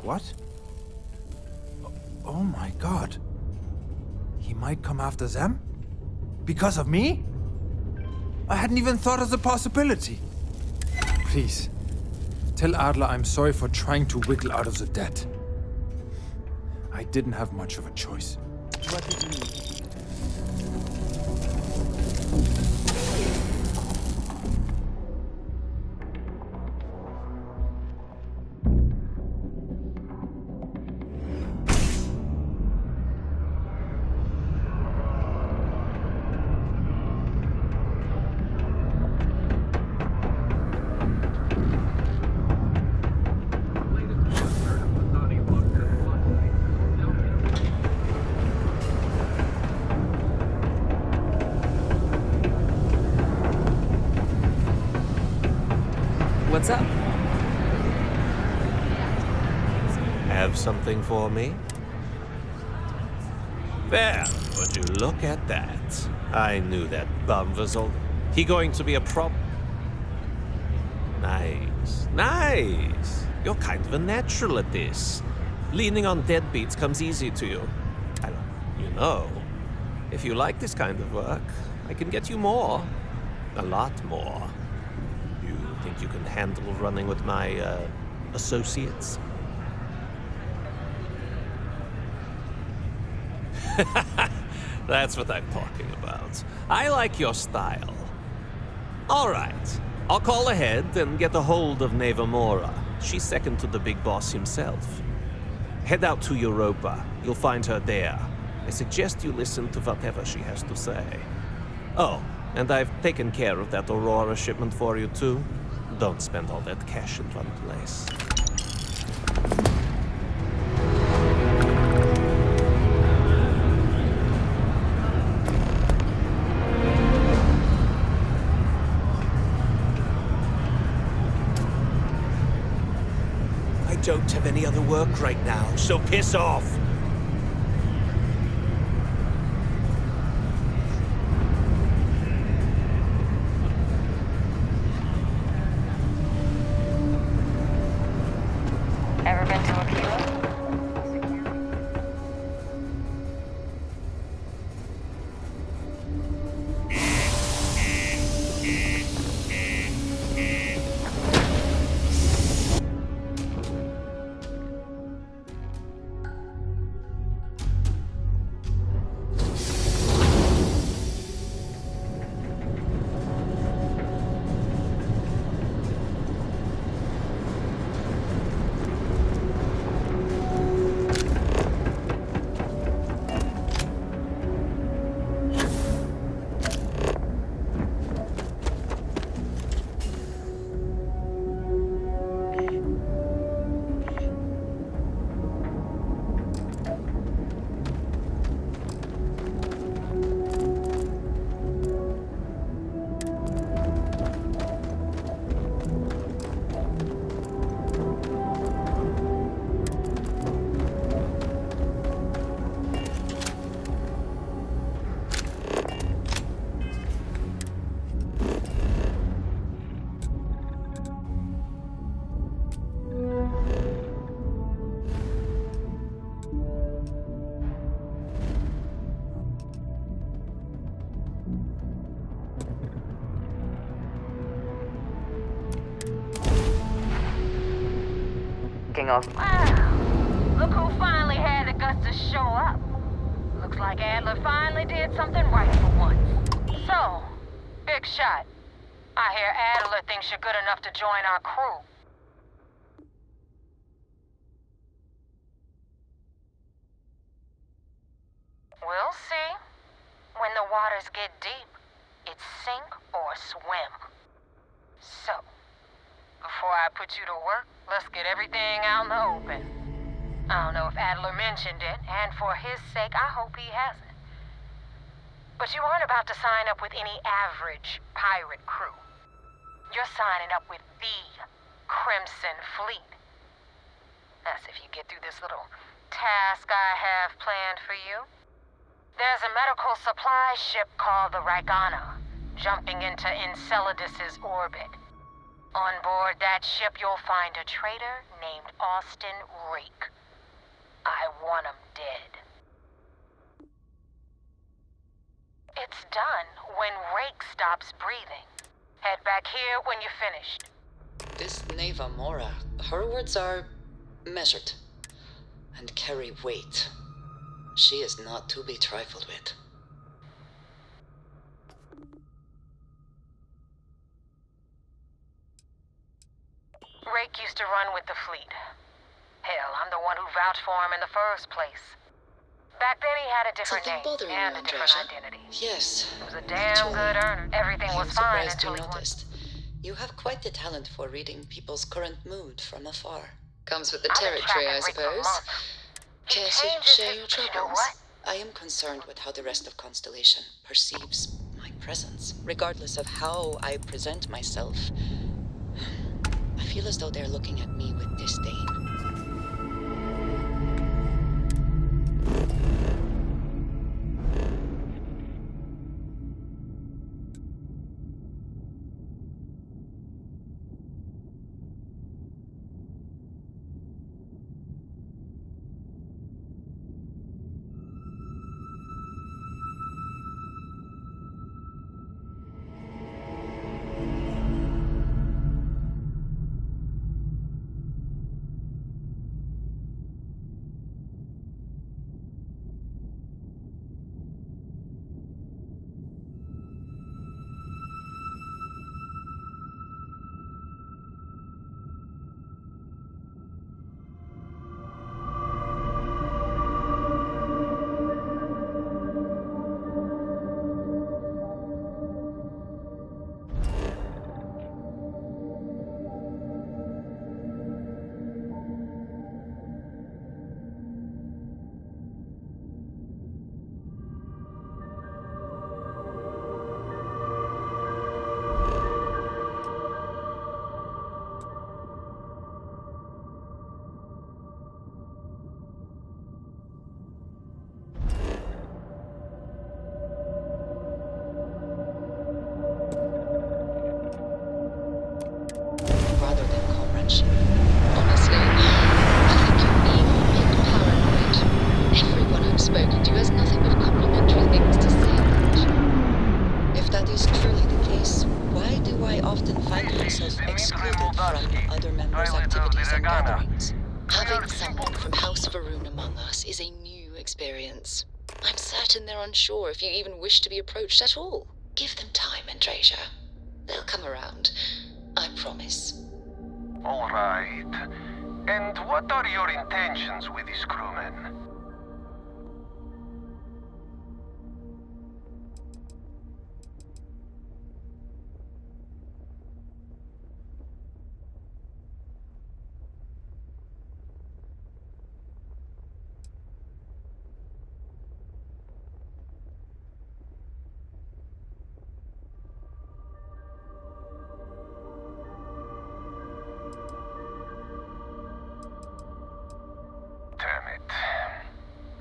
What? Oh my god. He might come after them? Because of me? I hadn't even thought of the possibility. Please, tell Adler I'm sorry for trying to wiggle out of the debt. I didn't have much of a choice. What did you need? What's up? Have something for me? There, would you look at that? I knew that bum was old. He going to be a Nice, nice. You're kind of a natural at this. Leaning on deadbeats comes easy to you. You know, if you like this kind of work, I can get you more. A lot more. You think you can handle running with my, associates? That's what I'm talking about. I like your style. All right. I'll call ahead and get a hold of Neva Mora. She's second to the big boss himself. Head out to Europa. You'll find her there. I suggest you listen to whatever she has to say. Oh, and I've taken care of that Aurora shipment for you too. Don't spend all that cash in one place. I don't have any other work right now, so piss off! Ever been to Aquila? kicking off. Wow. Look who finally had the guts to show up. Looks like Adler finally did something right for once. So, big shot. I hear Adler thinks you're good enough to join our crew. We'll see. When the waters get deep, it's sink or swim. So, before I put you to work, let's get everything out in the open. I don't know if Adler mentioned it, and for his sake, I hope he hasn't. But you aren't about to sign up with any average pirate crew. You're signing up with the Crimson Fleet. That's if you get through this little task I have planned for you. There's a medical supply ship called the Ragana, jumping into Enceladus's orbit. On board that ship, you'll find a traitor named Austin Rake. I want him dead. It's done when Rake stops breathing. Head back here when you're finished. This Neva Mora, her words are measured and carry weight. She is not to be trifled with. Rake used to run with the fleet. Hell, I'm the one who vouched for him in the first place. Back then he had a different name and a different identity. Yes. He was a damn good earner. Everything was fine until he noticed. You have quite the talent for reading people's current mood from afar. Comes with the territory, I suppose. Care to share your troubles? I am concerned with how the rest of Constellation perceives my presence, regardless of how I present myself. I feel as though they're looking at me with disdain. Honestly, I think you're evil and paranoid. Everyone I've spoken to has nothing but complimentary things to say. If that is truly the case, why do I often find myself excluded from other members' activities and gatherings? Having someone from House Varun among us is a new experience. I'm certain they're unsure if you even wish to be approached at all. Give them time, Andrasia. They'll come around. I promise. All right. And what are your intentions with these crewmen?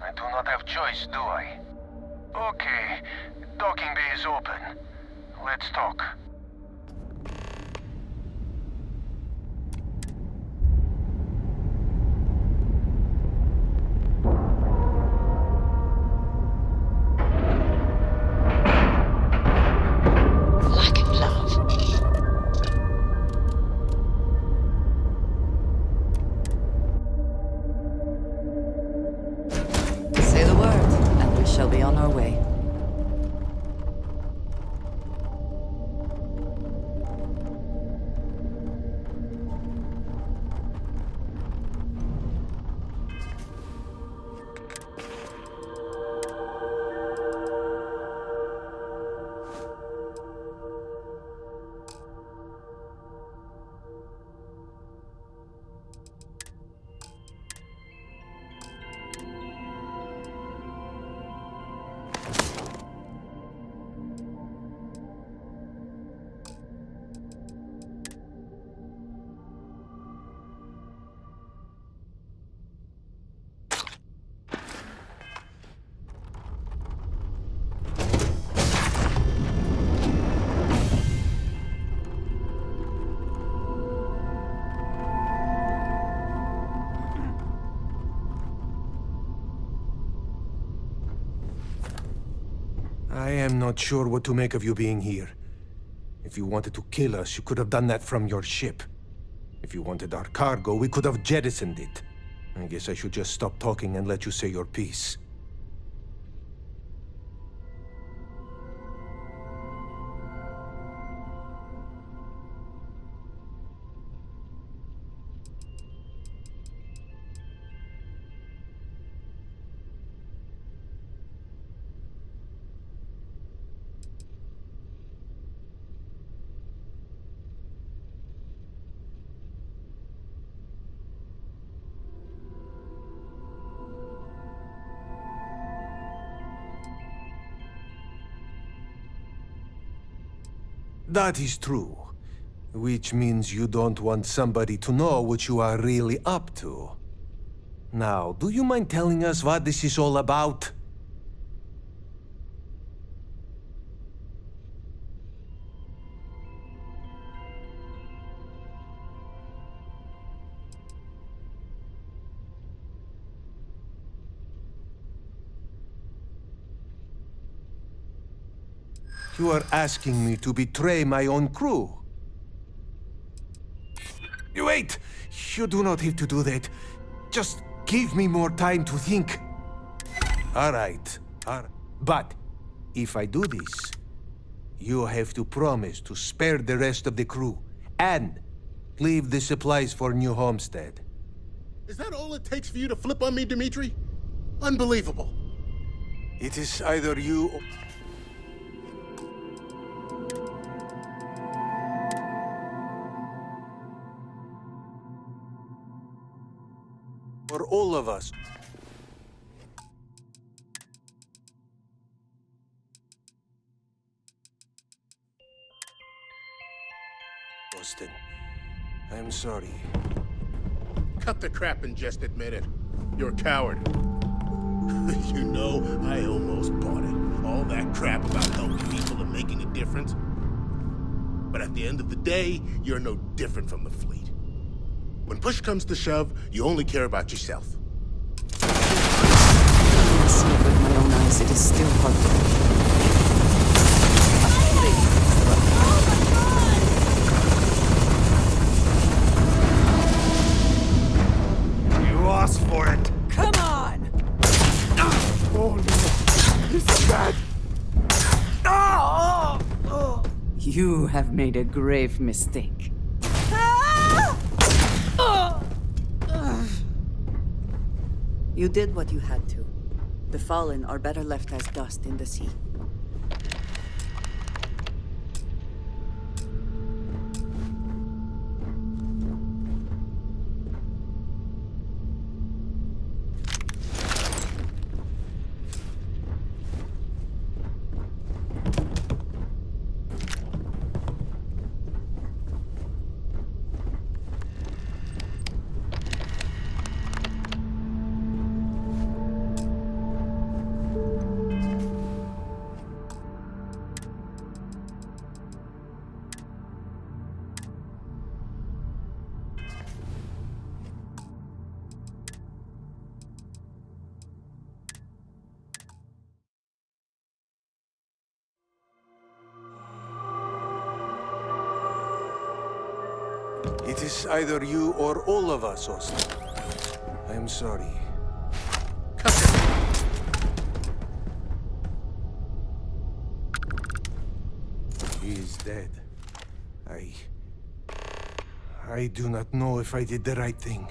I do not have choice, do I? Okay, docking bay is open. Let's talk. Like and love. I'm not sure what to make of you being here. If you wanted to kill us, you could have done that from your ship. If you wanted our cargo, we could have jettisoned it. I guess I should just stop talking and let you say your piece. That is true. Which means you don't want somebody to know what you are really up to. Now, do you mind telling us what this is all about? You are asking me to betray my own crew. Wait! You do not have to do that. Just give me more time to think. All right. But if I do this, you have to promise to spare the rest of the crew and leave the supplies for New Homestead. Is that all it takes for you to flip on me, Dimitri? Unbelievable. It is either you or all of us. Austin, I'm sorry. Cut the crap and just admit it. You're a coward. You know, I almost bought it. All that crap about helping people and making a difference. But at the end of the day, you're no different from the fleet. When push comes to shove, you only care about yourself. I see it with my own eyes. It is still heartbreaking. You asked for it. Come on! Oh no, this is bad. You have made a grave mistake. You did what you had to. The fallen are better left as dust in the sea. It is either you or all of us, Austin. I am sorry. He is dead. I do not know if I did the right thing.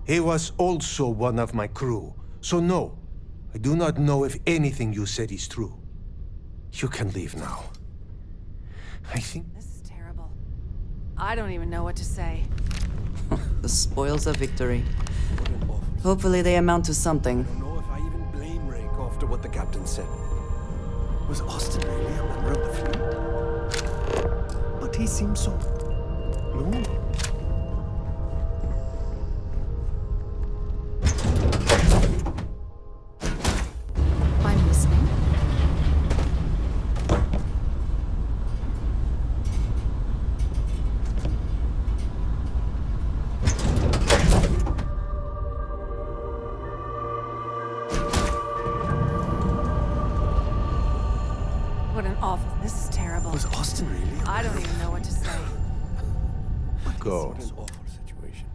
He was also one of my crew, so no, I do not know if anything you said is true. You can leave now. I think... This is terrible. I don't even know what to say. The spoils of victory. Hopefully they amount to something. I don't know if I even blame Rick after what the captain said. Was Austin really a member of the fleet? But he seemed so... normal. I'm listening. awful. This is terrible. Was Austin really? I don't even know what to say. Go. What an awful situation.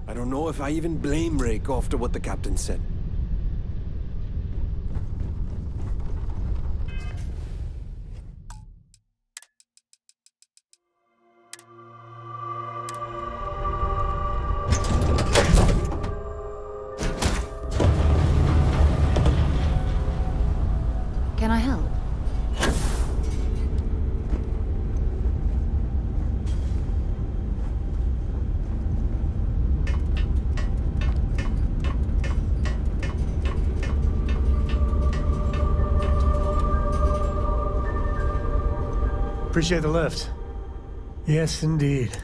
I don't know if I even blame Rick after what the captain said. Can I help? Appreciate the lift. Yes, indeed.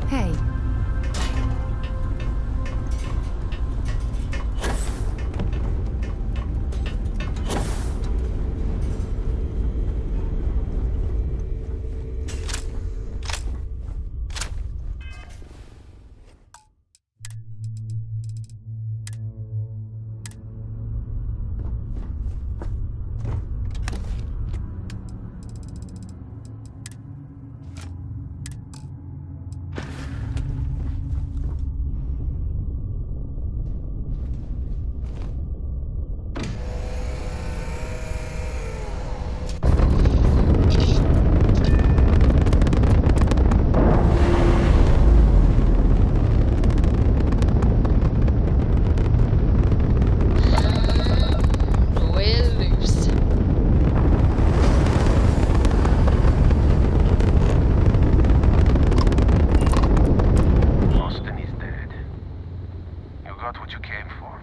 Hey. We're loose. Austin is dead. You got what you came for.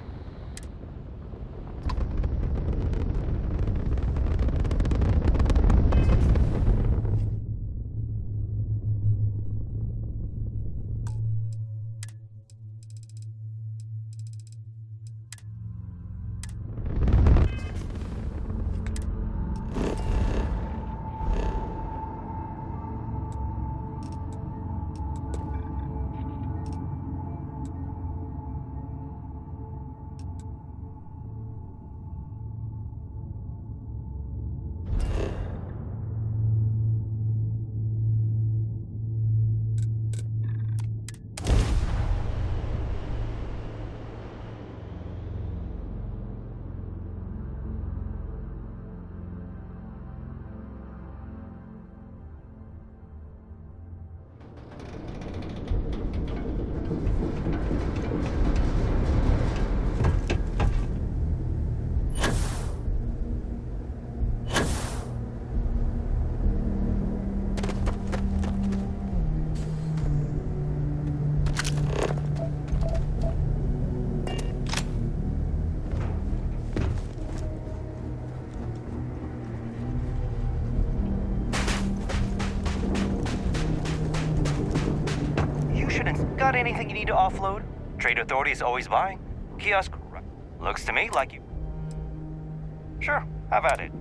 Got anything you need to offload? Trade Authority is always buying. Kiosk looks to me like you. Sure, have at it.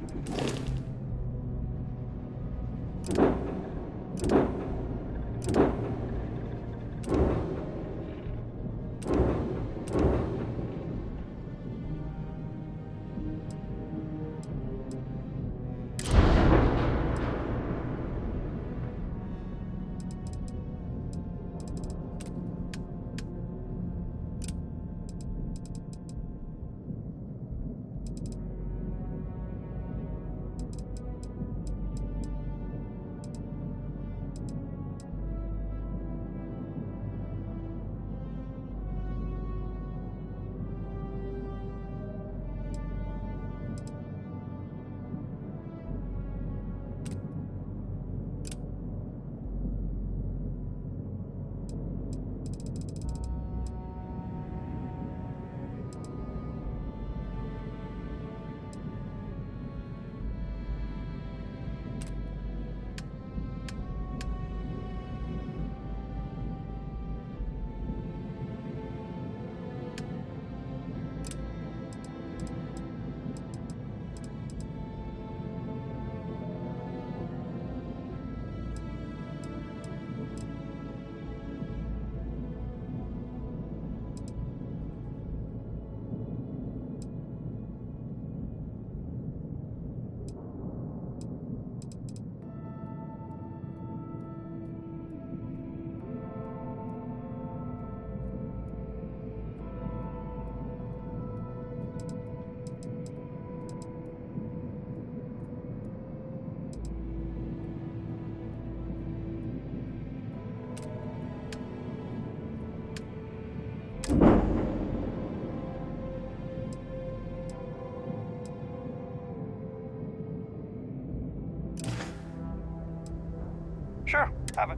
Sure, have it.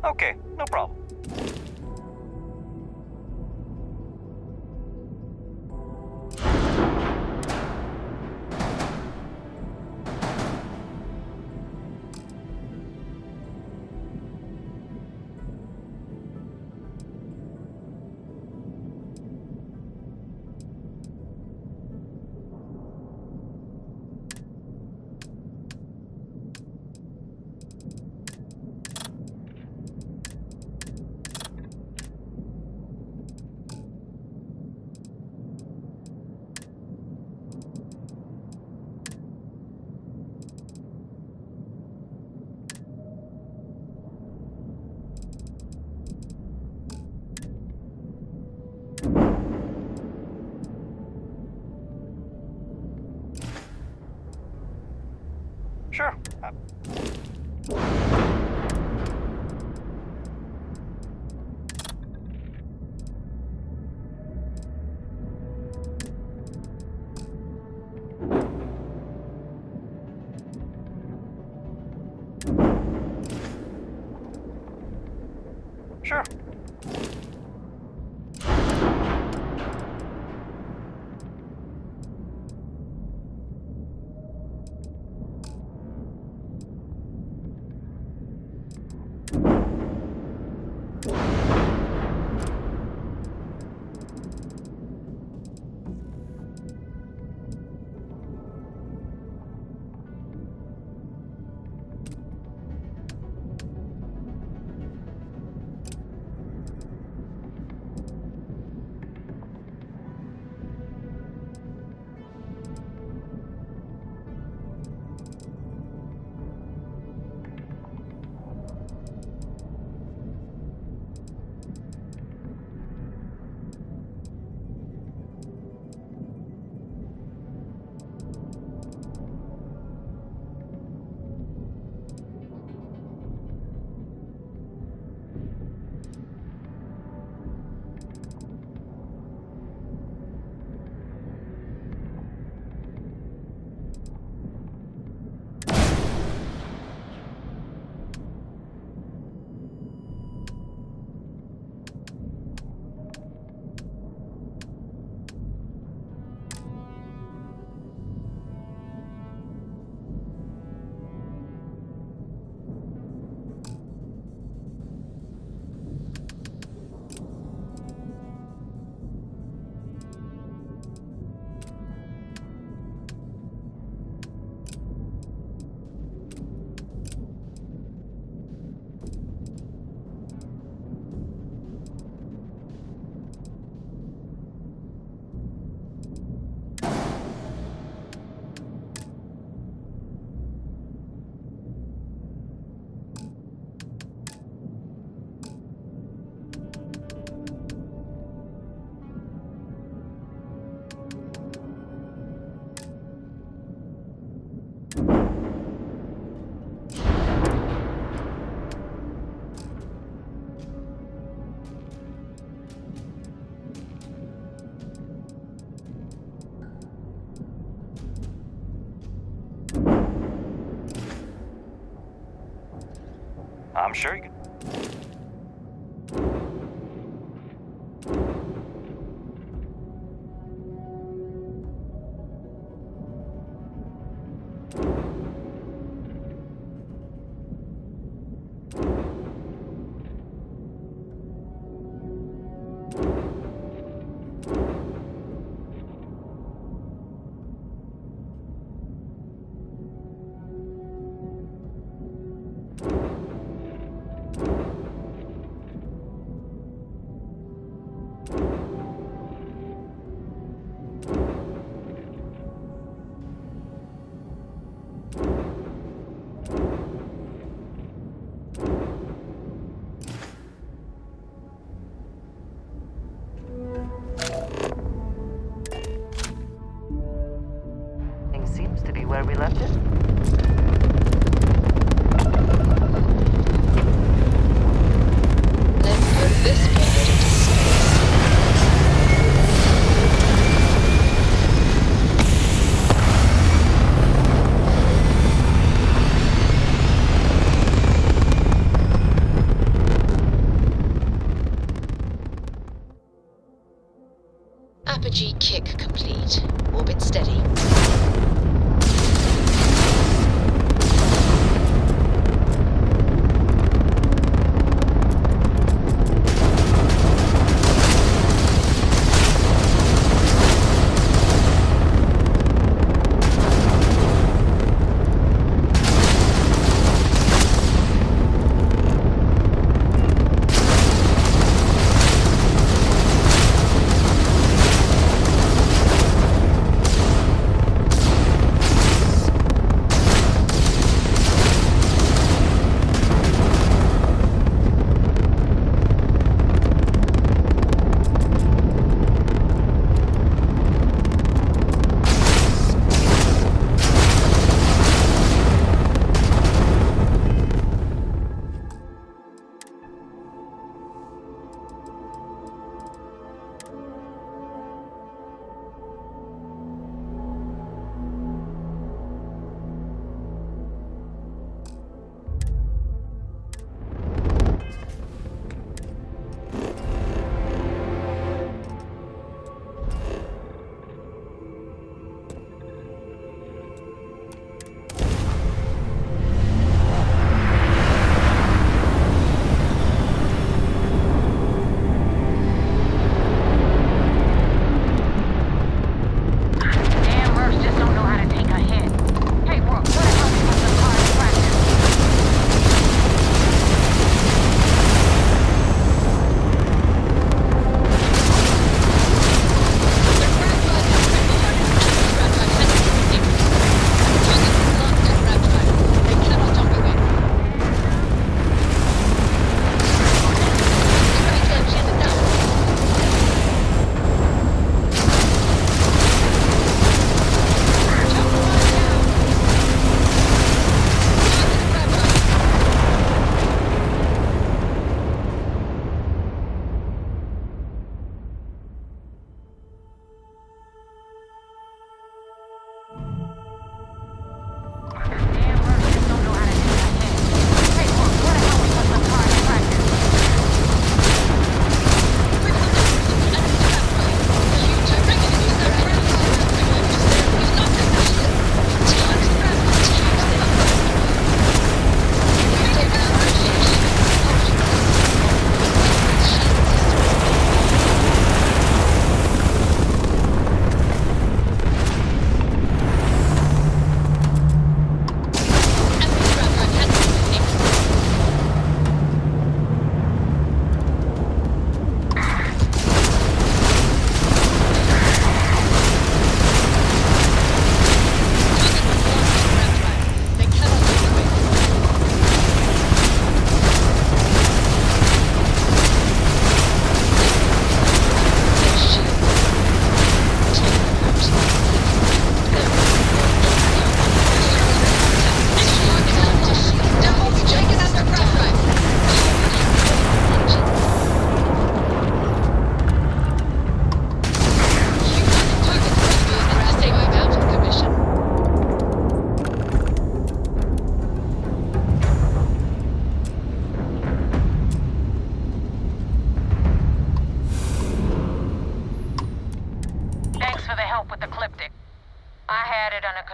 Okay, no problem. Sure. Sure. I'm sure you can. Seems to be where we left it. Let's put this bird into space.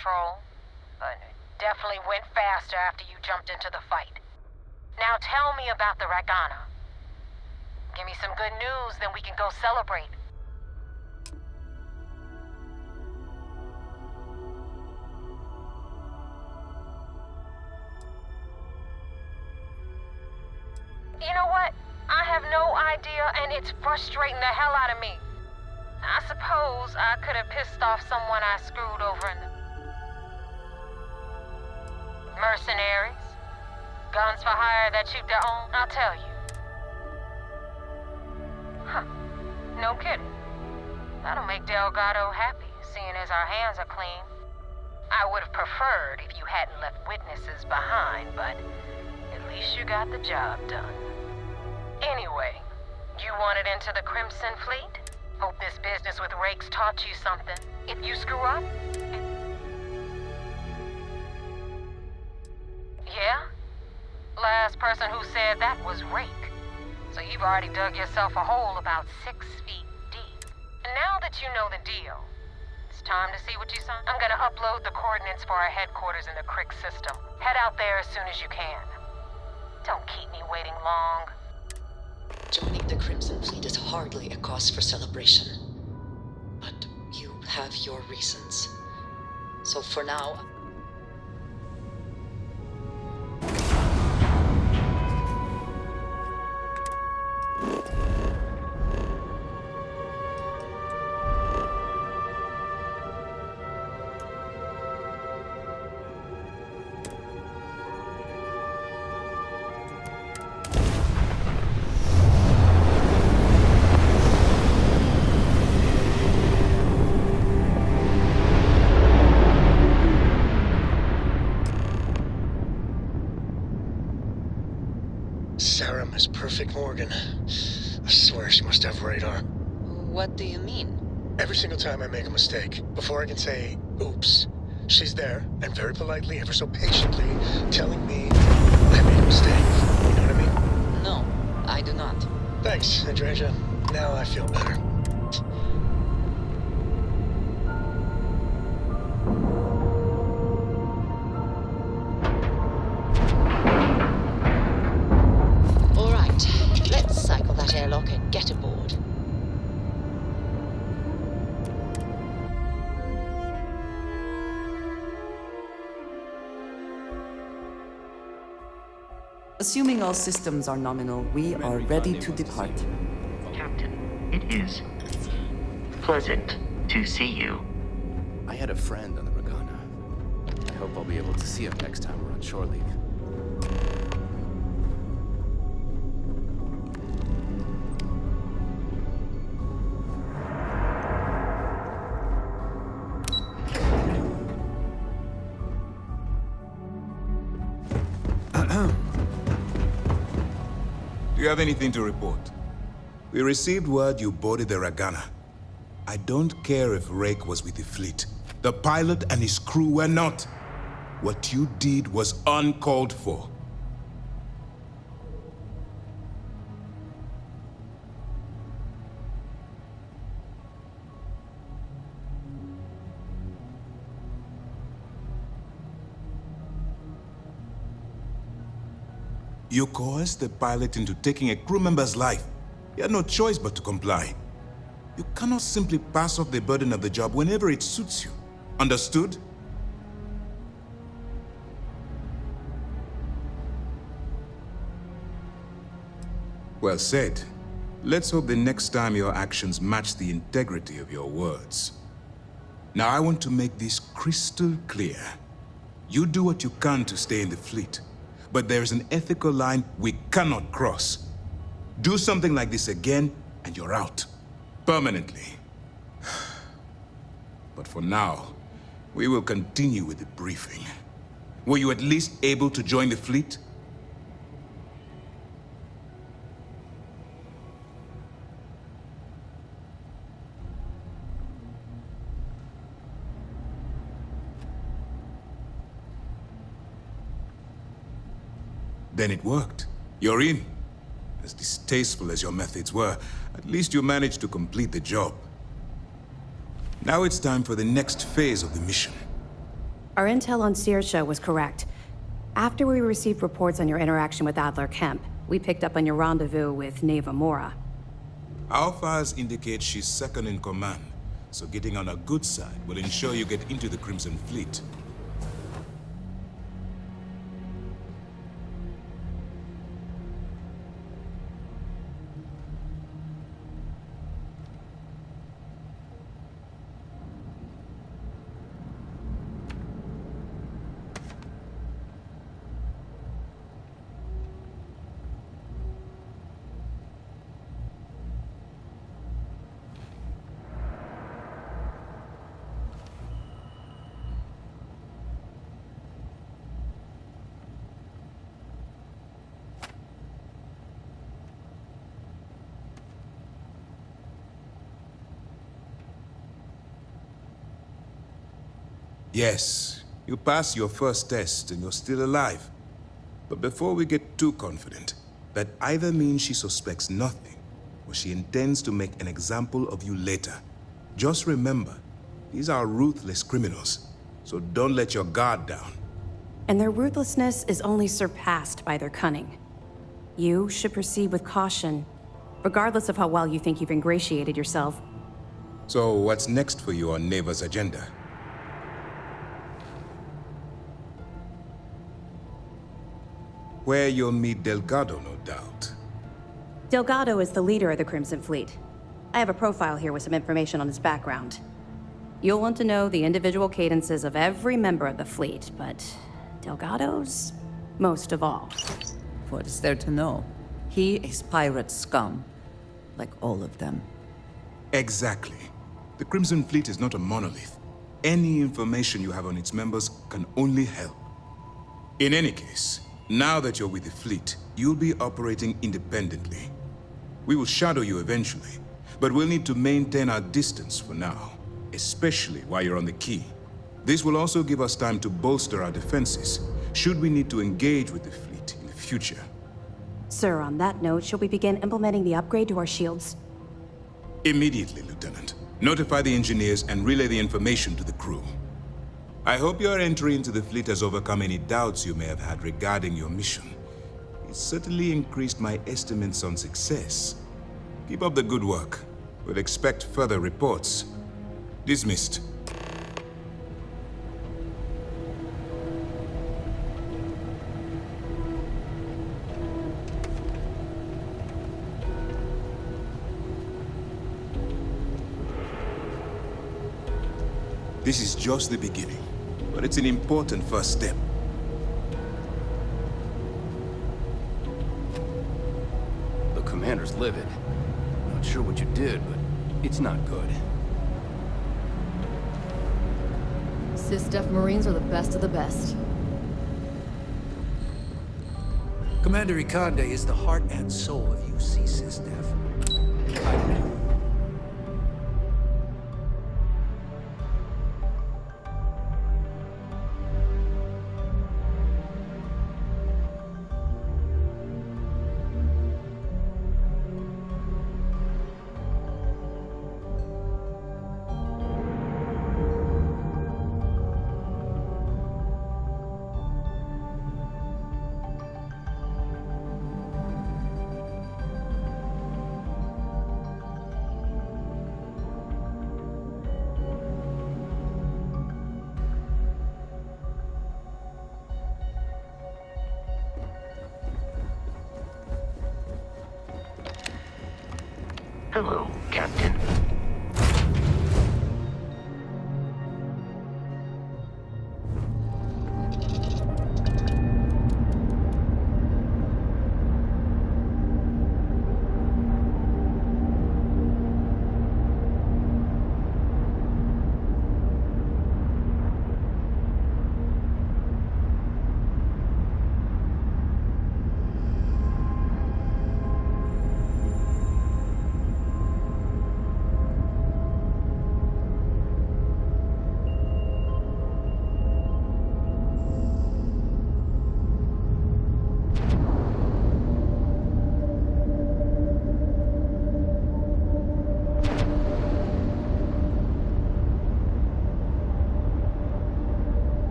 control, but it definitely went faster after you jumped into the fight. Now tell me about the Ragana. Give me some good news, then we can go celebrate. You know what? I have no idea, and it's frustrating the hell out of me. I suppose I could have pissed off someone I screwed over in the... Mercenaries? Guns for hire that shoot their own? I'll tell you. Huh. No kidding. That'll make Delgado happy, seeing as our hands are clean. I would have preferred if you hadn't left witnesses behind, but at least you got the job done. Anyway, you wanted into the Crimson Fleet? Hope this business with Rakes taught you something. If you screw up... Yeah? Last person who said that was Rake. So you've already dug yourself a hole about 6 feet deep. And now that you know the deal, it's time to see what you saw. I'm gonna upload the coordinates for our headquarters in the Crick system. Head out there as soon as you can. Don't keep me waiting long. Joining the Crimson Fleet is hardly a cause for celebration. But you have your reasons. So for now... Sarah is perfect, Morgan. I swear she must have radar. What do you mean? Every single time I make a mistake, before I can say, oops, she's there, and very politely, ever so patiently, telling me I made a mistake. You know what I mean? No, I do not. Thanks, Andreja. Now I feel better. Let's cycle that airlock and get aboard. Assuming all systems are nominal, we are ready to depart. Captain, it is pleasant to see you. I had a friend on the Ragana. I hope I'll be able to see him next time we're on shore leave. Do you have anything to report? We received word you boarded the Ragana. I don't care if Rake was with the fleet. The pilot and his crew were not. What you did was uncalled for. You coerced the pilot into taking a crew member's life. He had no choice but to comply. You cannot simply pass off the burden of the job whenever it suits you. Understood? Well said. Let's hope the next time your actions match the integrity of your words. Now I want to make this crystal clear. You do what you can to stay in the fleet. But there's an ethical line we cannot cross. Do something like this again, and you're out. Permanently. But for now, we will continue with the briefing. Were you at least able to join the fleet? Then it worked. You're in. As distasteful as your methods were, at least you managed to complete the job. Now it's time for the next phase of the mission. Our intel on Saoirse was correct. After we received reports on your interaction with Adler Kemp, we picked up on your rendezvous with Neva Mora. Our files indicate she's second in command, so getting on her good side will ensure you get into the Crimson Fleet. Yes, you passed your first test and you're still alive. But before we get too confident, that either means she suspects nothing, or she intends to make an example of you later. Just remember, these are ruthless criminals, so don't let your guard down. And their ruthlessness is only surpassed by their cunning. You should proceed with caution, regardless of how well you think you've ingratiated yourself. So what's next for you on Neva's agenda? Where you'll meet Delgado, no doubt. Delgado is the leader of the Crimson Fleet. I have a profile here with some information on his background. You'll want to know the individual cadences of every member of the fleet, but Delgado's most of all. What is there to know? He is pirate scum, like all of them. Exactly. The Crimson Fleet is not a monolith. Any information you have on its members can only help. In any case, now that you're with the fleet, you'll be operating independently. We will shadow you eventually, but we'll need to maintain our distance for now, especially while you're on the Key. This will also give us time to bolster our defenses, should we need to engage with the fleet in the future. Sir, on that note, shall we begin implementing the upgrade to our shields? Immediately, Lieutenant. Notify the engineers and relay the information to the crew. I hope your entry into the fleet has overcome any doubts you may have had regarding your mission. It certainly increased my estimates on success. Keep up the good work. We'll expect further reports. Dismissed. This is just the beginning, but it's an important first step. The commander's livid. Not sure what you did, but it's not good. SysDef Marines are the best of the best. Commander Ikande is the heart and soul of UC SysDef. Hello, Captain.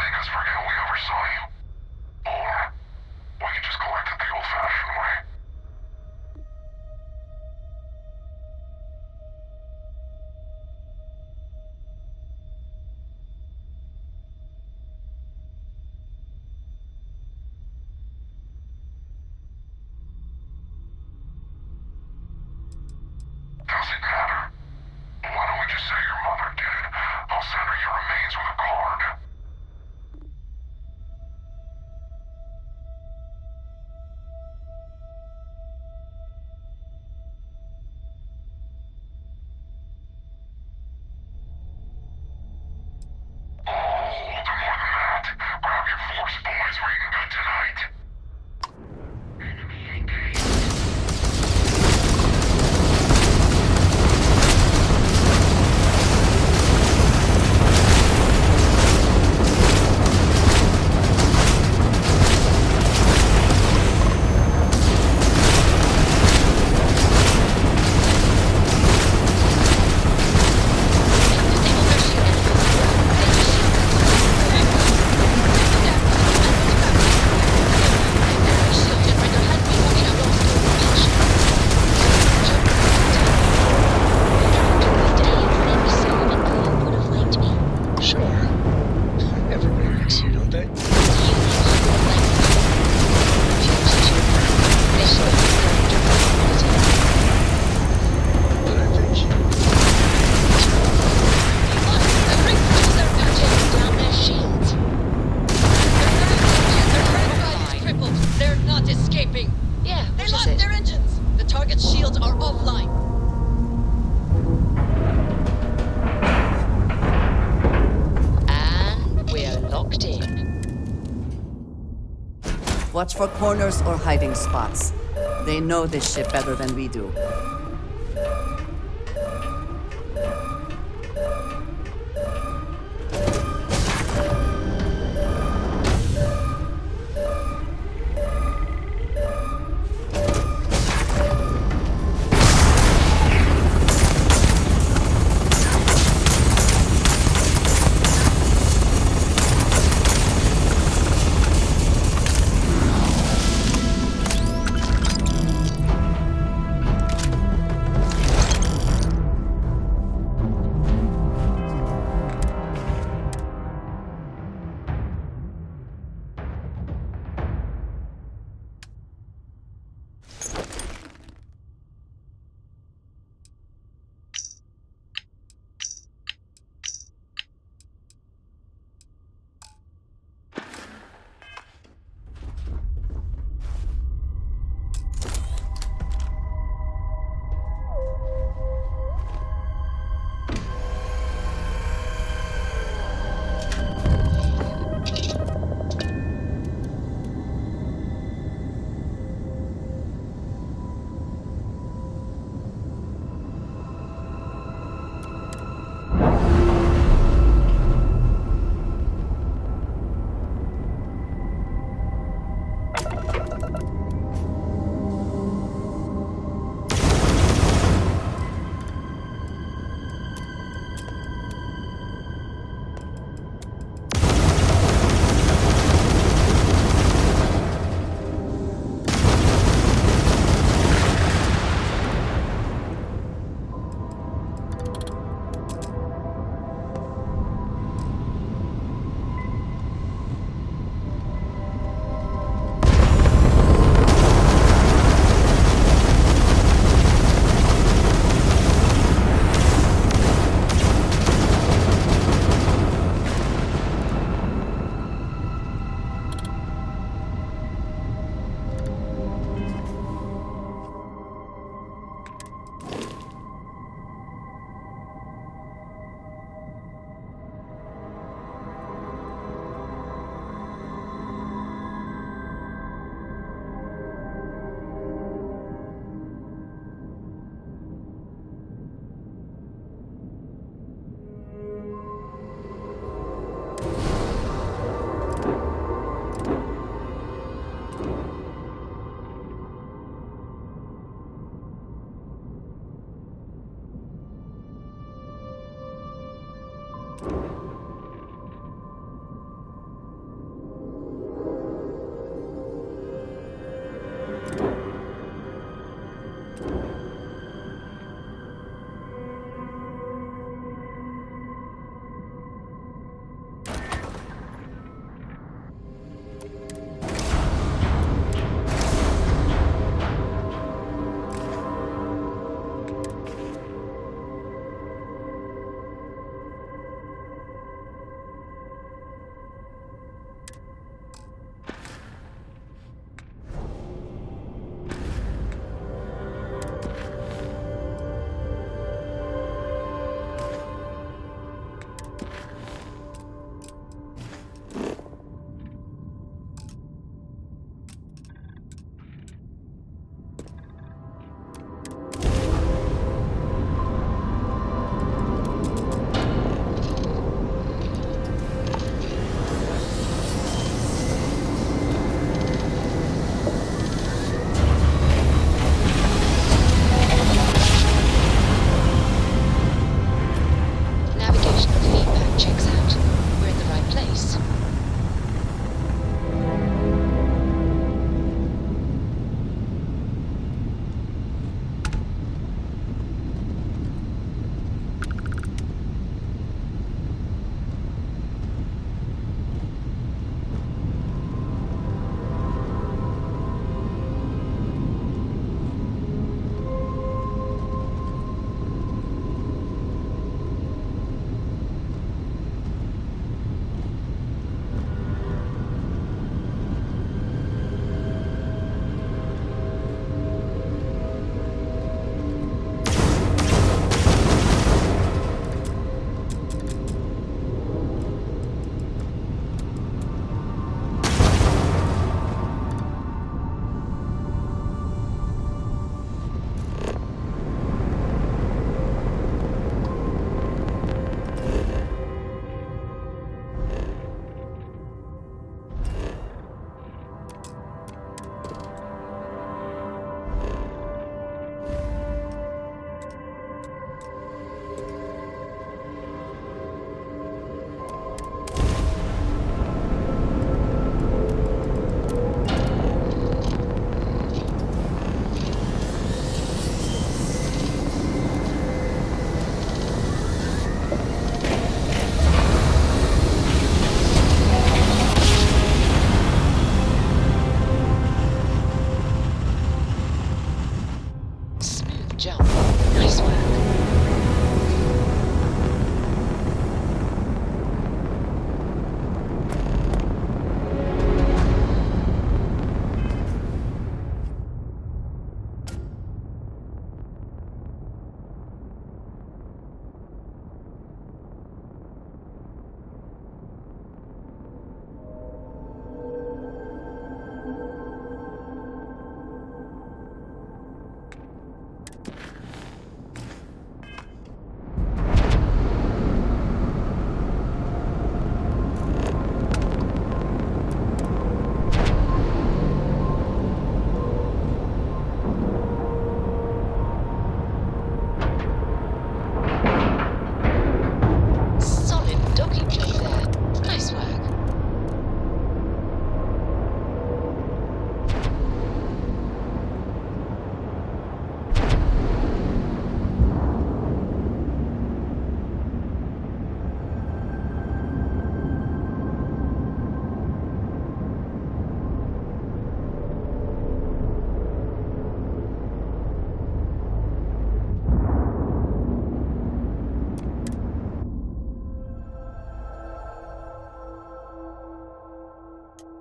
make us forget we ever saw you. Or we can just collect it the old-fashioned way. Doesn't matter. Why don't we just say your mother did it? I'll send her your remains with a card. Grab your force, boys. We're eating good tonight. Enemy engaged. Sure. Everybody likes you, don't they? But I think you... Down their shields. Their drive is crippled. They're not escaping. Yeah, They what is lost it? their engines. The target's shields are offline. And we're locked in. Watch for corners or hiding spots. They know this ship better than we do.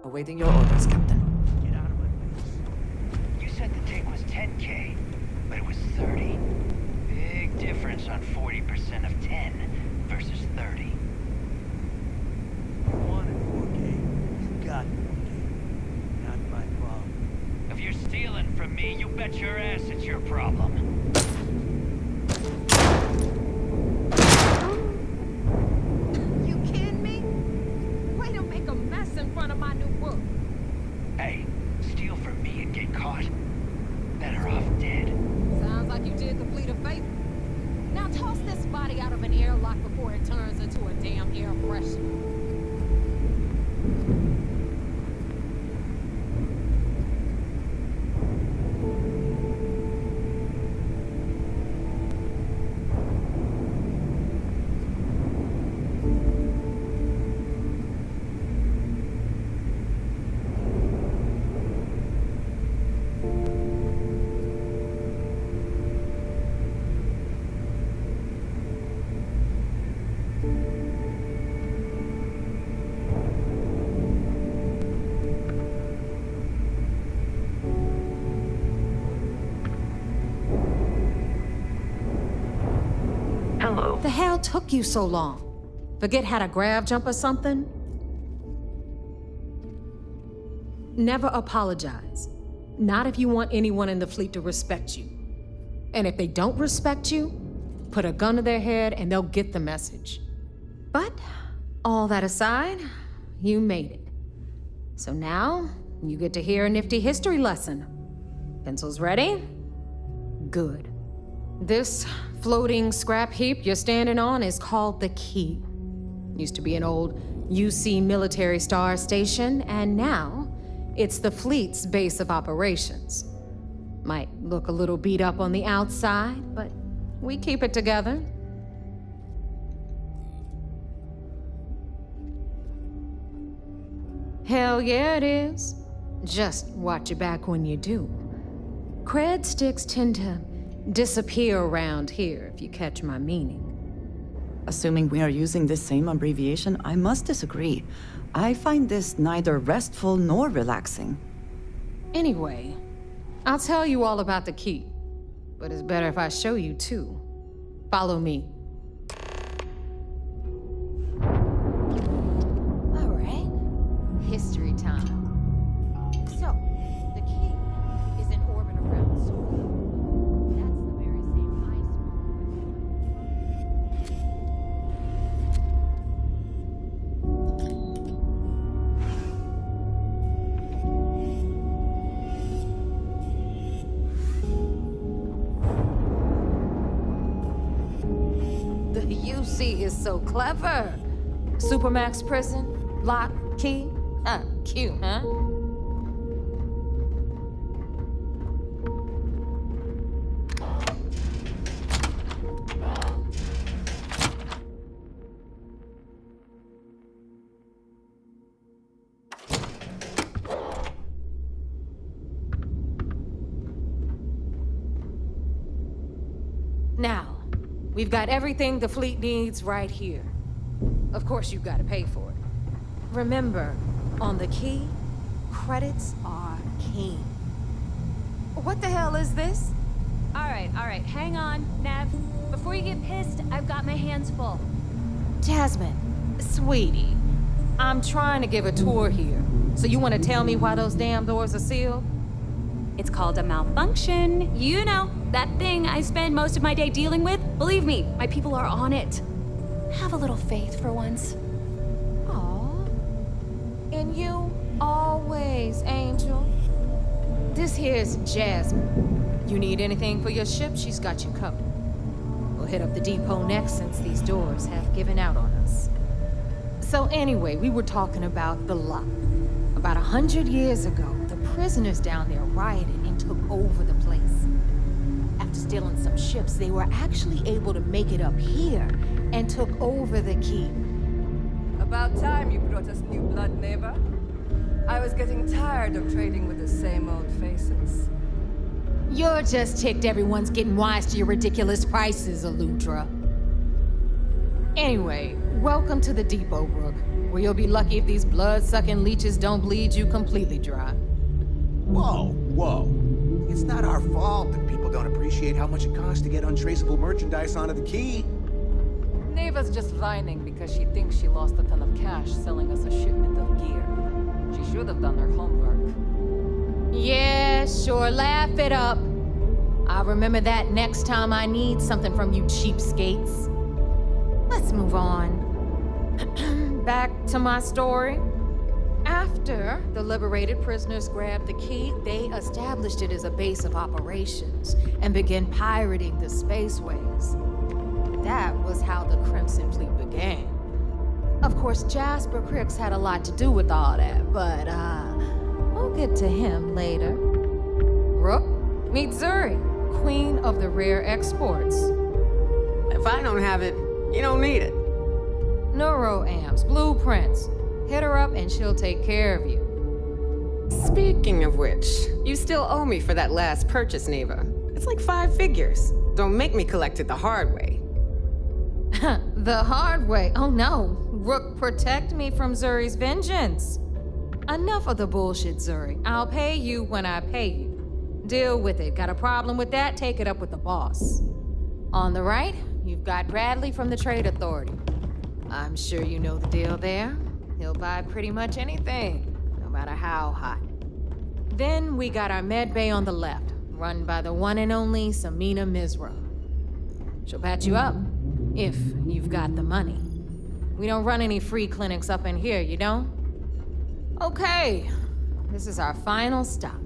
Awaiting your orders, Captain. Get out of my face. You said the take was 10K, but it was 30. Big difference on 40% of 10 versus 30. You wanted 4K. You got 4K. Not my problem. If you're stealing from me, you bet your ass it's your problem. You kidding me? Way to make a mess in front of my new book. Hey, steal from me and get caught. Better off dead. Sounds like you did the fleet a favor. Now toss this body out of an airlock before it turns into a damn air freshener. The hell took you so long? Forget how to grav jump or something? Never apologize. Not if you want anyone in the fleet to respect you. And if they don't respect you, put a gun to their head and they'll get the message. But, all that aside, you made it. So now, you get to hear a nifty history lesson. Pencils ready? Good. This floating scrap heap you're standing on is called the Key. Used to be an old UC military star station, and now it's the fleet's base of operations. Might look a little beat up on the outside, but we keep it together. Hell yeah, it is. Just watch your back when you do. Cred sticks tend to disappear around here, if you catch my meaning. Assuming we are using this same abbreviation, I must disagree. I find this neither restful nor relaxing. Anyway, I'll tell you all about the Key. But it's better if I show you too. Follow me. All right. History time. So, the Key is in orbit around Starfield. That's the very same The UC is so clever. Supermax prison, lock, key. Cute, huh? Now, we've got everything the fleet needs right here. Of course, you've got to pay for it. Remember, on the Key, credits are king. What the hell is this? All right, hang on, Nev. Before you get pissed, I've got my hands full. Jasmine, sweetie, I'm trying to give a tour here. So you want to tell me why those damn doors are sealed? It's called a malfunction. You know, that thing I spend most of my day dealing with. Believe me, my people are on it. Have a little faith for once. Aw. And you always, Angel. This here's Jasmine. You need anything for your ship, she's got you covered. We'll hit up the depot next since these doors have given out on us. So anyway, we were talking about the lock. About 100 years ago, the prisoners down there rioted and took over the place. After stealing some ships, they were actually able to make it up here and took over the Key. About time you brought us new blood, neighbor. I was getting tired of trading with the same old faces. You're just ticked everyone's getting wise to your ridiculous prices, Aludra. Anyway, welcome to the depot, Brooke. where you'll be lucky if these blood-sucking leeches don't bleed you completely dry. Whoa, whoa. It's not our fault that people don't appreciate how much it costs to get untraceable merchandise onto the key. Neva's just whining because she thinks she lost a ton of cash selling us a shipment of gear. She should have done her homework. Yeah, sure, laugh it up. I'll remember that next time I need something from you cheapskates. Let's move on. Back to my story. After the liberated prisoners grabbed the key, they established it as a base of operations and began pirating the spaceways. That was how the Crimson Fleet began. Of course, Jasper Cricks had a lot to do with all that, but we'll get to him later. Rook, meet Zuri, queen of the rare exports. If I don't have it, you don't need it. Neuroamps, blueprints. Hit her up and she'll take care of you. Speaking of which, you still owe me for that last purchase, Neva. It's like 5 figures. Don't make me collect it the hard way. The hard way? Oh no. Rook, protect me from Zuri's vengeance. Enough of the bullshit, Zuri. I'll pay you when I pay you. Deal with it. Got a problem with that? Take it up with the boss. On the right, you've got Bradley from the Trade Authority. I'm sure you know the deal there. He'll buy pretty much anything, no matter how hot. Then we got our med bay on the left, run by the one and only Samina Mizra. She'll patch you up, if you've got the money. We don't run any free clinics up in here, you don't? Okay, this is our final stop.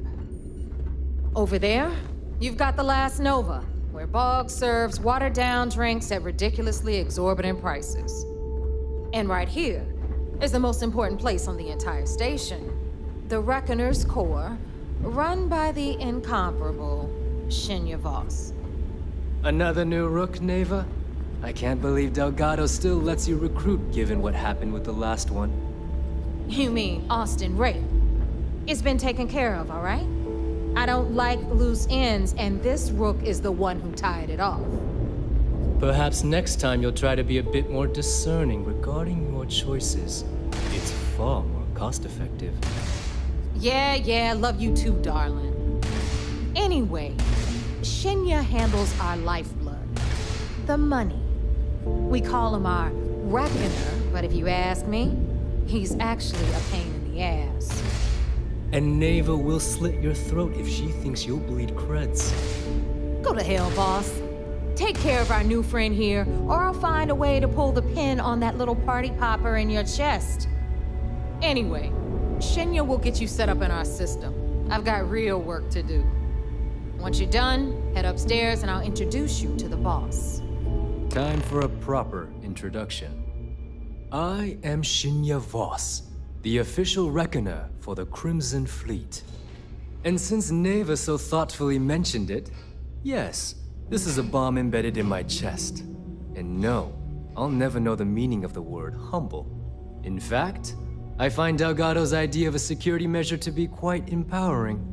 Over there, you've got the Last Nova, where Bog serves watered-down drinks at ridiculously exorbitant prices. And right here is the most important place on the entire station, the Reckoner's Core, run by the incomparable Shinya Voss. Another new Rook, Neva? I can't believe Delgado still lets you recruit given what happened with the last one. You mean Austin Ray? It's been taken care of, all right? I don't like loose ends, and this Rook is the one who tied it off. Perhaps next time you'll try to be a bit more discerning regarding your choices. It's far more cost-effective. Yeah, love you too, darling. Anyway, Shinya handles our lifeblood, the money. We call him our Reckoner, but if you ask me, he's actually a pain in the ass. And Neva will slit your throat if she thinks you'll bleed creds. Go to hell, boss. Take care of our new friend here, or I'll find a way to pull the pin on that little party popper in your chest. Anyway, Shinya will get you set up in our system. I've got real work to do. Once you're done, head upstairs and I'll introduce you to the boss. Time for a proper introduction. I am Shinya Voss, the official reckoner for the Crimson Fleet. And since Neva so thoughtfully mentioned it, yes, this is a bomb embedded in my chest. And no, I'll never know the meaning of the word humble. In fact, I find Delgado's idea of a security measure to be quite empowering.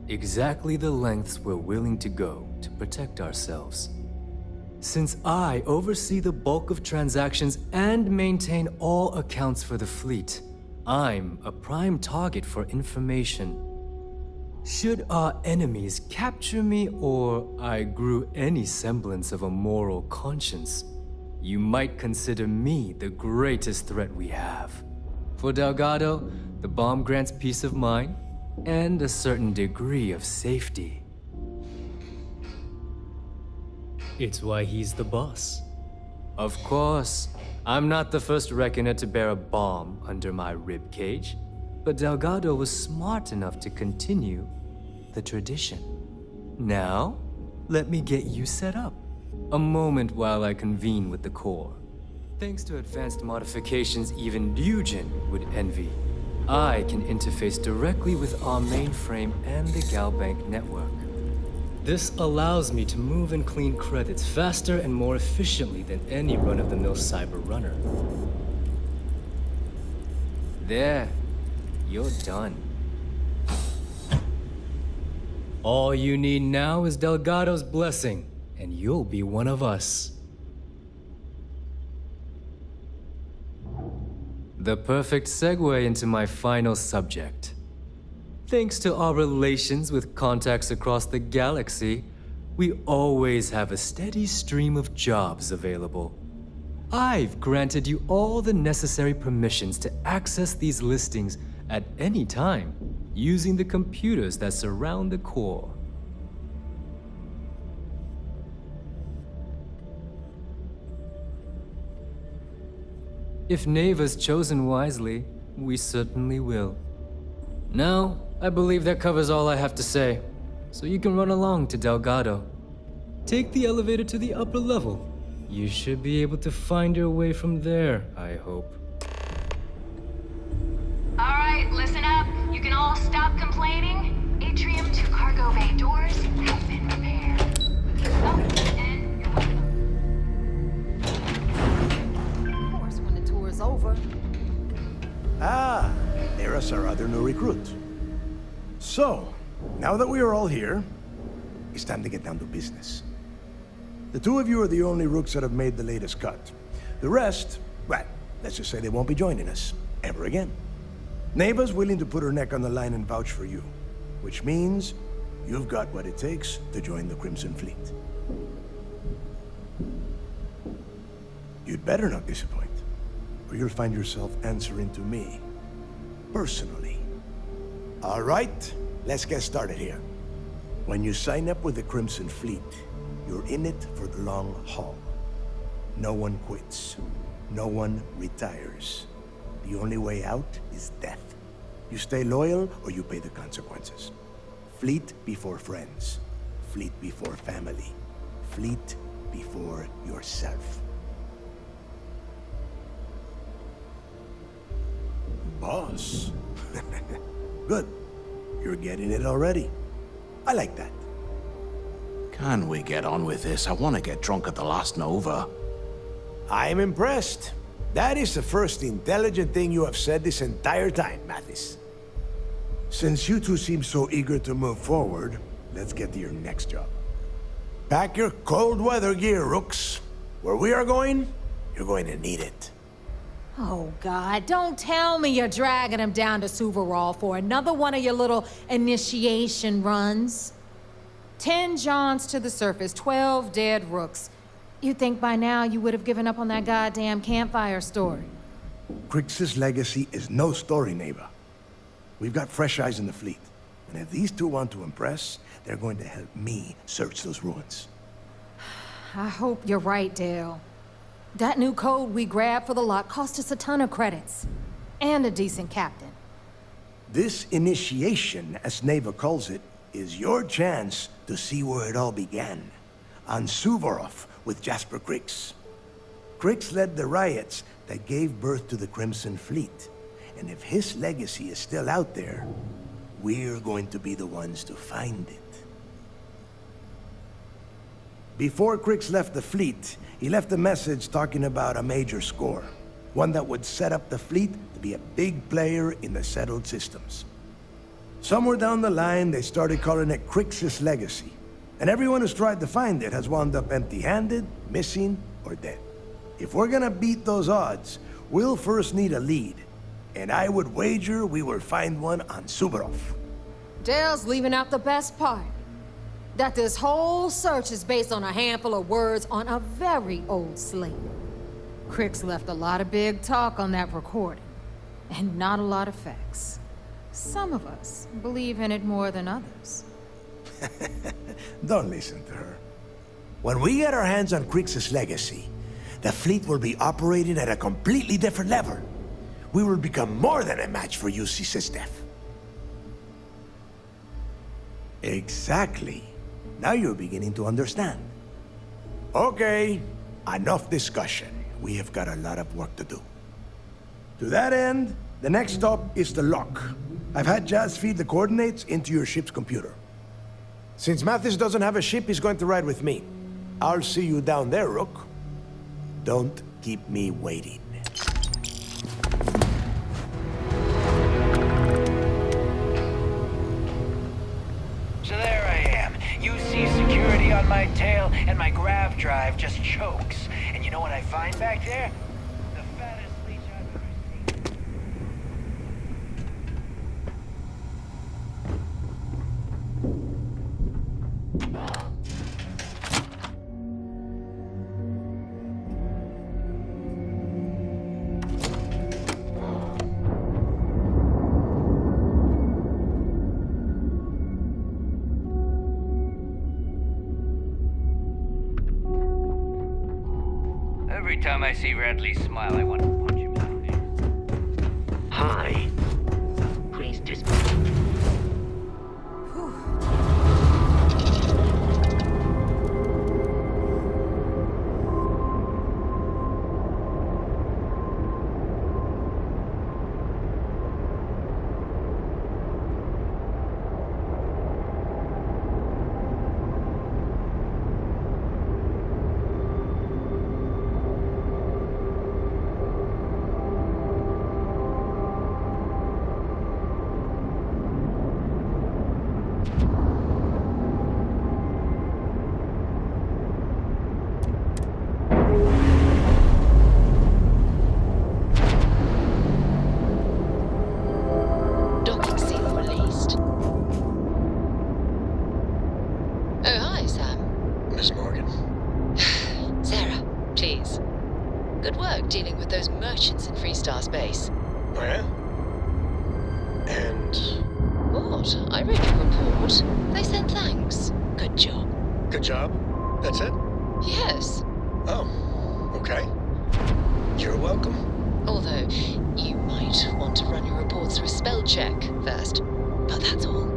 Exactly the lengths we're willing to go to protect ourselves. Since I oversee the bulk of transactions and maintain all accounts for the fleet, I'm a prime target for information. Should our enemies capture me or I grew any semblance of a moral conscience, you might consider me the greatest threat we have. For Delgado, the bomb grants peace of mind and a certain degree of safety. It's why he's the boss. Of course, I'm not the first reckoner to bear a bomb under my ribcage, but Delgado was smart enough to continue the tradition. Now, let me get you set up. A moment while I convene with the core. Thanks to advanced modifications even Ryujin would envy, I can interface directly with our mainframe and the Galbank network. This allows me to move and clean credits faster and more efficiently than any run-of-the-mill cyber runner. There, you're done. All you need now is Delgado's blessing, and you'll be one of us. The perfect segue into my final subject. Thanks to our relations with contacts across the galaxy, we always have a steady stream of jobs available. I've granted you all the necessary permissions to access these listings at any time, using the computers that surround the core. If Neva's chosen wisely, we certainly will. Now, I believe that covers all I have to say, so you can run along to Delgado. Take the elevator to the upper level. You should be able to find your way from there, I hope. All right, listen up. You can all stop complaining. Atrium to cargo bay doors have been repaired. Oh, and you're welcome. Of course, when the tour is over. Ah, there's our other new recruit. So, now that we are all here, it's time to get down to business. The two of you are the only rooks that have made the latest cut. The rest, well, let's just say they won't be joining us ever again. Neva's willing to put her neck on the line and vouch for you, which means you've got what it takes to join the Crimson Fleet. You'd better not disappoint, or you'll find yourself answering to me, personally. All right, let's get started here. When you sign up with the Crimson Fleet, you're in it for the long haul. No one quits. No one retires. The only way out is death. You stay loyal or you pay the consequences. Fleet before friends. Fleet before family. Fleet before yourself. Boss. Good. You're getting it already. I like that. Can we get on with this? I want to get drunk at the last Nova. I'm impressed. That is the first intelligent thing you have said this entire time, Mathis. Since you two seem so eager to move forward, let's get to your next job. Pack your cold weather gear, Rooks. Where we are going, you're going to need it. Oh, God, don't tell me you're dragging him down to Suvarol for another one of your little initiation runs. 10 Johns to the surface, 12 dead Rooks. You'd think by now you would have given up on that goddamn campfire story. Crix's legacy is no story, Neva. We've got fresh eyes in the fleet. And if these two want to impress, they're going to help me search those ruins. I hope you're right, Dale. That new code we grabbed for the lot cost us a ton of credits. And a decent captain. This initiation, as Neva calls it, is your chance to see where it all began. On Suvorov with Jasper Crix. Crix led the riots that gave birth to the Crimson Fleet. And if his legacy is still out there, we're going to be the ones to find it. Before Crix left the fleet, he left a message talking about a major score. One that would set up the fleet to be a big player in the settled systems. Somewhere down the line, they started calling it Crix's legacy. And everyone who's tried to find it has wound up empty-handed, missing, or dead. If we're gonna beat those odds, we'll first need a lead. And I would wager we will find one on Suvorov. Dale's leaving out the best part. That this whole search is based on a handful of words on a very old slate. Crix left a lot of big talk on that recording, and not a lot of facts. Some of us believe in it more than others. Don't listen to her. When we get our hands on Crix's legacy, the fleet will be operating at a completely different level. We will become more than a match for UC Systef. Exactly. Now you're beginning to understand. Okay, enough discussion. We have got a lot of work to do. To that end, the next stop is the lock. I've had Jazz feed the coordinates into your ship's computer. Since Mathis doesn't have a ship, he's going to ride with me. I'll see you down there, Rook. Don't keep me waiting. So there I am. You see security on my tail, and my grav drive just chokes. And you know what I find back there? The fattest leech I've ever seen. Every time I see Radley smile, I want to punch him out there. Hi. Please dismiss. Docking seal released. Oh, hi, Sam. Miss Morgan. Sarah, please. Good work dealing with those merchants in Freestar Space. Oh, yeah? And... What? I read your report. They sent thanks. Good job. good job? That's it? Yes. Oh, okay. You're welcome. Although, you might want to run your reports through a spell check first. But that's all.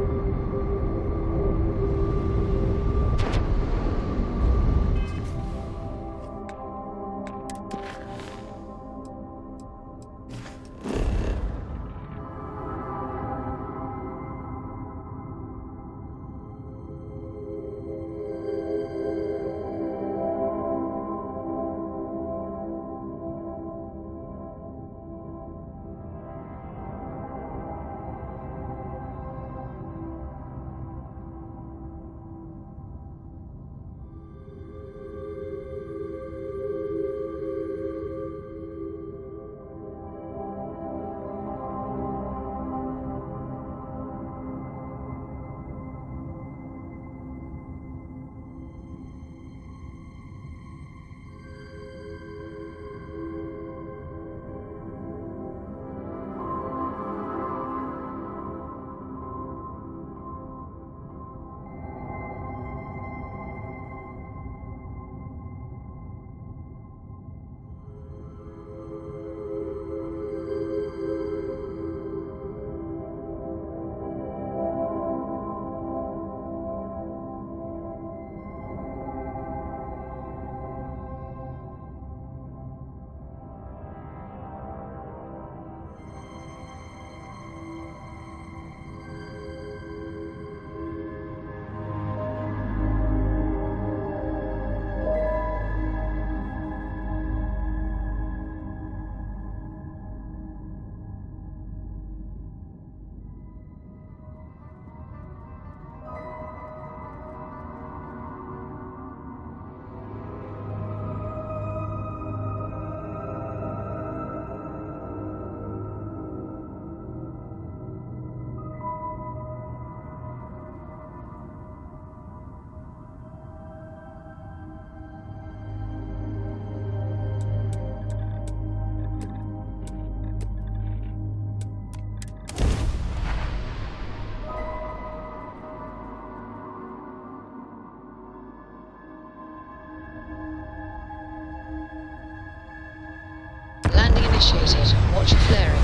Landing initiated. Watch for flaring.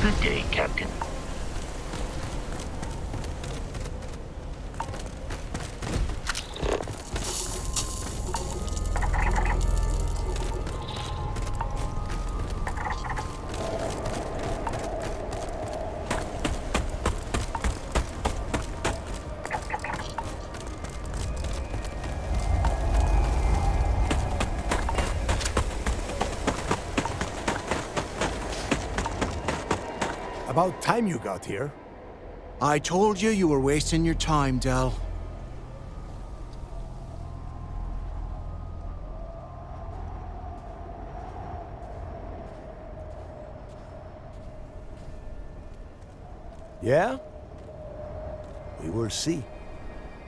Good day, Captain. About time you got here. I told you you were wasting your time, Del. Yeah? We will see.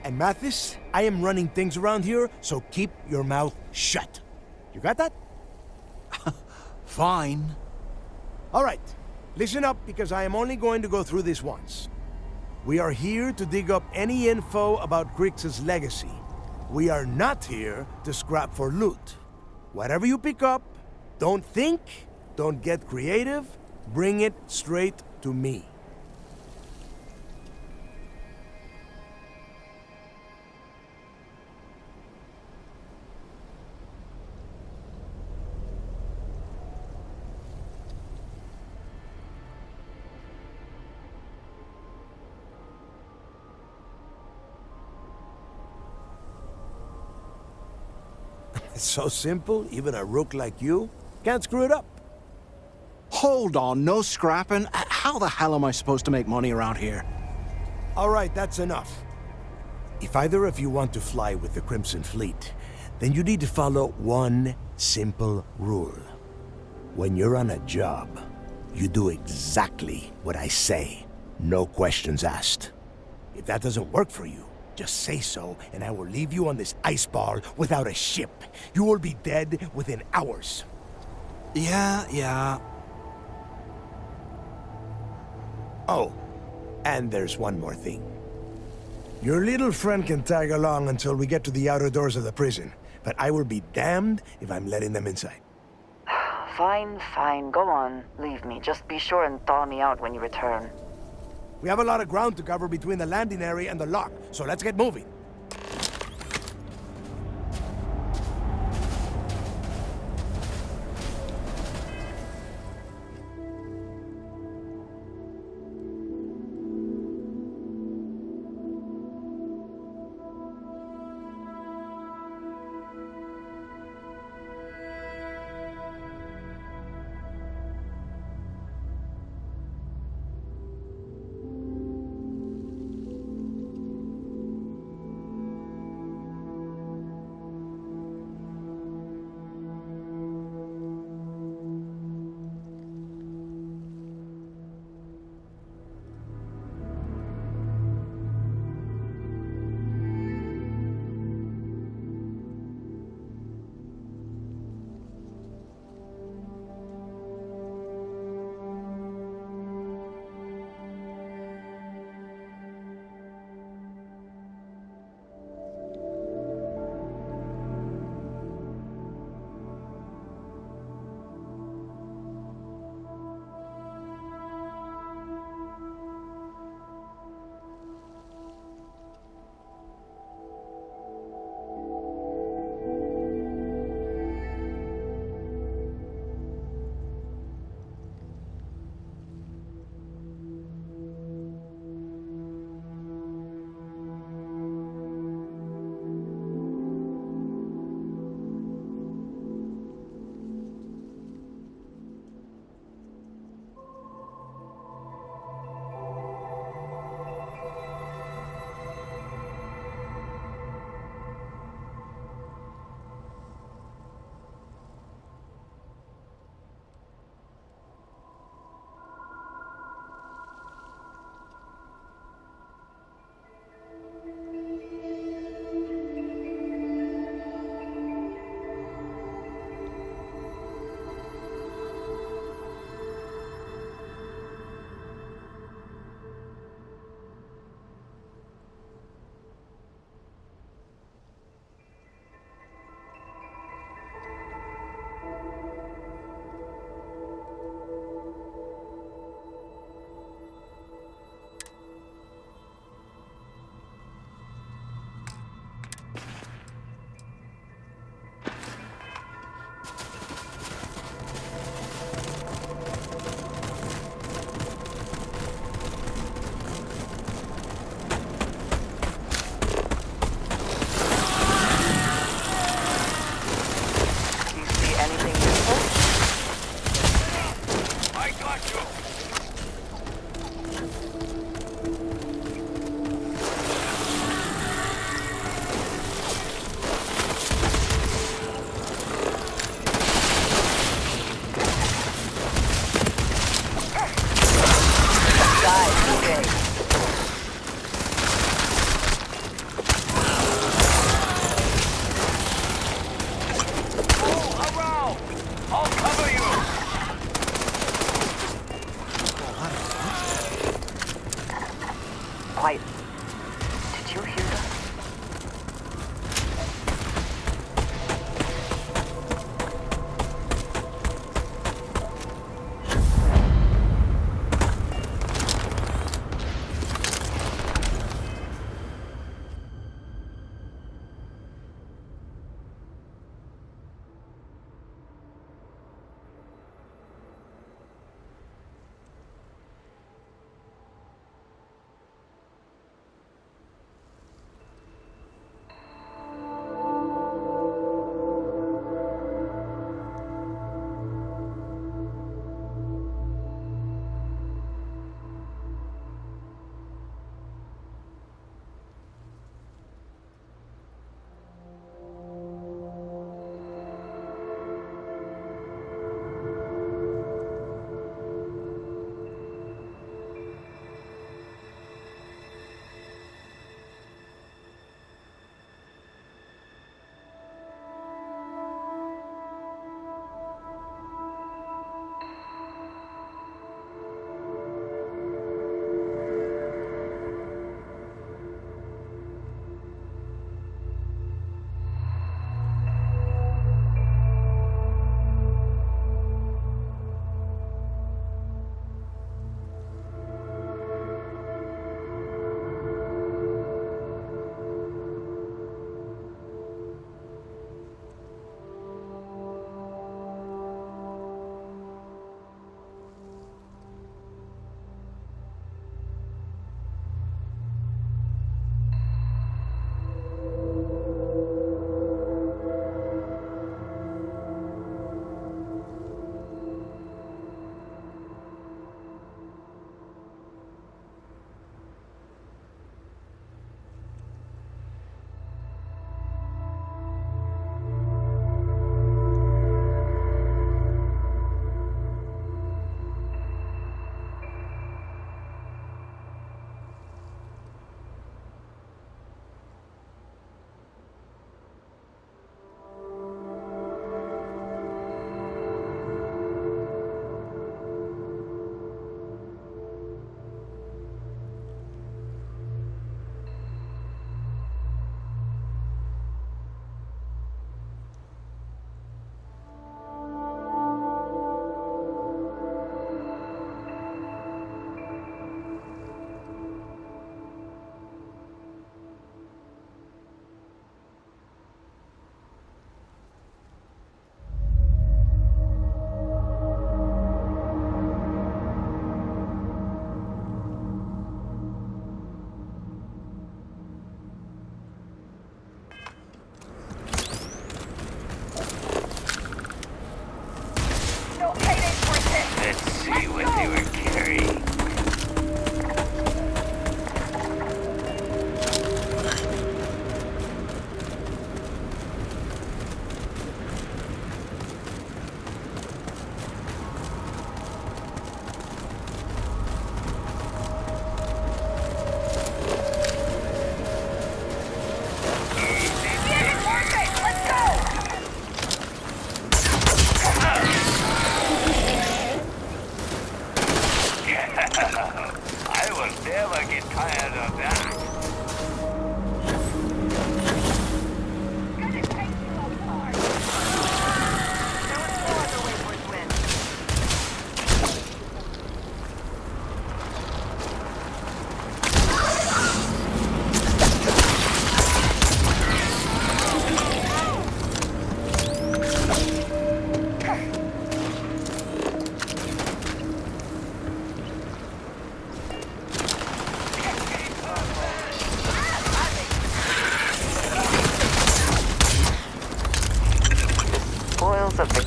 And Mathis, I am running things around here, so keep your mouth shut. You got that? Fine. All right. Listen up, because I am only going to go through this once. We are here to dig up any info about Grix's legacy. We are not here to scrap for loot. Whatever you pick up, don't think, don't get creative, bring it straight to me. It's so simple, even a rook like you can't screw it up. Hold on, no scrapping? How the hell am I supposed to make money around here? All right, that's enough. If either of you want to fly with the Crimson Fleet, then you need to follow one simple rule. When you're on a job, you do exactly what I say. No questions asked. If that doesn't work for you, just say so, and I will leave you on this ice ball without a ship. You will be dead within hours. Yeah. Oh, and there's one more thing. Your little friend can tag along until we get to the outer doors of the prison, but I will be damned if I'm letting them inside. Fine, go on. Leave me. Just be sure and thaw me out when you return. We have a lot of ground to cover between the landing area and the lock, so let's get moving.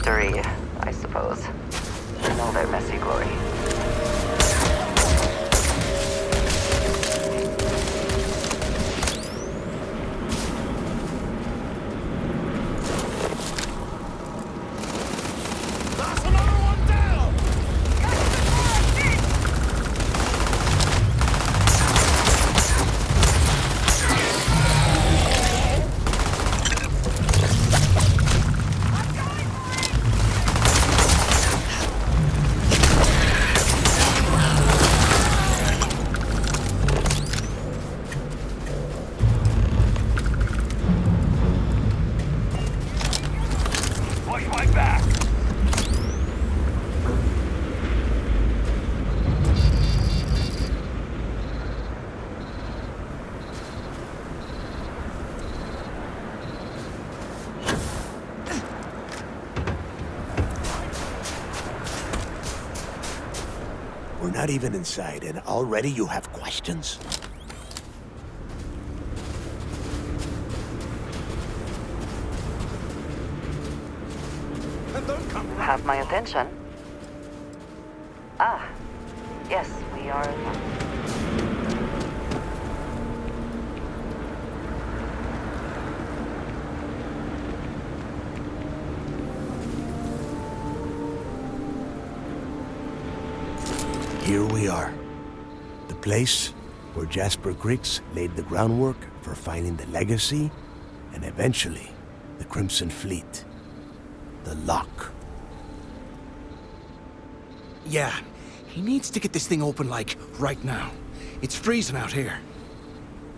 history, I suppose. In all their messy glory. Watch my back! We're not even inside, and already you have questions? Have my attention? Ah, yes, we are. Here we are. The place where Jasper Griggs laid the groundwork for finding the legacy, and eventually, the Crimson Fleet. The lock. Yeah, he needs to get this thing open, like, right now. It's freezing out here.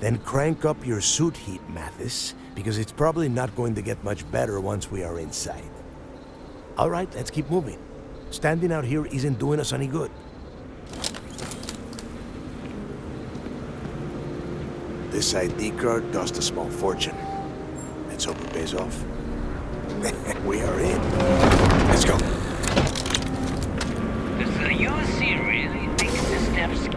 Then crank up your suit heat, Mathis, because it's probably not going to get much better once we are inside. All right, let's keep moving. Standing out here isn't doing us any good. This ID card cost a small fortune. Let's hope it pays off. We are in. Let's go. Does the UC really think the steps...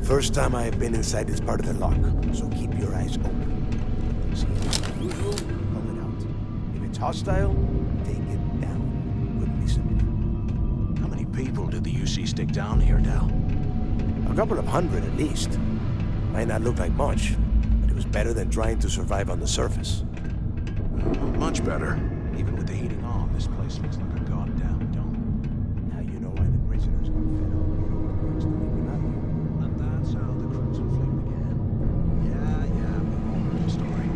First time I have been inside this part of the lock, so keep your eyes open. See anything unusual? Pull it out. If it's hostile, take it down. Wouldn't be simple. How many people did the UC stick down here, Dal? A couple of hundred at least. Might not look like much, but it was better than trying to survive on the surface. Much better. Even with the heating on, this place looks like a goddamn dome. Now you know why the prisoners got fed up. Next to leaving out here. And that's how the Crimson Fleet began. Yeah, we've all heard the story.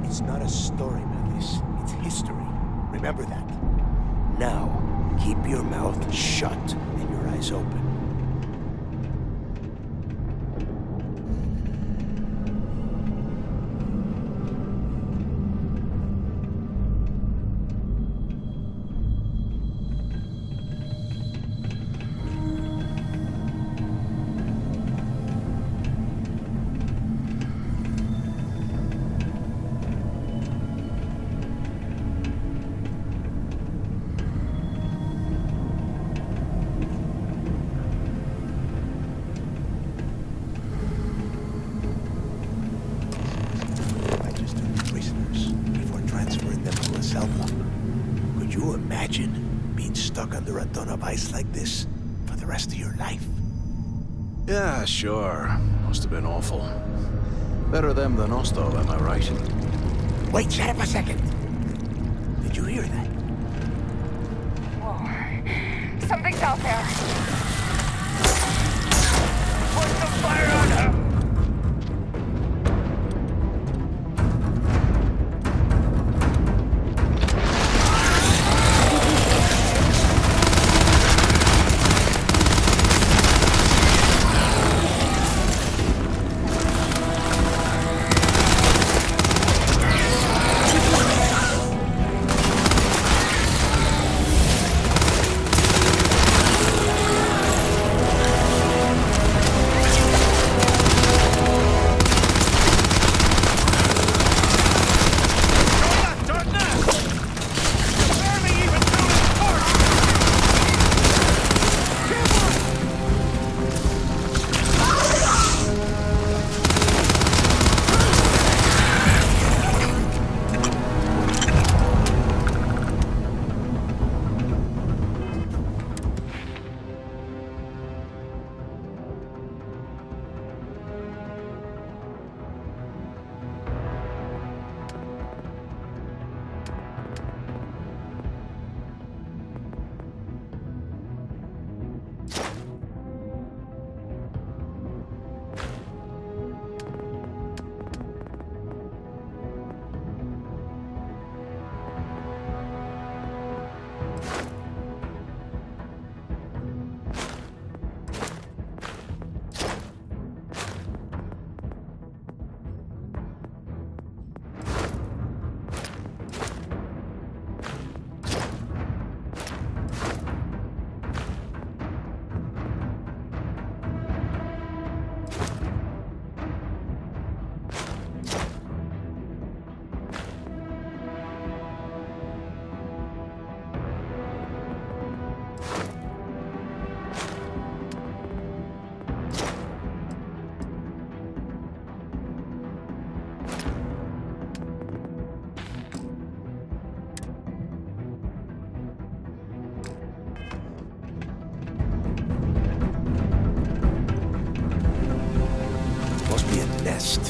It's not a story, Mathis. It's history. Remember that. Now, keep your mouth shut and your eyes open. Could you imagine being stuck under a ton of ice like this for the rest of your life? Yeah, sure. Must have been awful. Better them than us, though, am I right? Wait, shut up a second. Did you hear that? Whoa. Something's out there. Put some fire on her! Must be a nest.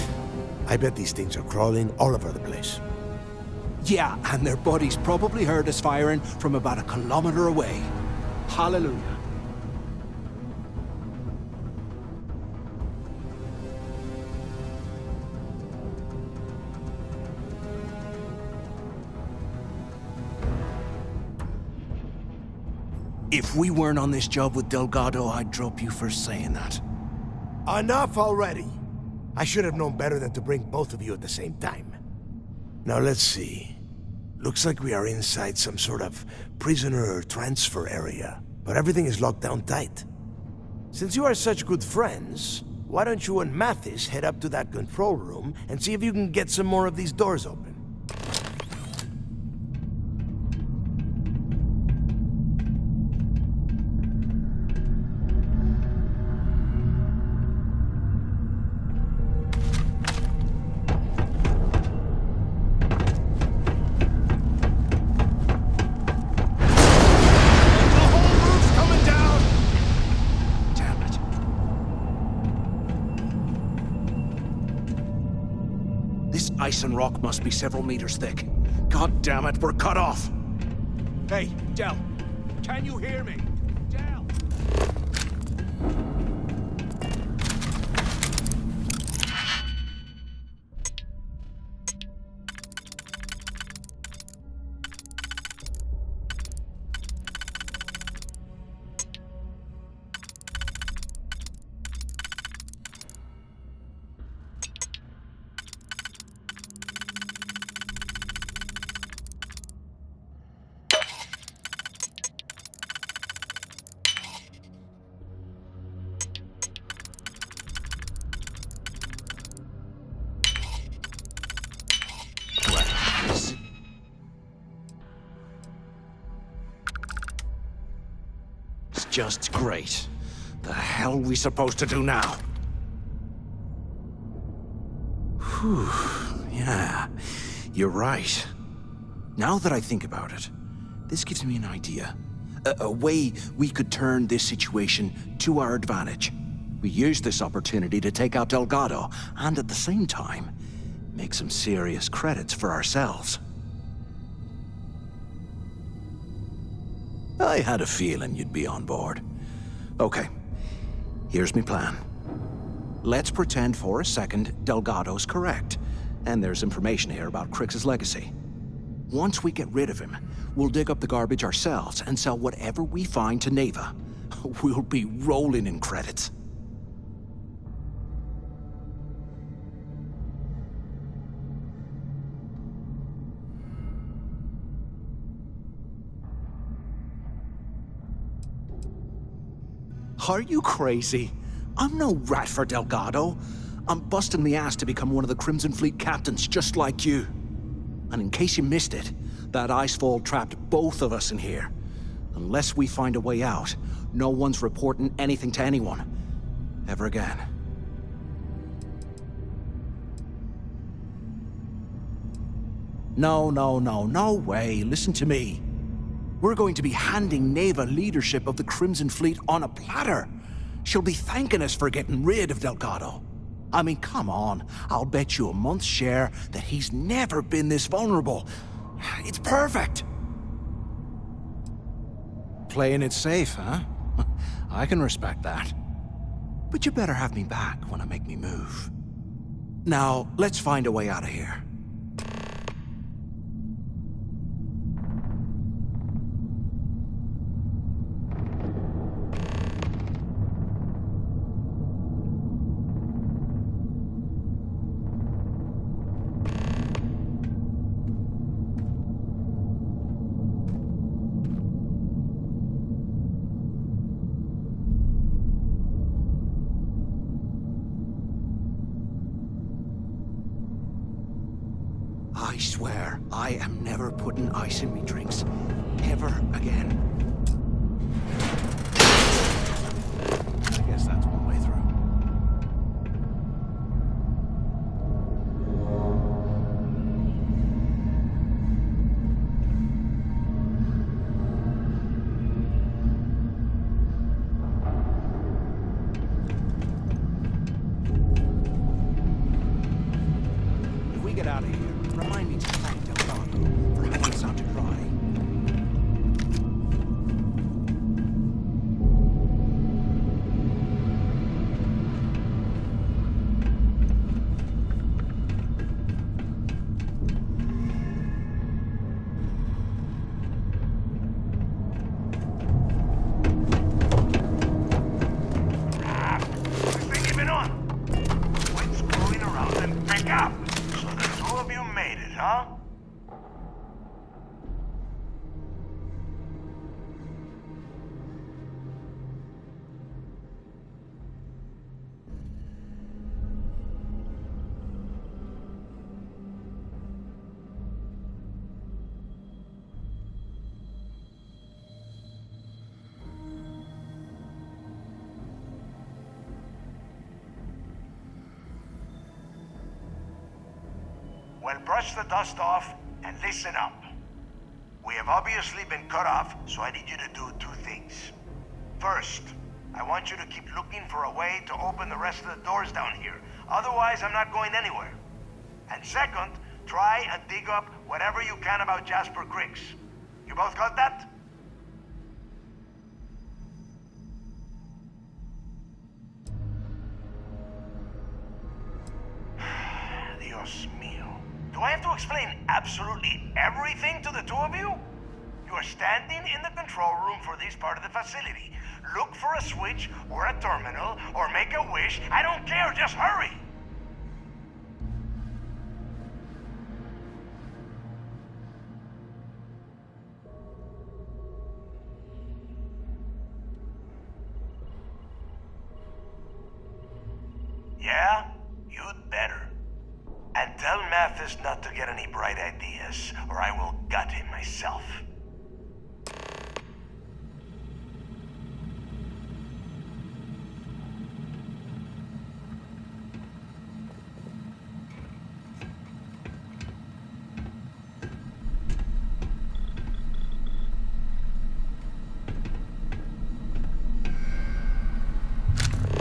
I bet these things are crawling all over the place. Yeah, and their buddies probably heard us firing from about a kilometer away. Hallelujah. If we weren't on this job with Delgado, I'd drop you for saying that. Enough already! I should have known better than to bring both of you at the same time. Now let's see. Looks like we are inside some sort of prisoner transfer area, but everything is locked down tight. Since you are such good friends, why don't you and Mathis head up to that control room and see if you can get some more of these doors open? Ice and rock must be several meters thick. God damn it, we're cut off! Hey, Del, can you hear me? Del! Just great. The hell are we supposed to do now? Whew, yeah, you're right. Now that I think about it, this gives me an idea. A way we could turn this situation to our advantage. We use this opportunity to take out Delgado, and at the same time, make some serious credits for ourselves. I had a feeling you'd be on board. Okay, here's my plan. Let's pretend for a second Delgado's correct, and there's information here about Crix's legacy. Once we get rid of him, we'll dig up the garbage ourselves and sell whatever we find to Neva. We'll be rolling in credits. Are you crazy? I'm no rat for Delgado. I'm busting the ass to become one of the Crimson Fleet captains, just like you. And in case you missed it, that icefall trapped both of us in here. Unless we find a way out, no one's reporting anything to anyone. Ever again. No way. Listen to me. We're going to be handing Neva leadership of the Crimson Fleet on a platter. She'll be thanking us for getting rid of Delgado. I mean, come on. I'll bet you a month's share that he's never been this vulnerable. It's perfect. Playing it safe, huh? I can respect that. But you better have me back when I make me move. Now, let's find a way out of here. I swear, I am never putting ice in me drinks. Ever again. I guess that's one way through. If we get out of here, remind me to thank Delgado for having us out to dry. Which thing you been on? Quit screwing around and pick up. So the two of you made it, huh? Well, brush the dust off and listen up. We have obviously been cut off, so I need you to do two things. First, I want you to keep looking for a way to open the rest of the doors down here. Otherwise, I'm not going anywhere. And second, try and dig up whatever you can about Jasper Griggs. You both got that? Dios mío. Do I have to explain absolutely everything to the two of you? You are standing in the control room for this part of the facility. Look for a switch or a terminal or make a wish. I don't care, just hurry! Yeah? You'd better. And tell Mathis not to get any bright ideas, or I will gut him myself.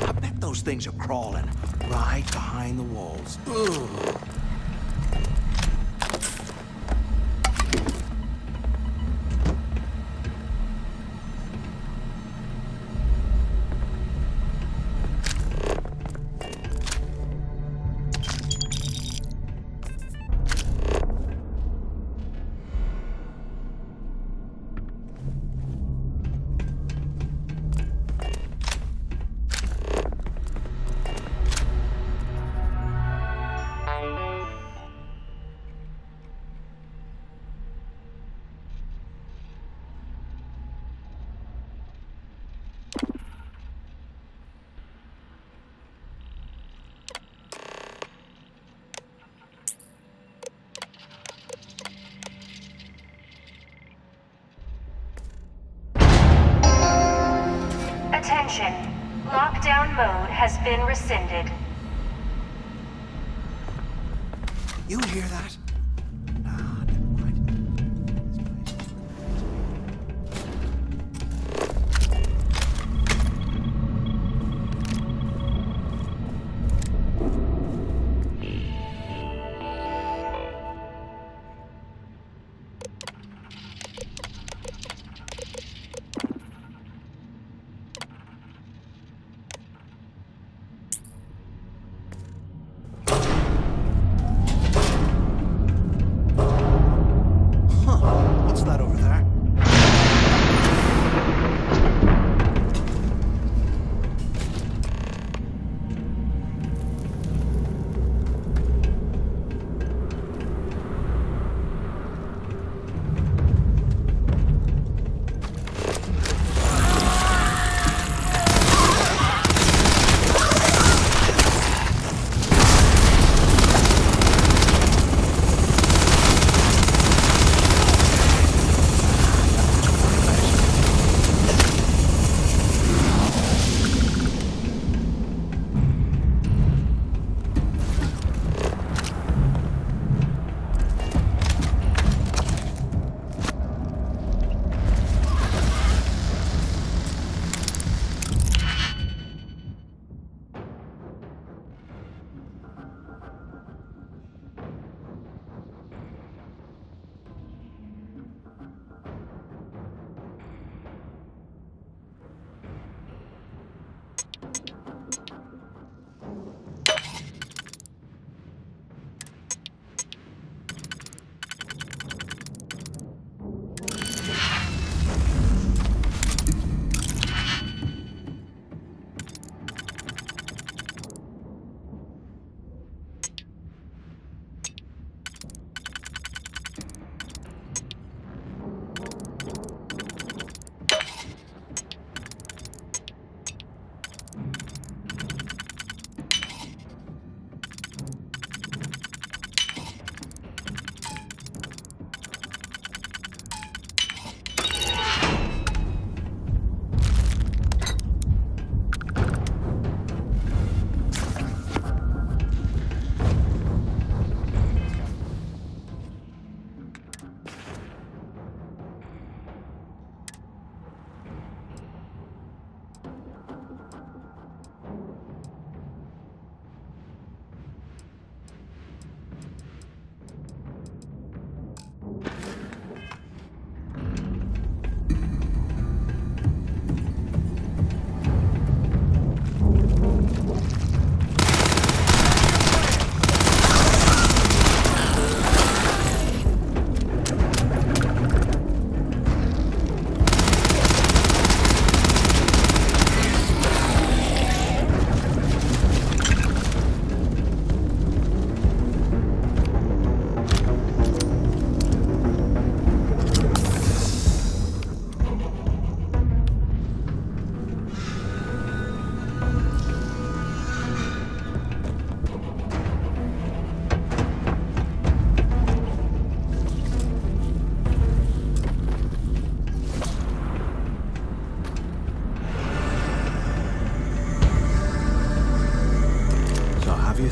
I bet those things are crawling right behind the walls. Ugh. Attention. Lockdown mode has been rescinded. You hear that?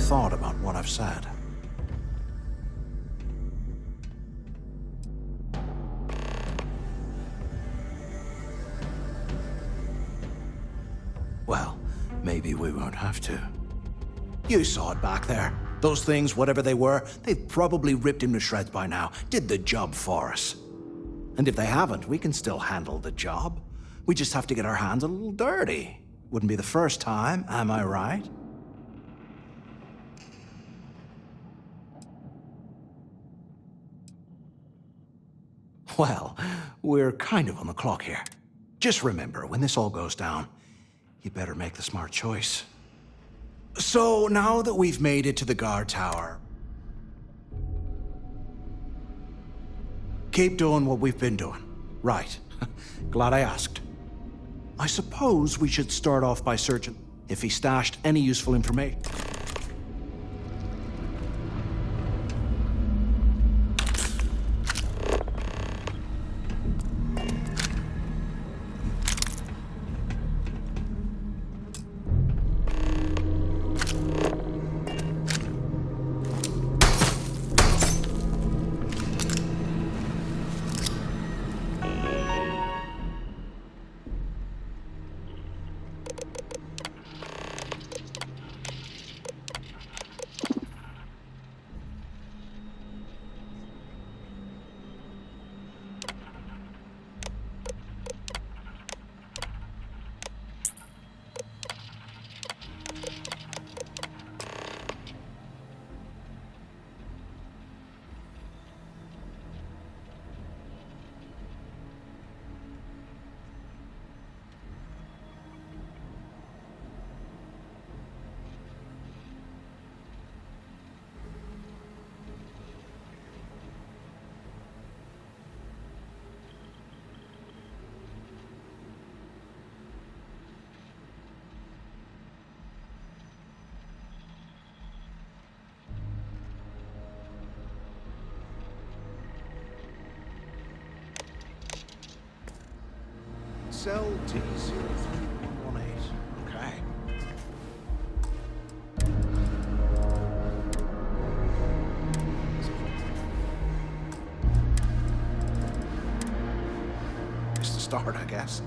thought about what I've said? Well, maybe we won't have to. You saw it back there. Those things, whatever they were, they've probably ripped him to shreds by now. Did the job for us. And if they haven't, we can still handle the job. We just have to get our hands a little dirty. Wouldn't be the first time, am I right? Well, we're kind of on the clock here. Just remember, when this all goes down, you better make the smart choice. So, now that we've made it to the guard tower, keep doing what we've been doing. Right. Glad I asked. I suppose we should start off by searching if he stashed any useful information. Cell T03118. Okay. Just to start, I guess.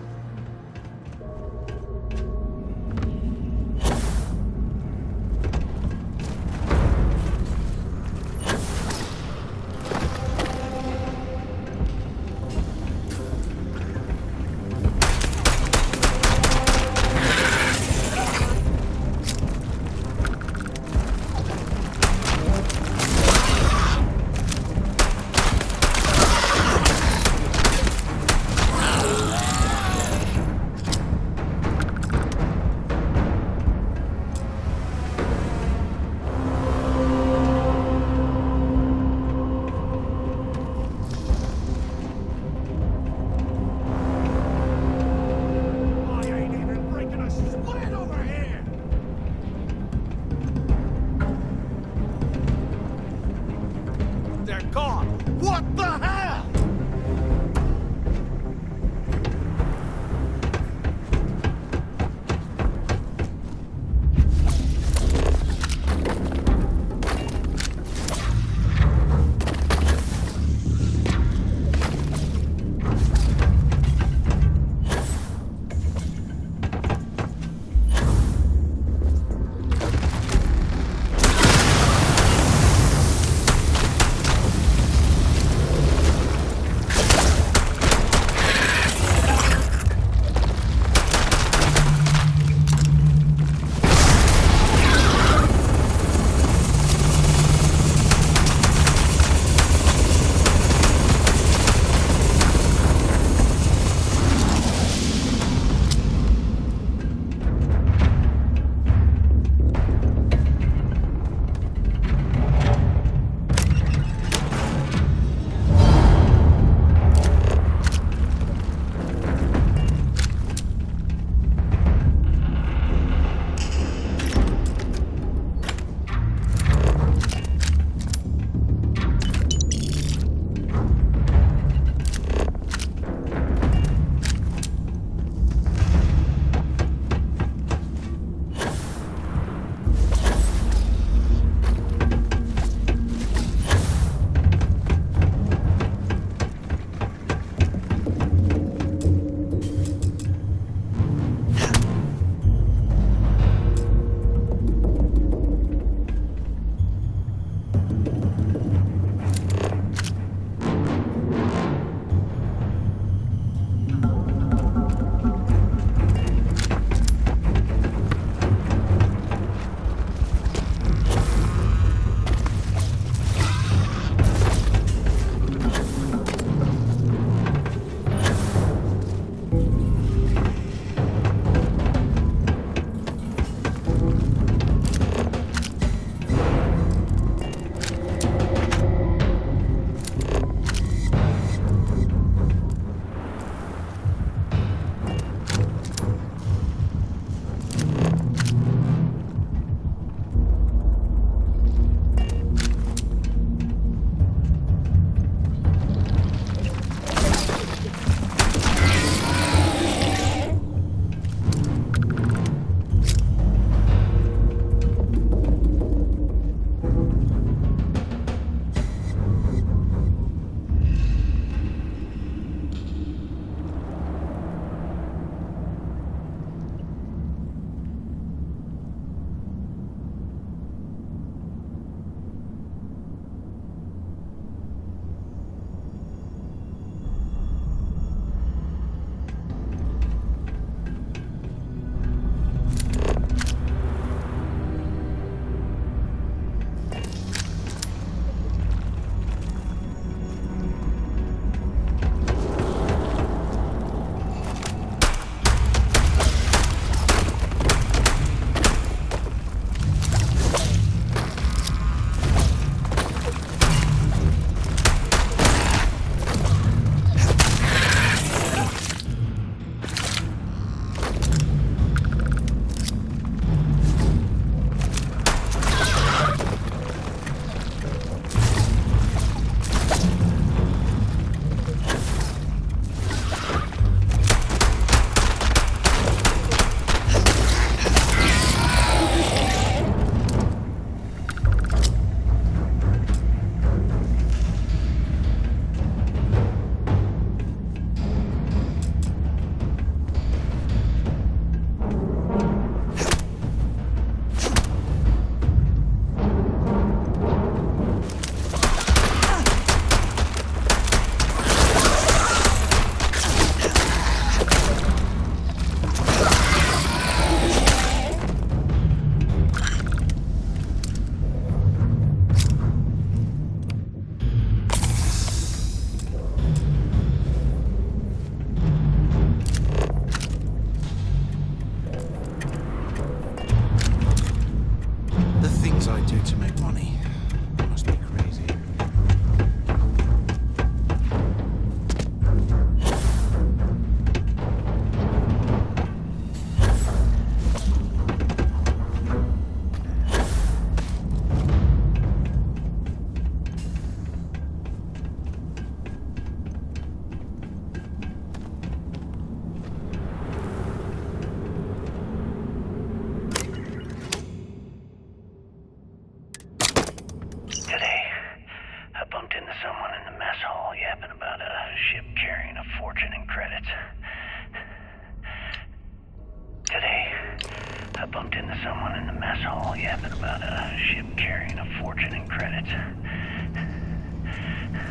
bumped into someone in the mess hall yapping about a ship carrying a fortune in credits.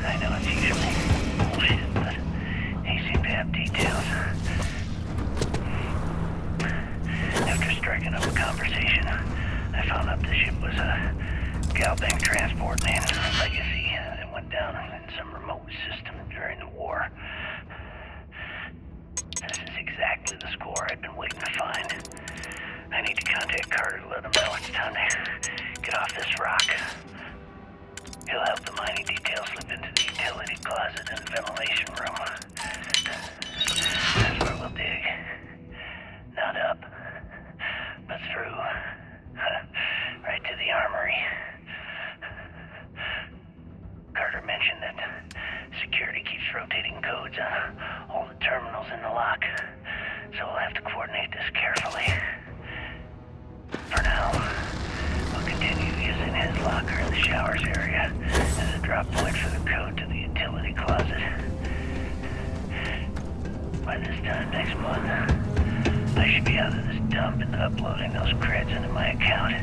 I know it's usually bullshit, but he seemed to have details. After striking up a conversation, I found out the ship was a Galbank transport named Legacy that went down in some remote system during the war. This is exactly the score I've been waiting to find. I need to contact Carter to let him know it's time to get off this rock. He'll help the mining detail slip into the utility closet in the ventilation room. That's where we'll dig. Not up, but through. Right to the armory. Carter mentioned that security keeps rotating codes on all the terminals in the lock, so we'll have to coordinate this carefully. For now, we'll continue using his locker in the showers area as a drop point for the code to the utility closet. By this time next month, I should be out of this dump and uploading those creds into my account.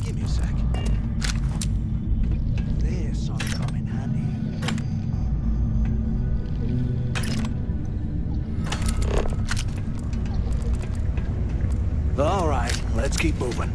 Give me a sec. This ought to come in handy. All right, let's keep moving.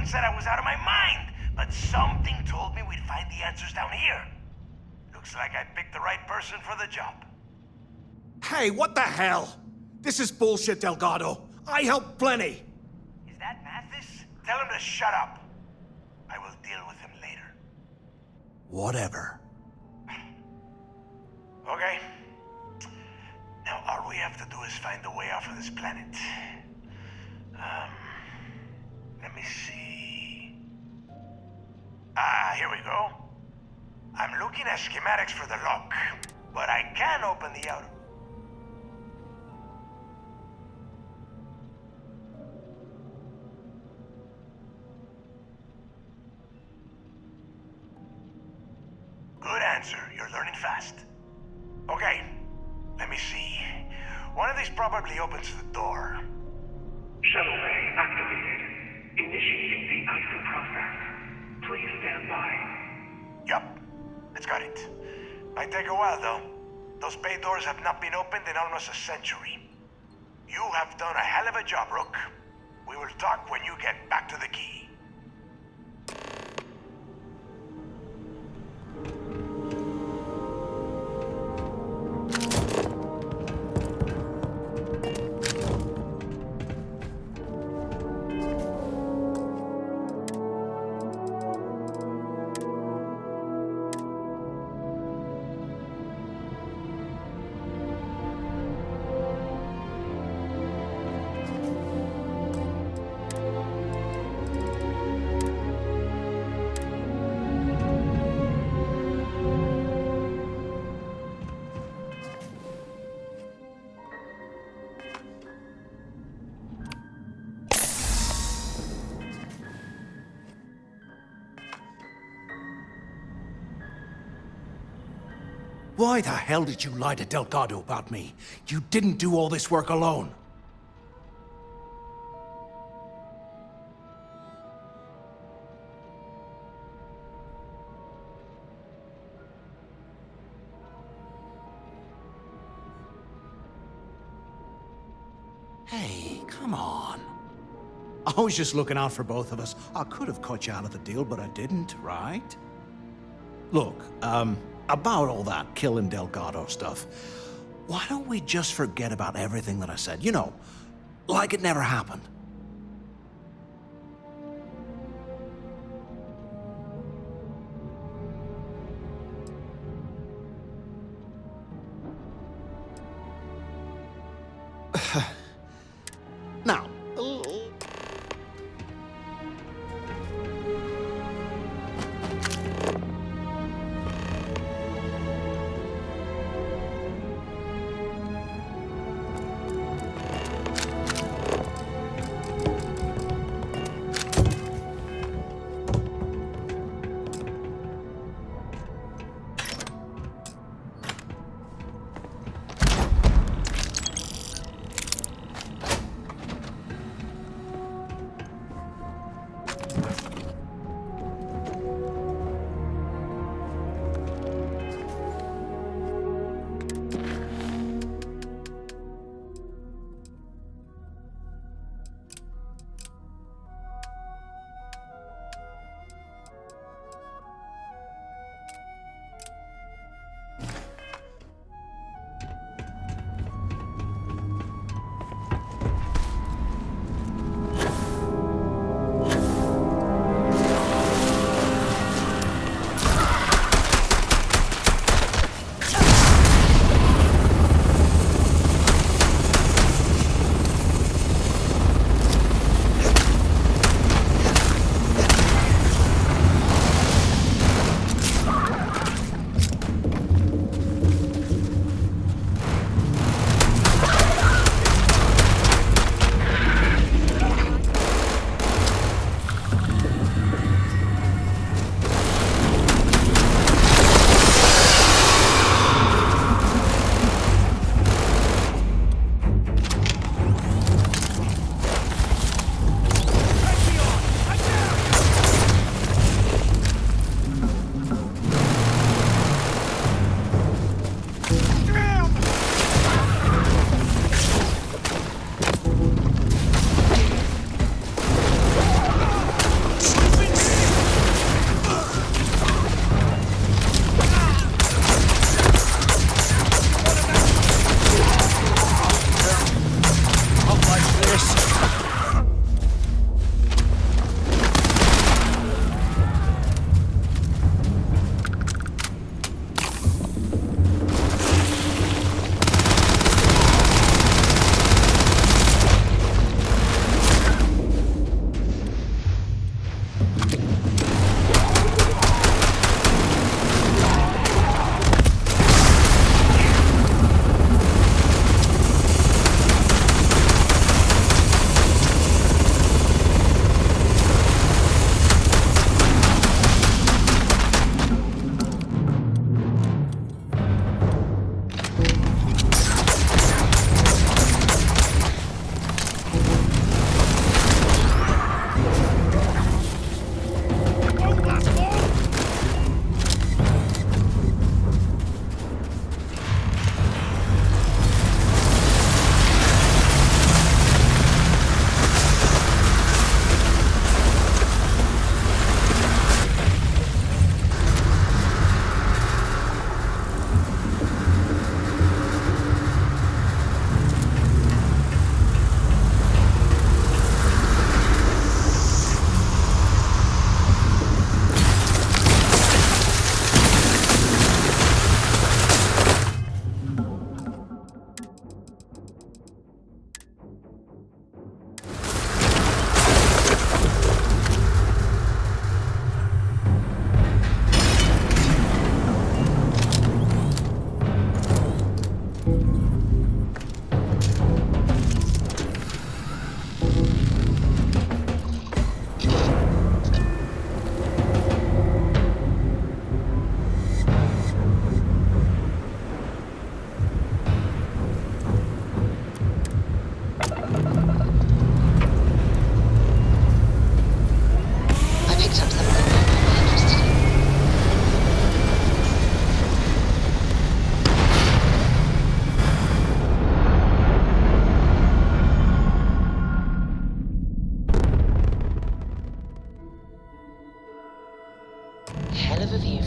Said I was out of my mind, but something told me we'd find the answers down here. Looks like I picked the right person for the job. Hey, what the hell? This is bullshit, Delgado. I helped plenty. Is that Mathis? Tell him to shut up. I will deal with him later. Whatever. Okay. Now all we have to do is find a way off of this planet. Let me see. Here we go. I'm looking at schematics for the lock, but I can open the outer. Good answer. You're learning fast. Okay, let me see. One of these probably opens the door. Shuttle bay activated. Initiating the ISO process. Please stand by. Yup, it's got it. Might take a while, though. Those bay doors have not been opened in almost a century. You have done a hell of a job, Rook. We will talk when you get back to the key. Why the hell did you lie to Delgado about me? You didn't do all this work alone. Hey, come on. I was just looking out for both of us. I could have cut you out of the deal, but I didn't, right? Look, about all that killing Delgado stuff, why don't we just forget about everything that I said? You know, like it never happened. Now,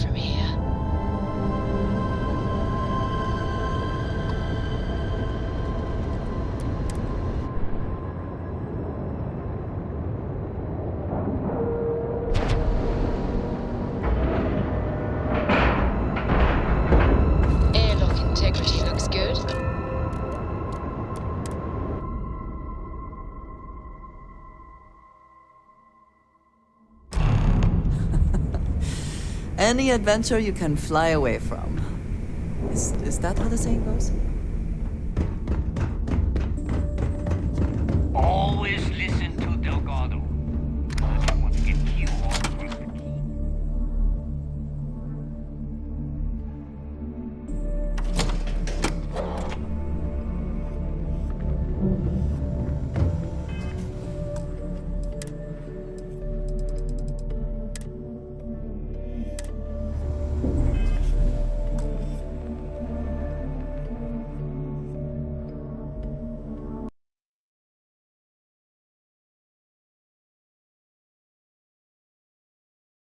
from here. Airlock integrity looks good. Any adventure you can fly away from. Is that how the saying goes? Always listen